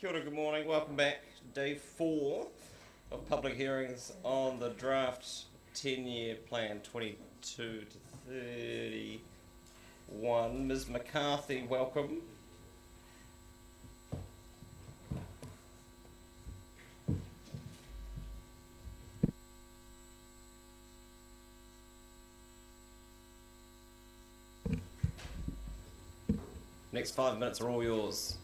Kia ora, good morning. Welcome back to day 4 of public hearings on the draft 10-year plan 22 to 31. Ms McCarthy, welcome. Next 5 minutes are all yours.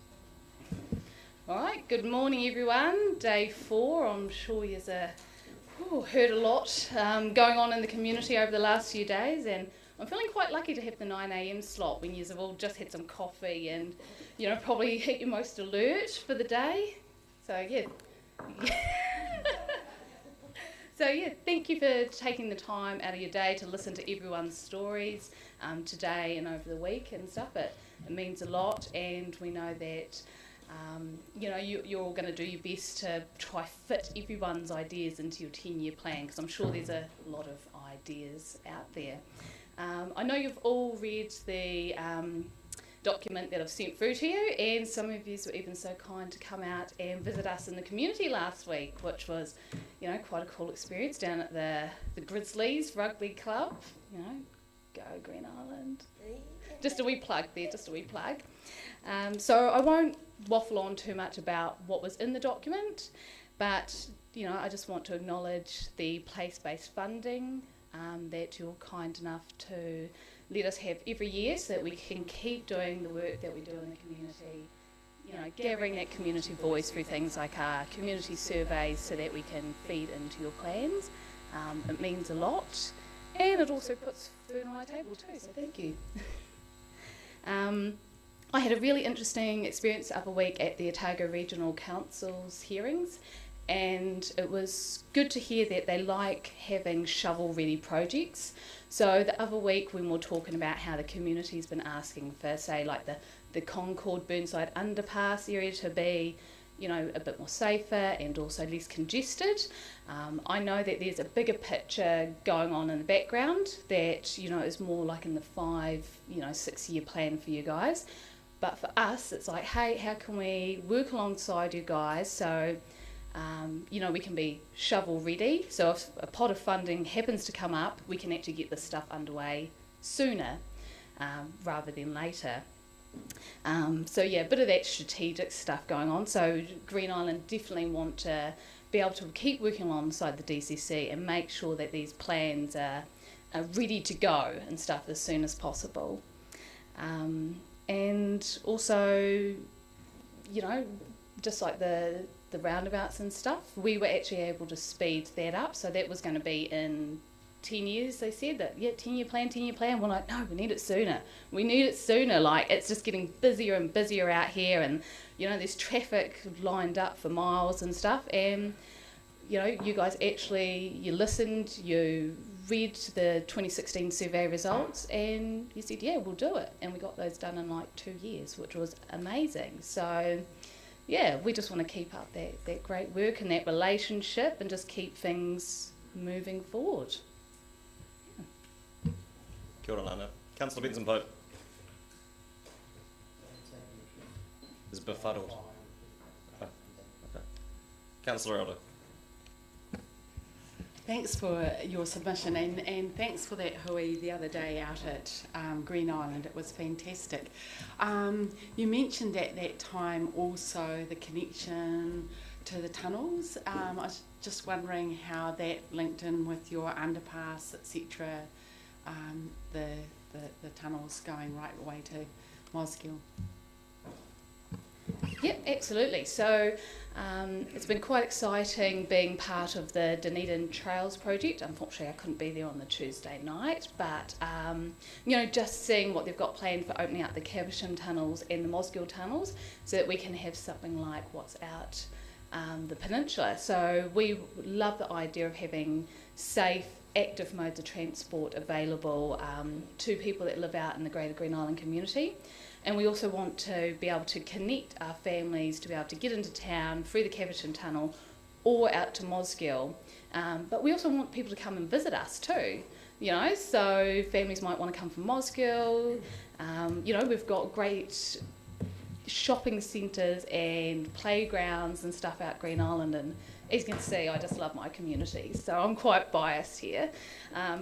All right, good morning everyone. Day 4, I'm sure you've heard a lot going on in the community over the last few days, and I'm feeling quite lucky to have the 9 a.m. slot when you've all just had some coffee and, you know, probably hit your most alert for the day. So yeah. So yeah, thank you for taking the time out of your day to listen to everyone's stories today and over the week and stuff. It means a lot, and we know that you know, you're all going to do your best to try fit everyone's ideas into your 10-year plan, because I'm sure there's a lot of ideas out there. I know you've all read the document that I've sent through to you, and some of you were even so kind to come out and visit us in the community last week, which was, you know, quite a cool experience down at the Grizzlies Rugby Club. You know, go Green Island. Just a wee plug there, just a wee plug. So I won't waffle on too much about what was in the document, but you know, I just want to acknowledge the place-based funding that you're kind enough to let us have every year, so that we can keep doing the work that we do in the community. You know, gathering that community voice through things like our community surveys, so that we can feed into your plans. It means a lot, and it also puts food on my table too. So thank you. I had a really interesting experience the other week at the Otago Regional Council's hearings, and it was good to hear that they like having shovel-ready projects. So the other week, when we were talking about how the community's been asking for, say, like the Concord Burnside underpass area to be, you know, a bit more safer and also less congested. I know that there's a bigger picture going on in the background that, you know, is more like in the 6-year plan for you guys. But for us, it's like, hey, how can we work alongside you guys so, you know, we can be shovel ready. So if a pot of funding happens to come up, we can actually get this stuff underway sooner rather than later. So yeah, a bit of that strategic stuff going on. So Green Island definitely want to be able to keep working alongside the DCC and make sure that these plans are ready to go and stuff as soon as possible. And also, you know, just like the roundabouts and stuff, we were actually able to speed that up. So that was going to be in 10 years, they said that, yeah, 10-year plan. We're like, no, we need it sooner. Like, it's just getting busier and busier out here, and, you know, there's traffic lined up for miles and stuff. And, you know, you guys actually, you listened, you read the 2016 survey results, and you said, yeah, we'll do it. And we got those done in like 2 years, which was amazing. So yeah, we just want to keep up that great work and that relationship and just keep things moving forward. Kia ora, Lana. Councillor Benson Pope is befuddled. Oh, okay. Councillor Elder. Thanks for your submission, and thanks for that hui the other day out at Green Island. It was fantastic. You mentioned at that time also the connection to the tunnels. I was just wondering how that linked in with your underpass, etc. The tunnels going right away to Mosgiel. Yep, absolutely. So it's been quite exciting being part of the Dunedin Trails project. Unfortunately, I couldn't be there on the Tuesday night, but you know, just seeing what they've got planned for opening up the Caversham tunnels and the Mosgiel tunnels, so that we can have something like what's out the peninsula. So we love the idea of having safe, active modes of transport available to people that live out in the Greater Green Island community. And we also want to be able to connect our families to be able to get into town through the Caversham Tunnel or out to Mosgiel. But we also want people to come and visit us too, you know, so families might want to come from Mosgiel. You know, we've got great shopping centres and playgrounds and stuff out Green Island, and as you can see, I just love my community, so I'm quite biased here.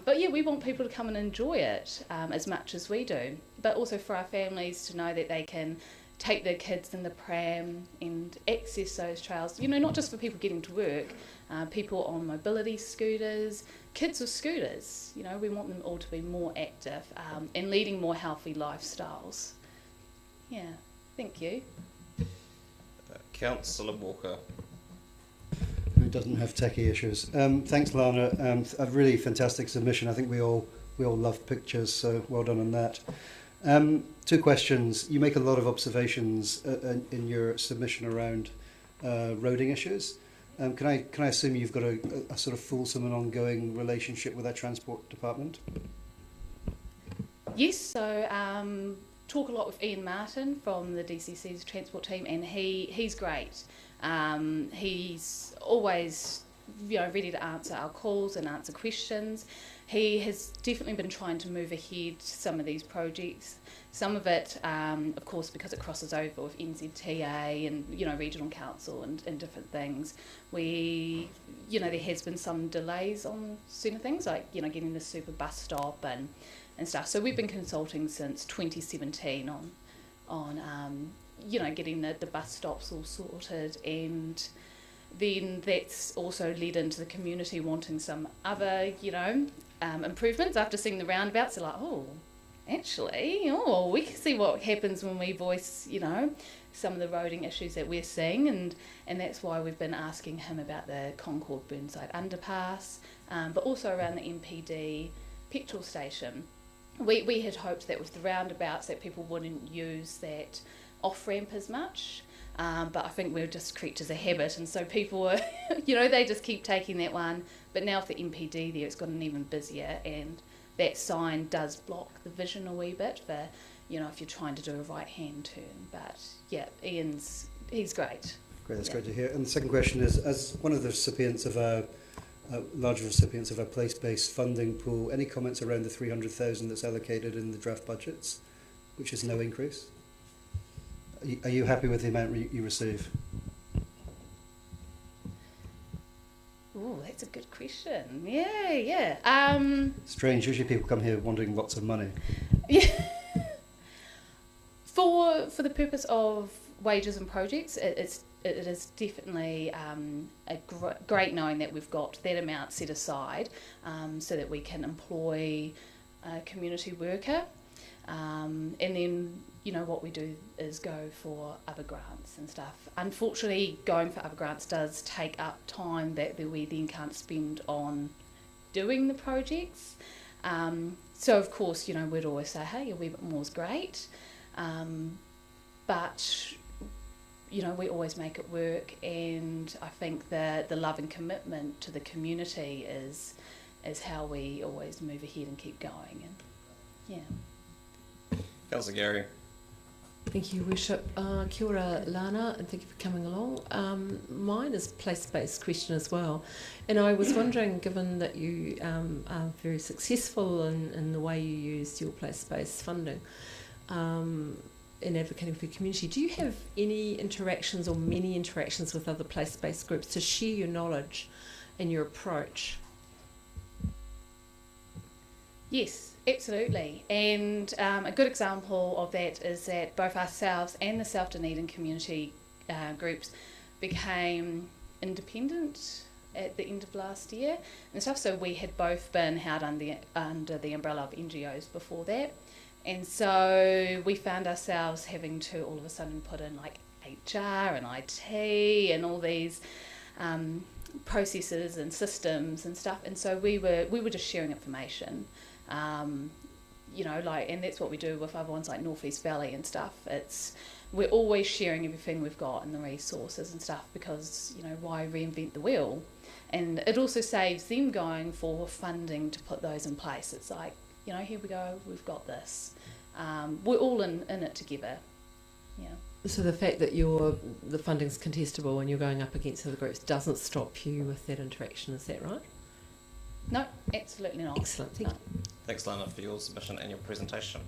But yeah, we want people to come and enjoy it as much as we do, but also for our families to know that they can take their kids in the pram and access those trails, you know, not just for people getting to work, people on mobility scooters, kids with scooters, you know, we want them all to be more active and leading more healthy lifestyles. Yeah, thank you. Councillor Walker. Who doesn't have techie issues. Thanks, Lana. A really fantastic submission. I think we all love pictures, so well done on that. Two questions. You make a lot of observations in your submission around roading issues. Can I assume you've got a sort of fulsome and ongoing relationship with our transport department? Yes, so talk a lot with Ian Martin from the DCC's transport team, and he's great. He's always, you know, ready to answer our calls and answer questions. He has definitely been trying to move ahead some of these projects. Some of it, of course, because it crosses over with NZTA and, you know, regional council and different things. You know, there has been some delays on certain things, like, you know, getting the super bus stop and stuff. So we've been consulting since 2017 on you know, getting the bus stops all sorted, and then that's also led into the community wanting some other, you know, improvements. After seeing the roundabouts, they're like, oh, actually, we can see what happens when we voice, you know, some of the roading issues that we're seeing, and that's why we've been asking him about the Concord Burnside underpass, but also around the MPD petrol station. We had hoped that with the roundabouts that people wouldn't use that off-ramp as much, but I think we're just creatures of habit, and so people are, you know, they just keep taking that one. But now with the MPD there, it's gotten even busier, and that sign does block the vision a wee bit for, you know, if you're trying to do a right-hand turn. But yeah, he's great. Great, that's Yeah. great to hear. And the second question is, as one of the recipients of our larger recipients of our place-based funding pool, any comments around the 300,000 that's allocated in the draft budgets, which is no increase? Are you happy with the amount you receive? Oh, that's a good question. Yeah. Strange. Usually people come here wanting lots of money. Yeah. For the purpose of wages and projects, it is definitely great knowing that we've got that amount set aside, so that we can employ a community worker, and then, you know, what we do is go for other grants and stuff. Unfortunately, going for other grants does take up time that we then can't spend on doing the projects. So of course, you know, we'd always say, hey, a wee bit more is great, but you know, we always make it work, and I think the love and commitment to the community is how we always move ahead and keep going. And yeah. Councillor Gary. Thank you, Worship. Kia ora, Lana, and thank you for coming along. Mine is a place-based question as well, and I was wondering, given that you are very successful in the way you used your place-based funding in advocating for your community, do you have any interactions or many interactions with other place-based groups to share your knowledge and your approach? Yes, absolutely. And a good example of that is that both ourselves and the South Dunedin community groups became independent at the end of last year and stuff. So we had both been held under the umbrella of NGOs before that. And so we found ourselves having to all of a sudden put in like HR and IT and all these processes and systems and stuff. And so we were just sharing information. You know, like, and that's what we do with other ones like North East Valley and stuff. We're always sharing everything we've got and the resources and stuff, because, you know, why reinvent the wheel? And it also saves them going for funding to put those in place. It's like, you know, here we go, we've got this. We're all in it together. Yeah. So the fact that the funding's contestable and you're going up against other groups doesn't stop you with that interaction, is that right? No, absolutely not. Excellent, thank you. Thanks, Lana, for your submission and your presentation.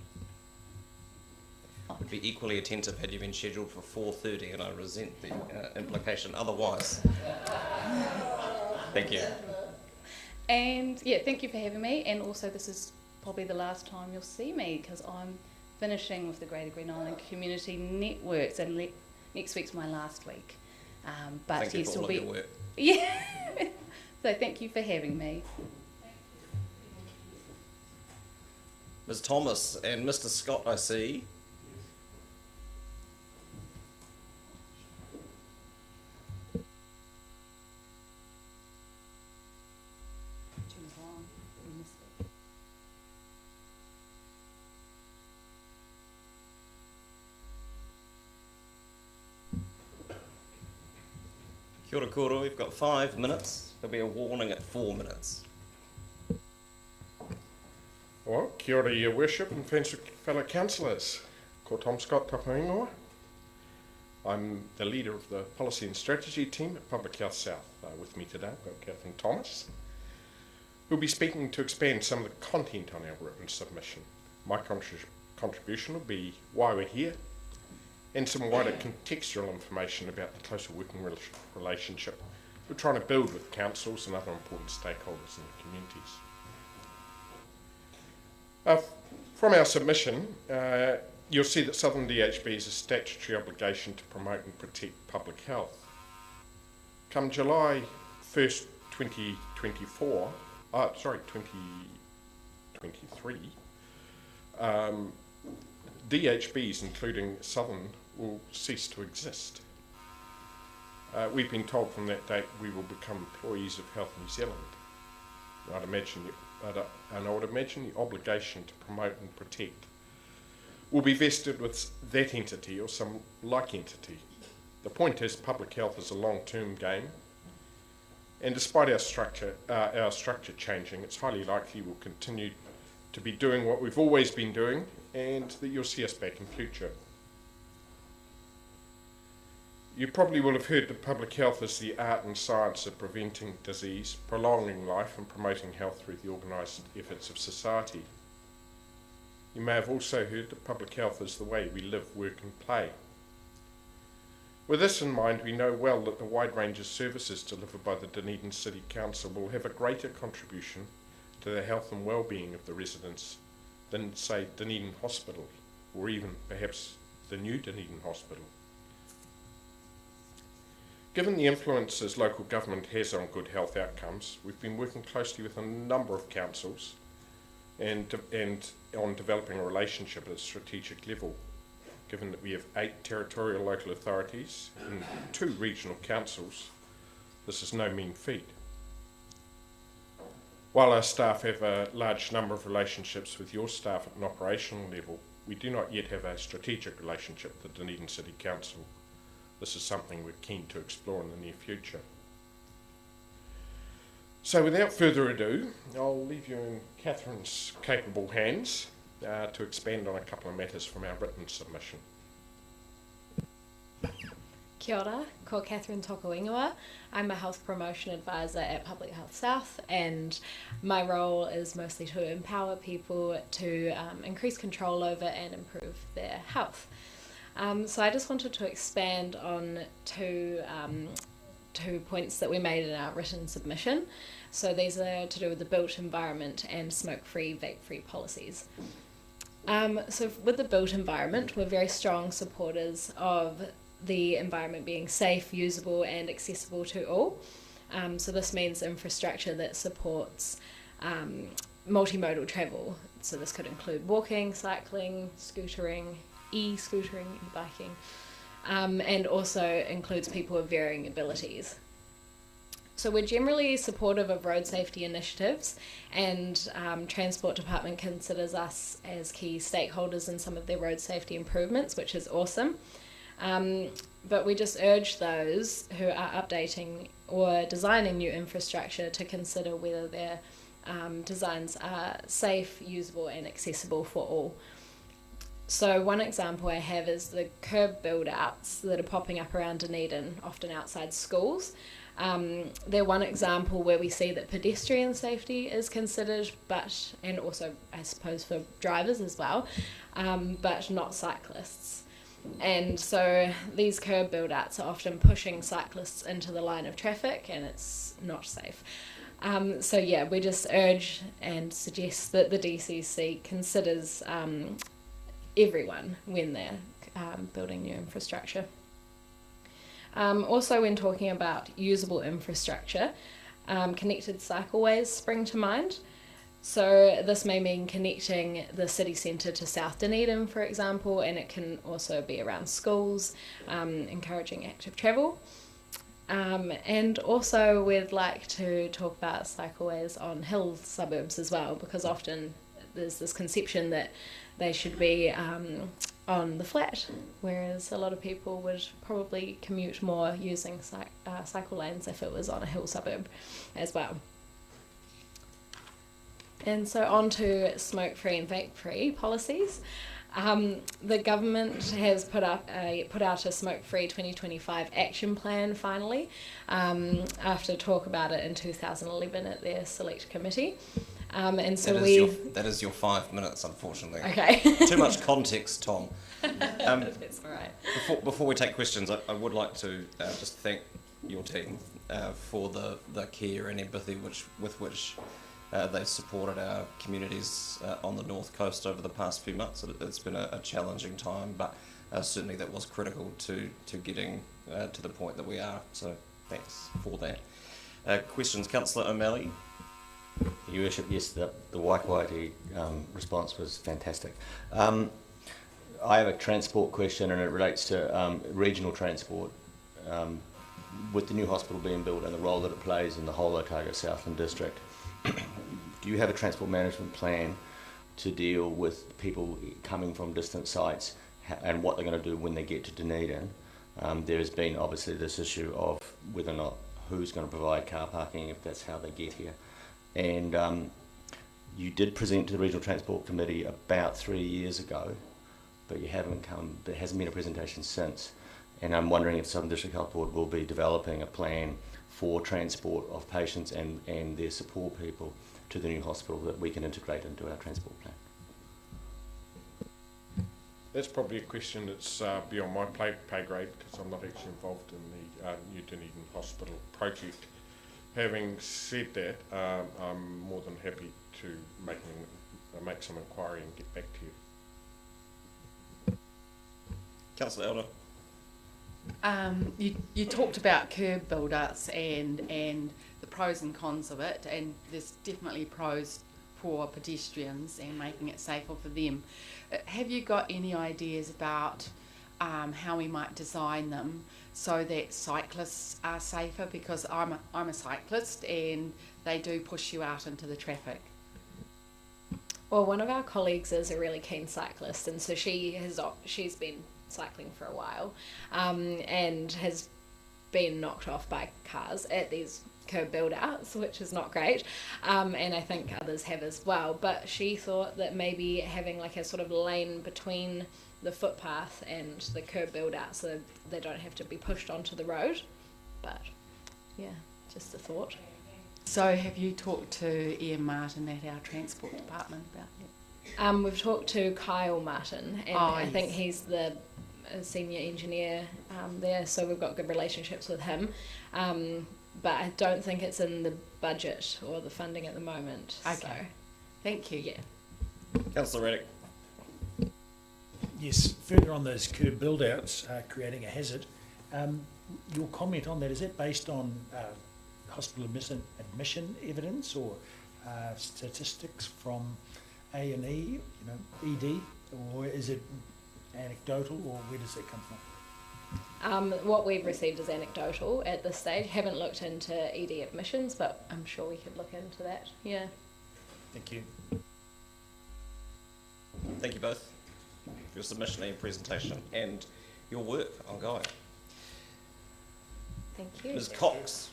I'd be equally attentive had you been scheduled for 4:30, and I resent the implication otherwise. Thank you. And yeah, thank you for having me. And also, this is probably the last time you'll see me because I'm finishing with the Greater Green Island Community Network. So next week's my last week. But Thank you yes, for all will of be. your work. Yeah. So thank you for having me. Ms. Thomas and Mr. Scott, I see. Kia ora koutou, we've got 5 minutes. There'll be a warning at 4 minutes. Well, kia ora, Your Worship and fellow councillors. Ko Tom Scott toku ingoa. I'm the leader of the Policy and Strategy team at Public Health South. With me today, I've got Catherine Thomas, who'll be speaking to expand some of the content on our written submission. My contribution will be why we're here and some wider contextual information about the closer working relationship we're trying to build with councils and other important stakeholders in the communities. From our submission, you'll see that Southern DHB has a statutory obligation to promote and protect public health. Come July 1st, 2023, DHBs, including Southern, will cease to exist. We've been told from that date we will become employees of Health New Zealand. I would imagine the obligation to promote and protect will be vested with that entity or some like entity. The point is, public health is a long-term game, and despite our structure changing, it's highly likely we'll continue to be doing what we've always been doing, and that you'll see us back in future. You probably will have heard that public health is the art and science of preventing disease, prolonging life and promoting health through the organised efforts of society. You may have also heard that public health is the way we live, work and play. With this in mind, we know well that the wide range of services delivered by the Dunedin City Council will have a greater contribution to the health and well-being of the residents than, say, Dunedin Hospital, or even perhaps the new Dunedin Hospital. Given the influences local government has on good health outcomes, we've been working closely with a number of councils and on developing a relationship at a strategic level. Given that we have 8 territorial local authorities and 2 regional councils, this is no mean feat. While our staff have a large number of relationships with your staff at an operational level, we do not yet have a strategic relationship with the Dunedin City Council. This is something we're keen to explore in the near future. So without further ado, I'll leave you in Catherine's capable hands to expand on a couple of matters from our written submission. Kia ora, ko Catherine Tokuingoa. I'm a health promotion advisor at Public Health South, and my role is mostly to empower people to increase control over and improve their health. So I just wanted to expand on two points that we made in our written submission. So these are to do with the built environment and smoke-free, vape-free policies. So with the built environment, we're very strong supporters of the environment being safe, usable and accessible to all. So this means infrastructure that supports multimodal travel. So this could include walking, cycling, scootering, e-scootering, e-biking, and also includes people with varying abilities. So we're generally supportive of road safety initiatives, and Transport Department considers us as key stakeholders in some of their road safety improvements, which is awesome. But we just urge those who are updating or designing new infrastructure to consider whether their designs are safe, usable and accessible for all. So one example I have is the curb build-outs that are popping up around Dunedin, often outside schools. They're one example where we see that pedestrian safety is considered, and also I suppose for drivers as well, but not cyclists. And so these curb build-outs are often pushing cyclists into the line of traffic, and it's not safe. So yeah, we just urge and suggest that the DCC considers everyone when they're building new infrastructure. Also, when talking about usable infrastructure, connected cycleways spring to mind. So this may mean connecting the city centre to South Dunedin, for example, and it can also be around schools, encouraging active travel. And also we'd like to talk about cycleways on hill suburbs as well, because often there's this conception that they should be on the flat, whereas a lot of people would probably commute more using cycle lanes if it was on a hill suburb as well. And so on to smoke-free and vape-free policies. The government has put out a smoke-free 2025 action plan finally, after talk about it in 2011 at their select committee. And so that is your 5 minutes, unfortunately. Okay. Too much context, Tom. That's all right. Before we take questions, I would like to just thank your team for the care and empathy with which they've supported our communities on the North Coast over the past few months. It's been a challenging time, but certainly that was critical to getting to the point that we are. So thanks for that. Questions, Councillor O'Malley? Your Worship, yes, the Waikato response was fantastic. I have a transport question, and it relates to regional transport. With the new hospital being built and the role that it plays in the whole Otago Southland District, do you have a transport management plan to deal with people coming from distant sites and what they're going to do when they get to Dunedin? There has been obviously this issue of whether or not who's going to provide car parking if that's how they get here. And you did present to the Regional Transport Committee about 3 years ago, but you haven't come, there hasn't been a presentation since. And I'm wondering if Southern District Health Board will be developing a plan for transport of patients and their support people to the new hospital that we can integrate into our transport plan. That's probably a question that's beyond my pay grade, because I'm not actually involved in the new Dunedin Hospital project. Having said that, I'm more than happy to make some inquiry and get back to you. Councillor Elder? You talked about curb build-outs and the pros and cons of it, and there's definitely pros for pedestrians and making it safer for them. Have you got any ideas about how we might design them so that cyclists are safer? Because I'm a cyclist and they do push you out into the traffic. Well, one of our colleagues is a really keen cyclist, and so she's been cycling for a while, and has been knocked off by cars at these curb build-outs, which is not great, and I think others have as well. But she thought that maybe having like a sort of lane between the footpath and the curb build-out so they don't have to be pushed onto the road. But yeah, just a thought. So have you talked to Ian Martin at our transport department about that? We've talked to Kyle Martin, and I think he's the senior engineer there, so we've got good relationships with him. But I don't think it's in the budget or the funding at the moment. Okay. So, thank you. yeah. Councillor Reddick? Yes, further on those curb build-outs creating a hazard, your comment on that, is that based on hospital admission evidence or statistics from A&E, ED, or is it anecdotal, or where does that come from? What we've received is anecdotal at this stage. Haven't looked into ED admissions, but I'm sure we could look into that. Yeah. Thank you. Thank you both for your submission and your presentation and your work ongoing. Thank you. Ms. Cox?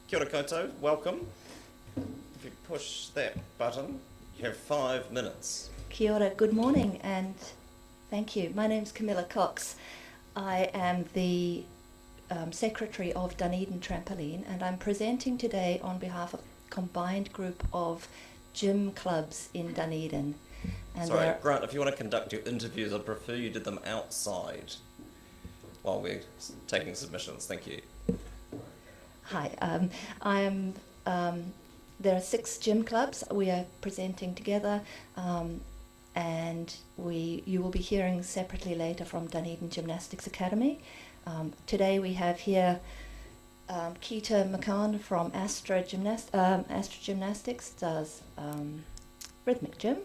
Kia ora koutou, welcome. If you push that button, you have 5 minutes. Kia ora, good morning, and thank you. My name's Camilla Cox. I am the Secretary of Dunedin Trampoline, and I'm presenting today on behalf of a combined group of gym clubs in Dunedin. And Sorry, Grant, if you want to conduct your interviews, I'd prefer you did them outside while we're taking submissions. Thank you. Hi, there are 6 gym clubs. We are presenting together, and you will be hearing separately later from Dunedin Gymnastics Academy. Today we have here Keita McCann from Astra Gymnastics, does rhythmic gym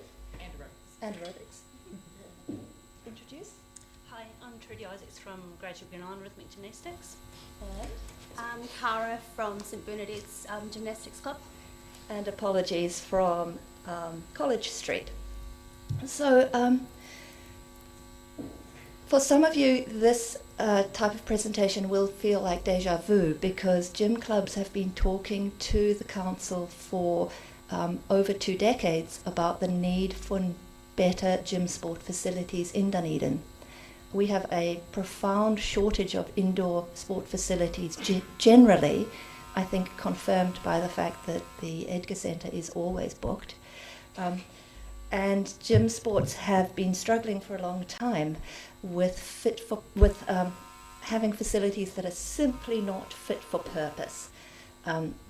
and aerobics. Introduce. Hi, I'm Trudy Isaacs from Graduate Glenelg Rhythmic Gymnastics. And Cara from St Bernadette's Gymnastics Club. and apologies from College Street. So for some of you, this type of presentation will feel like deja vu, because gym clubs have been talking to the council for over 2 decades about the need for better gym sport facilities in Dunedin. We have a profound shortage of indoor sport facilities generally, I think confirmed by the fact that the Edgar Centre is always booked. And gym sports have been struggling for a long time with having facilities that are simply not fit for purpose.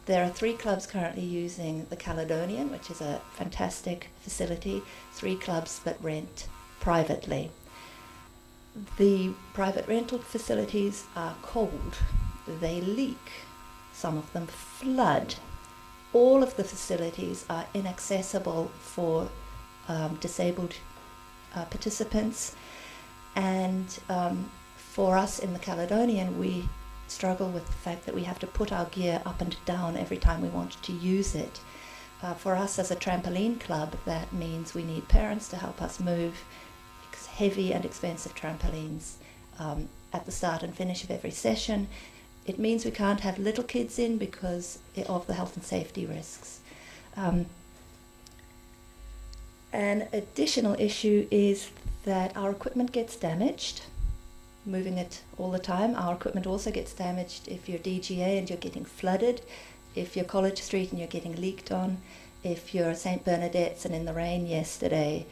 There are 3 clubs currently using the Caledonian, which is a fantastic facility, 3 clubs that rent privately. The private rental facilities are cold, they leak, some of them flood. All of the facilities are inaccessible for disabled participants, and for us in the Caledonian, we struggle with the fact that we have to put our gear up and down every time we want to use it. For us as a trampoline club, that means we need parents to help us move heavy and expensive trampolines at the start and finish of every session. It means we can't have little kids in because of the health and safety risks. An additional issue is that our equipment gets damaged, moving it all the time. Our equipment also gets damaged if you're DGA and you're getting flooded, if you're College Street and you're getting leaked on, if you're St Bernadette's and in the rain yesterday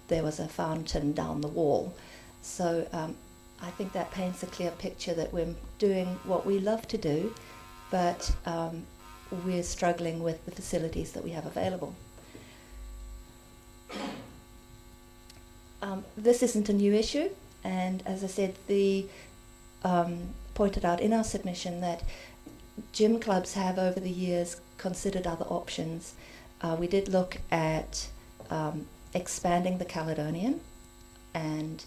there was a fountain down the wall. So I think that paints a clear picture that we're doing what we love to do, but we're struggling with the facilities that we have available. This isn't a new issue, and as I said, the pointed out in our submission that gym clubs have over the years considered other options. We did look at expanding the Caledonian and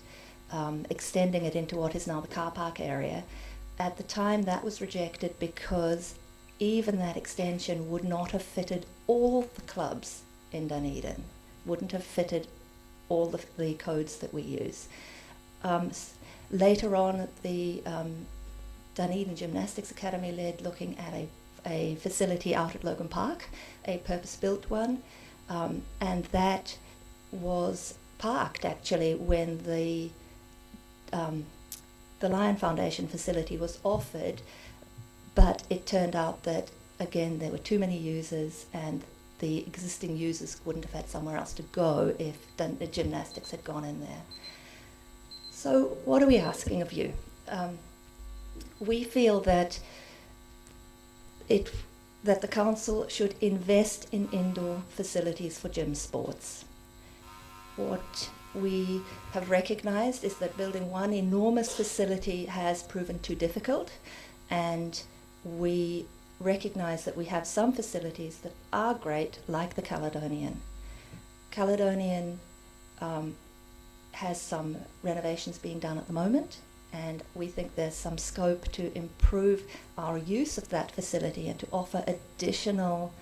extending it into what is now the car park area. At the time that was rejected because even that extension would not have fitted all the clubs in Dunedin, wouldn't have fitted all the codes that we use. Later on, the Dunedin Gymnastics Academy led looking at a facility out at Logan Park, a purpose-built one, and that was parked actually when the Lion Foundation facility was offered, but it turned out that again there were too many users and the existing users wouldn't have had somewhere else to go if the gymnastics had gone in there. So what are we asking of you? We feel that the council should invest in indoor facilities for gym sports. What we have recognised is that building one enormous facility has proven too difficult, and we recognise that we have some facilities that are great, like the Caledonian. Caledonian has some renovations being done at the moment, and we think there's some scope to improve our use of that facility and to offer additional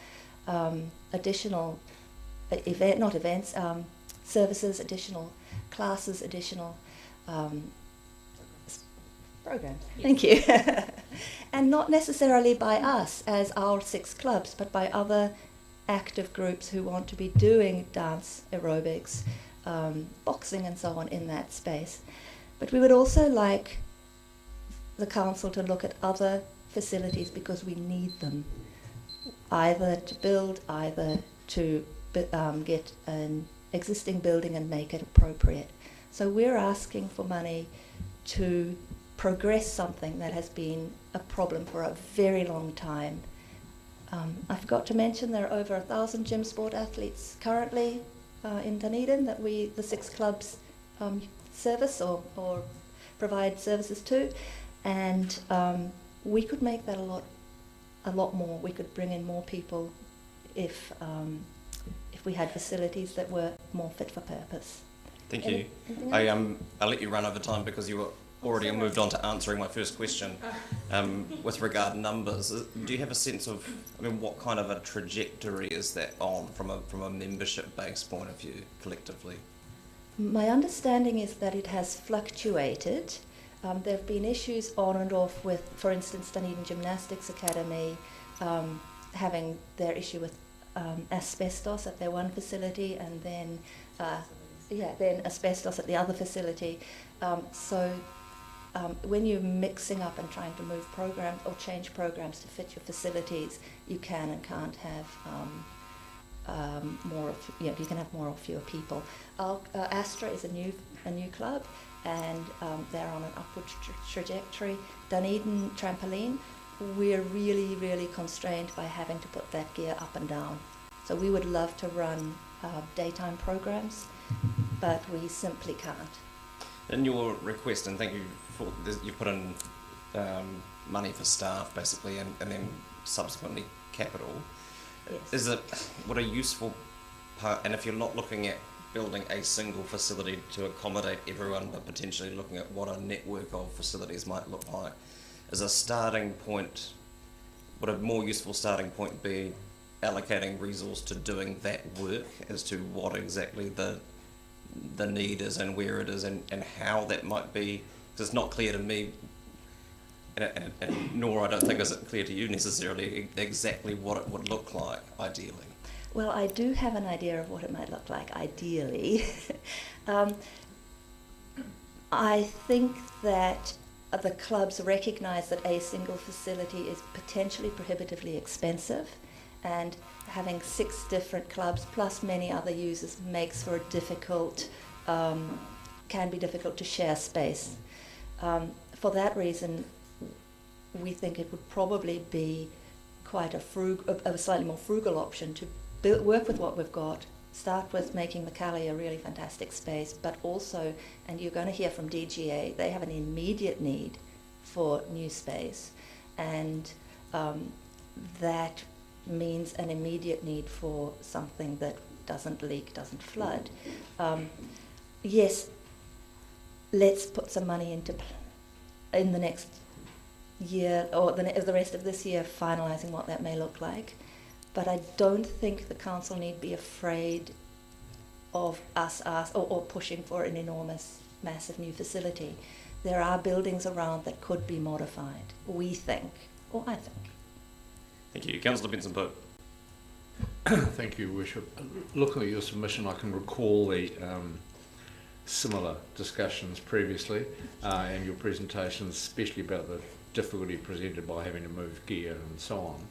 services, additional classes, additional programs. Yes. Thank you. and not necessarily by us as our 6 clubs, but by other active groups who want to be doing dance, aerobics, boxing and so on in that space. But we would also like the council to look at other facilities because we need them, either to build, either to get an existing building and make it appropriate. So we're asking for money to progress something that has been a problem for a very long time. I forgot to mention there are over 1,000 gym sport athletes currently in Dunedin that the 6 clubs service or provide services to, and we could make that a lot more. We could bring in more people if we had facilities that were more fit for purpose. Thank you. I'll let you run over time because you were already moved on to answering my first question with regard to numbers. Do you have a sense of, what kind of a trajectory is that on from a membership-based point of view collectively? My understanding is that it has fluctuated. There have been issues on and off with, for instance, Dunedin Gymnastics Academy having their issue with asbestos at their one facility, and then asbestos at the other facility. When you're mixing up and trying to move programs or change programs to fit your facilities, you can and can't have you can have more or fewer people. Astra is a new club, and they're on an upward trajectory. Dunedin Trampoline, we're really, really constrained by having to put that gear up and down. So we would love to run daytime programs, but we simply can't. In your request, and thank you for this, you put in money for staff basically, and then subsequently capital. Yes. Is it what a useful part? And if you're not looking at building a single facility to accommodate everyone, but potentially looking at what a network of facilities might look like, as a starting point, would a more useful starting point be allocating resource to doing that work as to what exactly the need is and where it is and how that might be? Because it's not clear to me, and nor I don't think is it clear to you necessarily exactly what it would look like ideally. Well, I do have an idea of what it might look like ideally. I think that the clubs recognise that a single facility is potentially prohibitively expensive, and having 6 different clubs plus many other users makes for a difficult, can be difficult to share space. For that reason, we think it would probably be quite a slightly more frugal option to work with what we've got, start with making the Cali a really fantastic space, but also, and you're going to hear from DGA, they have an immediate need for new space, and that means an immediate need for something that doesn't leak, doesn't flood. Yes, let's put some money in the next year, or the rest of this year, finalising what that may look like. But I don't think the council need be afraid of us or pushing for an enormous, massive new facility. There are buildings around that could be modified, we think, or I think. Thank you. Councillor Benson-Pope. Thank you, Worship. Looking at your submission, I can recall the similar discussions previously and your presentations, especially about the difficulty presented by having to move gear and so on.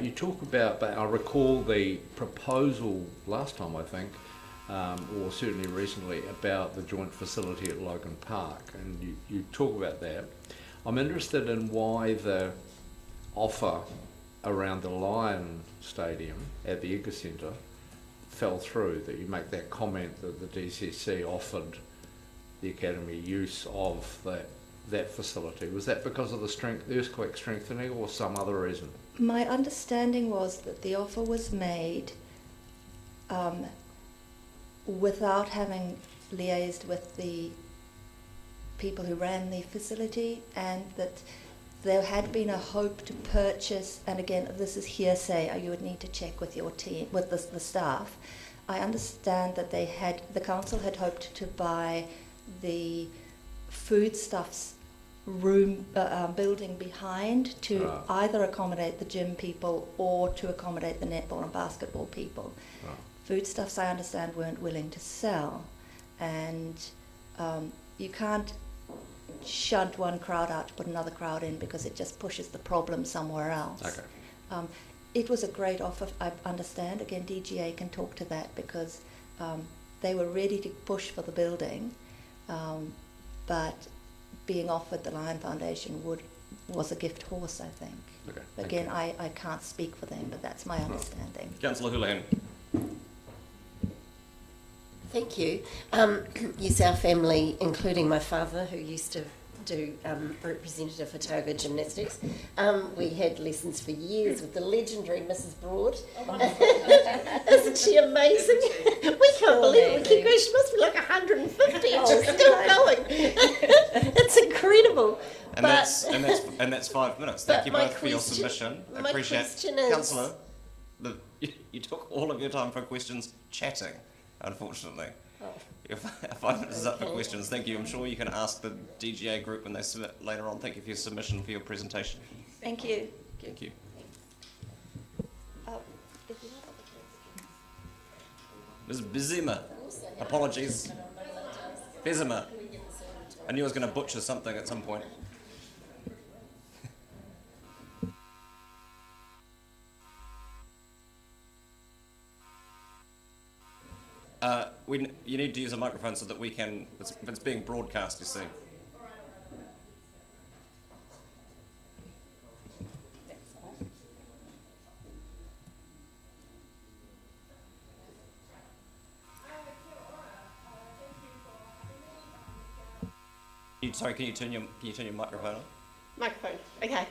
You talk about, but I recall the proposal last time, I think, or certainly recently, about the joint facility at Logan Park, and you talk about that. I'm interested in why the offer around the Lion Stadium at the Eager Centre fell through, that you make that comment that the DCC offered the Academy use of that facility. Was that because of the earthquake strengthening or some other reason? My understanding was that the offer was made without having liaised with the people who ran the facility, and that there had been a hope to purchase, and again, this is hearsay, you would need to check with your team, with the staff. I understand that the council had hoped to buy the foodstuffs building behind to either accommodate the gym people or to accommodate the netball and basketball people. Foodstuffs, I understand, weren't willing to sell, and you can't shunt one crowd out to put another crowd in because it just pushes the problem somewhere else. Okay. It was a great offer, I understand. Again, DGA can talk to that because they were ready to push for the building, but being offered the Lion Foundation was a gift horse, I think. Okay. Again, I can't speak for them, but that's my understanding. Councillor Houlihan. Thank you. Yes, our family, including my father, who used to do representative for Toga gymnastics, we had lessons for years with the legendary Mrs. Broad. Isn't she amazing? We can't believe it. We keep going. She must be like 150 and she's still going. It's incredible. And that's 5 minutes. Thank you both for your submission. My Appreciate question is, Councillor, you took all of your time for questions chatting, unfortunately. Your 5 minutes is up for questions. Thank you. I'm sure you can ask the DGA group when they submit later on. Thank you for your submission, for your presentation. Thank you. Thank you. Ms. Bizima. Apologies. Bizima. I knew I was going to butcher something at some point. You need to use a microphone so that we can, it's being broadcast, you see. Sorry, can you turn your microphone on? Microphone, okay.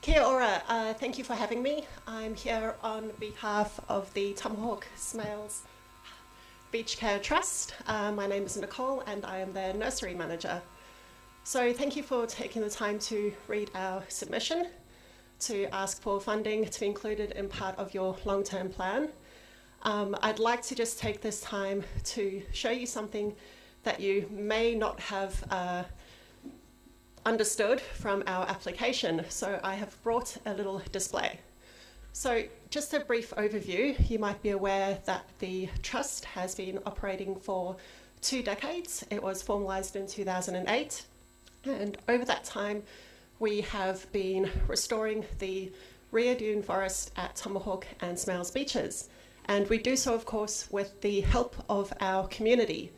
Kia ora, thank you for having me. I'm here on behalf of the Tomahawk Smails Beach Care Trust. My name is Nicole and I am their nursery manager. So thank you for taking the time to read our submission, to ask for funding to be included in part of your long-term plan. I'd like to just take this time to show you something that you may not have understood from our application. So I have brought a little display. So just a brief overview, you might be aware that the trust has been operating for 2 decades. It was formalised in 2008. And over that time, we have been restoring the Rio Dune forest at Tomahawk and Smails beaches. And we do so, of course, with the help of our community.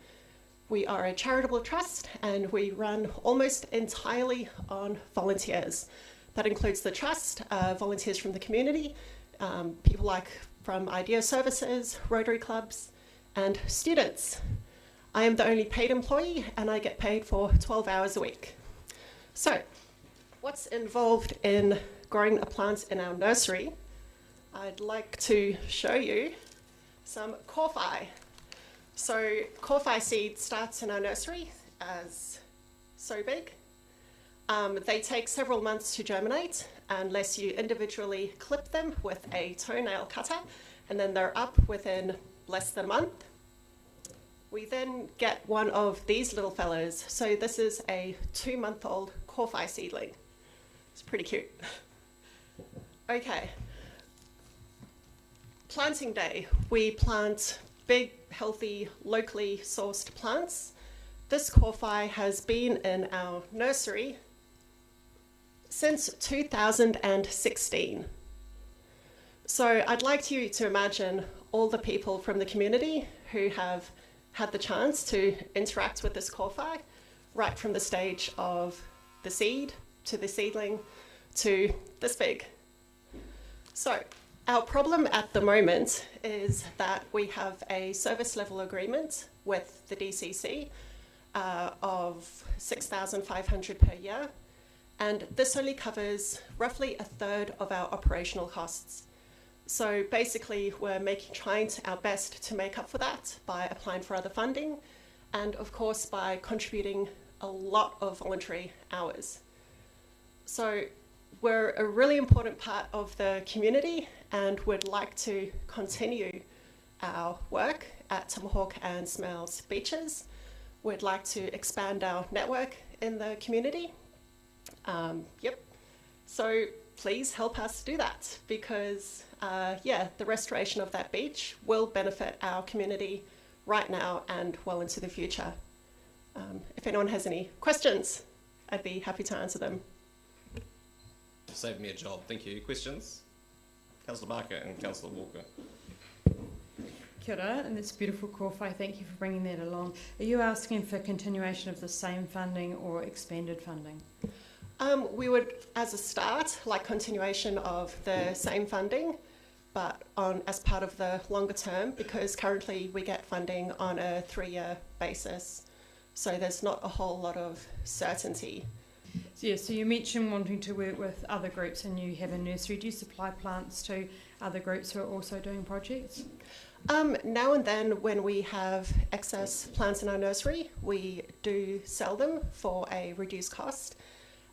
We are a charitable trust and we run almost entirely on volunteers. That includes the trust, volunteers from the community, people like from Idea Services, Rotary Clubs, and students. I am the only paid employee and I get paid for 12 hours a week. So, what's involved in growing a plant in our nursery? I'd like to show you some kawhai. So, kawhai seed starts in our nursery as so big. They take several months to germinate unless you individually clip them with a toenail cutter, and then they're up within less than a month. We then get one of these little fellows. So this is a 2-month-old kawhai seedling. It's pretty cute. Okay. Planting day. We plant big, healthy, locally sourced plants. This kawhai has been in our nursery since 2016. So I'd like you to imagine all the people from the community who have had the chance to interact with this kawhai, right from the stage of the seed to the seedling to this big. So our problem at the moment is that we have a service level agreement with the DCC of $6,500 per year. And this only covers roughly 1/3 of our operational costs. So basically, we're trying our best to make up for that by applying for other funding, and of course by contributing a lot of voluntary hours. So we're a really important part of the community, and would like to continue our work at Tomahawk and Smails beaches. We'd like to expand our network in the community. Yep. So please help us do that because, the restoration of that beach will benefit our community right now and well into the future. If anyone has any questions, I'd be happy to answer them. Saved me a job. Thank you. Questions? Councillor Barker and Councillor Walker. Kia ora, and this beautiful kōwhai, thank you for bringing that along. Are you asking for continuation of the same funding or expanded funding? We would, as a start, like continuation of the same funding, but as part of the longer term, because currently we get funding on a 3-year basis. So there's not a whole lot of certainty. So you mentioned wanting to work with other groups and you have a nursery. Do you supply plants to other groups who are also doing projects? Now and then when we have excess plants in our nursery, we do sell them for a reduced cost.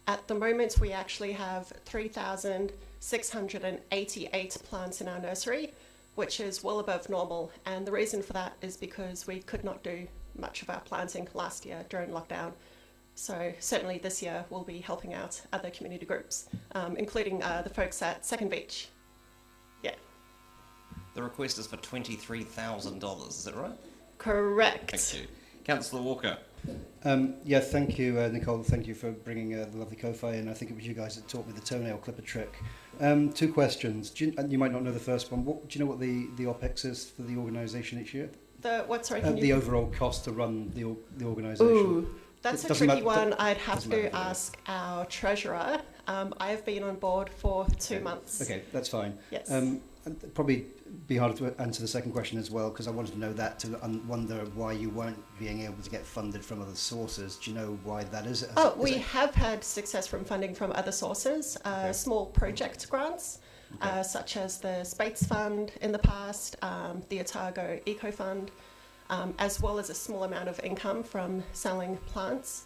At the moment, we actually have 3,688 plants in our nursery, which is well above normal. And the reason for that is because we could not do much of our planting last year during lockdown. So certainly this year we'll be helping out other community groups, including the folks at Second Beach. Yeah. The request is for $23,000, is that right? Correct. Thank you. Councillor Walker. Thank you, Nicole. Thank you for bringing the lovely kōwhai in. I think it was you guys that taught me the toenail clipper trick. 2 questions. You might not know the first one. Do you know what the OPEX is for the organisation each year? The what? Sorry. The overall cost to run the organisation. Ooh, that's a tricky one. I'd have to ask our treasurer. I have been on board for 2 months. Okay, that's fine. Yes. Probably be harder to answer the second question as well, because I wanted to know that to wonder why you weren't being able to get funded from other sources. Do you know why that is? We have had success from funding from other sources, small project grants, such as the Spates Fund in the past, the Otago Eco Fund, as well as a small amount of income from selling plants.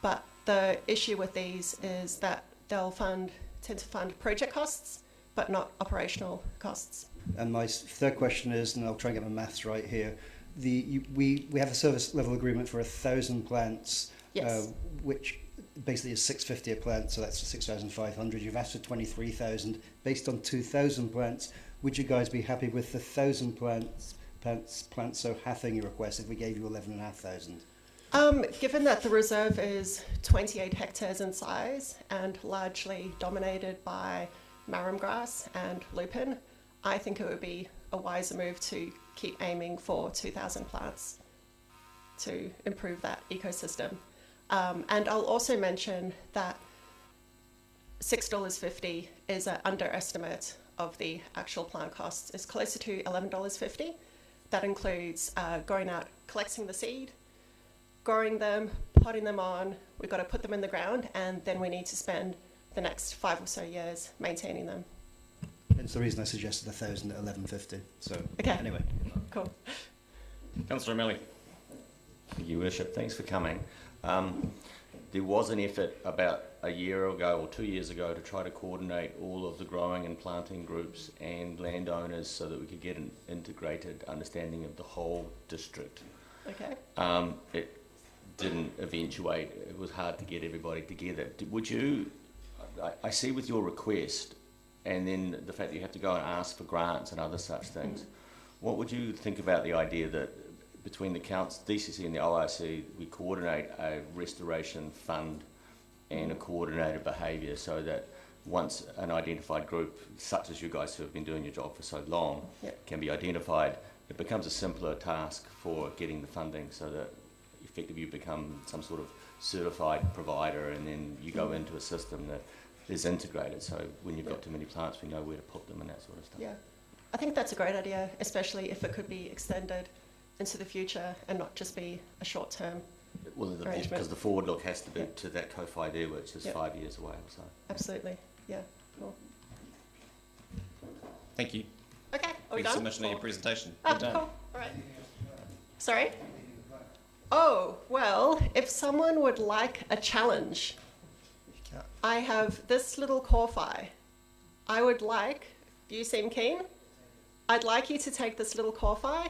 But the issue with these is that they'll tend to fund project costs, but not operational costs. And my third question is, and I'll try and get my maths right here, we have a service level agreement for 1,000 plants, yes. Which basically is $650 a plant, so that's 6,500. You've asked for 23,000 based on 2,000 plants. Would you guys be happy with the 1,000 plants so halving your request if we gave you 11,500? Given that the reserve is 28 hectares in size and largely dominated by marram grass and lupin, I think it would be a wiser move to keep aiming for 2,000 plants to improve that ecosystem. And I'll also mention that $6.50 is an underestimate of the actual plant costs. It's closer to $11.50. That includes going out, collecting the seed, growing them, potting them on. We've got to put them in the ground, and then we need to spend the next 5 or so years maintaining them. That's the reason I suggested 1,000 at 11.50. So okay. Anyway, cool. Councillor O'Malley. Thank you, Worship. Thanks for coming. There was an effort about a year ago or 2 years ago to try to coordinate all of the growing and planting groups and landowners so that we could get an integrated understanding of the whole district. Okay. It didn't eventuate. It was hard to get everybody together. Would you, I see with your request and then the fact that you have to go and ask for grants and other such things, what would you think about the idea that between the council, DCC and the OIC, we coordinate a restoration fund and a coordinated behaviour so that once an identified group, such as you guys who have been doing your job for so long, can be identified, it becomes a simpler task for getting the funding so that effectively you become some sort of certified provider and then you go into a system that is integrated. So when you've got too many plants, we know where to put them and that sort of stuff. Yeah, I think that's a great idea, especially if it could be extended into the future and not just be a short-term arrangement. Because the forward look has to be to that COFI there, which is 5 years away or so. Absolutely, yeah. Cool. Thank you. Okay, are we Good done? submission of your presentation. Oh, We're done. cool. All right. Sorry? Oh, well, if someone would like a challenge, I have this little kōwhai. I would like, you seem keen, I'd like you to take this little kōwhai,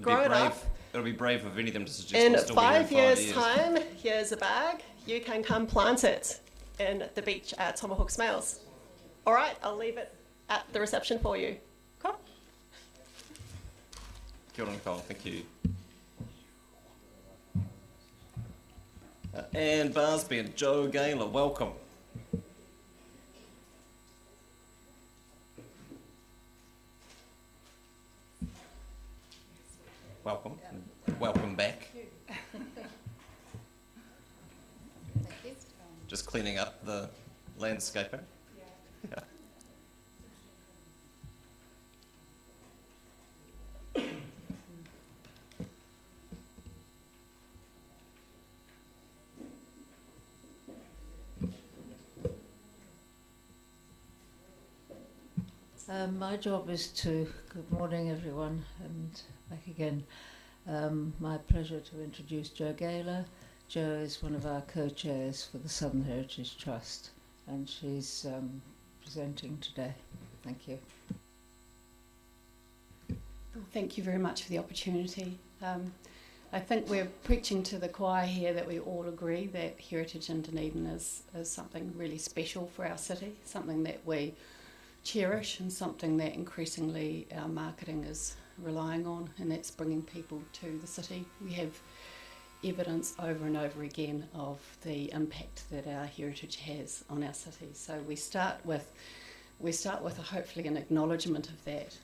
grow it up. It'll be brave of any of them to suggest In we'll still be here 5 years' time, here's a bag, you can come plant it. in the beach tomahawk smails. All right, I'll leave it at the reception for you. Cool. Kia ora, Nicole, thank you. Anne Barsby and Joe Gaylor, welcome. Welcome. Welcome back. Just cleaning up the landscaping. Yeah. My job is to, good morning everyone, and back again. My pleasure to introduce Jo Gaylor. Jo is one of our co-chairs for the Southern Heritage Trust, and she's presenting today. Thank you. Thank you very much for the opportunity. I think we're preaching to the choir here that we all agree that heritage in Dunedin is something really special for our city, something that we cherish and something that increasingly our marketing is relying on, and that's bringing people to the city. We have evidence over and over again of the impact that our heritage has on our city. So we start with hopefully an acknowledgement of that.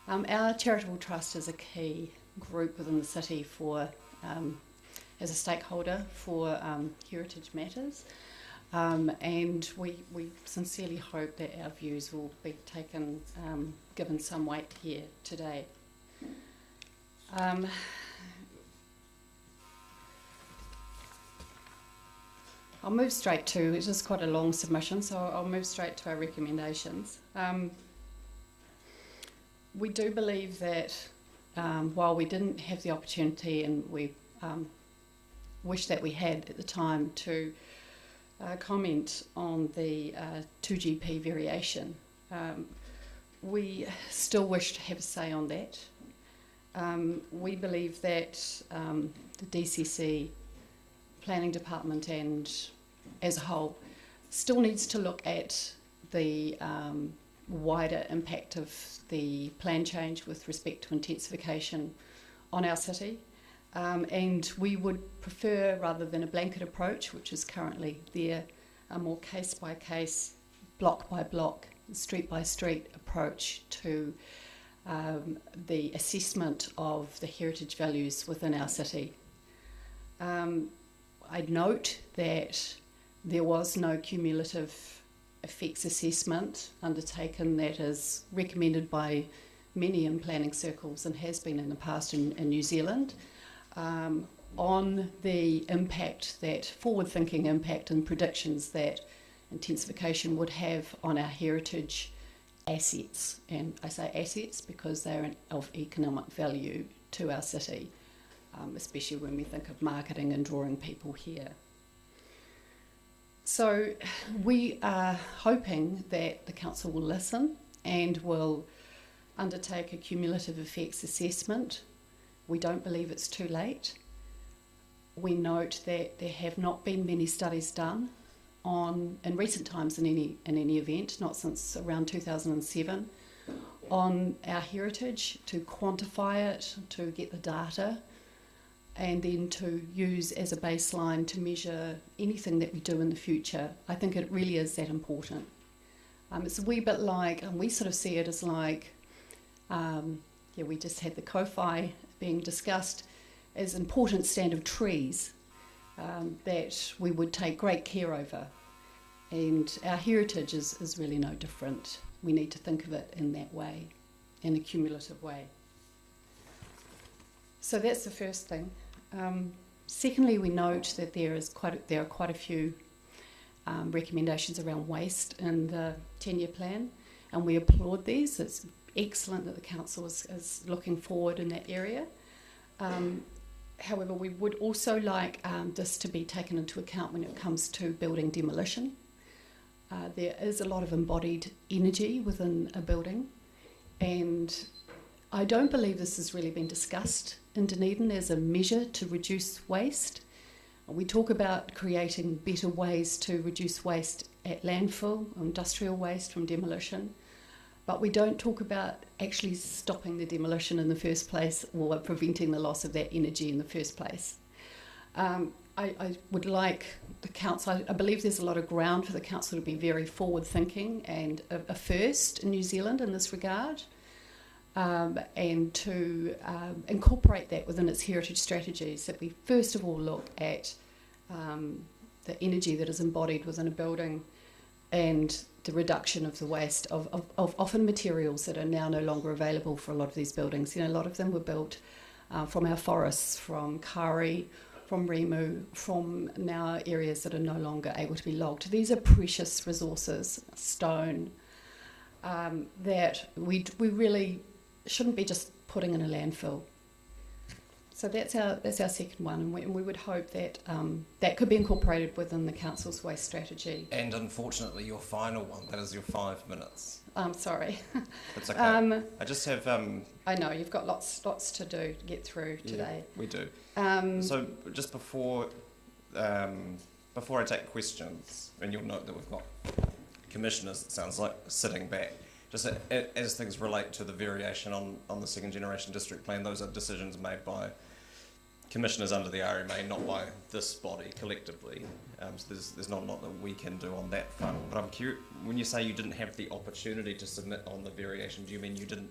Our charitable trust is a key group within the city for as a stakeholder for heritage matters. And we sincerely hope that our views will be taken, given some weight here today. I'll move straight to, it's just quite a long submission, so I'll move straight to our recommendations. We do believe that while we didn't have the opportunity, and we wish that we had at the time, to comment on the 2GP variation, we still wish to have a say on that. We believe that the DCC Planning Department and as a whole still needs to look at the wider impact of the plan change with respect to intensification on our city. And we would prefer, rather than a blanket approach, which is currently there, a more case-by-case, block-by-block, street-by-street approach to the assessment of the heritage values within our city. I'd note that there was no cumulative effects assessment undertaken that is recommended by many in planning circles and has been in the past in New Zealand, on the impact, that forward-thinking impact and predictions that intensification would have on our heritage assets. And I say assets because they're of economic value to our city, especially when we think of marketing and drawing people here. So we are hoping that the council will listen and will undertake a cumulative effects assessment. We don't believe it's too late. We note that there have not been many studies done in recent times in any event, not since around 2007, on our heritage, to quantify it, to get the data, and then to use as a baseline to measure anything that we do in the future. I think it really is that important. It's a wee bit like, and we sort of see it as like, we just had the COFI being discussed as important stand of trees that we would take great care over. And our heritage is really no different. We need to think of it in that way, in a cumulative way. So that's the first thing. Secondly, we note that there are quite a few recommendations around waste in the 10-year plan, and we applaud these. It's excellent that the council is looking forward in that area. However, we would also like this to be taken into account when it comes to building demolition. There is a lot of embodied energy within a building, and I don't believe this has really been discussed in Dunedin as a measure to reduce waste. We talk about creating better ways to reduce waste at landfill, industrial waste from demolition, but we don't talk about actually stopping the demolition in the first place or preventing the loss of that energy in the first place. I would like the council, I believe there's a lot of ground for the council to be very forward thinking and a first in New Zealand in this regard, and to incorporate that within its heritage strategies, that we first of all look at the energy that is embodied within a building and the reduction of the waste of often materials that are now no longer available for a lot of these buildings. You know, a lot of them were built from our forests, from Kari, from Rimu, from now areas that are no longer able to be logged. These are precious resources, stone, that we really shouldn't be just putting in a landfill. So that's our second one, and we would hope that that could be incorporated within the council's waste strategy. And unfortunately, your final one, that is your 5 minutes. I'm sorry. That's okay. I just have... I know, you've got lots to do to get through today. Yeah, we do. So just before I take questions, and you'll note that we've got commissioners, it sounds like, sitting back. Just as things relate to the variation on the second generation district plan, those are decisions made by commissioners under the RMA, not by this body collectively. So there's not a lot that we can do on that front. But I'm curious, when you say you didn't have the opportunity to submit on the variation, do you mean you didn't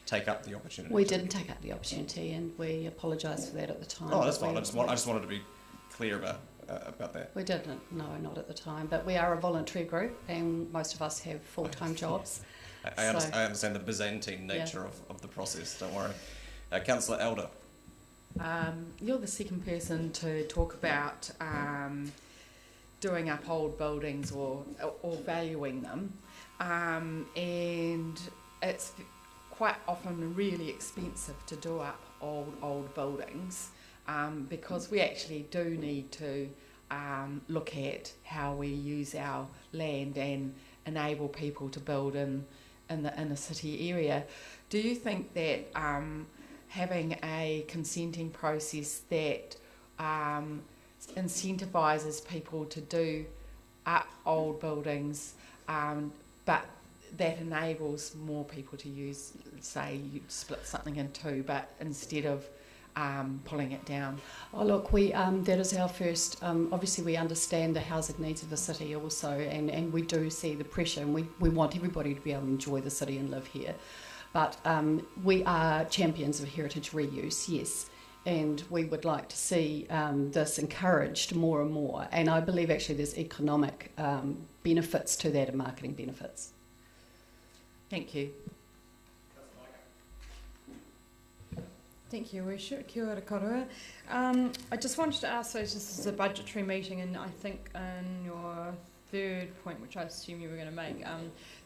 take up the opportunity? We didn't take up the opportunity, and we apologise for that at the time. Oh, that's fine. I just wanted to be clear about that. We didn't, no, not at the time. But we are a voluntary group, and most of us have full-time jobs. I understand the Byzantine nature of the process, don't worry. Councillor Elder. You're the second person to talk about doing up old buildings or valuing them, and it's quite often really expensive to do up old buildings, because we actually do need to look at how we use our land and enable people to build in the inner city area. Do you think that having a consenting process that incentivises people to do up old buildings, but that enables more people to use, say, you split something in two, but instead of pulling it down? Oh look, that is our first, obviously we understand the housing needs of the city also, and we do see the pressure, and we want everybody to be able to enjoy the city and live here. But we are champions of heritage reuse, yes, and we would like to see this encouraged more and more, and I believe actually there's economic benefits to that and marketing benefits. Thank you. Thank you, Worship. Kia ora koroa. I just wanted to ask, so this is a budgetary meeting, and I think in your third point, which I assume you were going to make,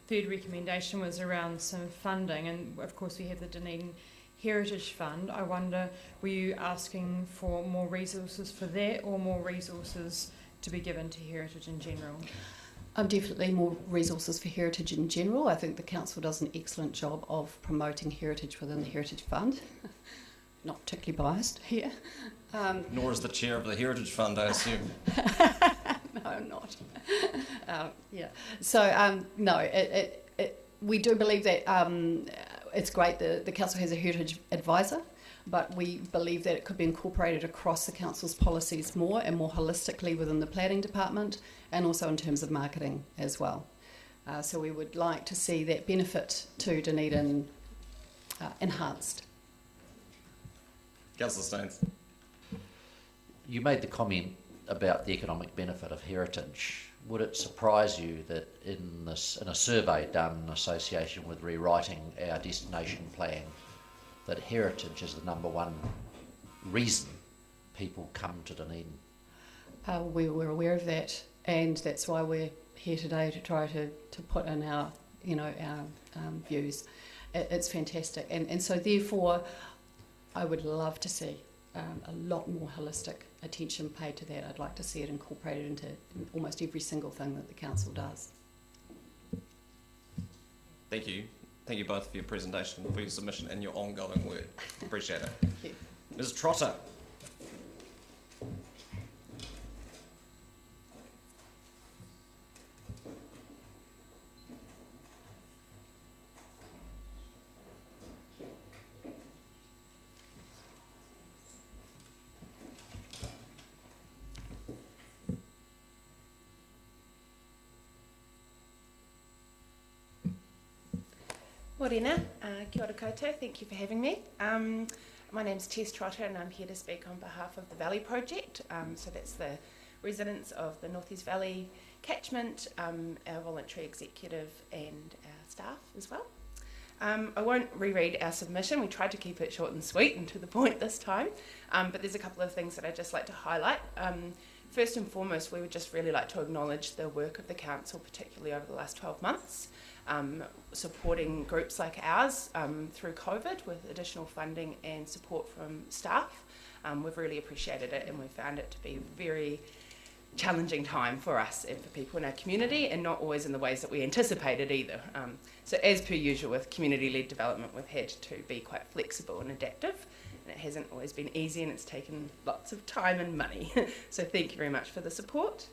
third recommendation was around some funding, and of course we have the Dunedin Heritage Fund. I wonder, were you asking for more resources for that, or more resources to be given to heritage in general? Definitely more resources for heritage in general. I think the council does an excellent job of promoting heritage within the Heritage Fund. Not particularly biased here. Nor is the chair of the Heritage Fund, I assume. No, I'm not. Yeah. So, no, we do believe that it's great that the council has a heritage advisor, but we believe that it could be incorporated across the council's policies more and more holistically within the planning department, and also in terms of marketing as well. So we would like to see that benefit to Dunedin enhanced. Councillor Staines. You made the comment about the economic benefit of heritage. Would it surprise you that in a survey done in association with rewriting our destination plan, that heritage is the #1 reason people come to Dunedin? We're aware of that, and that's why we're here today to try to put in our views. It's fantastic, and so therefore I would love to see a lot more holistic attention paid to that. I'd like to see it incorporated into almost every single thing that the council does. Thank you. Thank you both for your presentation, for your submission and your ongoing work. Appreciate it. Thank you. Ms. Trotter. Morena, kia ora koutou, thank you for having me. My name's Tess Trotter and I'm here to speak on behalf of the Valley Project. So that's the residents of the North East Valley catchment, our voluntary executive and our staff as well. I won't reread our submission, we tried to keep it short and sweet and to the point this time, but there's a couple of things that I'd just like to highlight. First and foremost, we would just really like to acknowledge the work of the Council, particularly over the last 12 months, supporting groups like ours through COVID with additional funding and support from staff. We've really appreciated it and we found it to be a very challenging time for us and for people in our community, and not always in the ways that we anticipated either. So as per usual with community-led development, we've had to be quite flexible and adaptive, and it hasn't always been easy and it's taken lots of time and money. So thank you very much for the support.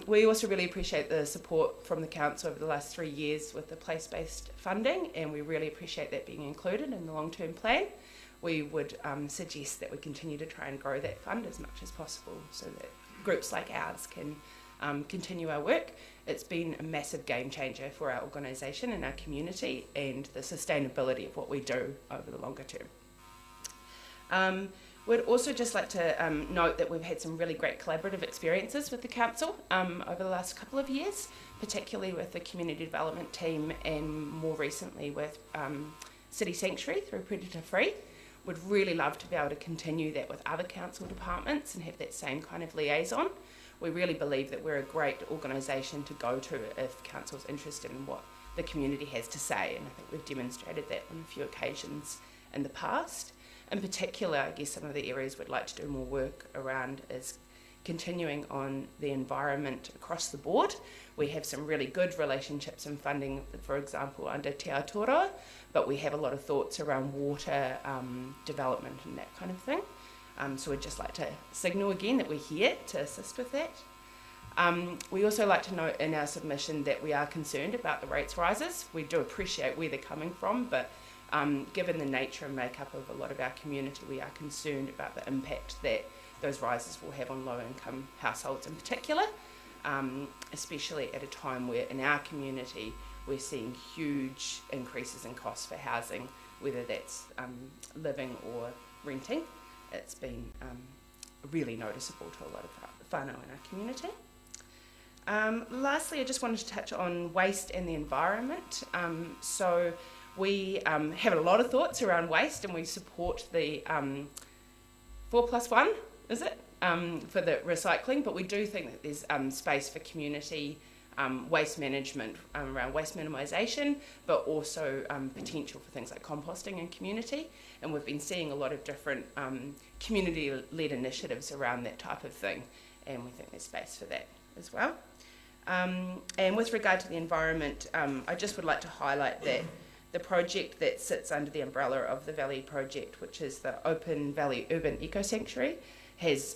We also really appreciate the support from the Council over the last 3 years with the place-based funding, and we really appreciate that being included in the long-term plan. We would suggest that we continue to try and grow that fund as much as possible so that groups like ours can continue our work. It's been a massive game changer for our organisation and our community and the sustainability of what we do over the longer term. We'd also just like to note that we've had some really great collaborative experiences with the Council over the last couple of years, particularly with the community development team and more recently with City Sanctuary through Predator Free. Would really love to be able to continue that with other council departments and have that same kind of liaison. We really believe that we're a great organisation to go to if council's interested in what the community has to say, and I think we've demonstrated that on a few occasions in the past. In particular, I guess some of the areas we'd like to do more work around is continuing on the environment across the board. We have some really good relationships and funding, for example, under Te Aotearoa, but we have a lot of thoughts around water development and that kind of thing. So we'd just like to signal again that we're here to assist with that. We also like to note in our submission that we are concerned about the rates rises. We do appreciate where they're coming from, but given the nature and makeup of a lot of our community, we are concerned about the impact that those rises will have on low-income households in particular, especially at a time where in our community we're seeing huge increases in costs for housing, whether that's living or renting. It's been really noticeable to a lot of whānau in our community. Lastly, I just wanted to touch on waste and the environment. So we have a lot of thoughts around waste, and we support the 4+1, is it, for the recycling, but we do think that there's space for community waste management around waste minimisation, but also potential for things like composting in community. And we've been seeing a lot of different community-led initiatives around that type of thing, and we think there's space for that as well. And with regard to the environment, I just would like to highlight that the project that sits under the umbrella of the Valley Project, which is the Open Valley Urban Eco Sanctuary, has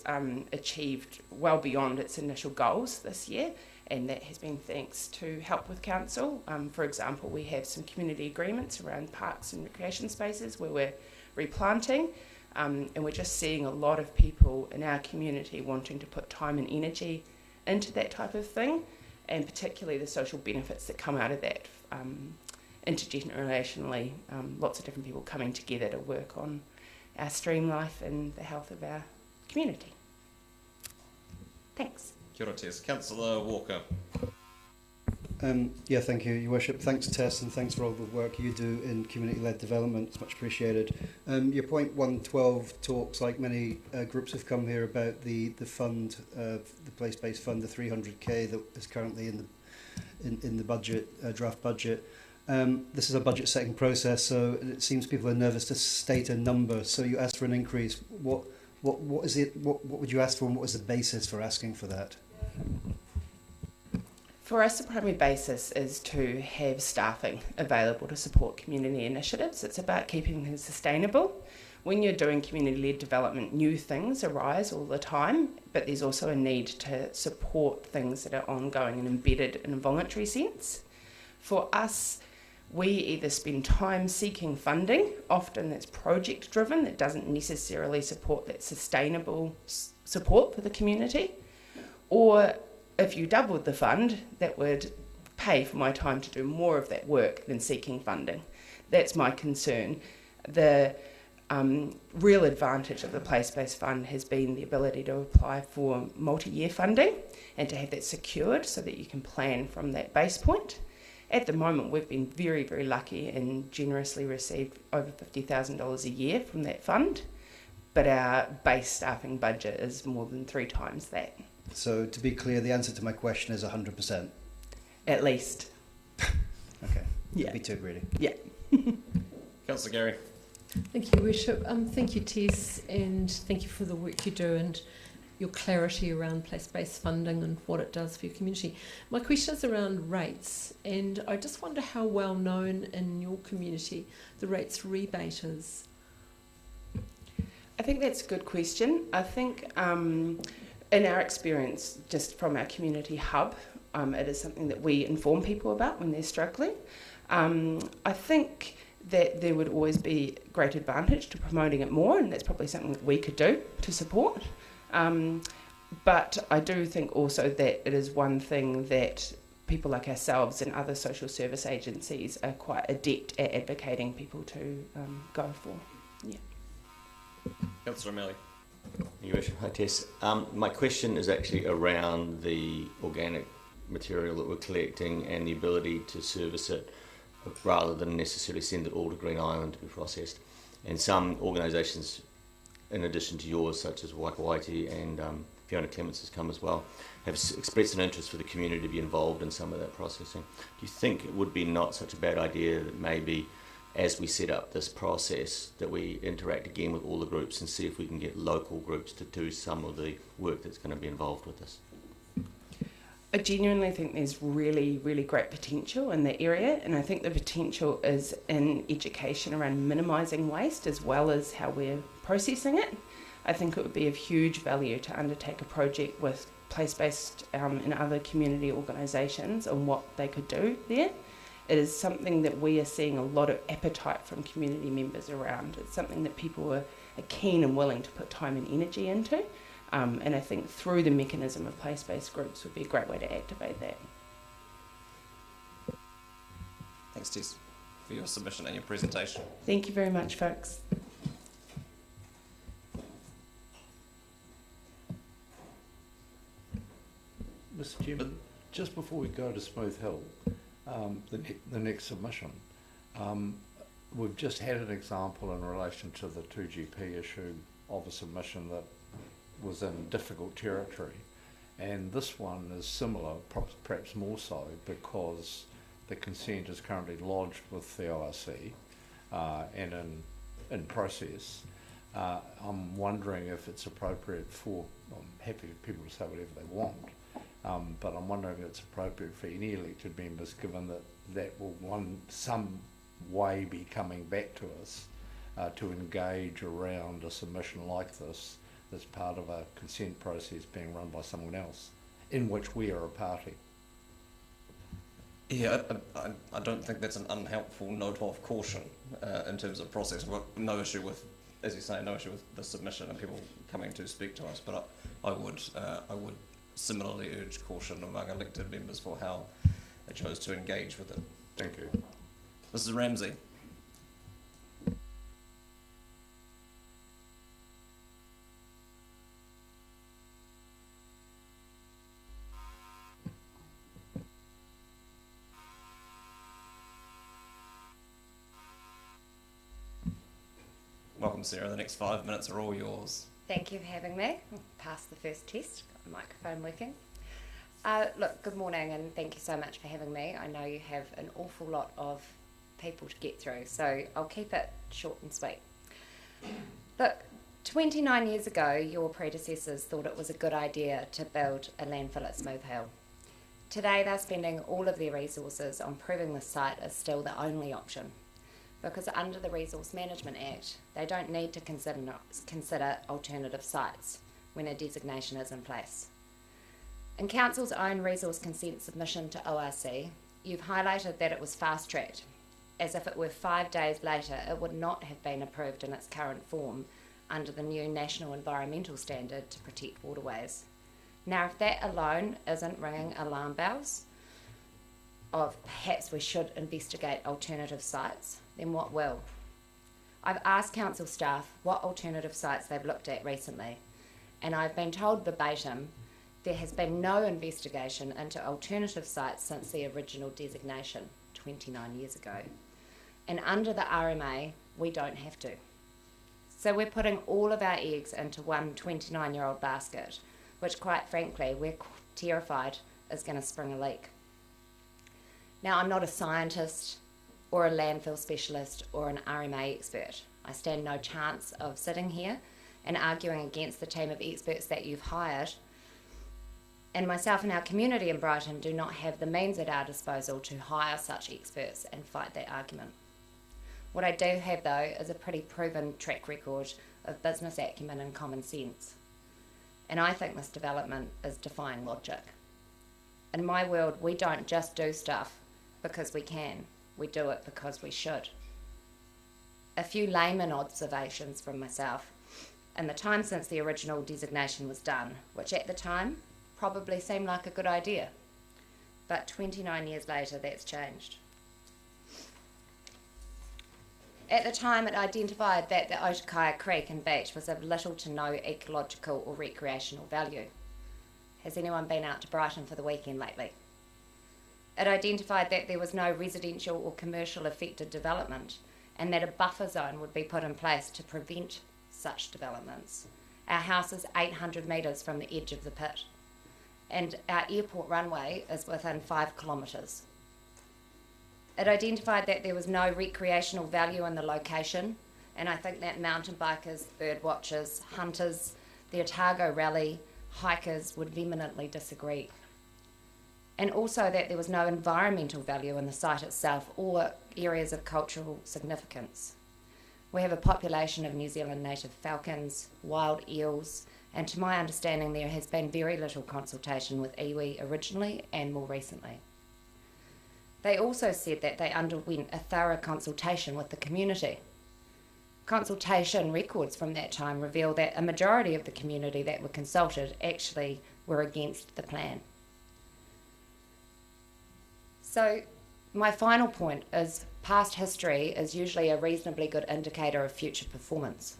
achieved well beyond its initial goals this year, and that has been thanks to help with council. For example, we have some community agreements around parks and recreation spaces where we're replanting, and we're just seeing a lot of people in our community wanting to put time and energy into that type of thing, and particularly the social benefits that come out of that. Intergenerationally, lots of different people coming together to work on our stream life and the health of our community. Thanks. Kia ora, Tess. Councillor Walker. Yeah, thank you, Your Worship. Thanks, Tess, and thanks for all the work you do in community-led development. It's much appreciated. Your point 112 talks, like many groups have come here, about the fund, the place-based fund, the 300k that is currently in the budget, draft budget. This is a budget setting process, so it seems people are nervous to state a number. So you ask for an increase. What is it? What would you ask for, and what is the basis for asking for that? For us, the primary basis is to have staffing available to support community initiatives. It's about keeping things sustainable. When you're doing community-led development, new things arise all the time, but there's also a need to support things that are ongoing and embedded in a voluntary sense. For us, we either spend time seeking funding, often that's project driven, that doesn't necessarily support that sustainable support for the community, or if you doubled the fund, that would pay for my time to do more of that work than seeking funding. That's my concern. The real advantage of the place-based fund has been the ability to apply for multi-year funding and to have that secured so that you can plan from that base point. At the moment, we've been very, very lucky and generously received over $50,000 a year from that fund, but our base staffing budget is more than 3 times that. So to be clear, the answer to my question is 100%? At least. Okay. Yeah. Don't be too greedy. Yeah. Councillor Gary. Thank you, Worship. Thank you, Tess, and thank you for the work you do and your clarity around place-based funding and what it does for your community. My question is around rates, and I just wonder how well known in your community the rates rebate is. I think that's a good question. I think in our experience, just from our community hub, it is something that we inform people about when they're struggling. I think that there would always be great advantage to promoting it more, and that's probably something that we could do to support. But I do think also that it is one thing that people like ourselves and other social service agencies are quite adept at advocating people to go for. Yeah. Councillor O'Malley. Your Worship, hi Tess. My question is actually around the organic material that we're collecting and the ability to service it rather than necessarily send it all to Green Island to be processed. And some organisations, in addition to yours, such as Waikawaiti and Fiona Clements has come as well, have expressed an interest for the community to be involved in some of that processing. Do you think it would be not such a bad idea that maybe as we set up this process that we interact again with all the groups and see if we can get local groups to do some of the work that's going to be involved with this? I genuinely think there's really, really great potential in the area, and I think the potential is in education around minimising waste as well as how we're processing it. I think it would be of huge value to undertake a project with place-based and other community organisations on what they could do there. It is something that we are seeing a lot of appetite from community members around. It's something that people are keen and willing to put time and energy into. And I think through the mechanism of place-based groups would be a great way to activate that. Thanks, Tess, for your submission and your presentation. Thank you very much, folks. Mr. Chairman, just before we go to Smooth Hill, the next submission, we've just had an example in relation to the 2GP issue of a submission that was in difficult territory, and this one is similar, perhaps more so, because the consent is currently lodged with the ORC and in process. I'm wondering if it's appropriate for, I'm happy for people to say whatever they want, but I'm wondering if it's appropriate for any elected members, given that that will some way be coming back to us to engage around a submission like this as part of a consent process being run by someone else, in which we are a party. Yeah, I don't think that's an unhelpful note of caution in terms of process. We've got no issue with, as you say, no issue with the submission and people coming to speak to us, but I would similarly urge caution among elected members for how they chose to engage with it. Thank you. Mrs. Ramsey. Welcome, Sarah. The next 5 minutes are all yours. Thank you for having me. Passed the first test. Got the microphone working. Look, good morning, and thank you so much for having me. I know you have an awful lot of people to get through, so I'll keep it short and sweet. Look, 29 years ago, your predecessors thought it was a good idea to build a landfill at Smooth Hill. Today, they're spending all of their resources on proving the site is still the only option, because under the Resource Management Act, they don't need to consider alternative sites when a designation is in place. In Council's own resource consent submission to ORC, you've highlighted that it was fast-tracked, as if it were 5 days later it would not have been approved in its current form under the new National Environmental Standard to protect waterways. Now, if that alone isn't ringing alarm bells, of perhaps we should investigate alternative sites, then what will? I've asked council staff what alternative sites they've looked at recently, and I've been told verbatim there has been no investigation into alternative sites since the original designation 29 years ago. And under the RMA, we don't have to. So we're putting all of our eggs into one 29-year-old basket, which quite frankly, we're terrified is going to spring a leak. Now, I'm not a scientist or a landfill specialist or an RMA expert. I stand no chance of sitting here and arguing against the team of experts that you've hired. And myself and our community in Brighton do not have the means at our disposal to hire such experts and fight that argument. What I do have, though, is a pretty proven track record of business acumen and common sense. And I think this development is defying logic. In my world, we don't just do stuff because we can. We do it because we should. A few layman observations from myself. In the time since the original designation was done, which at the time probably seemed like a good idea, but 29 years later that's changed. At the time it identified that the Otakaya Creek and beach was of little to no ecological or recreational value. Has anyone been out to Brighton for the weekend lately? It identified that there was no residential or commercial affected development and that a buffer zone would be put in place to prevent such developments. Our house is 800 metres from the edge of the pit, and our airport runway is within 5 kilometres. It identified that there was no recreational value in the location, and I think that mountain bikers, bird watchers, hunters, the Otago Rally, hikers would vehemently disagree. And also that there was no environmental value in the site itself or areas of cultural significance. We have a population of New Zealand native falcons, wild eels, and to my understanding there has been very little consultation with iwi originally and more recently. They also said that they underwent a thorough consultation with the community. Consultation records from that time reveal that a majority of the community that were consulted actually were against the plan. So my final point is past history is usually a reasonably good indicator of future performance.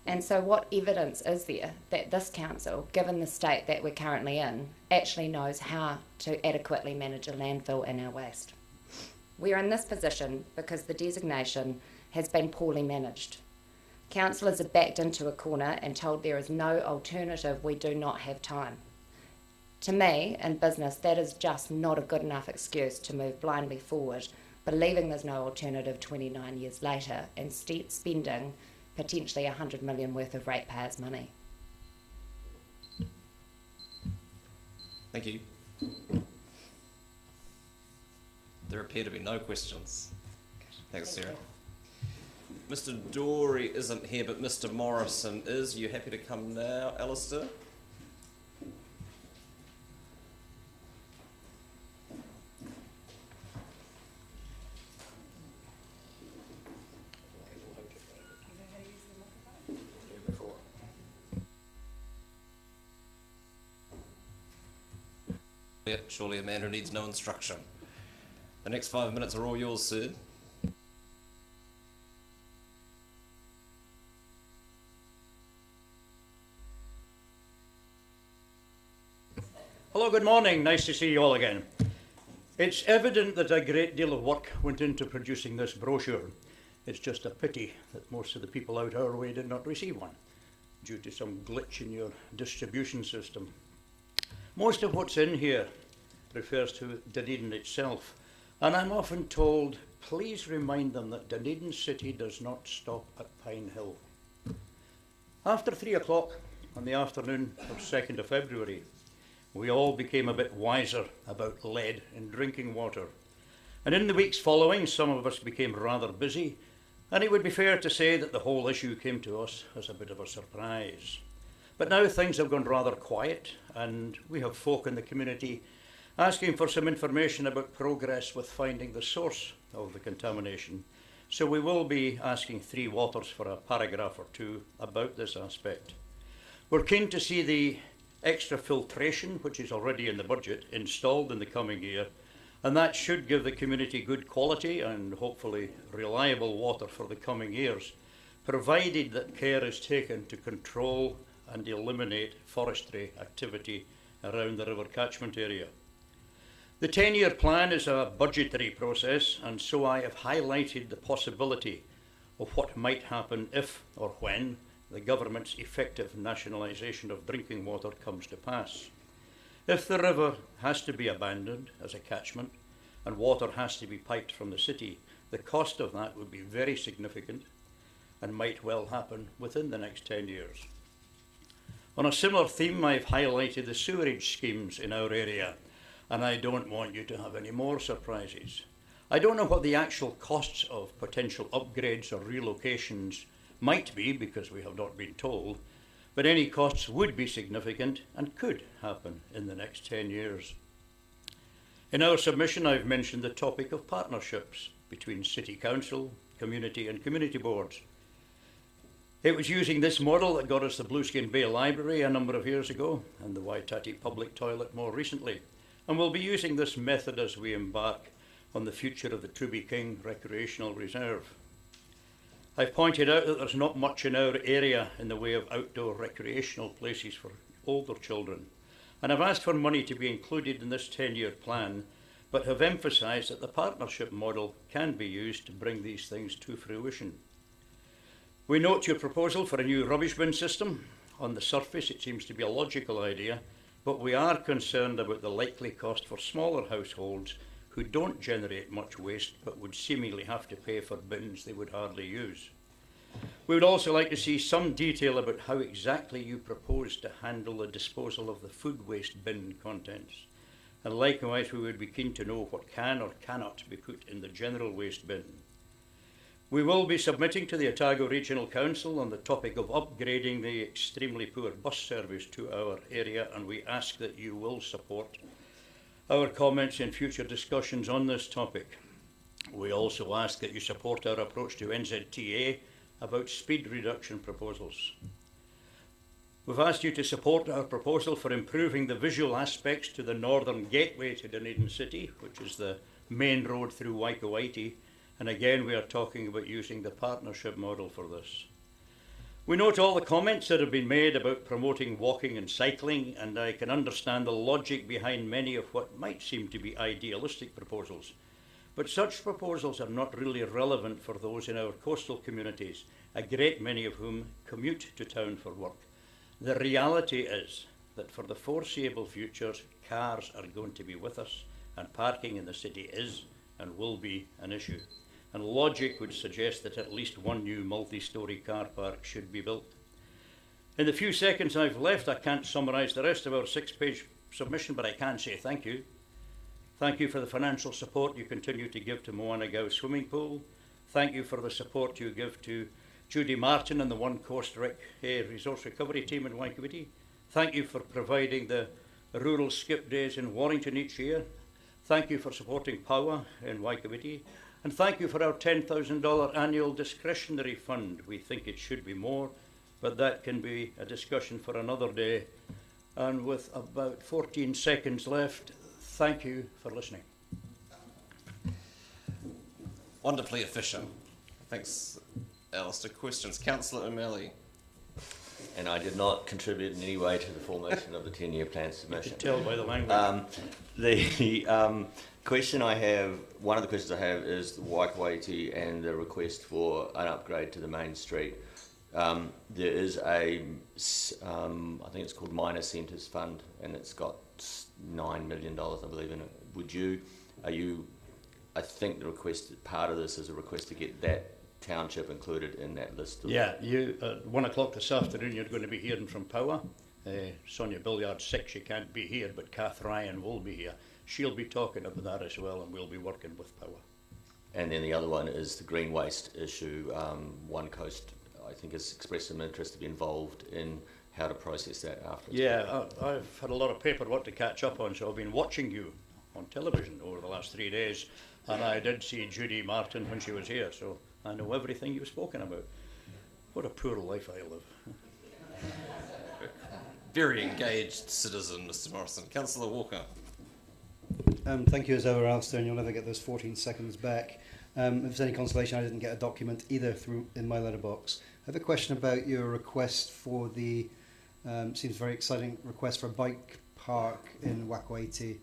And so what evidence is there that this council, given the state that we're currently in, actually knows how to adequately manage a landfill and our waste? We are in this position because the designation has been poorly managed. Councillors are backed into a corner and told there is no alternative, we do not have time. To me, in business, that is just not a good enough excuse to move blindly forward, believing there's no alternative 29 years later and spending potentially 100 million worth of ratepayers' money. Thank you. There appear to be no questions. Thanks, Sarah. Mr. Dory isn't here, but Mr. Morrison is. Are you happy to come now, Alistair? Surely a man who needs no instruction. The next 5 minutes are all yours, sir. Hello, good morning. Nice to see you all again. It's evident that a great deal of work went into producing this brochure. It's just a pity that most of the people out our way did not receive one, due to some glitch in your distribution system. Most of what's in here refers to Dunedin itself, and I'm often told, please remind them that Dunedin City does not stop at Pine Hill. After 3 o'clock on the afternoon of 2nd of February, we all became a bit wiser about lead in drinking water. And in the weeks following, some of us became rather busy, and it would be fair to say that the whole issue came to us as a bit of a surprise. But now things have gone rather quiet, and we have folk in the community asking for some information about progress with finding the source of the contamination. So we will be asking Three Waters for a paragraph or two about this aspect. We're keen to see the extra filtration, which is already in the budget, installed in the coming year, and that should give the community good quality and hopefully reliable water for the coming years, provided that care is taken to control and eliminate forestry activity around the river catchment area. The 10-year plan is a budgetary process, and so I have highlighted the possibility of what might happen if or when the government's effective nationalisation of drinking water comes to pass. If the river has to be abandoned as a catchment and water has to be piped from the city, the cost of that would be very significant and might well happen within the next 10 years. On a similar theme, I've highlighted the sewerage schemes in our area, and I don't want you to have any more surprises. I don't know what the actual costs of potential upgrades or relocations might be, because we have not been told, but any costs would be significant and could happen in the next 10 years. In our submission, I've mentioned the topic of partnerships between City Council, community and community boards. It was using this model that got us the Blueskin Bay Library a number of years ago and the Waitati Public Toilet more recently, and we'll be using this method as we embark on the future of the Truby King Recreational Reserve. I've pointed out that there's not much in our area in the way of outdoor recreational places for older children, and I've asked for money to be included in this 10-year plan, but have emphasised that the partnership model can be used to bring these things to fruition. We note your proposal for a new rubbish bin system. On the surface, it seems to be a logical idea, but we are concerned about the likely cost for smaller households who don't generate much waste but would seemingly have to pay for bins they would hardly use. We would also like to see some detail about how exactly you propose to handle the disposal of the food waste bin contents. And likewise, we would be keen to know what can or cannot be put in the general waste bin. We will be submitting to the Otago Regional Council on the topic of upgrading the extremely poor bus service to our area, and we ask that you will support our comments in future discussions on this topic. We also ask that you support our approach to NZTA about speed reduction proposals. We've asked you to support our proposal for improving the visual aspects to the northern gateway to Dunedin City, which is the main road through Waikouaiti, and again we are talking about using the partnership model for this. We note all the comments that have been made about promoting walking and cycling, and I can understand the logic behind many of what might seem to be idealistic proposals. But such proposals are not really relevant for those in our coastal communities, a great many of whom commute to town for work. The reality is that for the foreseeable future, cars are going to be with us, and parking in the city is and will be an issue. And logic would suggest that at least one new multi-storey car park should be built. In the few seconds I've left, I can't summarise the rest of our 6-page submission, but I can say thank you. Thank you for the financial support you continue to give to Moana Gau Swimming Pool. Thank you for the support you give to Judy Martin and the One Coast Resource Recovery Team in Waikouaiti. Thank you for providing the rural skip days in Warrington each year. Thank you for supporting Paua in Waikouaiti. And thank you for our $10,000 annual discretionary fund. We think it should be more, but that can be a discussion for another day. And with about 14 seconds left, thank you for listening. Wonderfully efficient. Thanks, Alistair. Questions? Councillor O'Malley. And I did not contribute in any way to the formation of the 10-year plan submission. You can tell by the language. The question I have, one of the questions I have is the Waikouaiti and the request for an upgrade to the main street. There is a, I think it's called Minor Centres Fund, and it's got $9 million, I believe, in it. I think the request, part of this is a request to get that township included in that list. Yeah, you at 1 o'clock this afternoon you're going to be hearing from Paua. Sonia Billiard's sick, she can't be here, but Kath Ryan will be here. She'll be talking about that as well, and we'll be working with Paua. And then the other one is the green waste issue. One Coast, I think, has expressed some interest to be involved in how to process that after. Yeah, I've had a lot of paperwork to catch up on, so I've been watching you on television over the last 3 days, and I did see Judy Martin when she was here, so I know everything you've spoken about. What a poor life I live. Very engaged citizen, Mr. Morrison. Councillor Walker. Thank you as ever, Alistair, and you'll never get those 14 seconds back. If there's any consolation, I didn't get a document either through in my letterbox. I have a question about your request for the, seems very exciting, request for a bike park in Waikouaiti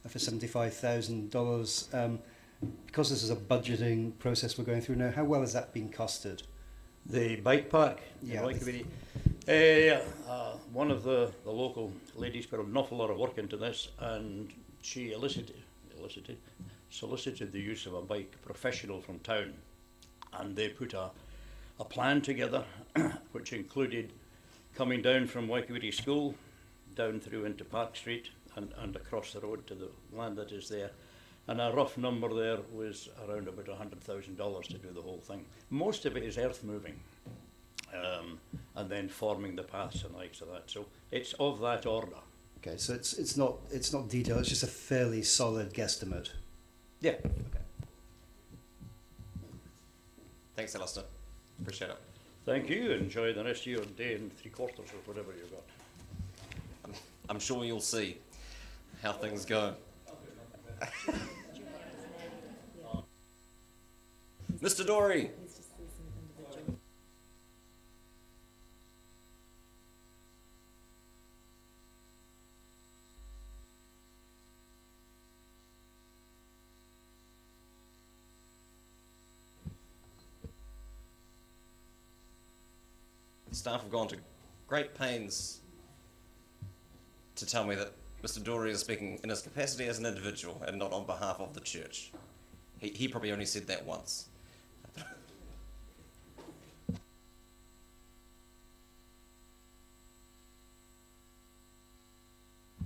for $75,000. Because this is a budgeting process we're going through now, how well has that been costed? The bike park? Yeah. One of the local ladies put an awful lot of work into this, and she solicited the use of a bike professional from town, and they put a plan together which included coming down from Waikouaiti School down through into Park Street and across the road to the land that is there, and a rough number there was around about $100,000 to do the whole thing. Most of it is earth moving, and then forming the paths and likes of that, so it's of that order. Okay, so it's not detailed, it's just a fairly solid guesstimate. Yeah. Okay. Thanks, Alistair. Appreciate it. Thank you. Enjoy the rest of your day and 3/4 or whatever you've got. I'm sure you'll see how things go. Mr. Dory. Staff have gone to great pains to tell me that Mr. Dory is speaking in his capacity as an individual and not on behalf of the church. He probably only said that once.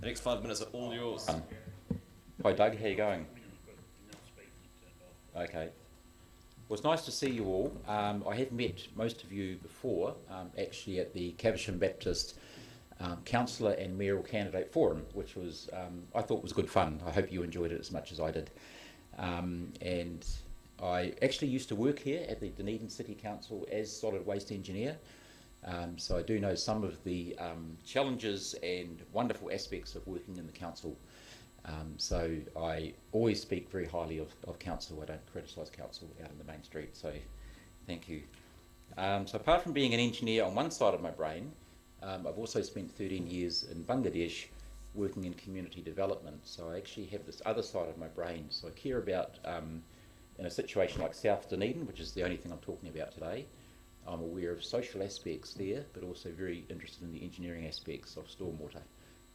The next 5 minutes are all yours. Hi Doug, how you going? Okay. Well, it's nice to see you all. I have met most of you before, actually at the Caversham Baptist Councillor and Mayoral Candidate Forum, which was, I thought was good fun. I hope you enjoyed it as much as I did. And I actually used to work here at the Dunedin City Council as solid waste engineer. So I do know some of the challenges and wonderful aspects of working in the council. So I always speak very highly of council. I don't criticise council out in the main street, so thank you. So apart from being an engineer on one side of my brain, I've also spent 13 years in Bangladesh working in community development. So I actually have this other side of my brain. So I care about, in a situation like South Dunedin, which is the only thing I'm talking about today, I'm aware of social aspects there, but also very interested in the engineering aspects of stormwater.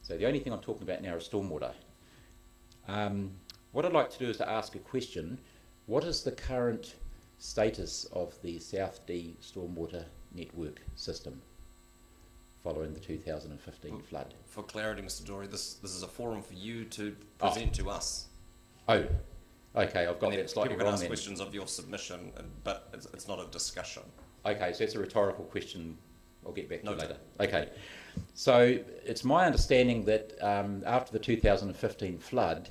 So the only thing I'm talking about now is stormwater. What I'd like to do is to ask a question. What is the current status of the South D stormwater network system following the 2015 flood? For clarity, Mr. Dory, this is a forum for you to present to us. Oh, okay, I've got that slightly wrong. People can ask then. questions of your submission, but it's not a discussion. Okay, so it's a rhetorical question. I'll get back to you later. Okay, so it's my understanding that after the 2015 flood,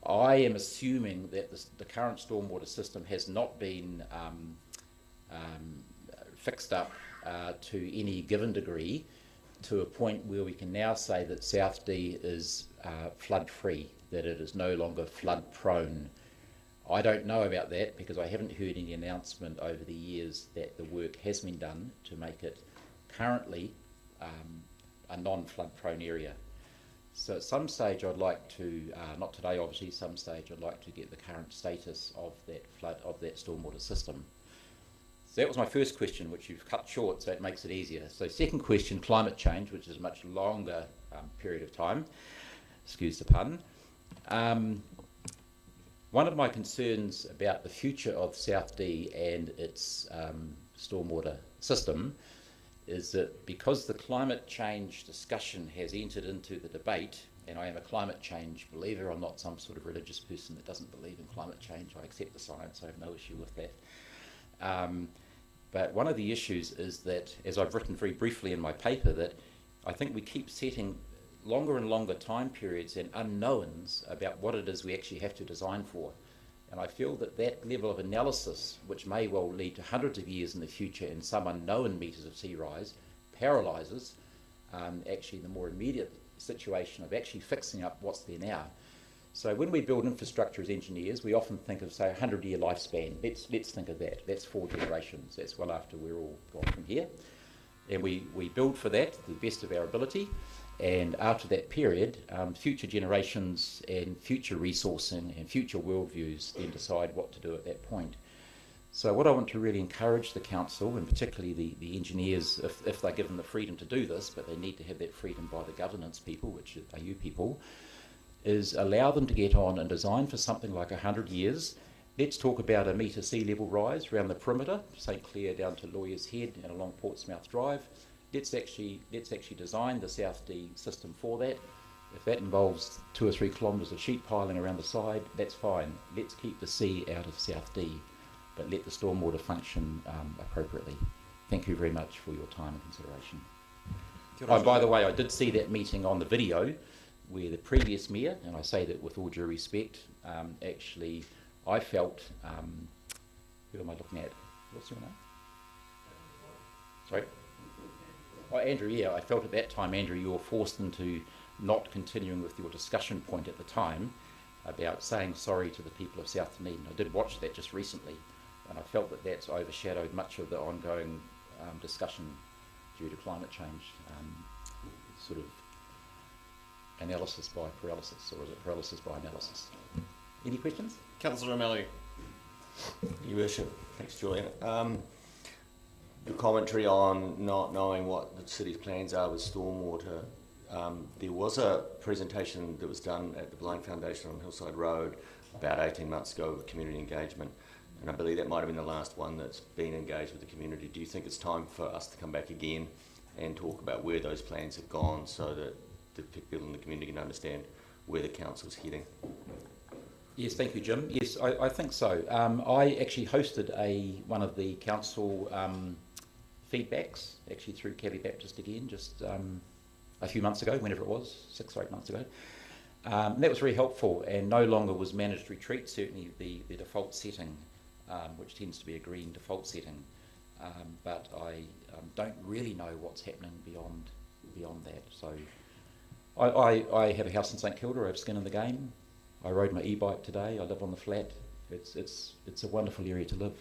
I am assuming that the current stormwater system has not been fixed up to any given degree to a point where we can now say that South D is flood-free, that it is no longer flood-prone. I don't know about that because I haven't heard any announcement over the years that the work has been done to make it currently a non-flood prone area. So at some stage I'd like to, not today obviously, some stage I'd like to get the current status of that flood, of that stormwater system. So that was my first question, which you've cut short, so it makes it easier. So second question, climate change, which is a much longer period of time, excuse the pun. One of my concerns about the future of South D and its stormwater system is that because the climate change discussion has entered into the debate, and I am a climate change believer, I'm not some sort of religious person that doesn't believe in climate change, I accept the science, I have no issue with that. But one of the issues is that, as I've written very briefly in my paper, that I think we keep setting longer and longer time periods and unknowns about what it is we actually have to design for. And I feel that that level of analysis, which may well lead to hundreds of years in the future and some unknown metres of sea rise, paralyses actually the more immediate situation of actually fixing up what's there now. So when we build infrastructure as engineers, we often think of, say, a 100-year lifespan. Let's think of that. That's 4 generations. That's well after we're all gone from here. And we build for that to the best of our ability. And after that period, future generations and future resourcing and future worldviews then decide what to do at that point. So what I want to really encourage the council, and particularly the engineers, if they're given the freedom to do this, but they need to have that freedom by the governance people, which are you people, is allow them to get on and design for something like 100 years. Let's talk about a metre sea level rise around the perimeter, St Clair down to Lawyer's Head and along Portsmouth Drive. Let's actually design the South D system for that. If that involves 2 or 3 kilometres of sheet piling around the side, that's fine. Let's keep the sea out of South D, but let the stormwater function appropriately. Thank you very much for your time and consideration. Oh, by the way, I did see that meeting on the video where the previous mayor, and I say that with all due respect, actually I felt, who am I looking at? What's your name? Sorry? Oh, Andrew, yeah, I felt at that time, Andrew, you were forced into not continuing with your discussion point at the time about saying sorry to the people of South Dunedin. I did watch that just recently, and I felt that that's overshadowed much of the ongoing discussion due to climate change, sort of analysis by paralysis, or is it paralysis by analysis? Any questions? Councillor O'Malley. Your Worship. Thanks, Julian. Your commentary on not knowing what the city's plans are with stormwater. There was a presentation that was done at the Blind Foundation on Hillside Road about 18 months ago with community engagement, and I believe that might have been the last one that's been engaged with the community. Do you think it's time for us to come back again and talk about where those plans have gone so that the people in the community can understand where the council's heading? Yes, thank you, Jim. Yes, I think so. I actually hosted one of the council feedbacks, actually through Cabby Baptist again, just a few months ago, whenever it was, 6 or 8 months ago. That was very helpful, and no longer was managed retreat certainly the default setting, which tends to be a green default setting. But I don't really know what's happening beyond that. So I have a house in St Kilda. I have skin in the game. I rode my e-bike today. I live on the flat. It's a wonderful area to live.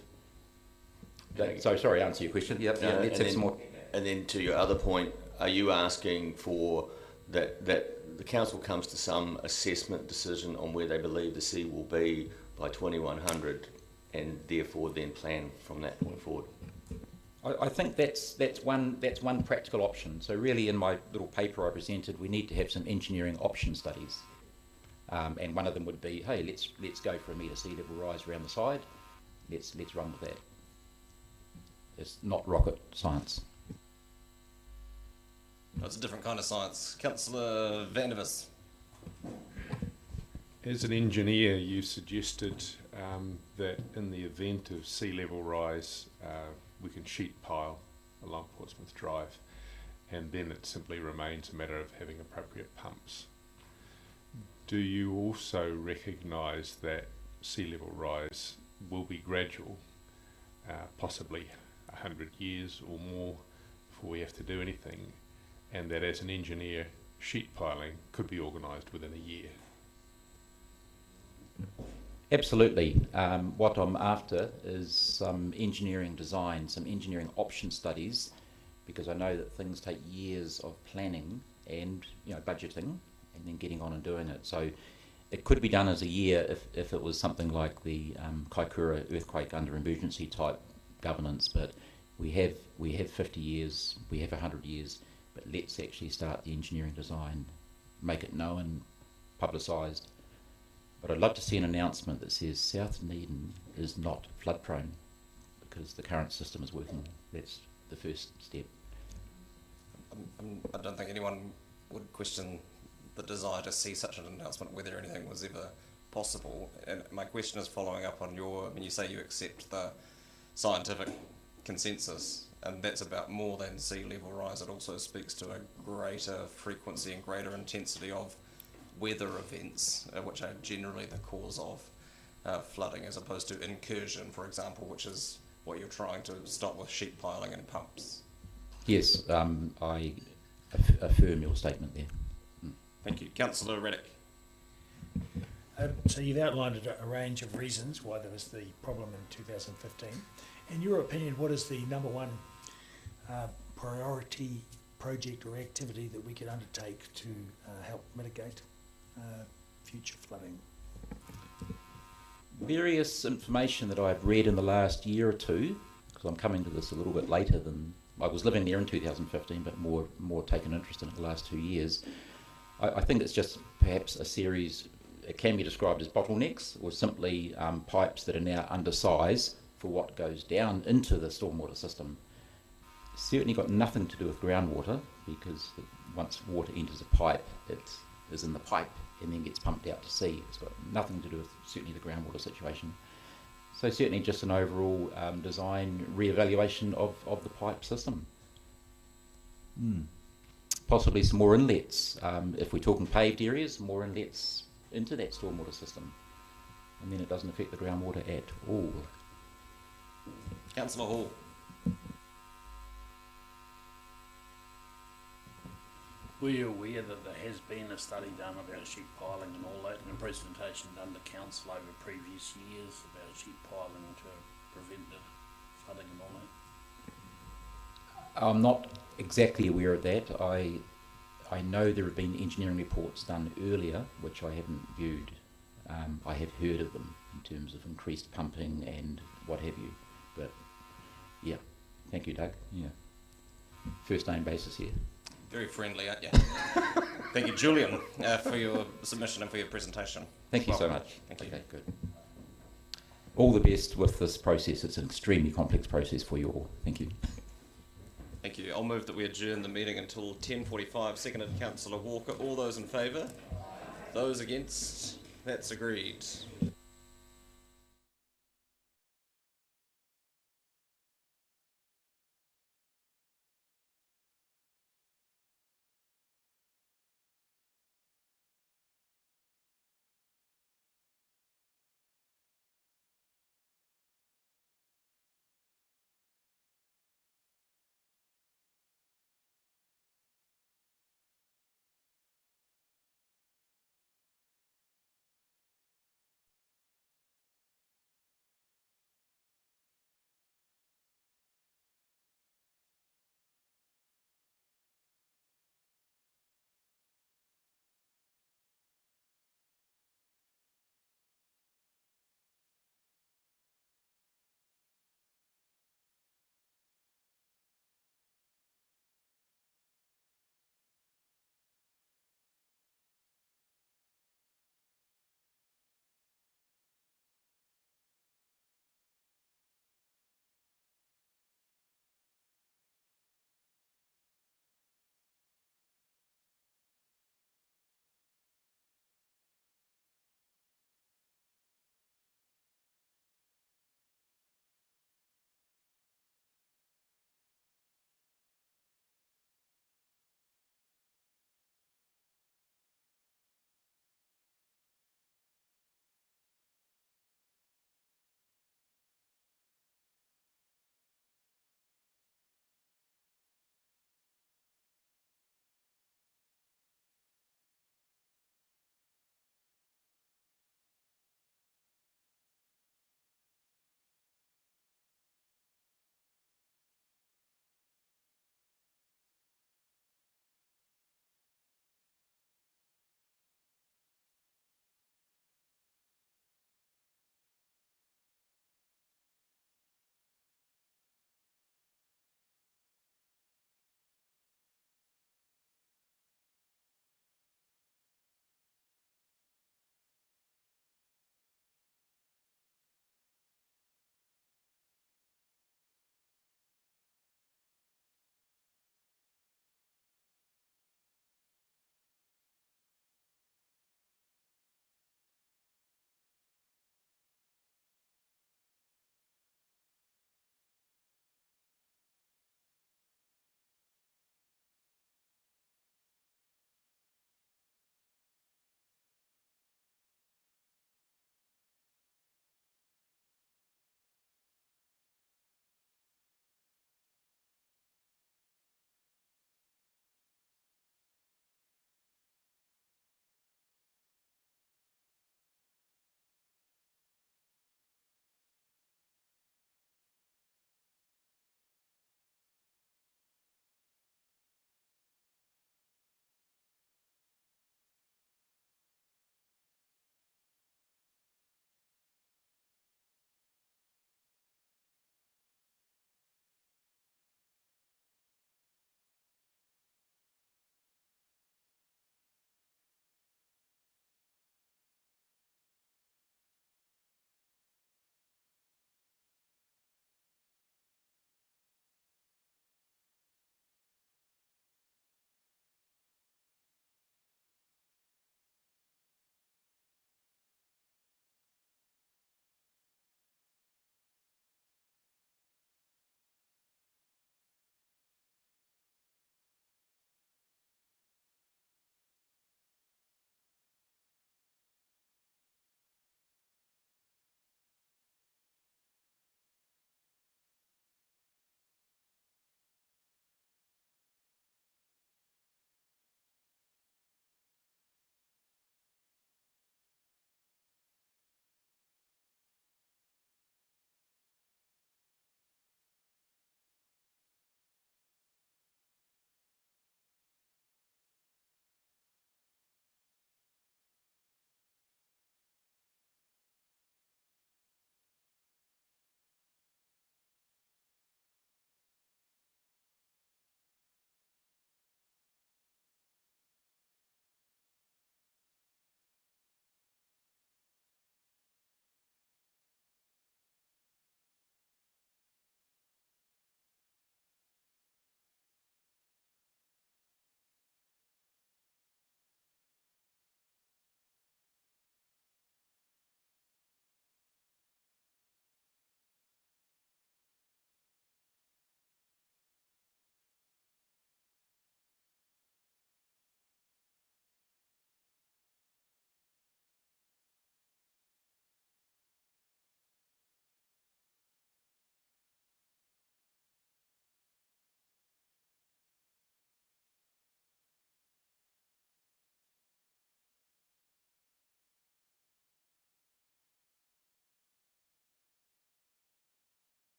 So sorry, answer your question. Yep, yeah, let's have some more. And then to your other point, are you asking for that the council comes to some assessment decision on where they believe the sea will be by 2100, and therefore then plan from that point forward? I think that's one practical option. So really, in my little paper I presented, we need to have some engineering option studies, and one of them would be, hey, let's go for a metre sea level rise around the side. Let's run with that. It's not rocket science. No, it's a different kind of science. Councillor Vandervis. As an engineer, you suggested that in the event of sea level rise, we can sheet pile along Portsmouth Drive, and then it simply remains a matter of having appropriate pumps. Do you also recognise that sea level rise will be gradual, possibly 100 years or more before we have to do anything, and that as an engineer, sheet piling could be organised within a year? Absolutely. What I'm after is some engineering design, some engineering option studies, because I know that things take years of planning and budgeting, and then getting on and doing it. So it could be done as a year if it was something like the Kaikoura earthquake under emergency type governance. But we have 50 years, we have 100 years. But let's actually start the engineering design, make it known, publicised. But I'd love to see an announcement that says South Dunedin is not flood prone because the current system is working. That's the first step. I don't think anyone would question the desire to see such an announcement, whether anything was ever possible. And my question is following up on you say you accept the scientific consensus, and that's about more than sea level rise. It also speaks to a greater frequency and greater intensity of weather events, which are generally the cause of flooding, as opposed to incursion, for example, which is what you're trying to stop with sheet piling and pumps. Yes, I affirm your statement there. Thank you. Councillor Reddick. So you've outlined a range of reasons why there was the problem in 2015. In your opinion, what is the number one priority project or activity that we could undertake to help mitigate future flooding? Various information that I've read in the last year or two, because I'm coming to this a little bit later than I was living there in 2015, but more taken interest in it the last 2 years. I think it's just perhaps a series. It can be described as bottlenecks, or simply pipes that are now undersized for what goes down into the stormwater system. Certainly got nothing to do with groundwater, because once water enters a pipe, it is in the pipe and then gets pumped out to sea. It's got nothing to do with certainly the groundwater situation. So certainly just an overall design re-evaluation of the pipe system. Possibly some more inlets, if we're talking paved areas, more inlets into that stormwater system, and then it doesn't affect the groundwater at all. Councillor Hall. Were you aware that there has been a study done about sheet piling and all that, and a presentation done to council over previous years about sheet piling to prevent the flooding and all that? I'm not exactly aware of that. I know there have been engineering reports done earlier, which I haven't viewed. I have heard of them in terms of increased pumping and what have you. But yeah, thank you, Doug. Yeah, first name basis here. Very friendly, aren't you? Thank you, Julian, for your submission and for your presentation. Thank you so much. Thank you. Okay, good. All the best with this process. It's an extremely complex process for you all. Thank you. Thank you. I'll move that we adjourn the meeting until 10:45. Seconded, Councillor Walker. All those in favour? Those against? That's agreed.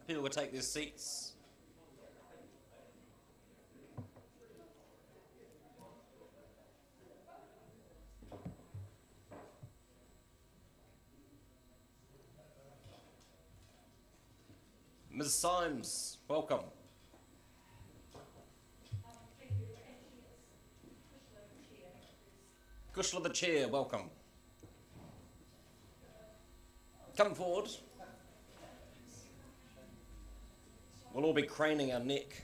people will take their seats. Ms. Symes, welcome. Kushla the Chair, welcome. Come forward. We'll all be craning our neck.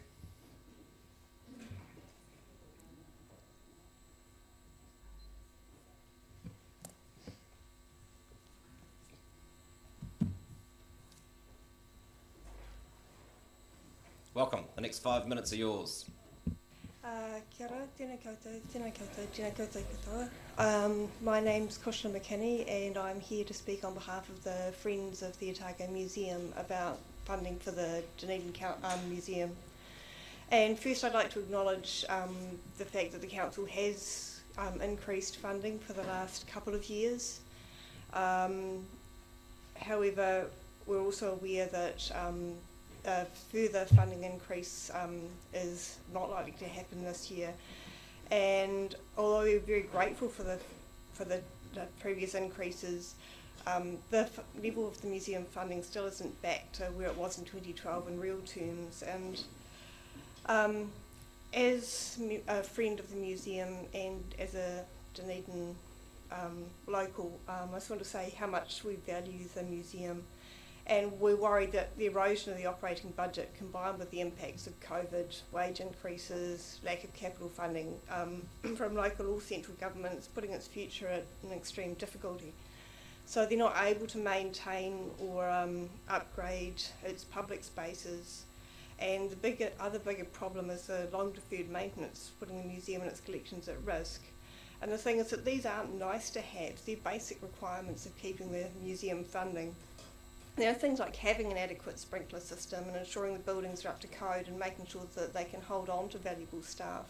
Welcome. The next 5 minutes are yours. Kia ora, tēnā koutou katoa. My name's Kushla McKinney and I'm here to speak on behalf of the Friends of the Otago Museum about funding for the Dunedin Museum. And first I'd like to acknowledge the fact that the Council has increased funding for the last couple of years. However, we're also aware that a further funding increase is not likely to happen this year, and although we're very grateful for the previous increases, the level of the museum funding still isn't back to where it was in 2012 in real terms. And as a friend of the museum and as a Dunedin local, I just want to say how much we value the museum. And we're worried that the erosion of the operating budget, combined with the impacts of COVID, wage increases, lack of capital funding from local or central governments, putting its future at an extreme difficulty. So they're not able to maintain or upgrade its public spaces. And the other bigger problem is the long deferred maintenance, putting the museum and its collections at risk. And the thing is that these aren't nice to have, they're basic requirements of keeping the museum funding. There are things like having an adequate sprinkler system and ensuring the buildings are up to code and making sure that they can hold on to valuable staff.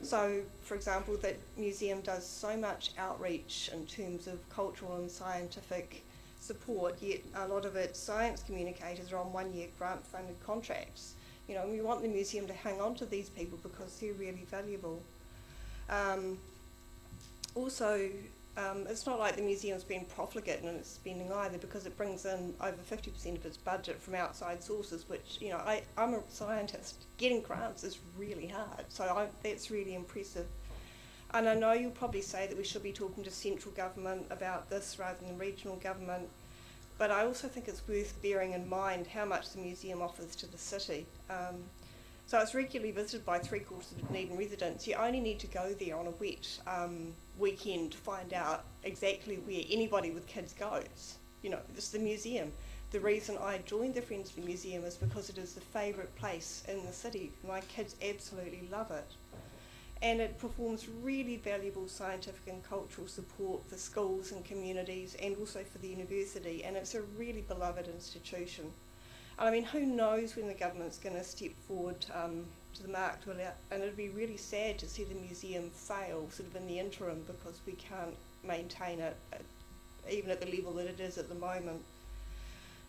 So, for example, the museum does so much outreach in terms of cultural and scientific support, yet a lot of its science communicators are on one-year grant-funded contracts. You know, we want the museum to hang on to these people because they're really valuable. Also, it's not like the museum's been profligate in its spending either, because it brings in over 50% of its budget from outside sources, which, you know, I'm a scientist. Getting grants is really hard, so that's really impressive. And I know you'll probably say that we should be talking to central government about this rather than regional government, but I also think it's worth bearing in mind how much the museum offers to the city. So it's regularly visited by 3/4 of Dunedin residents. You only need to go there on a wet weekend to find out exactly where anybody with kids goes. You know, it's the museum. The reason I joined the Friends of the Museum is because it is the favourite place in the city. My kids absolutely love it. And it performs really valuable scientific and cultural support for schools and communities, and also for the university, and it's a really beloved institution. I mean, who knows when the government's going to step forward to the mark to allow, and it'd be really sad to see the museum fail sort of in the interim, because we can't maintain it even at the level that it is at the moment.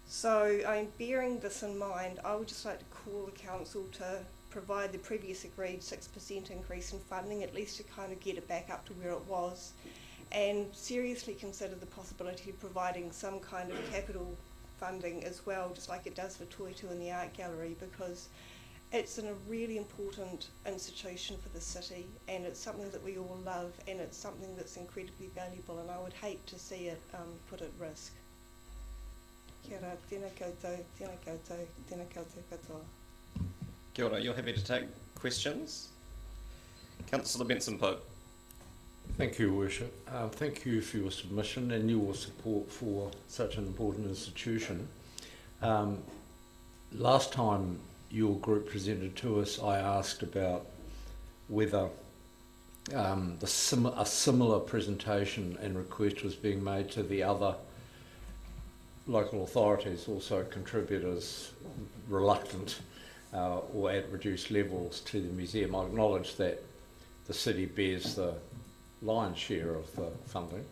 So, bearing this in mind, I would just like to call the council to provide the previous agreed 6% increase in funding, at least to kind of get it back up to where it was, and seriously consider the possibility of providing some kind of capital funding as well, just like it does for Toitu and the Art Gallery, because it's a really important institution for the city, and it's something that we all love, and it's something that's incredibly valuable, and I would hate to see it put at risk. Kia ora, tēnā koutou, tēnā koutou, tēnā koutou katoa. Kia ora, you're happy to take questions? Councillor Benson-Pope. Thank you, Worship. Thank you for your submission and your support for such an important institution. Last time your group presented to us, I asked about whether a similar presentation and request was being made to the other local authorities, also contributors reluctant or at reduced levels to the museum. I acknowledge that the city bears the lion's share of the funding,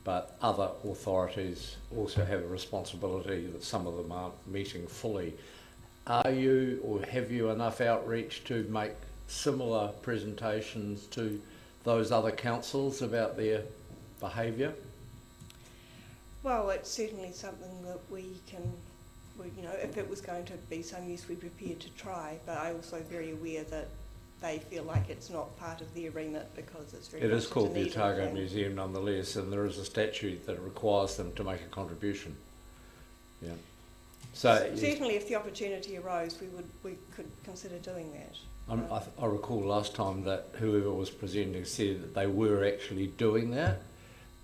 but other authorities also have a responsibility that some of them aren't meeting fully. Are you, or have you, enough outreach to make similar presentations to those other councils about their behaviour? Well, it's certainly something that we can, you know, if it was going to be some use, we're prepared to try, but I'm also very aware that they feel like it's not part of their remit because it's very It much is called the Dunedin Otago thing. Museum nonetheless, and there is a statute that requires them to make a contribution. Yeah. So certainly, if the opportunity arose, we could consider doing that. I recall last time that whoever was presenting said that they were actually doing that,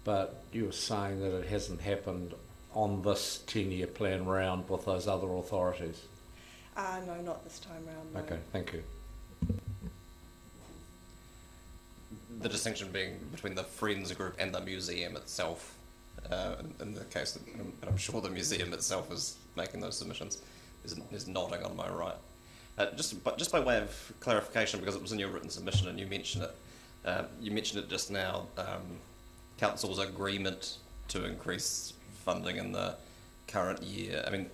but you were saying that it hasn't happened on this 10-year plan round with those other authorities. No, not this time round. No. Okay, thank you. The distinction being between the Friends group and the museum itself, in the case that, and I'm sure the museum itself is making those submissions, is nodding on my right. Just by way of clarification, because it was in your written submission and you mentioned it just now, Council's agreement to increase funding in the current year. I mean,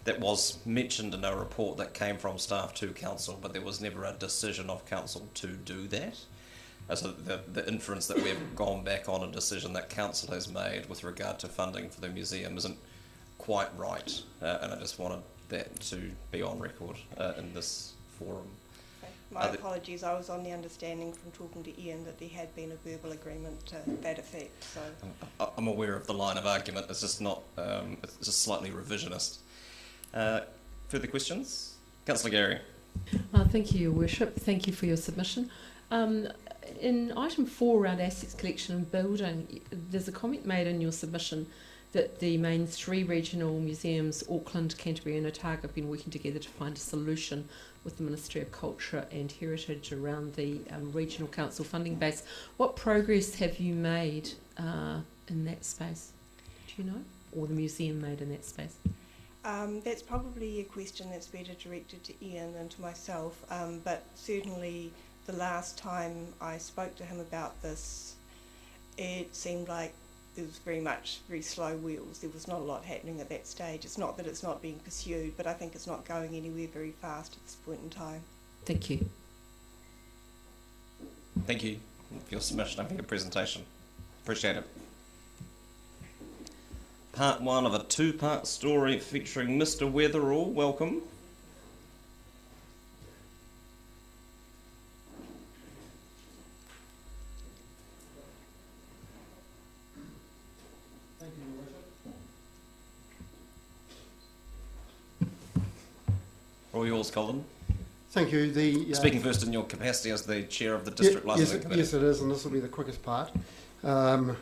that was mentioned in a report that came from staff to Council, but there was never a decision of Council to do that. So the inference that we've gone back on a decision that Council has made with regard to funding for the museum isn't quite right, and I just wanted that to be on record in this forum. Okay. My apologies, I was on the understanding from talking to Ian that there had been a verbal agreement to that effect. So I'm aware of the line of argument, it's just not, it's just slightly revisionist. Further questions? Councillor Gary. Thank you, Your Worship. Thank you for your submission. In item 4 around assets collection and building, there's a comment made in your submission that the main 3 regional museums, Auckland, Canterbury and Otago, have been working together to find a solution with the Ministry of Culture and Heritage around the regional council funding base. What progress have you made in that space? Do you know? Or the museum made in that space? that's probably a question that's better directed to Ian than to myself, but certainly the last time I spoke to him about this, it seemed like there was very slow wheels. There was not a lot happening at that stage. It's not that it's not being pursued, but I think it's not going anywhere very fast at this point in time. Thank you. Thank you for your submission and for your presentation. Appreciate it. Part 1 of a 2-part story featuring Mr. Weatherall. Welcome. Thank you, Your Worship. All yours, Colin. Thank you. Speaking first in your capacity as the chair of the District Licensing Committee. Yes, it is, and this will be the quickest part. I'll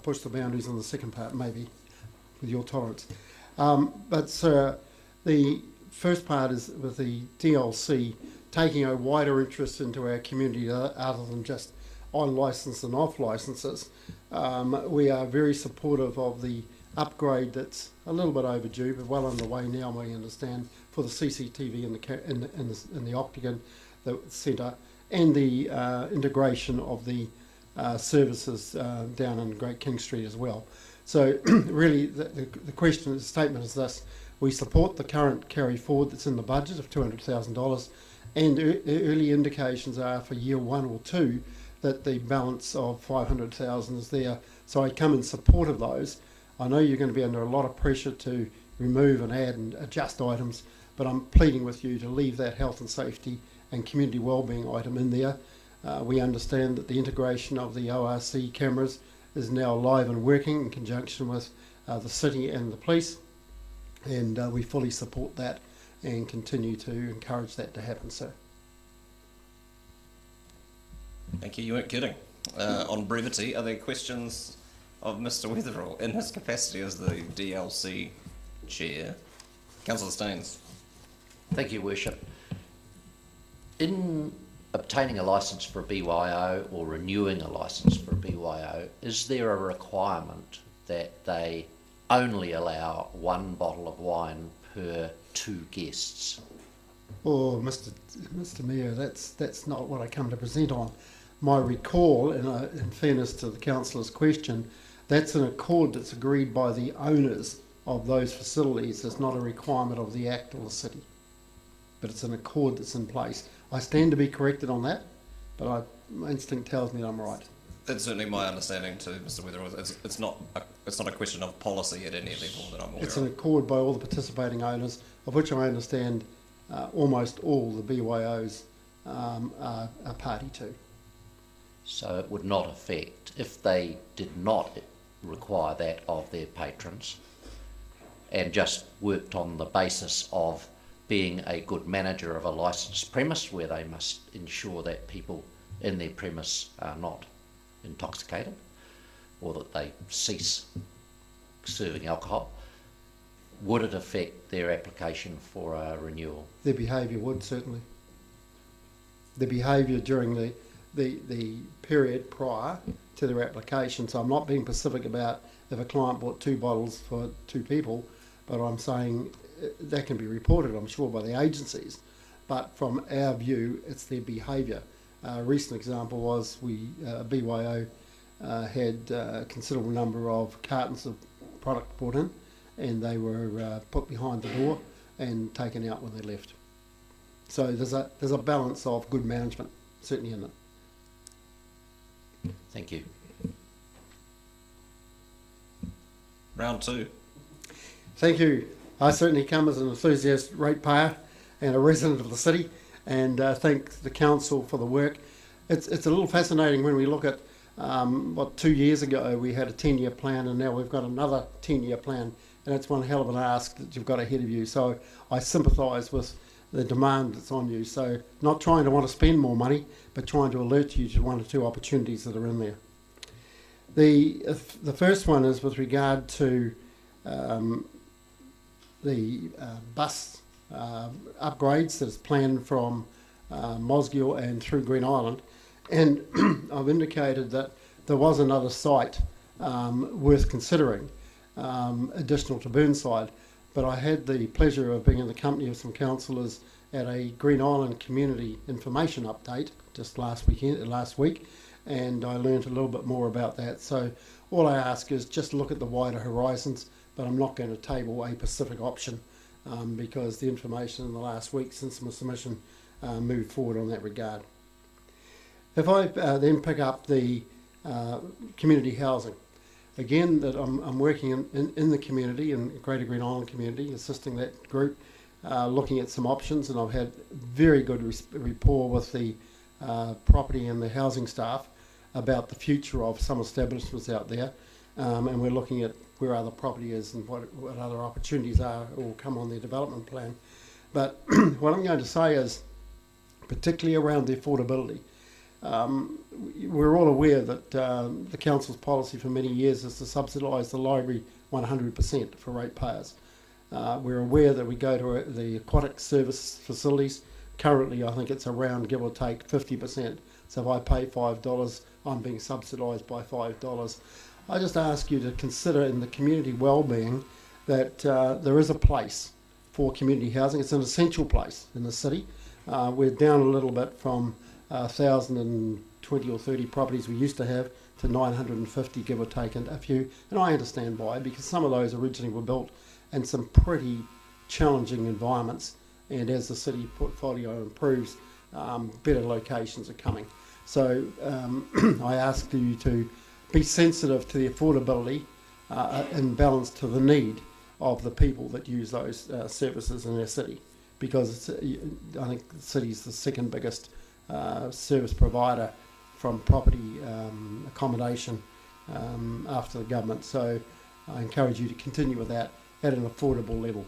push the boundaries on the second part, maybe, with your tolerance. The first part is with the DLC taking a wider interest into our community other than just on licence and off licences. We are very supportive of the upgrade that's a little bit overdue, but well underway now, we understand, for the CCTV in the Octagon, the centre, and the integration of the services down in Great King Street as well. So really the question, the statement is this: we support the current carry forward that's in the budget of $200,000, and early indications are for year 1 or 2 that the balance of $500,000 is there. So I come in support of those. I know you're going to be under a lot of pressure to remove and add and adjust items, but I'm pleading with you to leave that health and safety and community wellbeing item in there. We understand that the integration of the ORC cameras is now live and working in conjunction with the city and the police, and we fully support that and continue to encourage that to happen, sir. Thank you, you weren't kidding. On brevity, are there questions of Mr. Weatherall in his capacity as the DLC chair? Councillor Staines. Thank you, Worship. In obtaining a licence for a BYO or renewing a licence for a BYO, is there a requirement that they only allow 1 bottle of wine per 2 guests? Oh, Mr. Mayor, that's not what I come to present on. my recall, and in fairness to the councillor's question, that's an accord that's agreed by the owners of those facilities. It's not a requirement of the Act or the city, but it's an accord that's in place. I stand to be corrected on that, but my instinct tells me I'm right. That's certainly my understanding too, Mr. Weatherall. It's not a question of policy at any level that I'm aware of. It's an accord by all the participating owners, of which I understand almost all the BYOs are party to. So it would not affect, if they did not require that of their patrons and just worked on the basis of being a good manager of a licensed premise where they must ensure that people in their premise are not intoxicated or that they cease serving alcohol, would it affect their application for a renewal? Their behaviour would, certainly. The behaviour during the period prior to their application. So I'm not being specific about if a client bought 2 bottles for 2 people, but I'm saying that can be reported, I'm sure, by the agencies. But from our view, it's their behaviour. A recent example was BYO had a considerable number of cartons of product brought in, and they were put behind the door and taken out when they left. So there's a balance of good management, certainly in it. Thank you. Round 2. Thank you. I certainly come as an enthusiast ratepayer and a resident of the city, and thank the council for the work. It's a little fascinating when we look at 2 years ago we had a 10-year plan, and now we've got another 10-year plan, and it's one hell of an ask that you've got ahead of you. So I sympathise with the demand that's on you. So not trying to want to spend more money, but trying to alert you to 1 or 2 opportunities that are in there. The first one is with regard to the bus upgrades that is planned from Mosgiel and through Green Island. And I've indicated that there was another site worth considering, additional to Burnside. But I had the pleasure of being in the company of some councillors at a Green Island community information update just last week, and I learned a little bit more about that. So all I ask is just look at the wider horizons, but I'm not going to table a Pacific option because the information in the last week since my submission moved forward on that regard. If I then pick up the community housing, again, that I'm working in the community, in the Greater Green Island community, assisting that group, looking at some options, and I've had very good rapport with the property and the housing staff about the future of some establishments out there, and we're looking at where other property is and what other opportunities are or come on their development plan. But what I'm going to say is, particularly around the affordability, we're all aware that the council's policy for many years is to subsidise the library 100% for ratepayers. We're aware that we go to the aquatic service facilities. Currently, I think it's around, give or take, 50%. So if I pay $5, I'm being subsidised by $5. I just ask you to consider in the community wellbeing that there is a place for community housing. It's an essential place in the city. We're down a little bit from 1,020 or 30 properties we used to have to 950, give or take, and a few. And I understand why, because some of those originally were built in some pretty challenging environments. And as the city portfolio improves, better locations are coming. So I ask you to be sensitive to the affordability and balance to the need of the people that use those services in our city, because I think the city is the second biggest service provider from property accommodation after the government. So I encourage you to continue with that at an affordable level.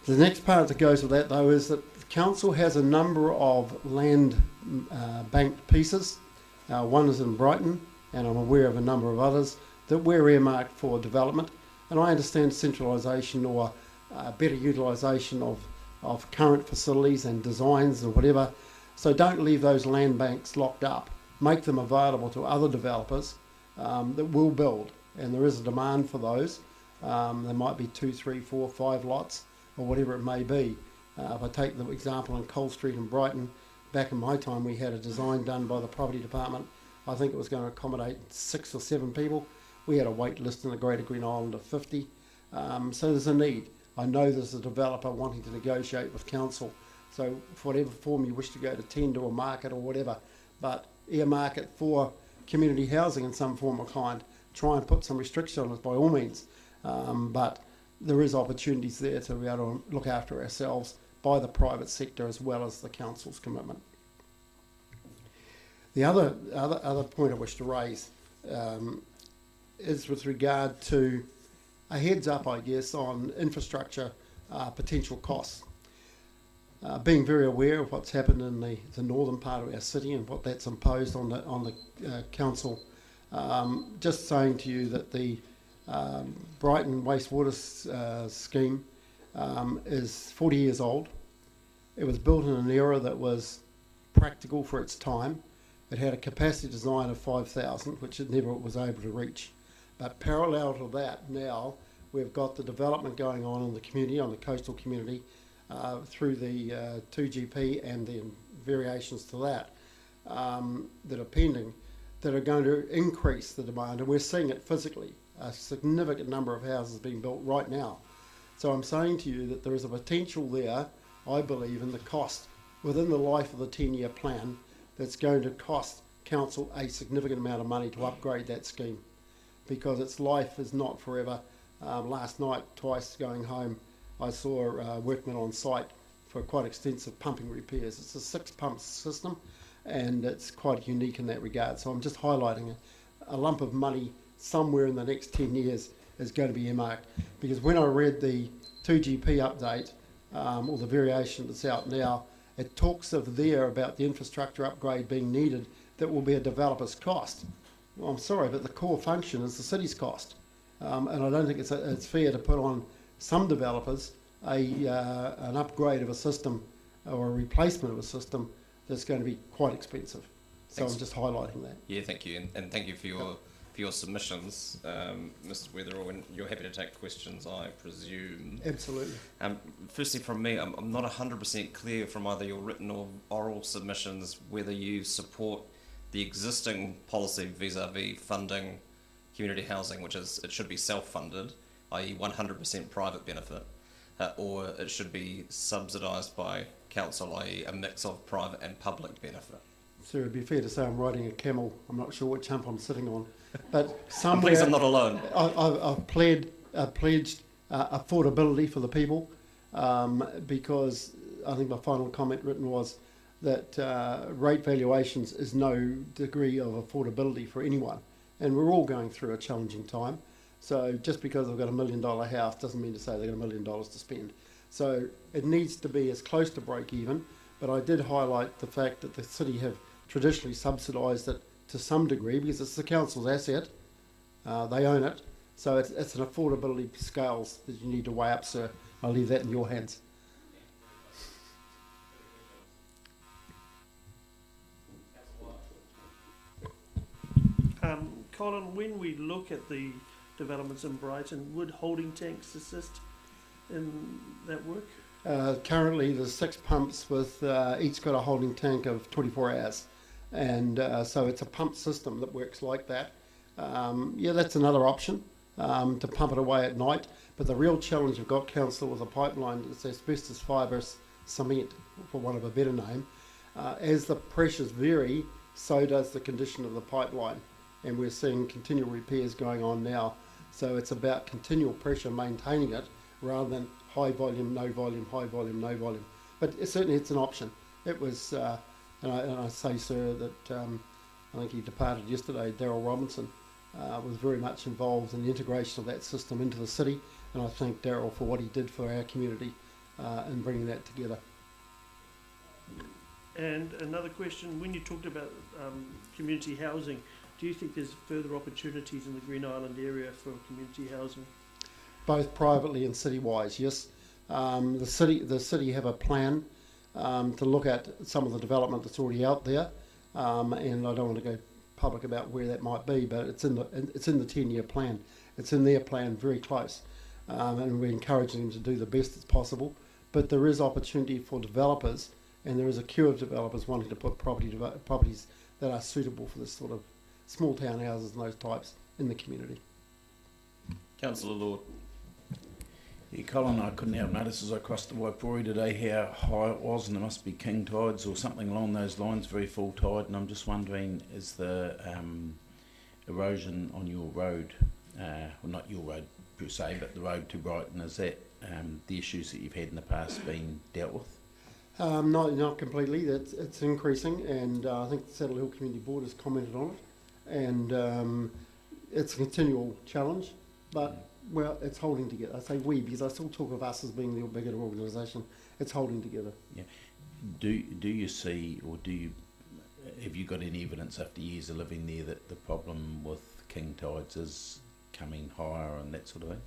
The next part that goes with that, though, is that the council has a number of land banked pieces. One is in Brighton, and I'm aware of a number of others that we're earmarked for development. And I understand centralisation or better utilisation of current facilities and designs and whatever. So don't leave those land banks locked up. Make them available to other developers that will build. And there is a demand for those. There might be 2, 3, 4, 5 lots or whatever it may be. If I take the example in Cole Street in Brighton, back in my time, we had a design done by the property department. I think it was going to accommodate 6 or 7 people. We had a wait list in the Greater Green Island of 50. So there's a need. I know there's a developer wanting to negotiate with council. So for whatever form you wish to go to tender or market or whatever, but earmark it for community housing in some form or kind. Try and put some restriction on it by all means. But there is opportunities there to be able to look after ourselves by the private sector as well as the council's commitment. The other point I wish to raise is with regard to a heads up, I guess, on infrastructure potential costs. Being very aware of what's happened in the northern part of our city and what that's imposed on the council, just saying to you that the Brighton wastewater scheme is 40 years old. It was built in an era that was practical for its time. It had a capacity design of 5,000, which it never was able to reach. But parallel to that, now we've got the development going on in the community, on the coastal community, through the 2GP and the variations to that that are pending, that are going to increase the demand, and we're seeing it physically. A significant number of houses being built right now. So I'm saying to you that there is a potential there, I believe, in the cost within the life of the 10-year plan that's going to cost council a significant amount of money to upgrade that scheme, because its life is not forever. Last night, twice going home, I saw workmen on site for quite extensive pumping repairs. It's a 6-pump system, and it's quite unique in that regard. So I'm just highlighting a lump of money somewhere in the next 10 years is going to be earmarked. Because when I read the 2GP update, or the variation that's out now, it talks of there about the infrastructure upgrade being needed that will be a developer's cost. Well, I'm sorry, but the core function is the city's cost. And I don't think it's fair to put on some developers an upgrade of a system or a replacement of a system that's going to be quite expensive. So Thanks. I'm just highlighting that. Yeah, thank you, and thank you for your submissions, Mr. Weatherall. And you're happy to take questions, I presume. Absolutely. Firstly, from me, I'm not 100% clear from either your written or oral submissions whether you support the existing policy vis-a-vis funding community housing, which is it should be self-funded, i.e. 100% private benefit, or it should be subsidised by council, i.e. a mix of private and public benefit. So it'd be fair to say I'm riding a camel. I'm not sure which hump I'm sitting on, but somewhere Please, I'm not alone. I've pledged affordability for the people, because I think my final comment written was that rate valuations is no degree of affordability for anyone, and we're all going through a challenging time. So just because they've got $1 million house doesn't mean to say they've got $1 million to spend. So it needs to be as close to break even. But I did highlight the fact that the city have traditionally subsidised it to some degree because it's the council's asset. They own it. So it's an affordability scales that you need to weigh up, sir. I'll leave that in your hands. Colin, when we look at the developments in Brighton, would holding tanks assist in that work? Currently there's 6 pumps with each got a holding tank of 24 hours, and so it's a pump system that works like that. Yeah, that's another option, to pump it away at night, but the real challenge we've got, council, with a pipeline is asbestos fibre cement, for want of a better name. As the pressures vary, so does the condition of the pipeline, and we're seeing continual repairs going on now. So it's about continual pressure, maintaining it, rather than high volume, no volume, high volume, no volume. But certainly it's an option. It was, and I say, sir, that I think he departed yesterday, Daryl Robinson, was very much involved in the integration of that system into the city, and I thank Daryl for what he did for our community in bringing that together. And another question, when you talked about community housing, do you think there's further opportunities in the Green Island area for community housing? Both privately and city-wise, yes. The city have a plan to look at some of the development that's already out there, and I don't want to go public about where that might be, but it's in the 10-year plan. It's in their plan, very close, and we're encouraging them to do the best that's possible. But there is opportunity for developers and there is a queue of developers wanting to put properties that are suitable for this sort of small town houses and those types in the community. Councillor Lord. Yeah, Colin, I couldn't help notice as I crossed the Waipori today how high it was, and there must be king tides or something along those lines, very full tide, and I'm just wondering, is the erosion on your road, well not your road per se, but the road to Brighton, is that the issues that you've had in the past being dealt with? Not completely. It's increasing, and I think the Saddle Hill Community Board has commented on it, and it's a continual challenge, but well, it's holding together. I say we because I still talk of us as being the bigger organisation. It's holding together. Yeah. Do you see, or have you got any evidence after years of living there that the problem with king tides is coming higher and that sort of thing?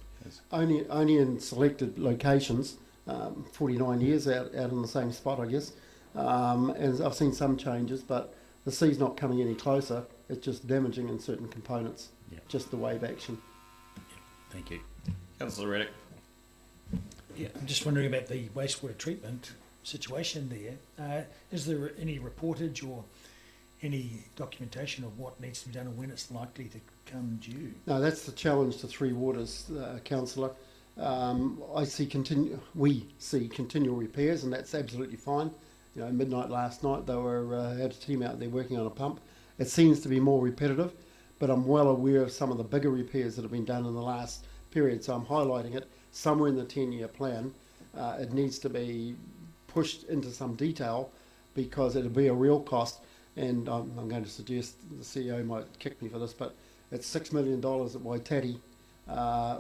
Only in selected locations. 49 years out in the same spot, I guess. And I've seen some changes, but the sea's not coming any closer. It's just damaging in certain components. Yeah. Just the wave action. Thank you. Councillor Reddick. Yeah, I'm just wondering about the wastewater treatment situation there. Is there any reportage or any documentation of what needs to be done and when it's likely to come due? No, that's the challenge to Three Waters, Councillor. We see continual repairs, and that's absolutely fine. You know, midnight last night they had a team out there working on a pump. It seems to be more repetitive, but I'm well aware of some of the bigger repairs that have been done in the last period, so I'm highlighting it. Somewhere in the 10-year plan, it needs to be pushed into some detail because it'll be a real cost, and I'm going to suggest the CEO might kick me for this, but it's $6 million at Waitati,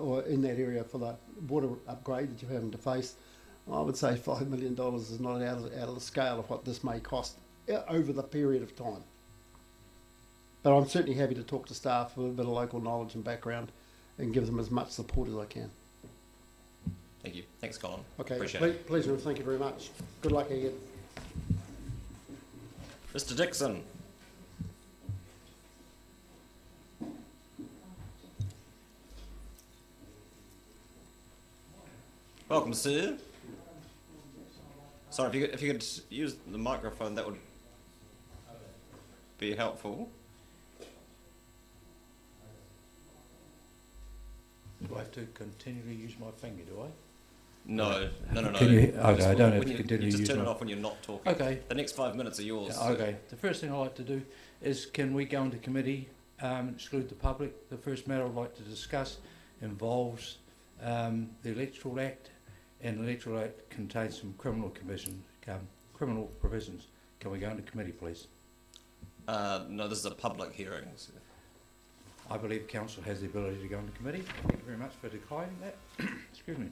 or in that area for the water upgrade that you're having to face. I would say $5 million is not out of the scale of what this may cost over the period of time. But I'm certainly happy to talk to staff with a bit of local knowledge and background and give them as much support as I can. Thank you. Thanks, Colin. Okay, Appreciate it. pleasure, thank you very much. Good luck again. Mr. Dixon. Welcome, sir. Sorry, if you could use the microphone, that would be helpful. Do I have to continually use my finger, do I? No. Can you, okay, I don't have to You continue to just use turn it my... off when you're not talking. Okay. The next 5 minutes are yours. Yeah, okay. The first thing I'd like to do is, can we go into committee, exclude the public? The first matter I'd like to discuss involves the Electoral Act, and the Electoral Act contains some criminal provisions. Can we go into committee, please? No, this is a public hearing. So. I believe council has the ability to go into committee. Thank you very much for declining that. Excuse me.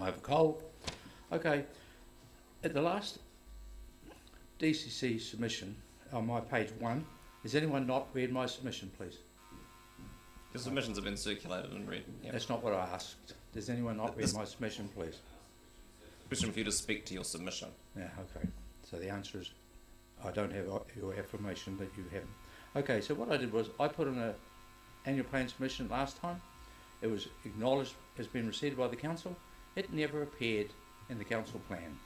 I have a cold. Okay. At the last DCC submission on my page 1, has anyone not read my submission, please? The submissions have been circulated and read. Yep. That's not what I asked. Does anyone not read my submission, please? Question for you to speak to your submission. Yeah, okay. So the answer is I don't have your affirmation that you haven't. Okay, so what I did was I put in an annual plan submission last time. It was acknowledged as being received by the council. It never appeared in the council plan.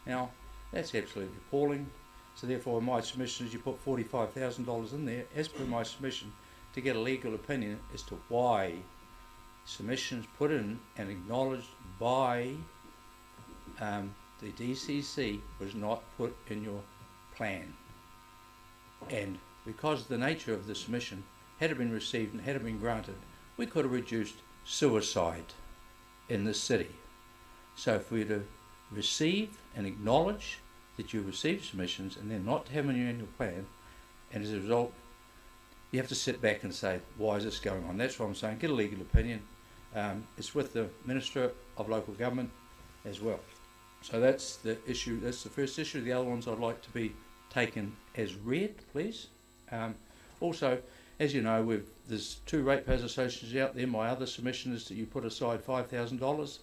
Now, that's absolutely appalling. So therefore, in my submissions, you put $45,000 in there, as per my submission, to get a legal opinion as to why submissions put in and acknowledged by the DCC was not put in your plan. And because of the nature of the submission, had it been received and had it been granted, we could have reduced suicide in this city. So if we were to receive and acknowledge that you received submissions and then not to have them in your annual plan, and as a result, you have to sit back and say, why is this going on? That's what I'm saying, get a legal opinion. It's with the Minister of Local Government as well. So that's the issue, that's the first issue. The other ones I'd like to be taken as read, please. Also, as you know, there's 2 ratepayers associations out there. My other submission is that you put aside $5,000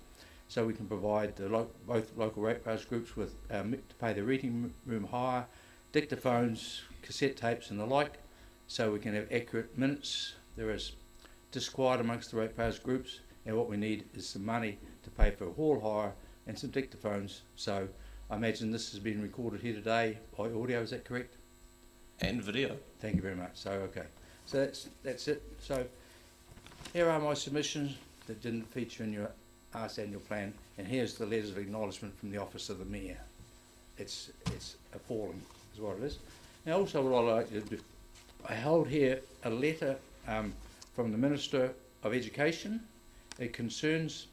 so we can provide both local ratepayers groups with to pay their reading room hire, dictaphones, cassette tapes and the like, so we can have accurate minutes. There is disquiet amongst the ratepayers groups, and what we need is some money to pay for a hall hire and some dictaphones. So I imagine this has been recorded here today by audio, is that correct? And video. Thank you very much. So, okay. So that's it. So here are my submissions that didn't feature in your Arts annual plan, and here's the letters of acknowledgement from the Office of the Mayor. It's appalling, is what it is. Now, also what I like to do, I hold here a letter from the Minister of Education. It concerns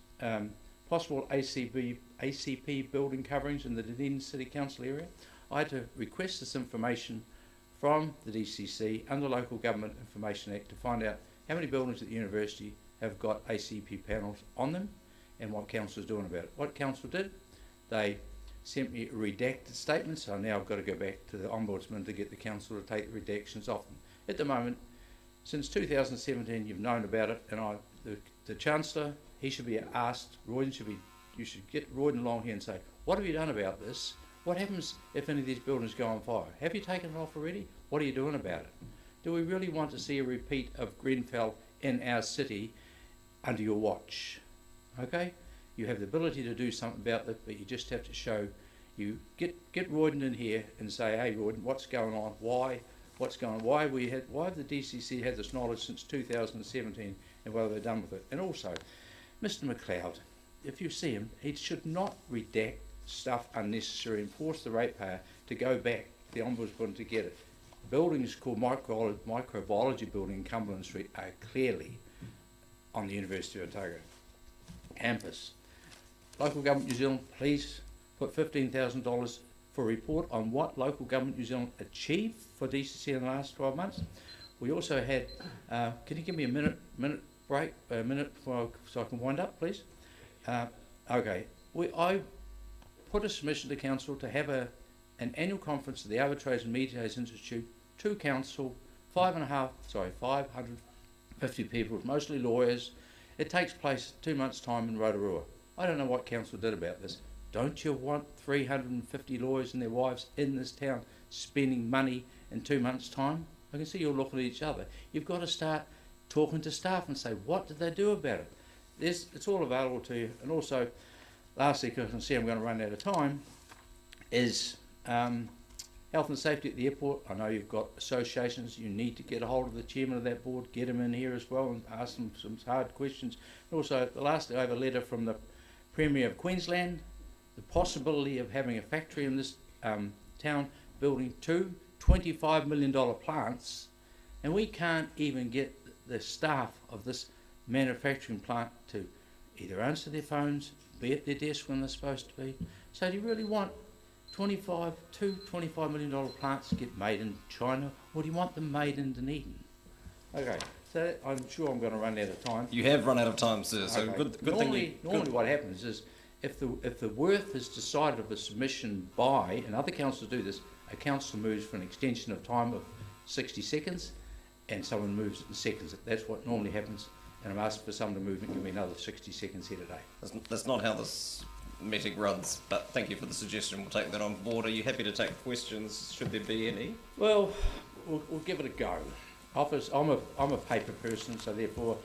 possible ACP building coverings in the Dunedin City Council area. I had to request this information from the DCC under Local Government Information Act to find out how many buildings at the university have got ACP panels on them and what council is doing about it. What council did, they sent me a redacted statement, so now I've got to go back to the Ombudsman to get the council to take the redactions off them. At the moment, since 2017, you've known about it, and the Chancellor, he should be asked, you should get Royden along here and say, what have you done about this? What happens if any of these buildings go on fire? Have you taken it off already? What are you doing about it? Do we really want to see a repeat of Grenfell in our city under your watch? Okay? You have the ability to do something about it, but you just have to show, you get Royden in here and say, hey Royden, what's going on? Why? What's going on? Why have the DCC had this knowledge since 2017 and what have they done with it? And also, Mr McLeod, if you see him, he should not redact stuff unnecessary and force the ratepayer to go back to the Ombudsman to get it. Buildings called microbiology building in Cumberland Street are clearly on the University of Otago campus. Local Government New Zealand, please put $15,000 for a report on what Local Government New Zealand achieved for DCC in the last 12 months. We also had, can you give me a minute break, so I can wind up, please? Okay, I put a submission to council to have an annual conference at the Arbitrators and Mediators Institute to council, 550 people, mostly lawyers. It takes place 2 months' time in Rotorua. I don't know what council did about this. Don't you want 350 lawyers and their wives in this town spending money in 2 months' time? I can see you're looking at each other. You've got to start talking to staff and say, what did they do about it? It's all available to you. And also, lastly, because I can see I'm going to run out of time, is health and safety at the airport. I know you've got associations. You need to get a hold of the chairman of that board, get him in here as well and ask them some hard questions. And also, lastly, I have a letter from the Premier of Queensland, the possibility of having a factory in this town building two $25 million plants, and we can't even get the staff of this manufacturing plant to either answer their phones, be at their desk when they're supposed to be. So do you really want two $25 million plants to get made in China, or do you want them made in Dunedin? Okay, so I'm sure I'm going to run out of time. You have run out of time, sir, so Okay. good Normally thing what happens is, if the worth is decided of a submission by, and other councils do this, a council moves for an extension of time of 60 seconds, and someone moves it in seconds. That's what normally happens, and I'm asking for someone to move and give me another 60 seconds here today. That's not how this meeting runs, but thank you for the suggestion. We'll take that on board. Are you happy to take questions, should there be any? Well, we'll give it a go. I'm a paper person, so therefore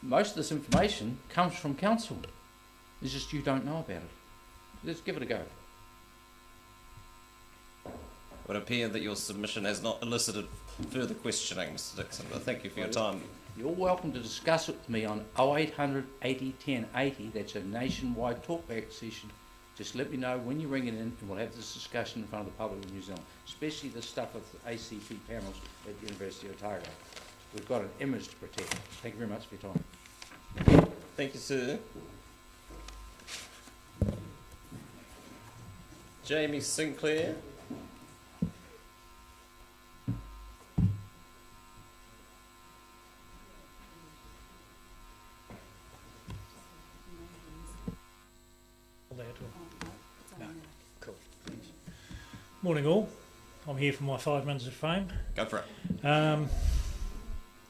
most of this information comes from council. It's just you don't know about it. Let's give it a go. It would appear that your submission has not elicited further questioning, Mr Dixon, but thank you for your time. You're welcome to discuss it with me on 0800 80 10 80. That's a nationwide talkback session. Just let me know when you ring it in, and we'll have this discussion in front of the public of New Zealand, especially the stuff of the ACP panels at the University of Otago. We've got an image to protect. Thank you very much for your time. Thank you, sir. Jamie Sinclair. Morning all, I'm here for my 5 minutes of fame. Go for it.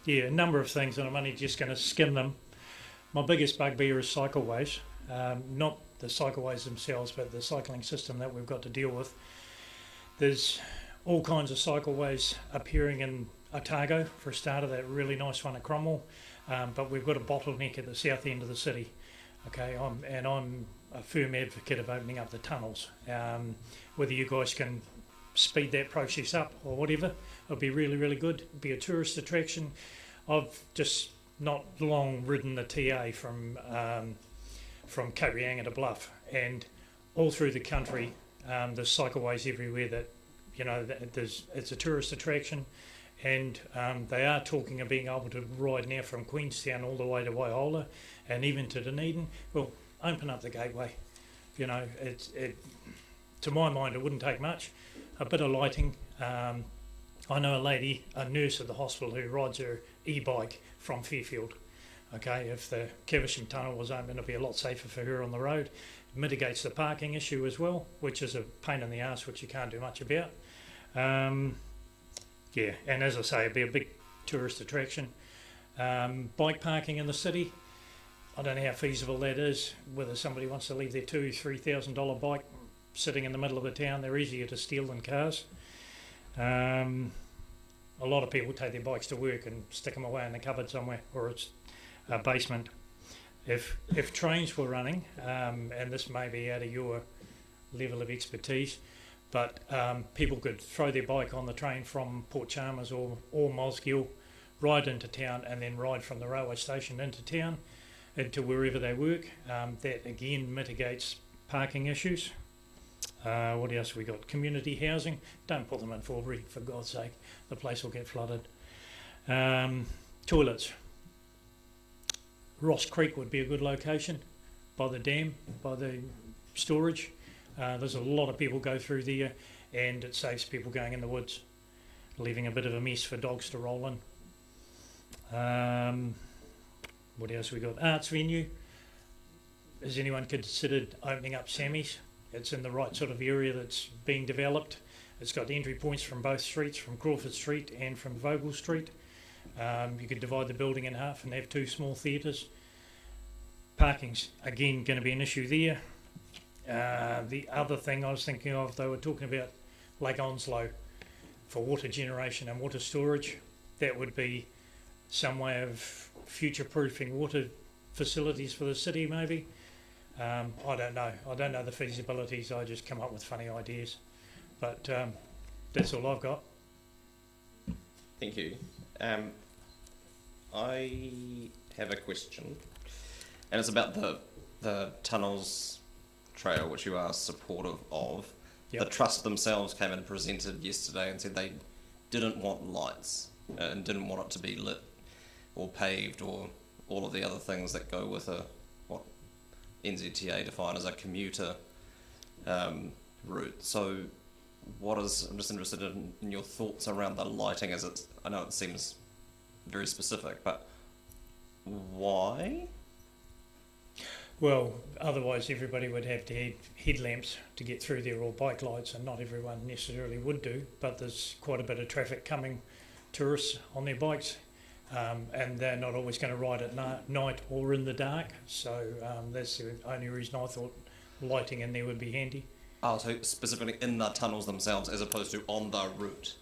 Yeah, a number of things, and I'm only just going to skim them. My biggest bugbear is cycleways, not the cycleways themselves, but the cycling system that we've got to deal with. There's all kinds of cycleways appearing in Otago, for a starter, that really nice one at Cromwell, but we've got a bottleneck at the south end of the city. Okay, I'm a firm advocate of opening up the tunnels. Whether you guys can speed that process up or whatever, it'll be really, really good. It'll be a tourist attraction. I've just not long ridden the TA from Cape Reinga to Bluff, and all through the country there's cycleways everywhere that, you know, it's a tourist attraction, and they are talking of being able to ride now from Queenstown all the way to Waihola and even to Dunedin. Well, open up the gateway. You know, to my mind, it wouldn't take much. A bit of lighting. I know a lady, a nurse at the hospital, who rides her e-bike from Fairfield. Okay, if the Caversham Tunnel was open, it'd be a lot safer for her on the road. It mitigates the parking issue as well, which is a pain in the arse, which you can't do much about. Yeah, and as I say, it'd be a big tourist attraction. Bike parking in the city, I don't know how feasible that is, whether somebody wants to leave their $2,000-3,000 bike sitting in the middle of the town. They're easier to steal than cars. A lot of people take their bikes to work and stick them away in the cupboard somewhere, or it's a basement. If trains were running, and this may be out of your level of expertise, but people could throw their bike on the train from Port Chalmers or Mosgiel, ride into town, and then ride from the railway station into town, into wherever they work. That again mitigates parking issues. What else have we got? Community housing. Don't put them in Forbury, for God's sake. The place will get flooded. Toilets. Ross Creek would be a good location, by the dam, by the storage. There's a lot of people go through there, and it saves people going in the woods, leaving a bit of a mess for dogs to roll in. What else have we got? Arts venue. Has anyone considered opening up Sammy's? It's in the right sort of area that's being developed. It's got entry points from both streets, from Crawford Street and from Vogel Street. You could divide the building in half and have 2 small theatres. Parking's again going to be an issue there. The other thing I was thinking of, they were talking about Lake Onslow for water generation and water storage. That would be some way of future-proofing water facilities for the city, maybe. I don't know. I don't know the feasibilities. I just come up with funny ideas. But that's all I've got. Thank you. I have a question, and it's about the tunnels trail, which you are supportive of. Yep. The trust themselves came in and presented yesterday and said they didn't want lights and didn't want it to be lit or paved or all of the other things that go with what NZTA define as a commuter route. So I'm just interested in your thoughts around the lighting. I know it seems very specific, but why? Well, otherwise everybody would have to have headlamps to get through there, or bike lights, and not everyone necessarily would do, but there's quite a bit of traffic coming, tourists on their bikes, and they're not always going to ride at night or in the dark, so that's the only reason I thought lighting in there would be handy. Oh, so specifically in the tunnels themselves as opposed to on the route?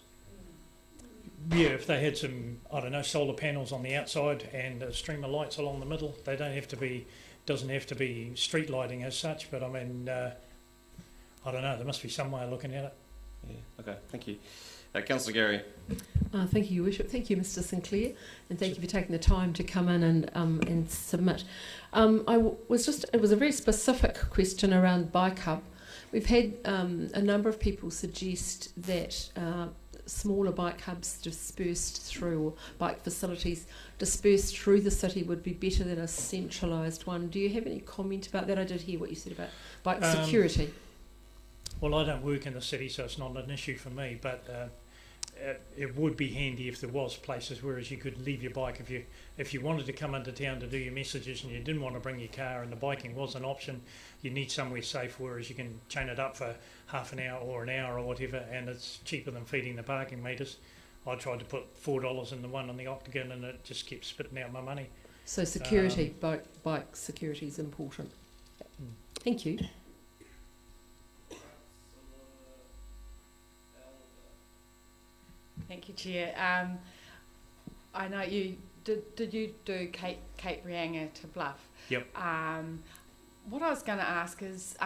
Yeah, if they had some, I don't know, solar panels on the outside and a stream of lights along the middle, they don't have to be, doesn't have to be street lighting as such, but I mean, I don't know, there must be some way of looking at it. Yeah, okay, thank you. Councillor Gary. Thank you, Your Worship. Thank you, Mr Sinclair, and thank you for taking the time to come in and submit. It was a very specific question around Bike Hub. We've had a number of people suggest that smaller bike hubs dispersed through, or bike facilities dispersed through the city would be better than a centralised one. Do you have any comment about that? I did hear what you said about bike security. Well, I don't work in the city, so it's not an issue for me, but it would be handy if there was places where you could leave your bike if you wanted to come into town to do your messages and you didn't want to bring your car and the biking was an option. You need somewhere safe, whereas you can chain it up for half an hour or an hour or whatever, and it's cheaper than feeding the parking meters. I tried to put $4 in the one on the Octagon and it just kept spitting out my money. So security, bike security is important. Thank you. Thank you, Chair. I know you did you do Cape Reinga to Bluff? Yep. what I was going to ask is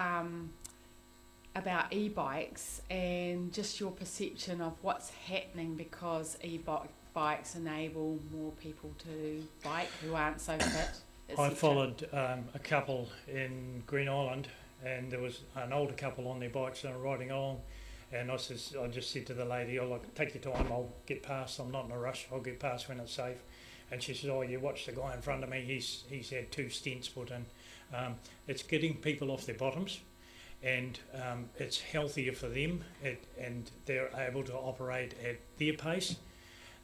about e-bikes and just your perception of what's happening because e-bikes enable more people to bike who aren't so fit. I followed a couple in Green Island, and there was an older couple on their bikes and riding along, and I just said to the lady, "Oh, look, take your time, I'll get past, I'm not in a rush, I'll get past when it's safe." And she said, "Oh, you watch the guy in front of me, he's had 2 stents put in." It's getting people off their bottoms, and it's healthier for them, and they're able to operate at their pace.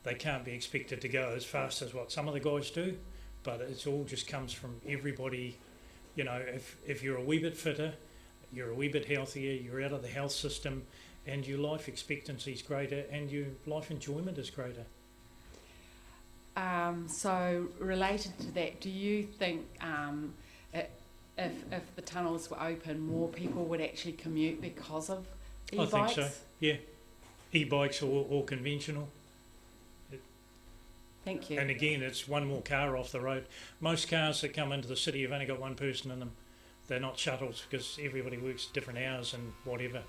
They can't be expected to go as fast as what some of the guys do, but it all just comes from everybody. You know, if you're a wee bit fitter, you're a wee bit healthier, you're out of the health system, and your life expectancy is greater and your life enjoyment is greater. So related to that, do you think if the tunnels were open, more people would actually commute because of e-bikes? I think so, yeah. E-bikes or conventional. Thank you. And again, it's one more car off the road. Most cars that come into the city have only got one person in them. They're not shuttles because everybody works different hours and whatever.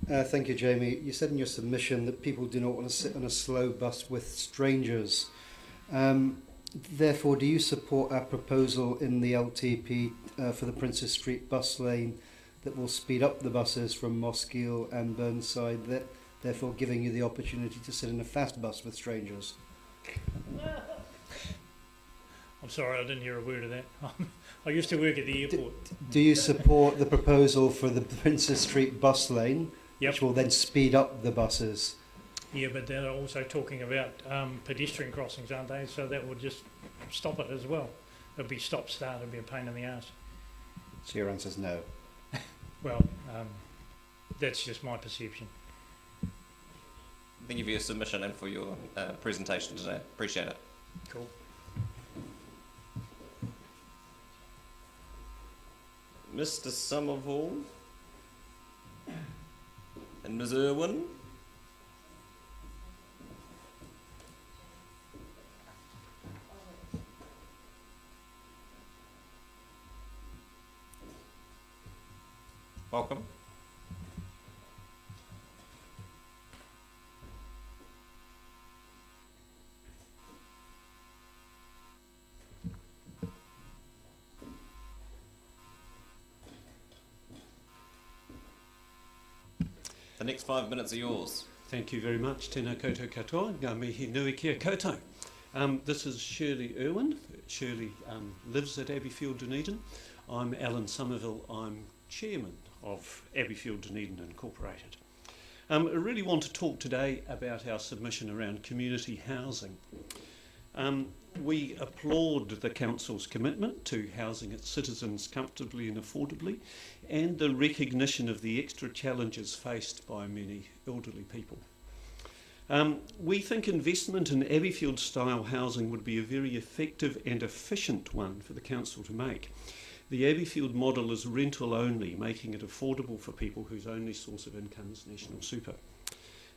Thank you, Jamie. You said in your submission that people do not want to sit on a slow bus with strangers. Therefore, do you support our proposal in the LTP for the Princess Street bus lane that will speed up the buses from Mosgiel and Burnside, therefore giving you the opportunity to sit in a fast bus with strangers? I'm sorry, I didn't hear a word of that. I used to work at the airport. Do you support the proposal for the Princess Street bus lane, which will then speed up the buses? Yeah, but they're also talking about pedestrian crossings, aren't they? So that would just stop it as well. It'd be stop-start, it'd be a pain in the arse. So your answer's no? Well, that's just my perception. Thank you for your submission and for your presentation today. Appreciate it. Cool. Mr. Somerville and Ms. Irwin. Welcome. The next 5 minutes are yours. Thank you very much. Tēnā koutou katoa, ngā mihi nui kia koutou. This is Shirley Irwin. Shirley lives at Abbeyfield, Dunedin. I'm Alan Somerville. I'm chairman of Abbeyfield Dunedin Incorporated. I really want to talk today about our submission around community housing. We applaud the Council's commitment to housing its citizens comfortably and affordably, and the recognition of the extra challenges faced by many elderly people. We think investment in Abbeyfield-style housing would be a very effective and efficient one for the Council to make. The Abbeyfield model is rental only, making it affordable for people whose only source of income is national super.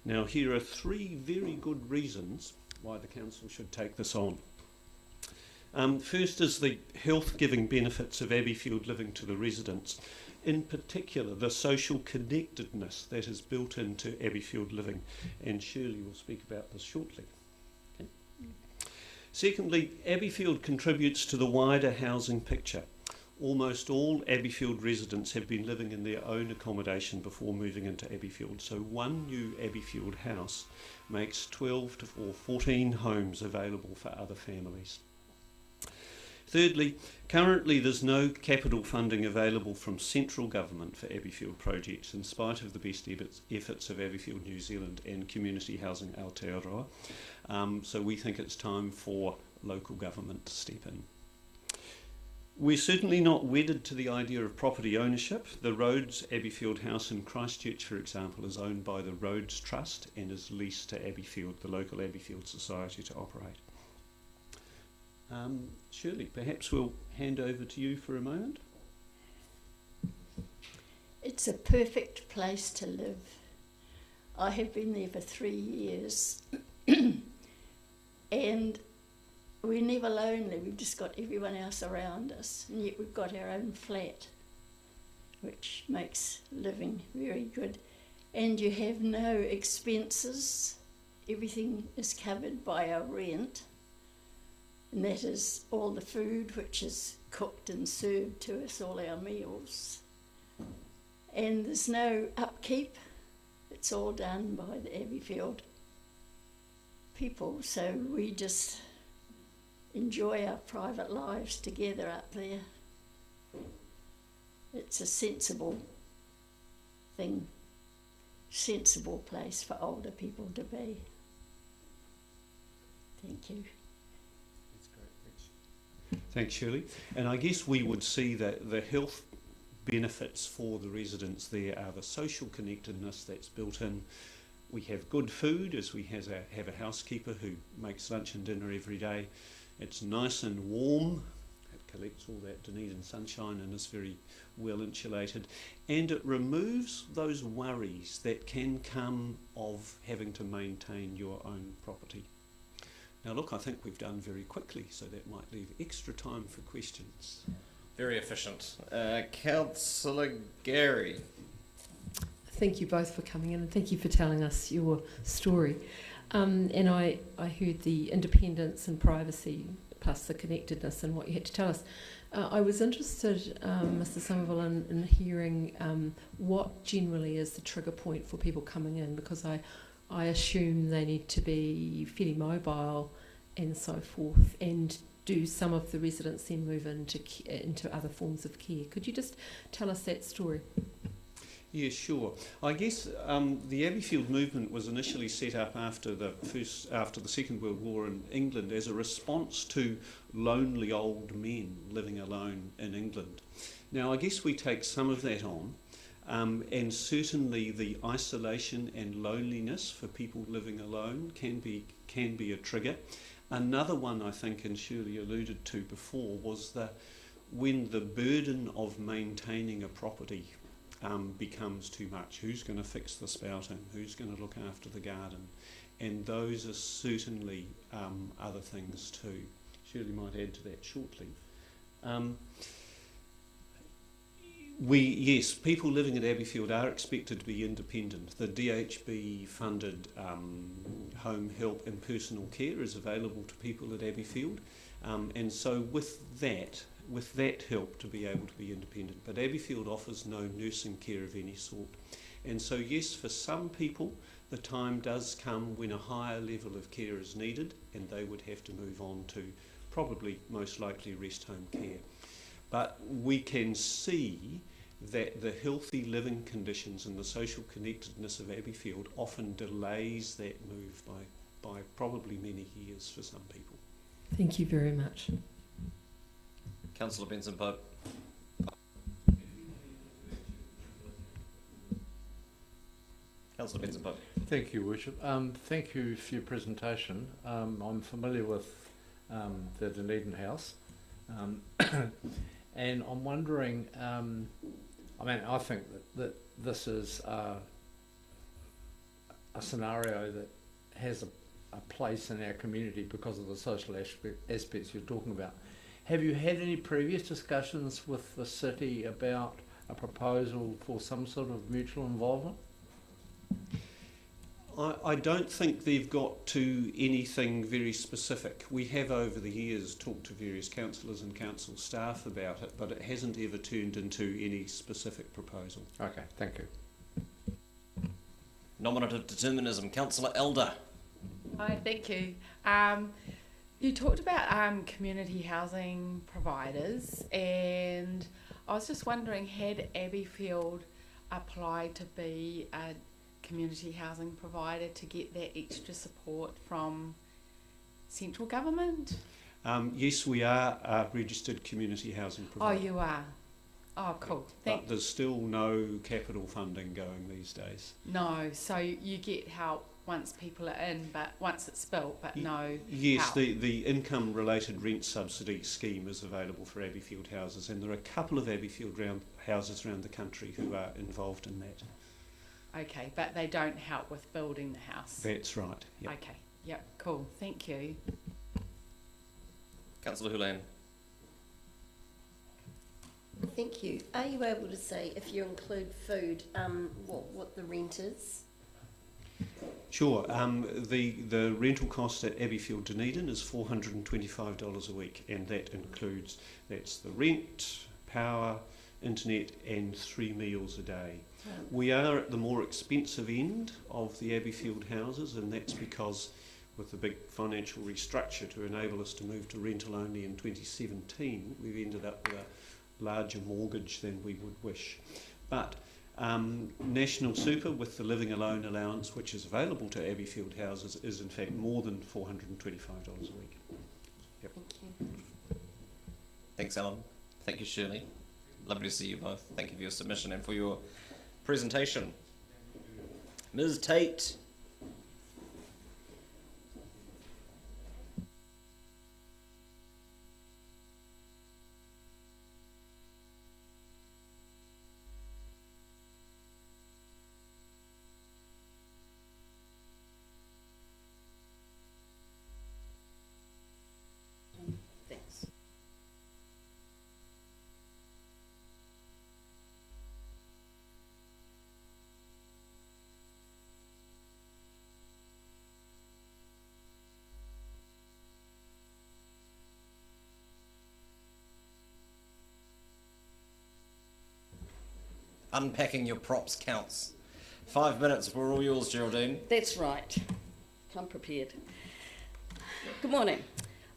Now, here are 3 very good reasons why the Council should take this on. First is the health-giving benefits of Abbeyfield living to the residents, in particular the social connectedness that is built into Abbeyfield living, and Shirley will speak about this shortly. Okay. Secondly, Abbeyfield contributes to the wider housing picture. Almost all Abbeyfield residents have been living in their own accommodation before moving into Abbeyfield, so one new Abbeyfield house makes 12 or 14 homes available for other families. Thirdly, currently there's no capital funding available from central government for Abbeyfield projects, in spite of the best efforts of Abbeyfield New Zealand and Community Housing Aotearoa. So we think it's time for local government to step in. We're certainly not wedded to the idea of property ownership. The Rhodes Abbeyfield house in Christchurch, for example, is owned by the Rhodes Trust and is leased to Abbeyfield, the local Abbeyfield Society, to operate. Shirley, perhaps we'll hand over to you for a moment. It's a perfect place to live. I have been there for 3 years and we're never lonely. We've just got everyone else around us, and yet we've got our own flat, which makes living very good. And you have no expenses. Everything is covered by our rent, and that is all the food which is cooked and served to us, all our meals. And there's no upkeep. It's all done by the Abbeyfield people, so we just enjoy our private lives together up there. It's a sensible thing, sensible place for older people to be. Thank you. That's great. Thanks, Shirley. And I guess we would see that the health benefits for the residents there are the social connectedness that's built in. We have good food, as we have a housekeeper who makes lunch and dinner every day. It's nice and warm. It collects all that Dunedin sunshine and is very well insulated. And it removes those worries that can come of having to maintain your own property. Now look, I think we've done very quickly, so that might leave extra time for questions. Very efficient. Councillor Gary. Thank you both for coming in, and thank you for telling us your story. And I heard the independence and privacy plus the connectedness and what you had to tell us. I was interested, Mr. Somerville, in hearing what generally is the trigger point for people coming in, because I assume they need to be fairly mobile and so forth, and do some of the residents then move into other forms of care? Could you just tell us that story? Yeah, sure. I guess the Abbeyfield movement was initially set up after the Second World War in England as a response to lonely old men living alone in England. Now, I guess we take some of that on, and certainly the isolation and loneliness for people living alone can be a trigger. Another one, I think, and Shirley alluded to before, was when the burden of maintaining a property becomes too much. Who's going to fix the spouting? Who's going to look after the garden? And those are certainly other things too. Shirley might add to that shortly. Yes, people living at Abbeyfield are expected to be independent. The DHB funded home help and personal care is available to people at Abbeyfield, and so with that help to be able to be independent. But Abbeyfield offers no nursing care of any sort. And so yes, for some people the time does come when a higher level of care is needed and they would have to move on to probably most likely rest home care. But we can see that the healthy living conditions and the social connectedness of Abbeyfield often delays that move by probably many years for some people. Thank you very much. Councillor Benson Pope. Councillor Benson Pope. Thank you, Worship. Thank you for your presentation. I'm familiar with the Dunedin House, and I'm wondering, I think that this is a scenario that has a place in our community because of the social aspects you're talking about. Have you had any previous discussions with the city about a proposal for some sort of mutual involvement? I don't think they've got to anything very specific. We have over the years talked to various councillors and council staff about it, but it hasn't ever turned into any specific proposal. Okay, thank you. Nominative determinism, Councillor Elder. Hi, thank you. You talked about community housing providers, and I was just wondering, had Abbeyfield applied to be a community housing provider to get that extra support from central government? Yes, we are a registered community housing provider. Oh, you are? Oh, cool. But there's still no capital funding going these days. No, so you get help once people are in, but once it's built, but no Yes, help. the income-related rent subsidy scheme is available for Abbeyfield houses, and there are a couple of Abbeyfield houses around the country who are involved in that. Okay, but they don't help with building the house? That's right, yep. Okay, yep, cool, thank you. Councillor Hulan. Thank you. Are you able to say, if you include food, what the rent is? Sure. The rental cost at Abbeyfield Dunedin is $425 a week, and that includes, that's the rent, power, internet, and 3 meals a day. We are at the more expensive end of the Abbeyfield houses, and that's because with the big financial restructure to enable us to move to rental only in 2017, we've ended up with a larger mortgage than we would wish. But National Super with the living alone allowance, which is available to Abbeyfield houses, is in fact more than $425 a week. Yep. Thank you. Thanks, Alan. Thank you, Shirley. Lovely to see you both. Thank you for your submission and for your presentation. Ms. Tate. Thanks. Unpacking your props counts. 5 minutes, we're all yours, Geraldine. That's right. Come prepared. Good morning.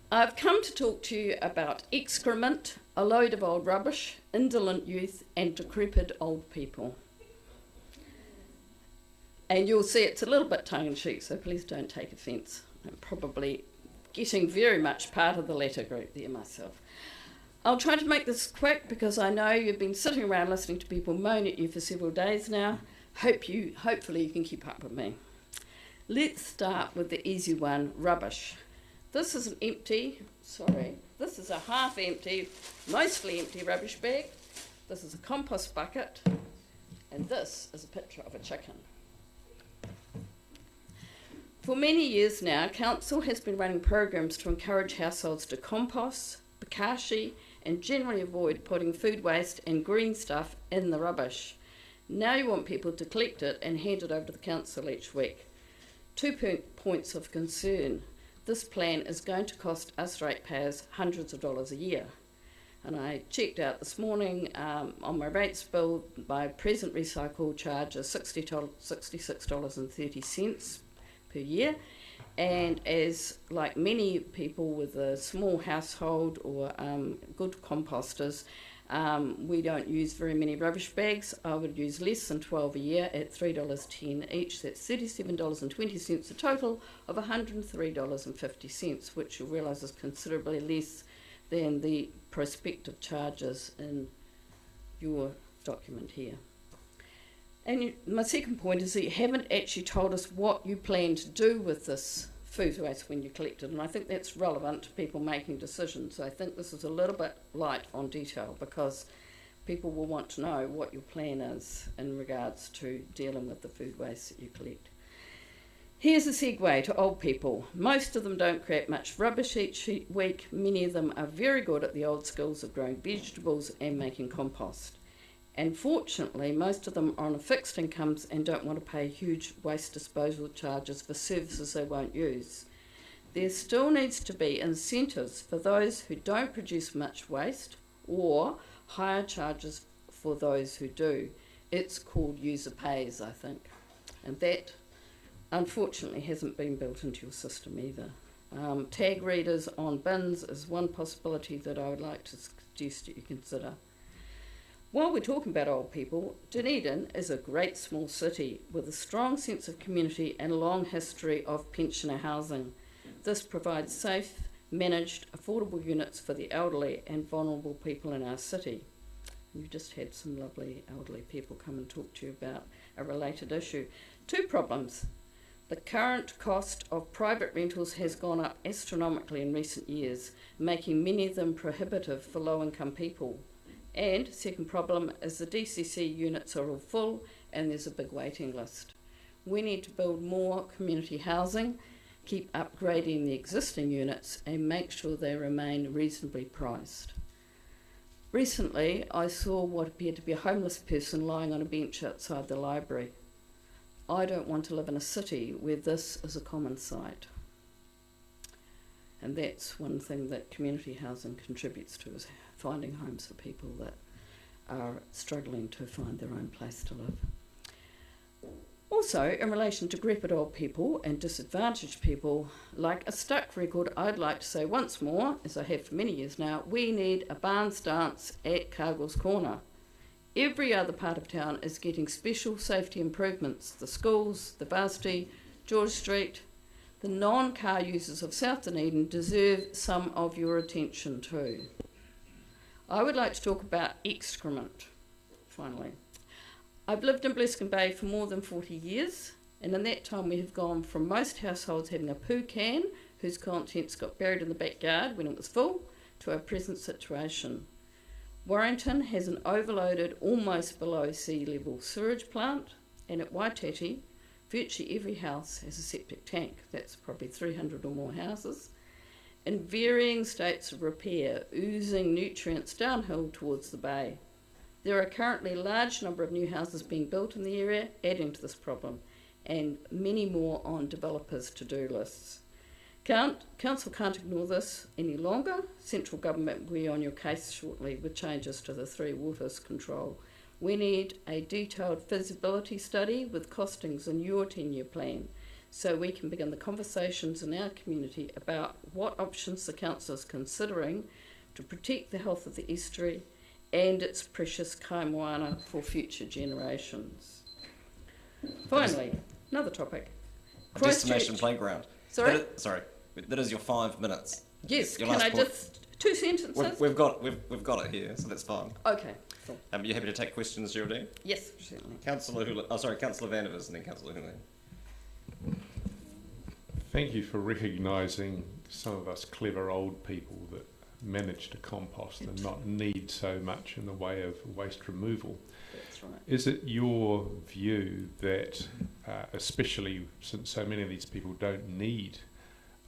I've come to talk to you about excrement, a load of old rubbish, indolent youth and decrepit old people. And you'll see it's a little bit tongue-in-cheek, so please don't take offence. I'm probably getting very much part of the latter group there myself. I'll try to make this quick because I know you've been sitting around listening to people moan at you for several days now. Hopefully you can keep up with me. Let's start with the easy one, rubbish. This is this is a half-empty, mostly empty rubbish bag. This is a compost bucket, and this is a picture of a chicken. For many years now, Council has been running programs to encourage households to compost, bokashi, and generally avoid putting food waste and green stuff in the rubbish. Now you want people to collect it and hand it over to the council each week. 2 points of concern. This plan is going to cost us ratepayers hundreds of dollars a year. And I checked out this morning on my rates bill, my present recycle charge is $66.30 per year. And as like many people with a small household or good composters, we don't use very many rubbish bags. I would use less than 12 a year at $3.10 each. That's $37.20, a total of $103.50, which you'll realise is considerably less than the prospective charges in your document here. And my second point is that you haven't actually told us what you plan to do with this food waste when you collect it, and I think that's relevant to people making decisions. I think this is a little bit light on detail because people will want to know what your plan is in regards to dealing with the food waste that you collect. Here's a segue to old people. Most of them don't create much rubbish each week. Many of them are very good at the old skills of growing vegetables and making compost. And fortunately, most of them are on fixed incomes and don't want to pay huge waste disposal charges for services they won't use. There still needs to be incentives for those who don't produce much waste or higher charges for those who do. It's called user pays, I think. And that, unfortunately, hasn't been built into your system either. Tag readers on bins is one possibility that I would like to suggest that you consider. While we're talking about old people, Dunedin is a great small city with a strong sense of community and a long history of pensioner housing. This provides safe, managed, affordable units for the elderly and vulnerable people in our city. We've just had some lovely elderly people come and talk to you about a related issue. 2 problems. The current cost of private rentals has gone up astronomically in recent years, making many of them prohibitive for low-income people. And second problem is the DCC units are all full and there's a big waiting list. We need to build more community housing keep upgrading the existing units and make sure they remain reasonably priced. Recently, I saw what appeared to be a homeless person lying on a bench outside the library. I don't want to live in a city where this is a common sight. And that's one thing that community housing contributes to, is finding homes for people that are struggling to find their own place to live. Also, in relation to decrepit old people and disadvantaged people, like a stuck record, I'd like to say once more, as I have for many years now, we need a Barnes dance at Cargill's Corner. Every other part of town is getting special safety improvements. The schools, the varsity, George Street. The non-car users of South Dunedin deserve some of your attention too. I would like to talk about excrement, finally. I've lived in Bliskin Bay for more than 40 years, and in that time we have gone from most households having a poo can whose contents got buried in the backyard when it was full, to our present situation. Warrington has an overloaded, almost below sea level sewage plant, and at Waititi, virtually every house has a septic tank. That's probably 300 or more houses, in varying states of repair, oozing nutrients downhill towards the bay. There are currently a large number of new houses being built in the area, adding to this problem, and many more on developers' to-do lists. Council can't ignore this any longer. Central government will be on your case shortly with changes to the Three Waters control. We need a detailed feasibility study with costings in your 10-year plan, so we can begin the conversations in our community about what options the council is considering to protect the health of the estuary and its precious kaimoana for future generations. Finally, another topic. Destination playground. Sorry? Sorry, that is your 5 minutes. Yes, Your can last I point. just... 2 sentences? We've got it here, so that's fine. Okay, cool. You happy to take questions, Geraldine? Yes, certainly. Councillor Vandervis and then Councillor Houlihan. Thank you for recognising some of us clever old people that manage to compost and not need so much in the way of waste removal. That's right. Is it your view that, especially since so many of these people don't need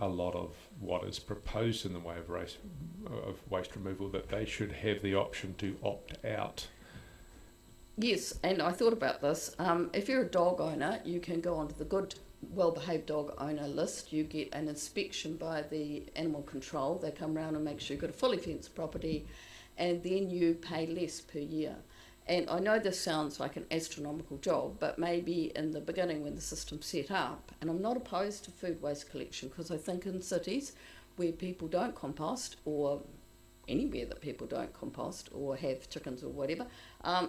a lot of what is proposed in the way of waste removal, that they should have the option to opt out? Yes, and I thought about this. If you're a dog owner, you can go onto the good, well-behaved dog owner list. You get an inspection by the animal control. They come round and make sure you've got a fully fenced property, and then you pay less per year. And I know this sounds like an astronomical job, but maybe in the beginning when the system's set up, and I'm not opposed to food waste collection, because I think in cities where people don't compost, or anywhere that people don't compost or have chickens or whatever,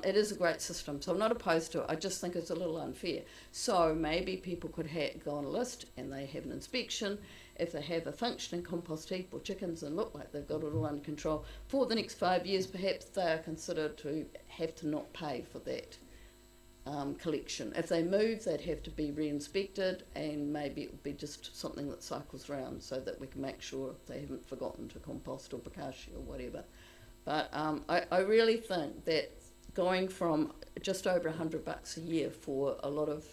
it is a great system. So I'm not opposed to it. I just think it's a little unfair. So maybe people could go on a list and they have an inspection. If they have a functioning compost heap or chickens and look like they've got it all under control, for the next 5 years perhaps they are considered to have to not pay for that collection. If they move, they'd have to be re-inspected, and maybe it would be just something that cycles round so that we can make sure they haven't forgotten to compost or bokashi or whatever. But I really think that going from just over $100 a year for a lot of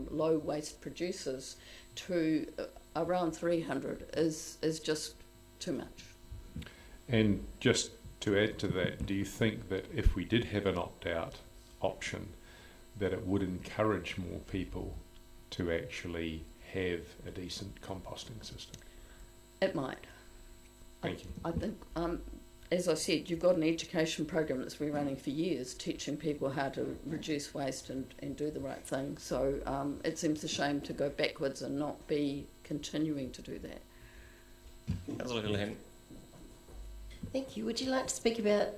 low waste producers to around 300 is just too much. And just to add to that, do you think that if we did have an opt-out option, that it would encourage more people to actually have a decent composting system? It might. Thank you. I think, as I said, you've got an education program that's been running for years, teaching people how to reduce waste and do the right thing. So it seems a shame to go backwards and not be continuing to do that. Councillor Houlihan. Thank you. Would you like to speak about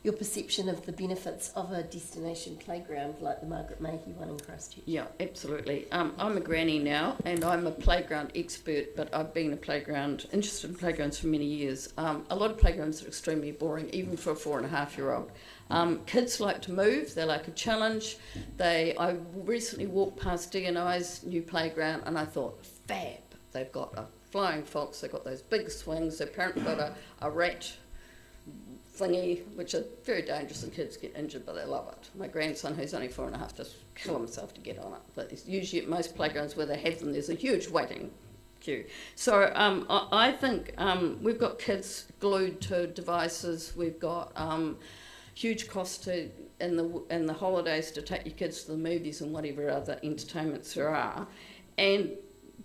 your perception of the benefits of a destination playground like the Margaret Mayhew one in Christchurch? Yeah, absolutely. I'm a granny now, and I'm a playground expert, but I've been interested in playgrounds for many years. A lot of playgrounds are extremely boring, even for a 4.5-year-old. Kids like to move, they like a challenge. I recently walked past D&I's new playground, and I thought, fab. They've got a flying fox, they've got those big swings, they've apparently got a rat thingy, which are very dangerous and kids get injured, but they love it. My grandson, who's only 4.5, just kill himself to get on it. But it's usually at most playgrounds where they have them, there's a huge waiting queue. So I think we've got kids glued to devices. We've got huge costs in the holidays to take your kids to the movies and whatever other entertainments there are. And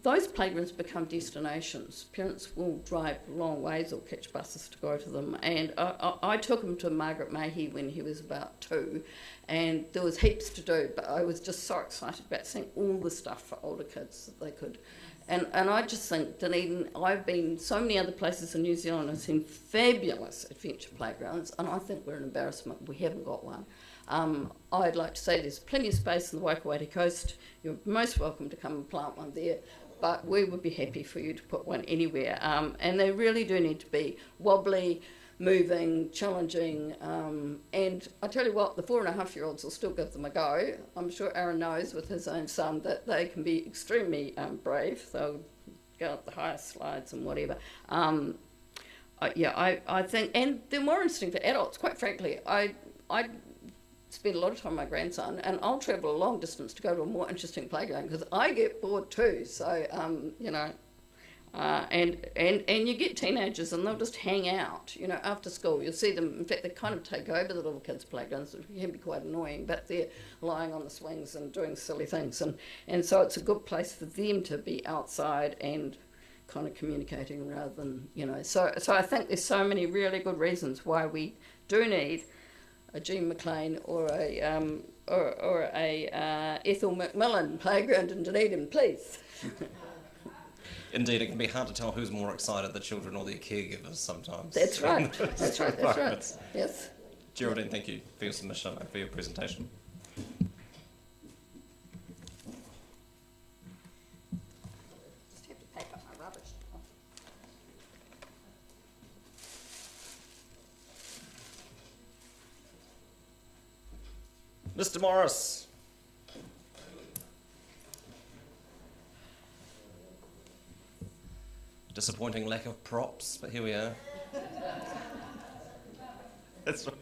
those playgrounds become destinations. Parents will drive long ways or catch buses to go to them. And I took him to Margaret Mayhew when he was about 2, and there was heaps to do, but I was just so excited about seeing all the stuff for older kids that they could. And I just think Dunedin, I've been so many other places in New Zealand and seen fabulous adventure playgrounds, and I think we're an embarrassment we haven't got one. I'd like to say there's plenty of space on the Waikouaiti coast. You're most welcome to come and plant one there, but we would be happy for you to put one anywhere. And they really do need to be wobbly, moving, challenging, and I tell you what, the 4.5-year-olds will still give them a go. I'm sure Aaron knows with his own son that they can be extremely brave. They'll go up the highest slides and whatever. I think, and they're more interesting for adults, quite frankly. I spend a lot of time with my grandson, and I'll travel a long distance to go to a more interesting playground because I get bored too. So and you get teenagers and they'll just hang out, after school. You'll see them, in fact, they kind of take over the little kids' playgrounds. It can be quite annoying, but they're lying on the swings and doing silly things. And so it's a good place for them to be outside and kind of communicating rather than, So I think there's so many really good reasons why we do need a Jean McLean or a Ethel Macmillan playground in Dunedin, please. Indeed, it can be hard to tell who's more excited, the children or their caregivers sometimes. That's right. That's right. Yes. Geraldine, thank you for your submission and for your presentation. Just have to pack up my rubbish. Mr. Morris. Disappointing lack of props, but here we are. That's right.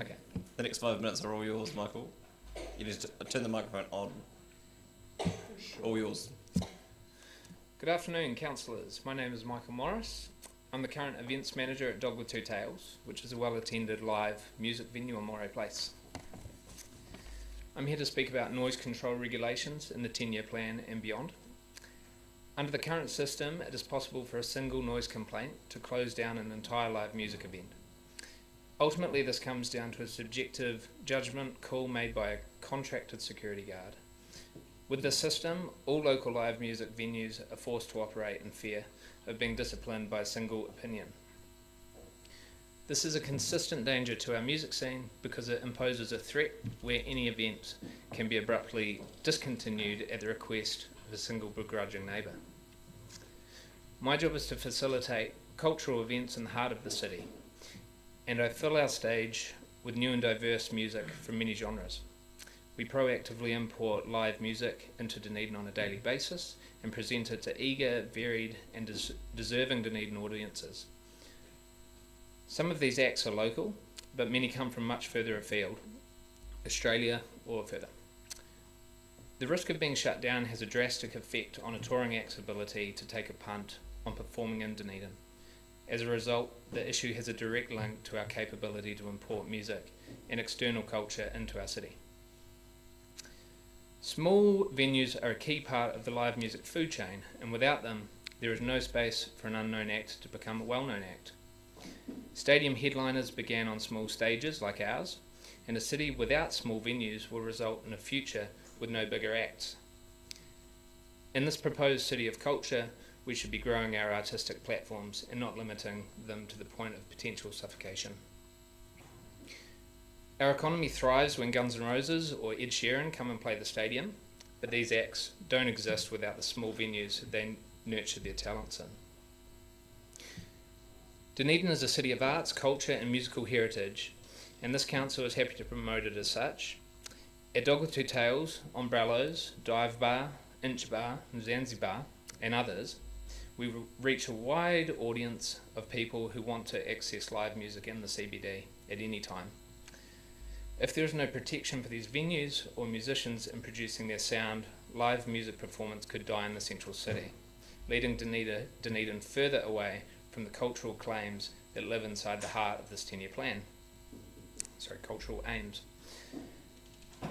Okay, the next 5 minutes are all yours, Michael. You need to turn the microphone on. All yours. Good afternoon, councillors. My name is Michael Morris. I'm the current events manager at Dog with Two Tails, which is a well-attended live music venue on Moray Place. I'm here to speak about noise control regulations in the 10-year plan and beyond. Under the current system, it is possible for a single noise complaint to close down an entire live music event. Ultimately, this comes down to a subjective judgment call made by a contracted security guard. With this system, all local live music venues are forced to operate in fear of being disciplined by a single opinion. This is a consistent danger to our music scene because it imposes a threat where any event can be abruptly discontinued at the request of a single begrudging neighbour. My job is to facilitate cultural events in the heart of the city, and I fill our stage with new and diverse music from many genres. We proactively import live music into Dunedin on a daily basis and present it to eager, varied and deserving Dunedin audiences. Some of these acts are local, but many come from much further afield, Australia or further. The risk of being shut down has a drastic effect on a touring act's ability to take a punt on performing in Dunedin. As a result, the issue has a direct link to our capability to import music and external culture into our city. Small venues are a key part of the live music food chain, and without them, there is no space for an unknown act to become a well-known act. Stadium headliners began on small stages like ours, and a city without small venues will result in a future with no bigger acts. In this proposed city of culture, we should be growing our artistic platforms and not limiting them to the point of potential suffocation. Our economy thrives when Guns N' Roses or Ed Sheeran come and play the stadium, but these acts don't exist without the small venues they nurture their talents in. Dunedin is a city of arts, culture and musical heritage, and this council is happy to promote it as such. At Dog with Two Tails, Ombrellos, Dive Bar, Inch Bar, Zanzibar and others, we reach a wide audience of people who want to access live music in the CBD at any time. If there is no protection for these venues or musicians in producing their sound, live music performance could die in the central city, leading Dunedin further away from the cultural claims that live inside the heart of this 10-year plan. Cultural aims.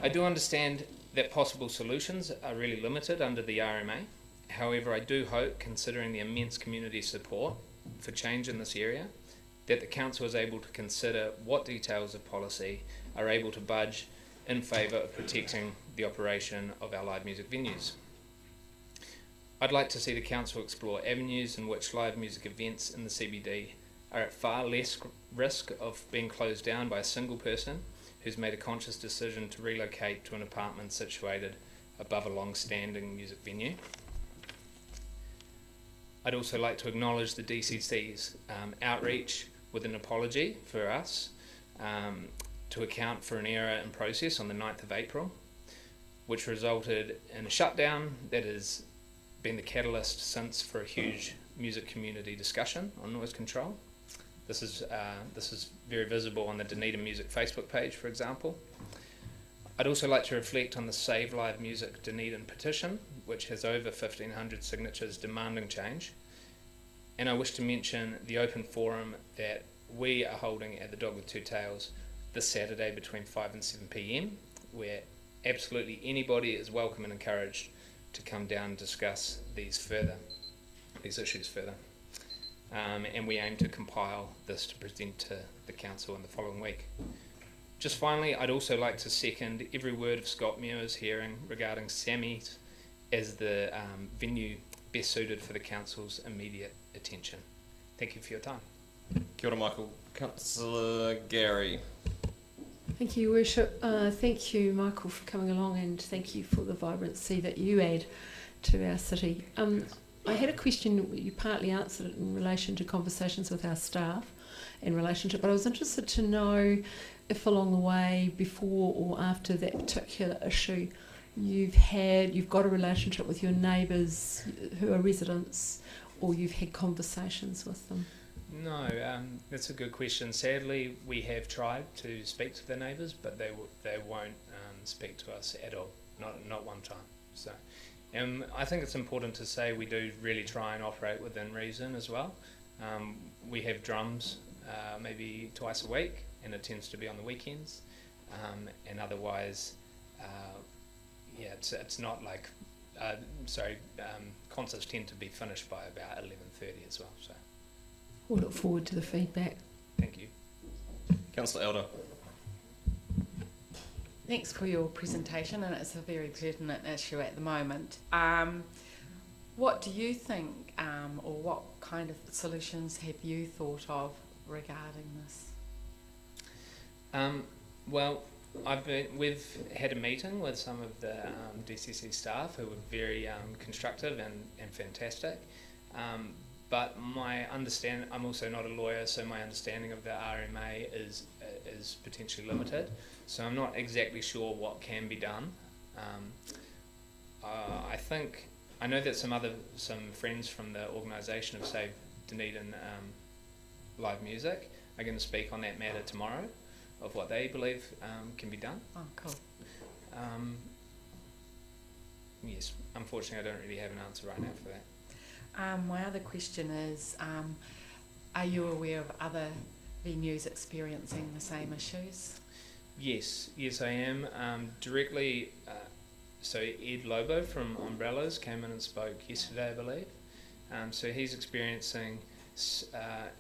I do understand that possible solutions are really limited under the RMA. However, I do hope, considering the immense community support for change in this area, that the Council is able to consider what details of policy are able to budge in favour of protecting the operation of our live music venues. I'd like to see the Council explore avenues in which live music events in the CBD are at far less risk of being closed down by a single person who's made a conscious decision to relocate to an apartment situated above a long-standing music venue. I'd also like to acknowledge the DCC's outreach with an apology for us to account for an error in process on the 9th of April, which resulted in a shutdown that has been the catalyst since for a huge music community discussion on noise control. This is very visible on the Dunedin Music Facebook page, for example. I'd also like to reflect on the Save Live Music Dunedin petition, which has over 1,500 signatures demanding change. And I wish to mention the open forum that we are holding at the Dog with Two Tails this Saturday between 5 and 7 p.m, where absolutely anybody is welcome and encouraged to come down and discuss these issues further. And we aim to compile this to present to the Council in the following week. Just finally, I'd also like to second every word of Scott Muir's hearing regarding Sammy's as the venue best suited for the Council's immediate attention. Thank you for your time. Kia ora, Michael. Councillor Gary. Thank you, Your Worship. Thank you, Michael, for coming along, and thank you for the vibrancy that you add to our city. I had a question, you partly answered it in relation to conversations with our staff in relation to, but I was interested to know if along the way, before or after that particular issue, you've got a relationship with your neighbours who are residents, or you've had conversations with them. No, that's a good question. Sadly, we have tried to speak to the neighbours, but they won't speak to us at all, not one time. So, I think it's important to say we do really try and operate within reason as well. We have drums maybe twice a week, and it tends to be on the weekends, and otherwise, it's not like concerts tend to be finished by about 11:30 as well. So. We'll look forward to the feedback. Thank you. Councillor Elder. Thanks for your presentation, and it's a very pertinent issue at the moment. What do you think, or what kind of solutions have you thought of regarding this? Well, we've had a meeting with some of the DCC staff who were very constructive and fantastic. But my understanding, I'm also not a lawyer, so my understanding of the RMA is potentially limited. So I'm not exactly sure what can be done. I know that some friends from the organisation of Save Dunedin Live Music are going to speak on that matter tomorrow, of what they believe can be done. Oh, cool. Yes, unfortunately I don't really have an answer right now for that. My other question is, are you aware of other venues experiencing the same issues? Yes, I am. Directly, so Ed Lobo from Umbrellas came in and spoke yesterday, I believe. So he's experiencing,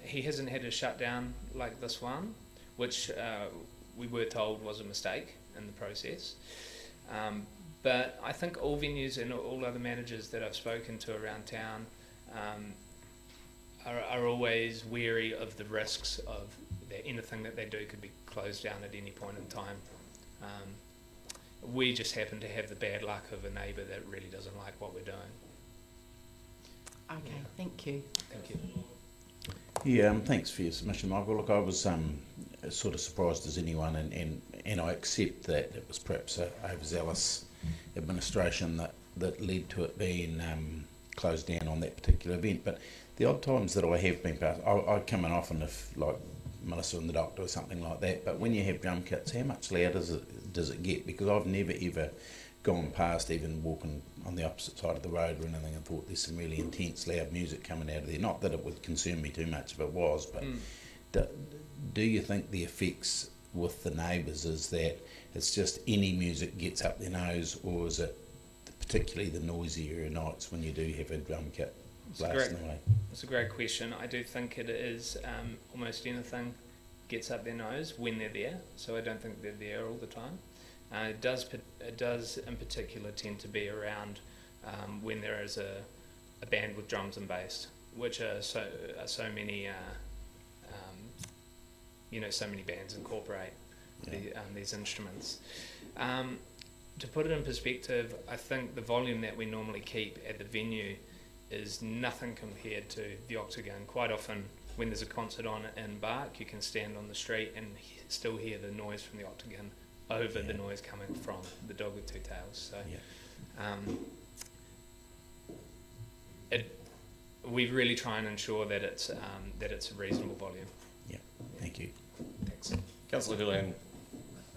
he hasn't had a shutdown like this one, which we were told was a mistake in the process. But I think all venues and all other managers that I've spoken to around town are always wary of the risks of that anything that they do could be closed down at any point in time. We just happen to have the bad luck of a neighbour that really doesn't like what we're doing. Okay, thank you. Thank you. Yeah, thanks for your submission, Michael. Look, I was sort of surprised as anyone, and I accept that it was perhaps an overzealous administration that led to it being closed down on that particular event. But the odd times that I have been past, I come in often if like Melissa and the Doctor or something like that. But when you have drum kits, how much louder does it get? Because I've never ever gone past, even walking on the opposite side of the road or anything, and thought there's some really intense loud music coming out of there. Not that it would concern me too much if it was, but do you think the effects with the neighbours is that it's just any music gets up their nose, or is it particularly the noisier nights when you do have a drum kit blasting away? It's a great question. I do think it is almost anything gets up their nose when they're there, so I don't think they're there all the time. It does in particular tend to be around when there is a band with drums and bass, which are so many so many bands incorporate these instruments. To put it in perspective, I think the volume that we normally keep at the venue is nothing compared to the Octagon. Quite often when there's a concert on in Bark, you can stand on the street and still hear the noise from the Octagon over the noise coming from the Dog with Two Tails. So we really try and ensure that it's a reasonable volume. Yeah, thank you. Thanks. Councillor Julian.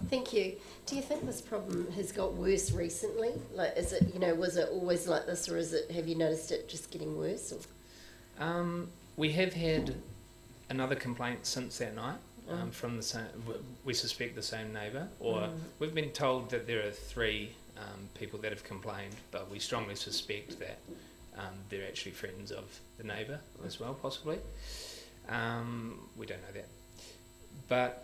Thank you. Do you think this problem has got worse recently? Like, is it, was it always like this, or have you noticed it just getting worse? Or? We have had another complaint since that night from the same, we suspect the same neighbour, or we've been told that there are 3 people that have complained, but we strongly suspect that they're actually friends of the neighbour as well, possibly. We don't know that. But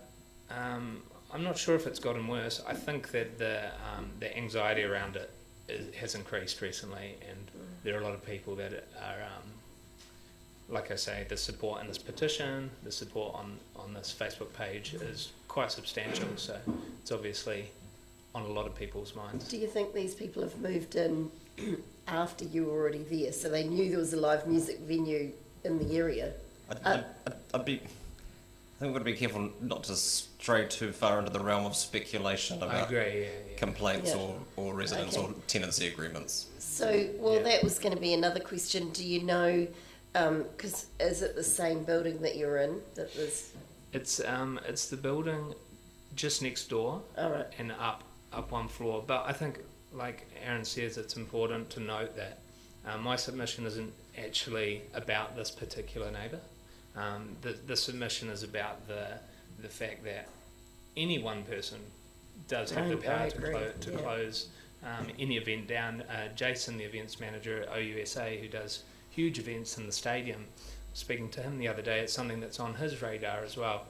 I'm not sure if it's gotten worse. I think that the anxiety around it has increased recently, and there are a lot of people that are, like I say, the support in this petition, the support on this Facebook page is quite substantial, so it's obviously on a lot of people's minds. Do you think these people have moved in after you were already there, so they knew there was a live music venue in the area? I think we've got to be careful not to stray too far into the realm of speculation about complaints or residents or tenancy agreements. So, that was going to be another question. Do you know, because is it the same building that you're in? It's the building just next door and up one floor. But I think, like Aaron says, it's important to note that my submission isn't actually about this particular neighbour. The submission is about the fact that any one person does have the power to close any event down. Jason, the events manager at OUSA, who does huge events in the stadium, speaking to him the other day, it's something that's on his radar as well.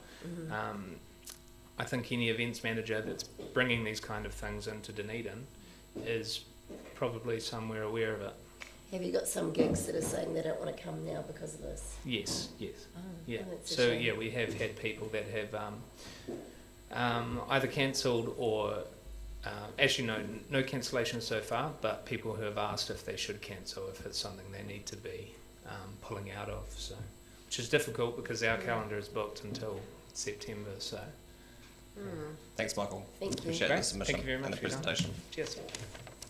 I think any events manager that's bringing these kind of things into Dunedin is probably somewhere aware of it. Have you got some gigs that are saying they don't want to come now because of this? Yes. So we have had people that have either cancelled or actually no cancellations so far, but people who have asked if they should cancel if it's something they need to be pulling out of. So, which is difficult because our calendar is booked until September. So. Thanks, Michael. Thank you. Appreciate the submission. Thank you very much and the presentation. Cheers.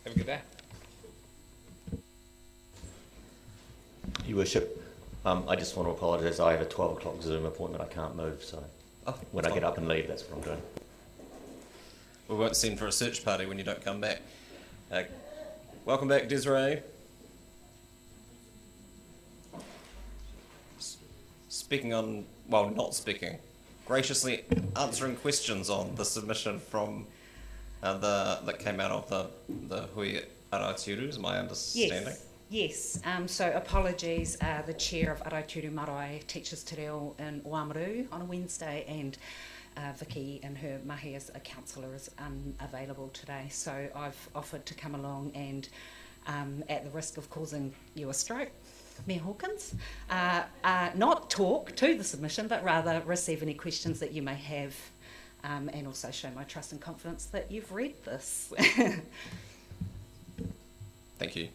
Have a good day. Your Worship, I just want to apologise. I have a 12 o'clock Zoom appointment. I can't move, so when I get up and leave, that's what I'm doing. We won't send for a search party when you don't come back. Welcome back, Desiree. Not speaking, graciously answering questions on the submission from that came out of the Hui Araituru, is my understanding. Yes. So apologies, the chair of Araituru Marae teaches te reo in Oamaru on a Wednesday, and Vicky in her mahi as a councillor is unavailable today. So I've offered to come along and, at the risk of causing you a stroke, Mayor Hawkins, not talk to the submission, but rather receive any questions that you may have, and also show my trust and confidence that you've read this. Thank you.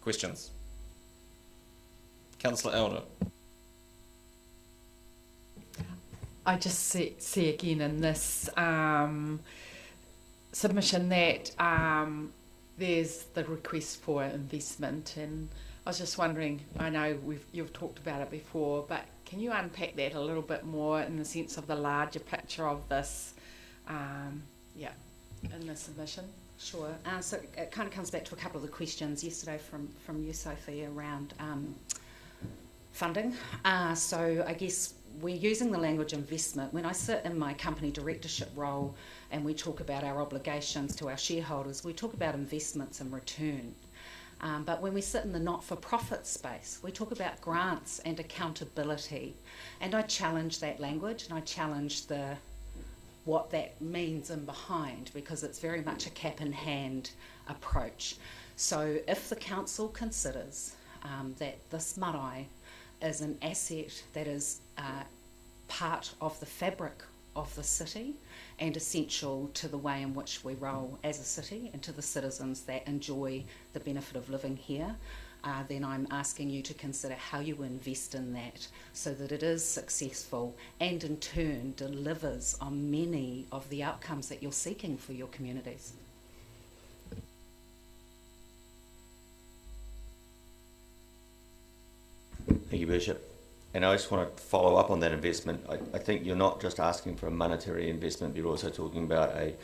Questions? Councillor Elder. I just see again in this submission that there's the request for investment, and I was just wondering, I know you've talked about it before, but can you unpack that a little bit more in the sense of the larger picture of this, in the submission? Sure. So it kind of comes back to a couple of the questions yesterday from you, Sophie, around funding. So I guess we're using the language investment. When I sit in my company directorship role and we talk about our obligations to our shareholders, we talk about investments and return. But when we sit in the not-for-profit space, we talk about grants and accountability. And I challenge that language, and I challenge what that means in behind, because it's very much a cap-in-hand approach. So if the council considers that this marae is an asset that is part of the fabric of the city and essential to the way in which we roll as a city and to the citizens that enjoy the benefit of living here, then I'm asking you to consider how you invest in that so that it is successful and in turn delivers on many of the outcomes that you're seeking for your communities. Thank you, Bishop. And I just want to follow up on that investment. I think you're not just asking for a monetary investment, but you're also talking about a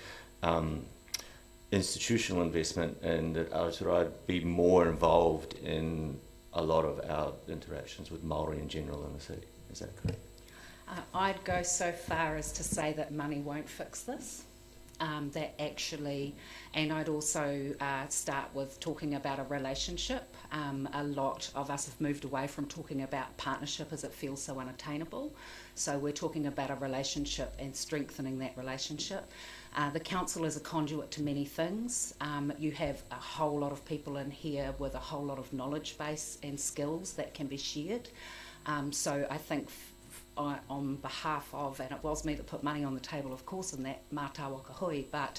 institutional investment, and that Aotearoa be more involved in a lot of our interactions with Māori in general in the city. Is that correct? I'd go so far as to say that money won't fix this. That actually, and I'd also start with talking about a relationship. A lot of us have moved away from talking about partnership as it feels so unattainable. So we're talking about a relationship and strengthening that relationship. The council is a conduit to many things. You have a whole lot of people in here with a whole lot of knowledge base and skills that can be shared. So I think on behalf of, and it was me that put money on the table, of course, in that mātāwaka hui, but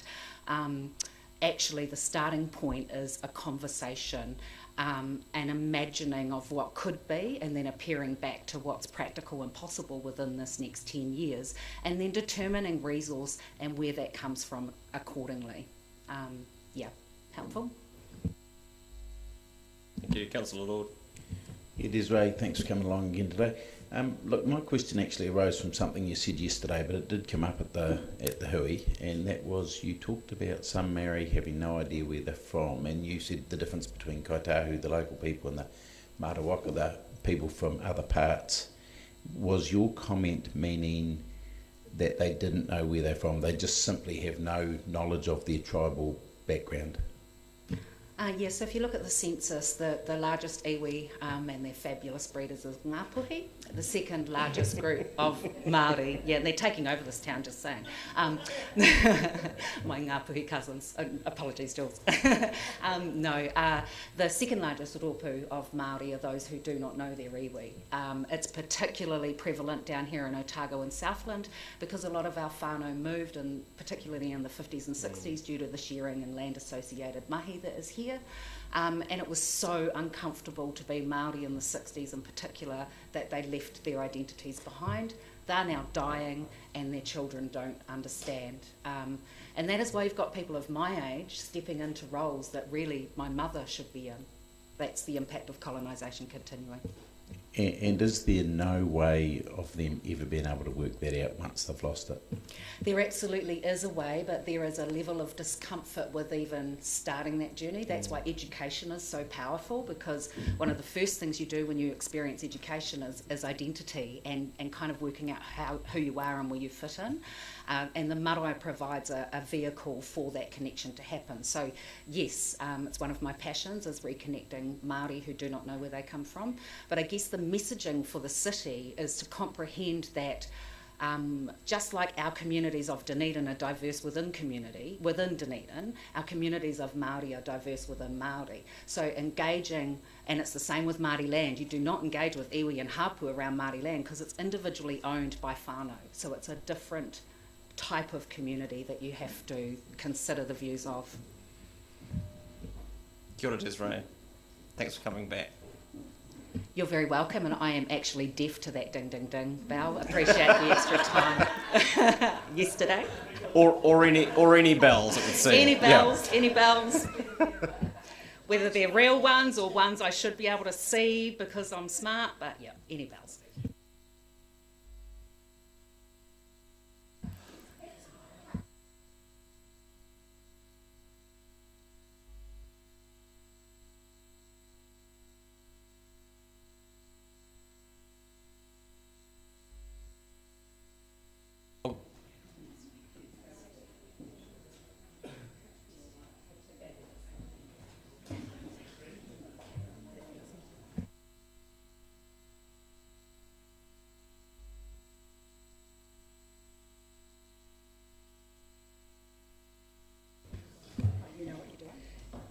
actually the starting point is a conversation, an imagining of what could be, and then appearing back to what's practical and possible within this next 10 years, and then determining resource and where that comes from accordingly. Helpful? Thank you. Councillor Lord. Yeah, Desiree, thanks for coming along again today. Look, my question actually arose from something you said yesterday, but it did come up at the hui, and that was you talked about some Maori having no idea where they're from, and you said the difference between Kaitahu, the local people, and the Mārawaka, the people from other parts. Was your comment meaning that they didn't know where they're from? They just simply have no knowledge of their tribal background? Yes, so if you look at the census, the largest iwi and their fabulous breeders is Ngāpuhi, the second largest group of Māori. Yeah, they're taking over this town, just saying. My Ngāpuhi cousins, apologies, Jules. The second largest rōpū of Māori are those who do not know their iwi. It's particularly prevalent down here in Otago and Southland because a lot of our whānau moved, and particularly in the 50s and 60s, due to the sharing and land associated mahi that is here. And it was so uncomfortable to be Māori in the 60s in particular that they left their identities behind. They're now dying and their children don't understand. And that is why you've got people of my age stepping into roles that really my mother should be in. That's the impact of colonisation continuing. And is there no way of them ever being able to work that out once they've lost it? There absolutely is a way, but there is a level of discomfort with even starting that journey. That's why education is so powerful, because one of the first things you do when you experience education is identity and kind of working out who you are and where you fit in. And the marae provides a vehicle for that connection to happen. So yes, it's one of my passions is reconnecting Māori who do not know where they come from. But I guess the messaging for the city is to comprehend that just like our communities of Dunedin are diverse within Dunedin, our communities of Māori are diverse within Māori. So engaging, and it's the same with Māori land, you do not engage with iwi and hapu around Māori land because it's individually owned by whānau. So it's a different type of community that you have to consider the views of. Kia ora, Desiree. Thanks for coming back. You're very welcome, and I am actually deaf to that ding ding ding bell. Appreciate the extra time yesterday. Or any bells, it would seem. Any bells, any bells. Whether they're real ones or ones I should be able to see because I'm smart, but yeah, any bells.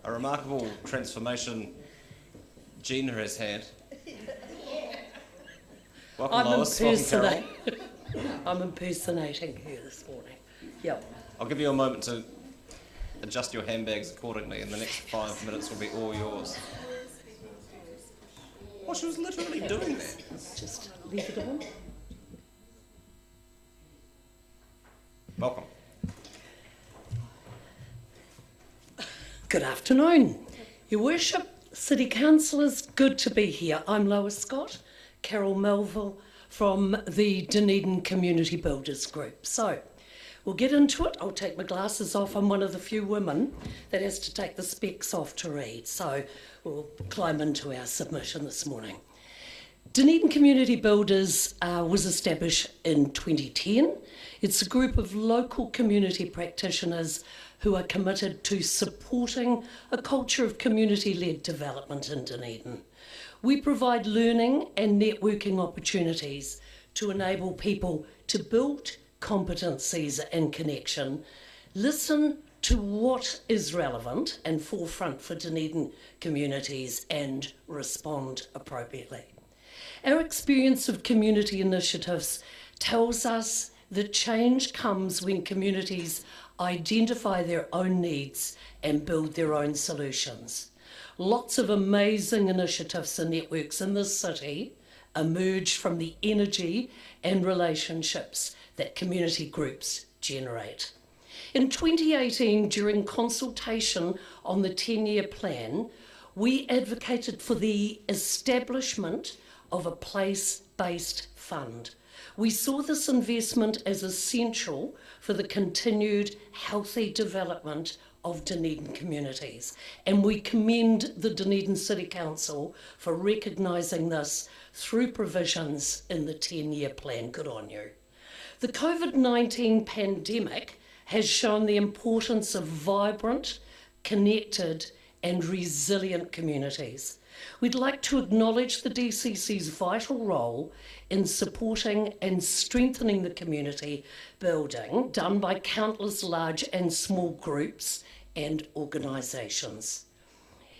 A remarkable transformation Gina has had. Welcome, Lois. Welcome, Carol. I'm impersonating her this morning. Yep. I'll give you a moment to adjust your handbags accordingly, and the next 5 minutes will be all yours. Oh, she was literally doing that. Just leave it on. Welcome. Good afternoon, Your Worship, City Councillors, good to be here. I'm Lois Scott, Carol Melville from the Dunedin Community Builders Group. So, we'll get into it. I'll take my glasses off. I'm one of the few women that has to take the specs off to read. So, we'll climb into our submission this morning. Dunedin Community Builders was established in 2010. It's a group of local community practitioners who are committed to supporting a culture of community-led development in Dunedin. We provide learning and networking opportunities to enable people to build competencies and connection, listen to what is relevant and forefront for Dunedin communities, and respond appropriately. Our experience of community initiatives tells us that change comes when communities identify their own needs and build their own solutions. Lots of amazing initiatives and networks in this city emerge from the energy and relationships that community groups generate. In 2018, during consultation on the 10-year plan, we advocated for the establishment of a place-based fund. We saw this investment as essential for the continued healthy development of Dunedin communities, and we commend the Dunedin City Council for recognising this through provisions in the 10-year plan. Good on you. The COVID-19 pandemic has shown the importance of vibrant, connected and resilient communities. We'd like to acknowledge the DCC's vital role in supporting and strengthening the community building done by countless large and small groups and organisations.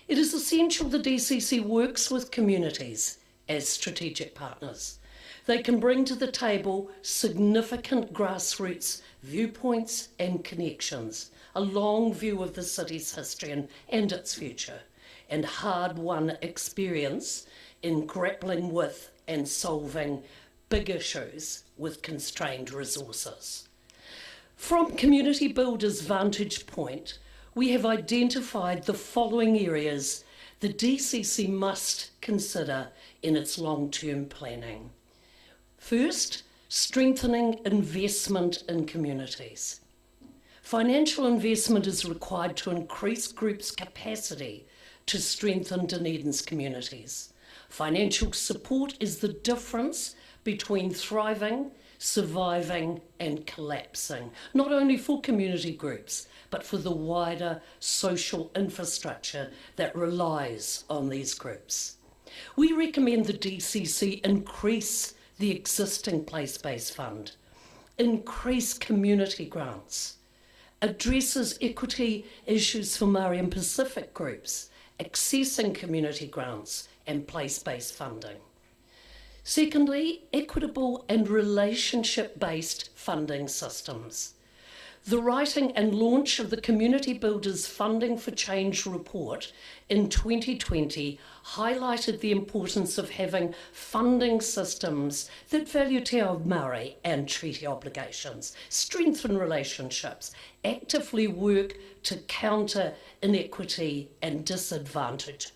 It is essential the DCC works with communities as strategic partners. They can bring to the table significant grassroots viewpoints and connections, a long view of the city's history and its future, and hard-won experience in grappling with and solving big issues with constrained resources. From Community Builders' vantage point, we have identified the following areas the DCC must consider in its long-term planning. First, strengthening investment in communities. Financial investment is required to increase groups' capacity to strengthen Dunedin's communities. Financial support is the difference between thriving, surviving and collapsing, not only for community groups, but for the wider social infrastructure that relies on these groups. We recommend the DCC increase the existing place-based fund, increase community grants, addresses equity issues for Māori and Pacific groups, accessing community grants and place-based funding. Secondly, equitable and relationship-based funding systems. The writing and launch of the Community Builders Funding for Change report in 2020 highlighted the importance of having funding systems that value te ao Māori and treaty obligations, strengthen relationships, actively work to counter inequity and disadvantage,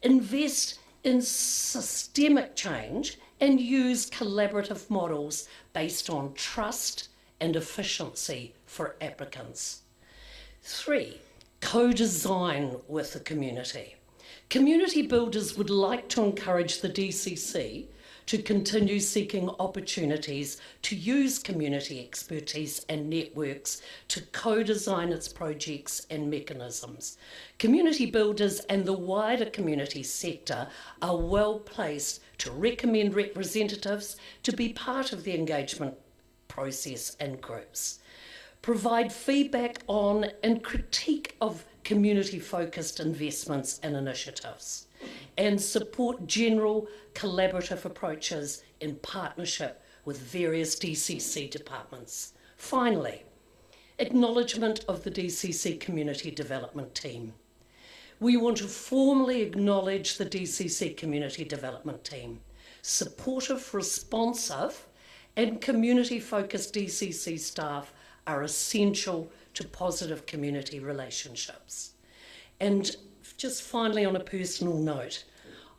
invest in systemic change and use collaborative models based on trust and efficiency for applicants. 3, co-design with the community. Community builders would like to encourage the DCC to continue seeking opportunities to use community expertise and networks to co-design its projects and mechanisms. Community builders and the wider community sector are well placed to recommend representatives to be part of the engagement process and groups, provide feedback on and critique of community-focused investments and initiatives, and support general collaborative approaches in partnership with various DCC departments. Finally, acknowledgement of the DCC Community Development Team. We want to formally acknowledge the DCC Community Development Team. Supportive, responsive, and community-focused DCC staff are essential to positive community relationships. And just finally, on a personal note,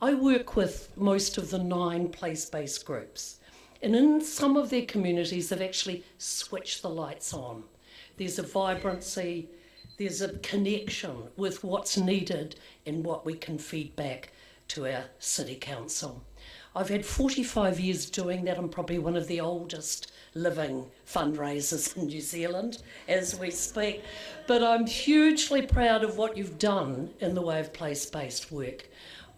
I work with most of the 9 place-based groups, and in some of their communities they've actually switched the lights on. There's a vibrancy, there's a connection with what's needed and what we can feed back to our City Council. I've had 45 years doing that. I'm probably one of the oldest living fundraisers in New Zealand as we speak. But I'm hugely proud of what you've done in the way of place-based work.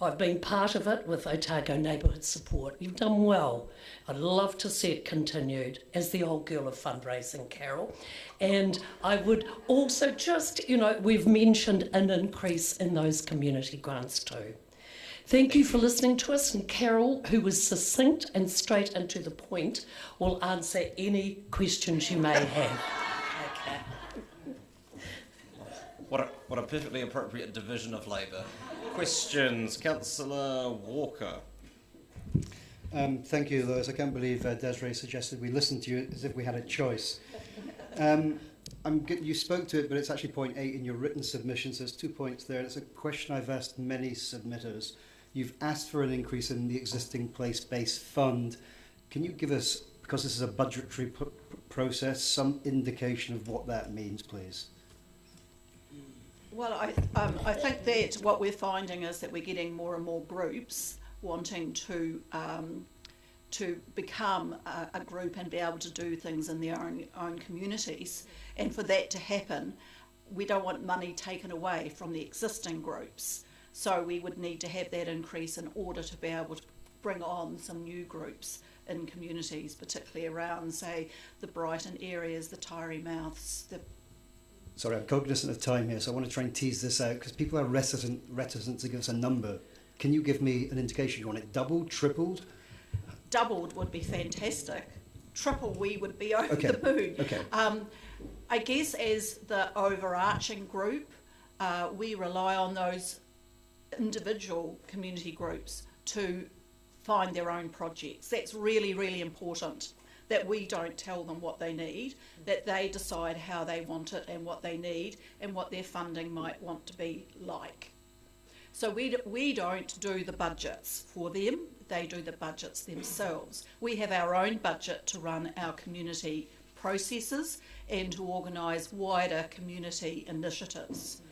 I've been part of it with Otago Neighbourhood Support. You've done well. I'd love to see it continued as the old girl of fundraising, Carol. And I would also just, we've mentioned an increase in those community grants too. Thank you for listening to us, and Carol, who was succinct and straight and to the point, will answer any questions you may have. Okay. What a perfectly appropriate division of labour. Questions, Councillor Walker. Thank you, Lois. I can't believe Desiree suggested we listen to you as if we had a choice. You spoke to it, but it's actually point 8 in your written submissions. There's 2 points there. It's a question I've asked many submitters. You've asked for an increase in the existing place-based fund. Can you give us, because this is a budgetary process, some indication of what that means, please? Well, I think that what we're finding is that we're getting more and more groups wanting to become a group and be able to do things in their own communities. And for that to happen, we don't want money taken away from the existing groups. So we would need to have that increase in order to be able to bring on some new groups in communities, particularly around, say, the Brighton areas, the Tyree Mouths. Sorry, I'm cognizant of time here, so I want to try and tease this out, because people are reticent to give us a number. Can you give me an indication? You want it doubled, tripled? Doubled would be fantastic. Triple, we would be over the moon. Okay. I guess as the overarching group, we rely on those individual community groups to find their own projects. That's really, really important, that we don't tell them what they need, that they decide how they want it and what they need and what their funding might want to be like. So we don't do the budgets for them, they do the budgets themselves. We have our own budget to run our community processes and to organise wider community initiatives.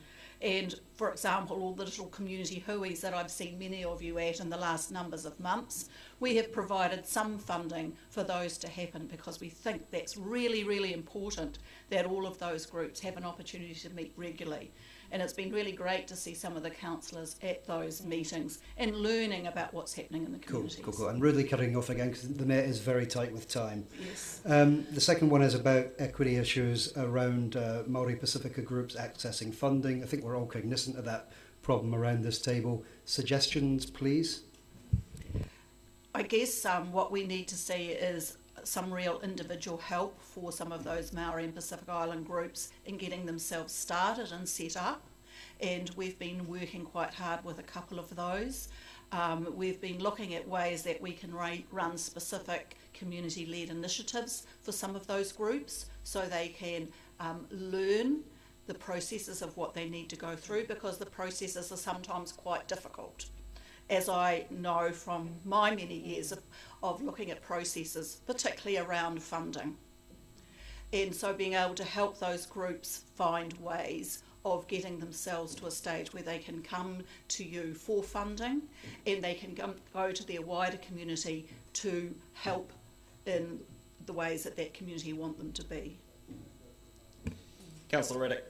And for example, all the little community hui's that I've seen many of you at in the last numbers of months, we have provided some funding for those to happen because we think that's really, really important that all of those groups have an opportunity to meet regularly. And it's been really great to see some of the councillors at those meetings and learning about what's happening in the communities. Cool. I'm really cutting off again because the Mayor is very tight with time. Yes. The second one is about equity issues around Māori Pacifica groups accessing funding. I think we're all cognizant of that problem around this table. Suggestions, please? I guess what we need to see is some real individual help for some of those Maori and Pacific Island groups in getting themselves started and set up. And we've been working quite hard with a couple of those. We've been looking at ways that we can run specific community-led initiatives for some of those groups so they can learn the processes of what they need to go through, because the processes are sometimes quite difficult, as I know from my many years of looking at processes, particularly around funding. And so being able to help those groups find ways of getting themselves to a stage where they can come to you for funding, and they can go to their wider community to help in the ways that that community want them to be. Councillor Reddick.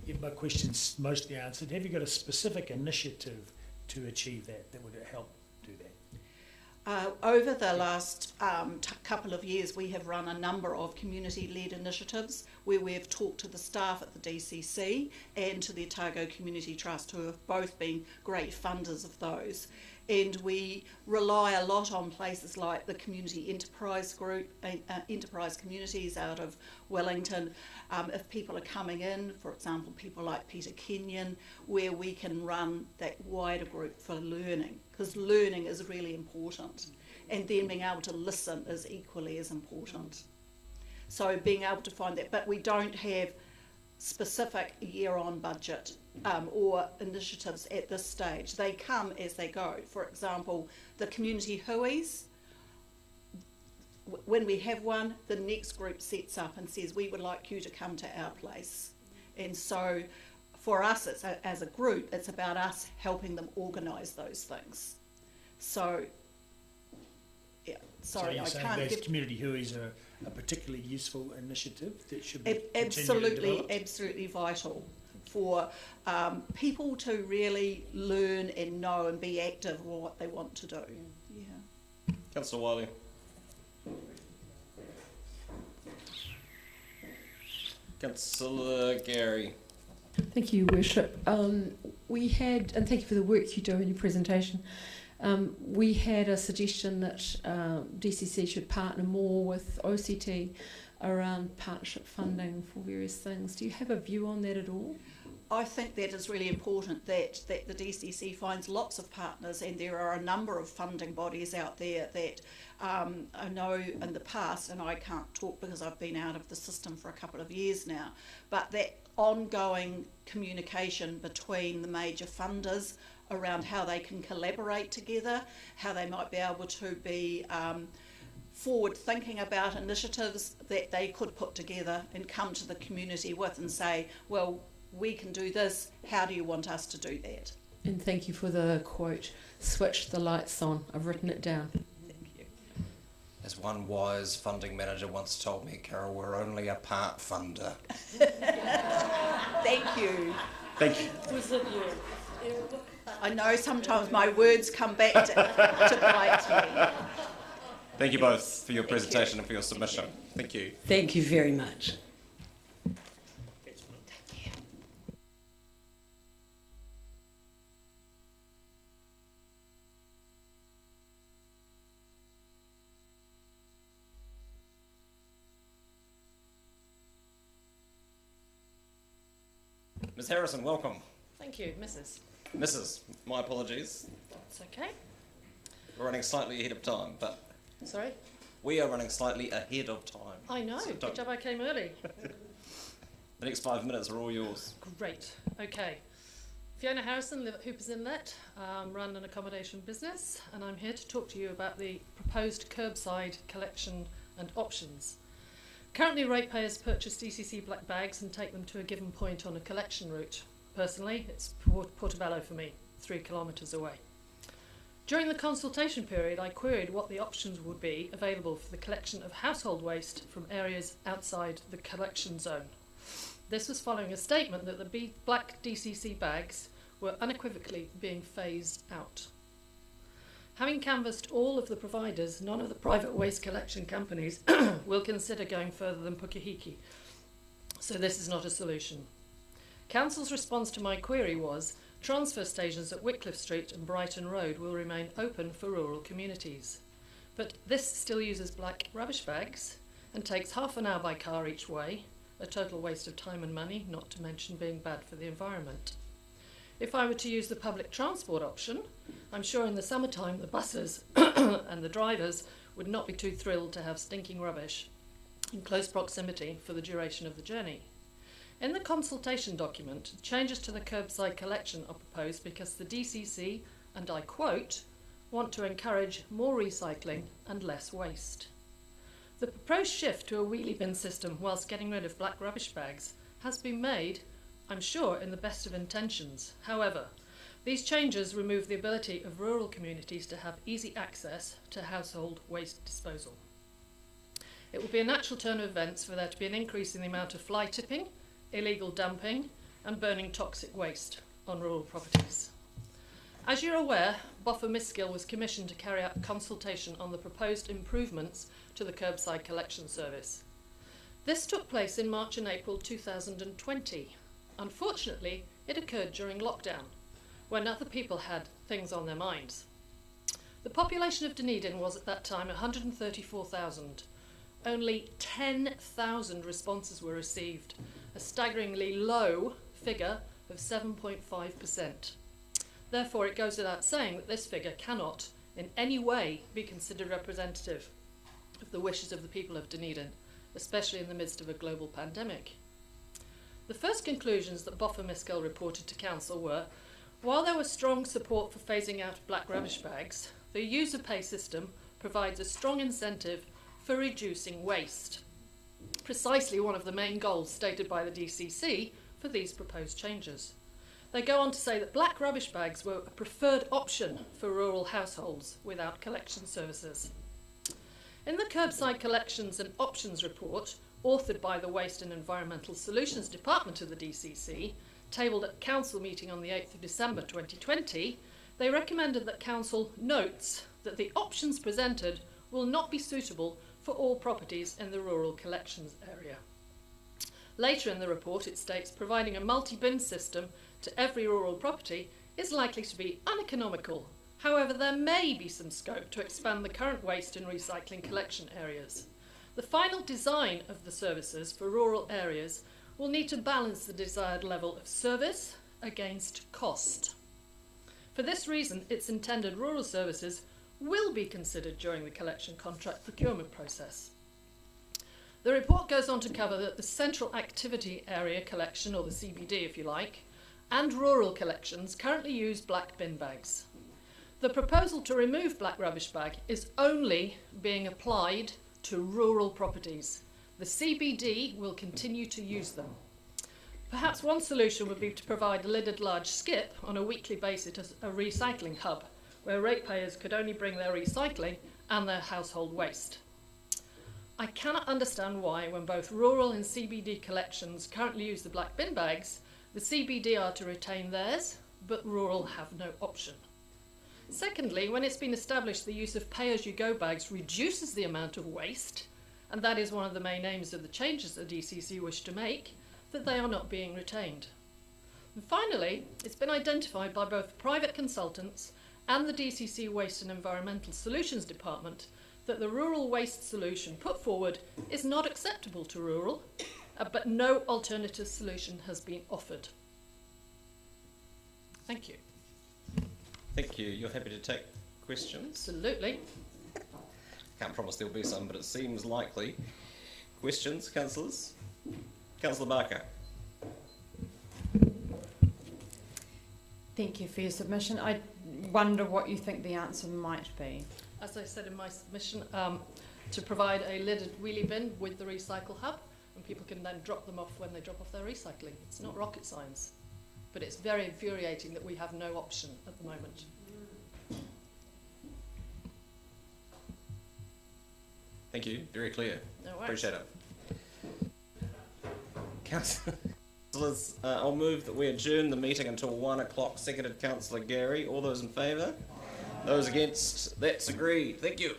Yeah, my question's mostly answered. Have you got a specific initiative to achieve that would help do that? Over the last couple of years, we have run a number of community-led initiatives where we've talked to the staff at the DCC and to the Otago Community Trust, who have both been great funders of those. And we rely a lot on places like the Community Enterprise Group, Enterprise Communities out of Wellington. If people are coming in, for example, people like Peter Kenyon, where we can run that wider group for learning, because learning is really important. And then being able to listen is equally as important. So being able to find that, but we don't have specific year-on budget or initiatives at this stage. They come as they go. For example, the community hui's, when we have one, the next group sets up and says, we would like you to come to our place. And so for us, as a group, it's about us helping them organise those things. So, yeah, sorry, so I saying can't those give... community hui's are a particularly useful initiative that should be absolutely vital for people to really learn and know and be active in what they want to do. Yeah. Councillor Wiley. Councillor Gary. Thank you, Worship. We had, and thank you for the work you do in your presentation, we had a suggestion that DCC should partner more with OCT around partnership funding for various things. Do you have a view on that at all? I think that is really important, that the DCC finds lots of partners, and there are a number of funding bodies out there that I know in the past, and I can't talk because I've been out of the system for a couple of years now, but that ongoing communication between the major funders around how they can collaborate together, how they might be able to be forward thinking about initiatives that they could put together and come to the community with and say, well, we can do this, how do you want us to do that? And thank you for the quote, switch the lights on. I've written it down. Thank you. As one wise funding manager once told me, Carol, we're only a part funder. Thank you. Thank you. Was it you? I know sometimes my words come back to bite me. Thank you both for your presentation and for your submission. Thank you. Thank you very much. Ms. Harrison, welcome. Thank you, Mrs. Mrs., my apologies. It's okay. We're running slightly ahead of time, but Sorry? we are running slightly ahead of time. I know. So Good don't- job I came early. The next 5 minutes are all yours. Great. Okay. Fiona Harrison, live at Hoopers Inlet, run an accommodation business, and I'm here to talk to you about the proposed curbside collection and options. Currently, ratepayers purchase DCC black bags and take them to a given point on a collection route. Personally, it's Portobello for me, 3 kilometres away. During the consultation period, I queried what the options would be available for the collection of household waste from areas outside the collection zone. This was following a statement that the black DCC bags were unequivocally being phased out. Having canvassed all of the providers, none of the private waste collection companies will consider going further than Pukehiki, so this is not a solution. Council's response to my query was, transfer stations at Wycliffe Street and Brighton Road will remain open for rural communities. But this still uses black rubbish bags and takes half an hour by car each way, a total waste of time and money, not to mention being bad for the environment. If I were to use the public transport option, I'm sure in the summertime the buses and the drivers would not be too thrilled to have stinking rubbish in close proximity for the duration of the journey. In the consultation document, changes to the curbside collection are proposed because the DCC, and I quote, want to encourage more recycling and less waste. The proposed shift to a wheelie bin system whilst getting rid of black rubbish bags has been made, I'm sure, in the best of intentions. However, these changes remove the ability of rural communities to have easy access to household waste disposal. It will be a natural turn of events for there to be an increase in the amount of fly tipping, illegal dumping and burning toxic waste on rural properties. As you're aware, Boffa Miskill was commissioned to carry out a consultation on the proposed improvements to the curbside collection service. This took place in March and April 2020. Unfortunately, it occurred during lockdown, when other people had things on their minds. The population of Dunedin was at that time 134,000. Only 10,000 responses were received, a staggeringly low figure of 7.5%. Therefore, it goes without saying that this figure cannot in any way be considered representative of the wishes of the people of Dunedin, especially in the midst of a global pandemic. The first conclusions that Boffa Miskill reported to Council were, while there was strong support for phasing out black rubbish bags, the user pay system provides a strong incentive for reducing waste, precisely one of the main goals stated by the DCC for these proposed changes. They go on to say that black rubbish bags were a preferred option for rural households without collection services. In the Curbside Collections and Options report, authored by the Waste and Environmental Solutions Department of the DCC, tabled at Council meeting on the 8th of December 2020, they recommended that Council notes that the options presented will not be suitable for all properties in the rural collections area. Later in the report it states providing a multi-bin system to every rural property is likely to be uneconomical. However, there may be some scope to expand the current waste and recycling collection areas. The final design of the services for rural areas will need to balance the desired level of service against cost. For this reason, its intended rural services will be considered during the collection contract procurement process. The report goes on to cover that the Central Activity Area Collection, or the CBD if you like, and rural collections currently use black bin bags. The proposal to remove black rubbish bag is only being applied to rural properties. The CBD will continue to use them. Perhaps one solution would be to provide a lidded large skip on a weekly basis as a recycling hub, where ratepayers could only bring their recycling and their household waste. I cannot understand why, when both rural and CBD collections currently use the black bin bags, the CBD are to retain theirs, but rural have no option. Secondly, when it's been established the use of pay-as-you-go bags reduces the amount of waste, and that is one of the main aims of the changes the DCC wish to make, that they are not being retained. And finally, it's been identified by both private consultants and the DCC Waste and Environmental Solutions Department that the rural waste solution put forward is not acceptable to rural, but no alternative solution has been offered. Thank you. Thank you. You're happy to take questions? Absolutely. Can't promise there'll be some, but it seems likely. Questions, councillors? Councillor Barker. Thank you for your submission. I wonder what you think the answer might be. As I said in my submission, to provide a lidded wheelie bin with the recycle hub, and people can then drop them off when they drop off their recycling. It's not rocket science, but it's very infuriating that we have no option at the moment. Thank you. Very clear. No worries. Appreciate it. Councillors, I'll move that we adjourn the meeting until 1 o'clock. Seconded Councillor Gary. All those in favour? Those against? That's agreed. Thank you.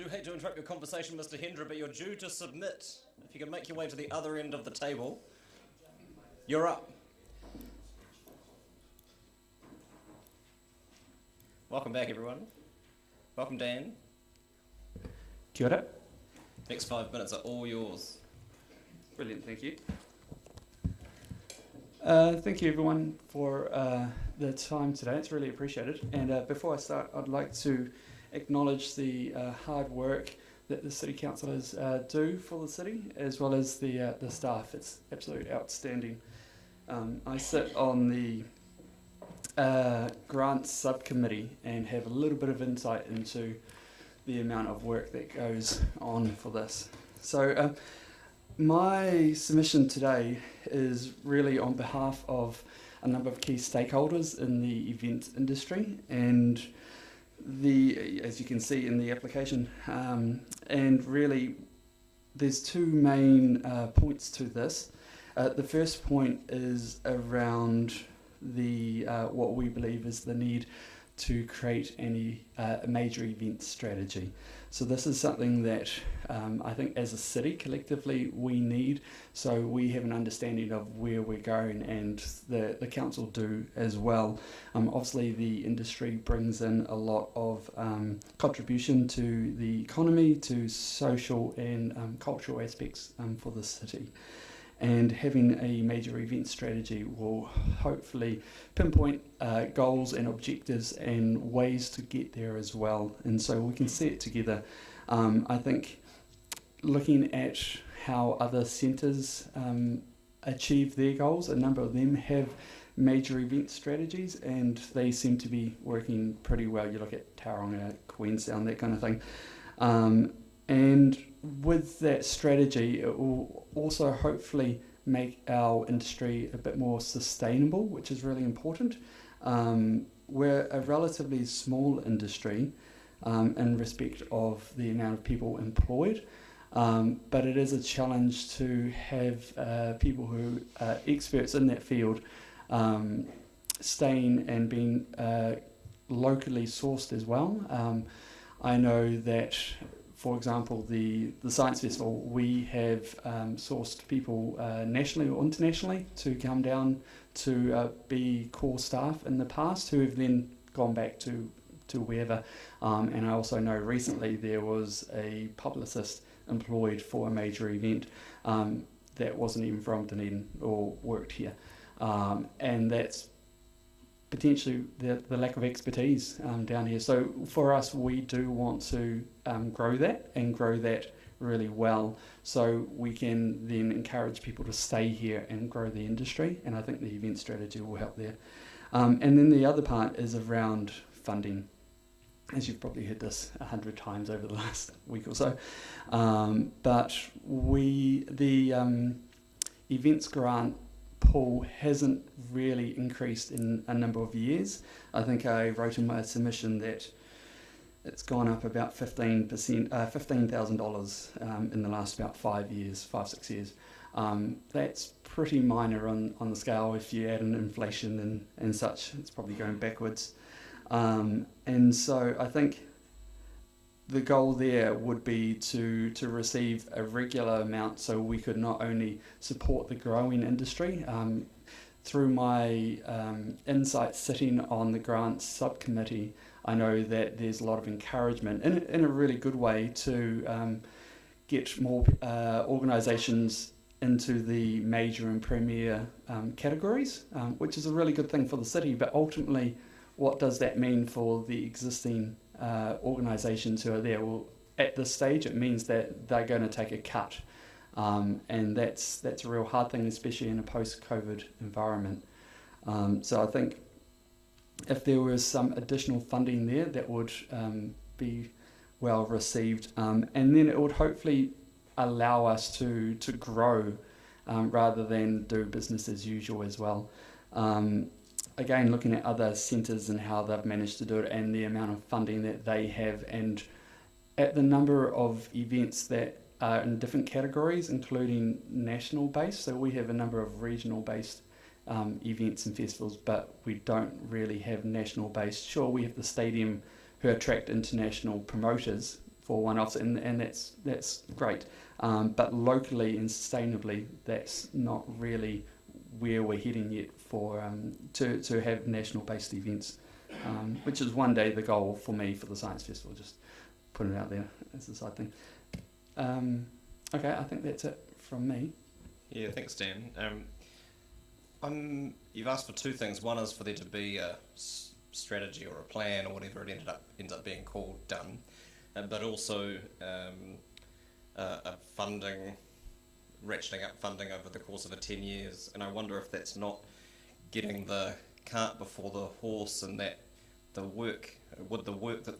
do hate to interrupt your conversation, Mr. Hendra, but you're due to submit. If you can make your way to the other end of the table, you're up. Welcome back, everyone. Welcome, Dan. Kia ora. Next 5 minutes are all yours. Brilliant, thank you. Thank you everyone for the time today, it's really appreciated. And before I start, I'd like to acknowledge the hard work that the City Councillors do for the city, as well as the staff. It's absolutely outstanding. I sit on the grants subcommittee and have a little bit of insight into the amount of work that goes on for this. So my submission today is really on behalf of a number of key stakeholders in the events industry, and as you can see in the application, and really there's two main points to this. The first point is around the what we believe is the need to create a major event strategy. So this is something that I think as a city collectively we need, so we have an understanding of where we're going, and the council do as well. Obviously the industry brings in a lot of contribution to the economy, to social and cultural aspects for the city. And having a major event strategy will hopefully pinpoint goals and objectives and ways to get there as well. And so we can see it together. I think looking at how other centres achieve their goals, a number of them have major event strategies and they seem to be working pretty well. You look at Tauranga, Queenstown, that kind of thing. And with that strategy, it will also hopefully make our industry a bit more sustainable, which is really important. We're a relatively small industry in respect of the amount of people employed, but it is a challenge to have people who are experts in that field staying and being locally sourced as well. I know that, for example, the Science Festival, we have sourced people nationally or internationally to come down to be core staff in the past, who have then gone back to wherever. And I also know recently there was a publicist employed for a major event that wasn't even from Dunedin or worked here. And that's potentially the lack of expertise down here. So for us, we do want to grow that and grow that really well, so we can then encourage people to stay here and grow the industry, and I think the event strategy will help there. And then the other part is around funding. As you've probably heard this 100 times over the last week or so, but the events grant pool hasn't really increased in a number of years. I think I wrote in my submission that it's gone up about 15%, $15,000 in the last about 5 years, 6 years. That's pretty minor on the scale. If you add in inflation and such, it's probably going backwards. And so I think the goal there would be to receive a regular amount, so we could not only support the growing industry. Through my insight sitting on the grants subcommittee, I know that there's a lot of encouragement in a really good way to get more organisations into the major and premier categories, which is a really good thing for the city. But ultimately, what does that mean for the existing organisations who are there? Well, at this stage, it means that they're going to take a cut, and that's a real hard thing, especially in a post-COVID environment. So I think if there was some additional funding there, that would be well received, and then it would hopefully allow us to grow rather than do business as usual as well. Again, looking at other centres and how they've managed to do it, and the amount of funding that they have, and at the number of events that are in different categories, including national based. So we have a number of regional based events and festivals, but we don't really have national based. Sure, we have the stadium who attract international promoters, for one-offs, and that's great. But locally and sustainably, that's not really where we're heading yet for to have national-based events, which is one day the goal for me for the Science Festival. Just put it out there as a side thing. Okay, I think that's it from me. Yeah, thanks, Dan. You've asked for two things. One is for there to be a strategy or a plan or whatever it ends up being called done, but also a funding, ratcheting up funding over the course of 10 years. And I wonder if that's not getting the cart before the horse, and that would the work that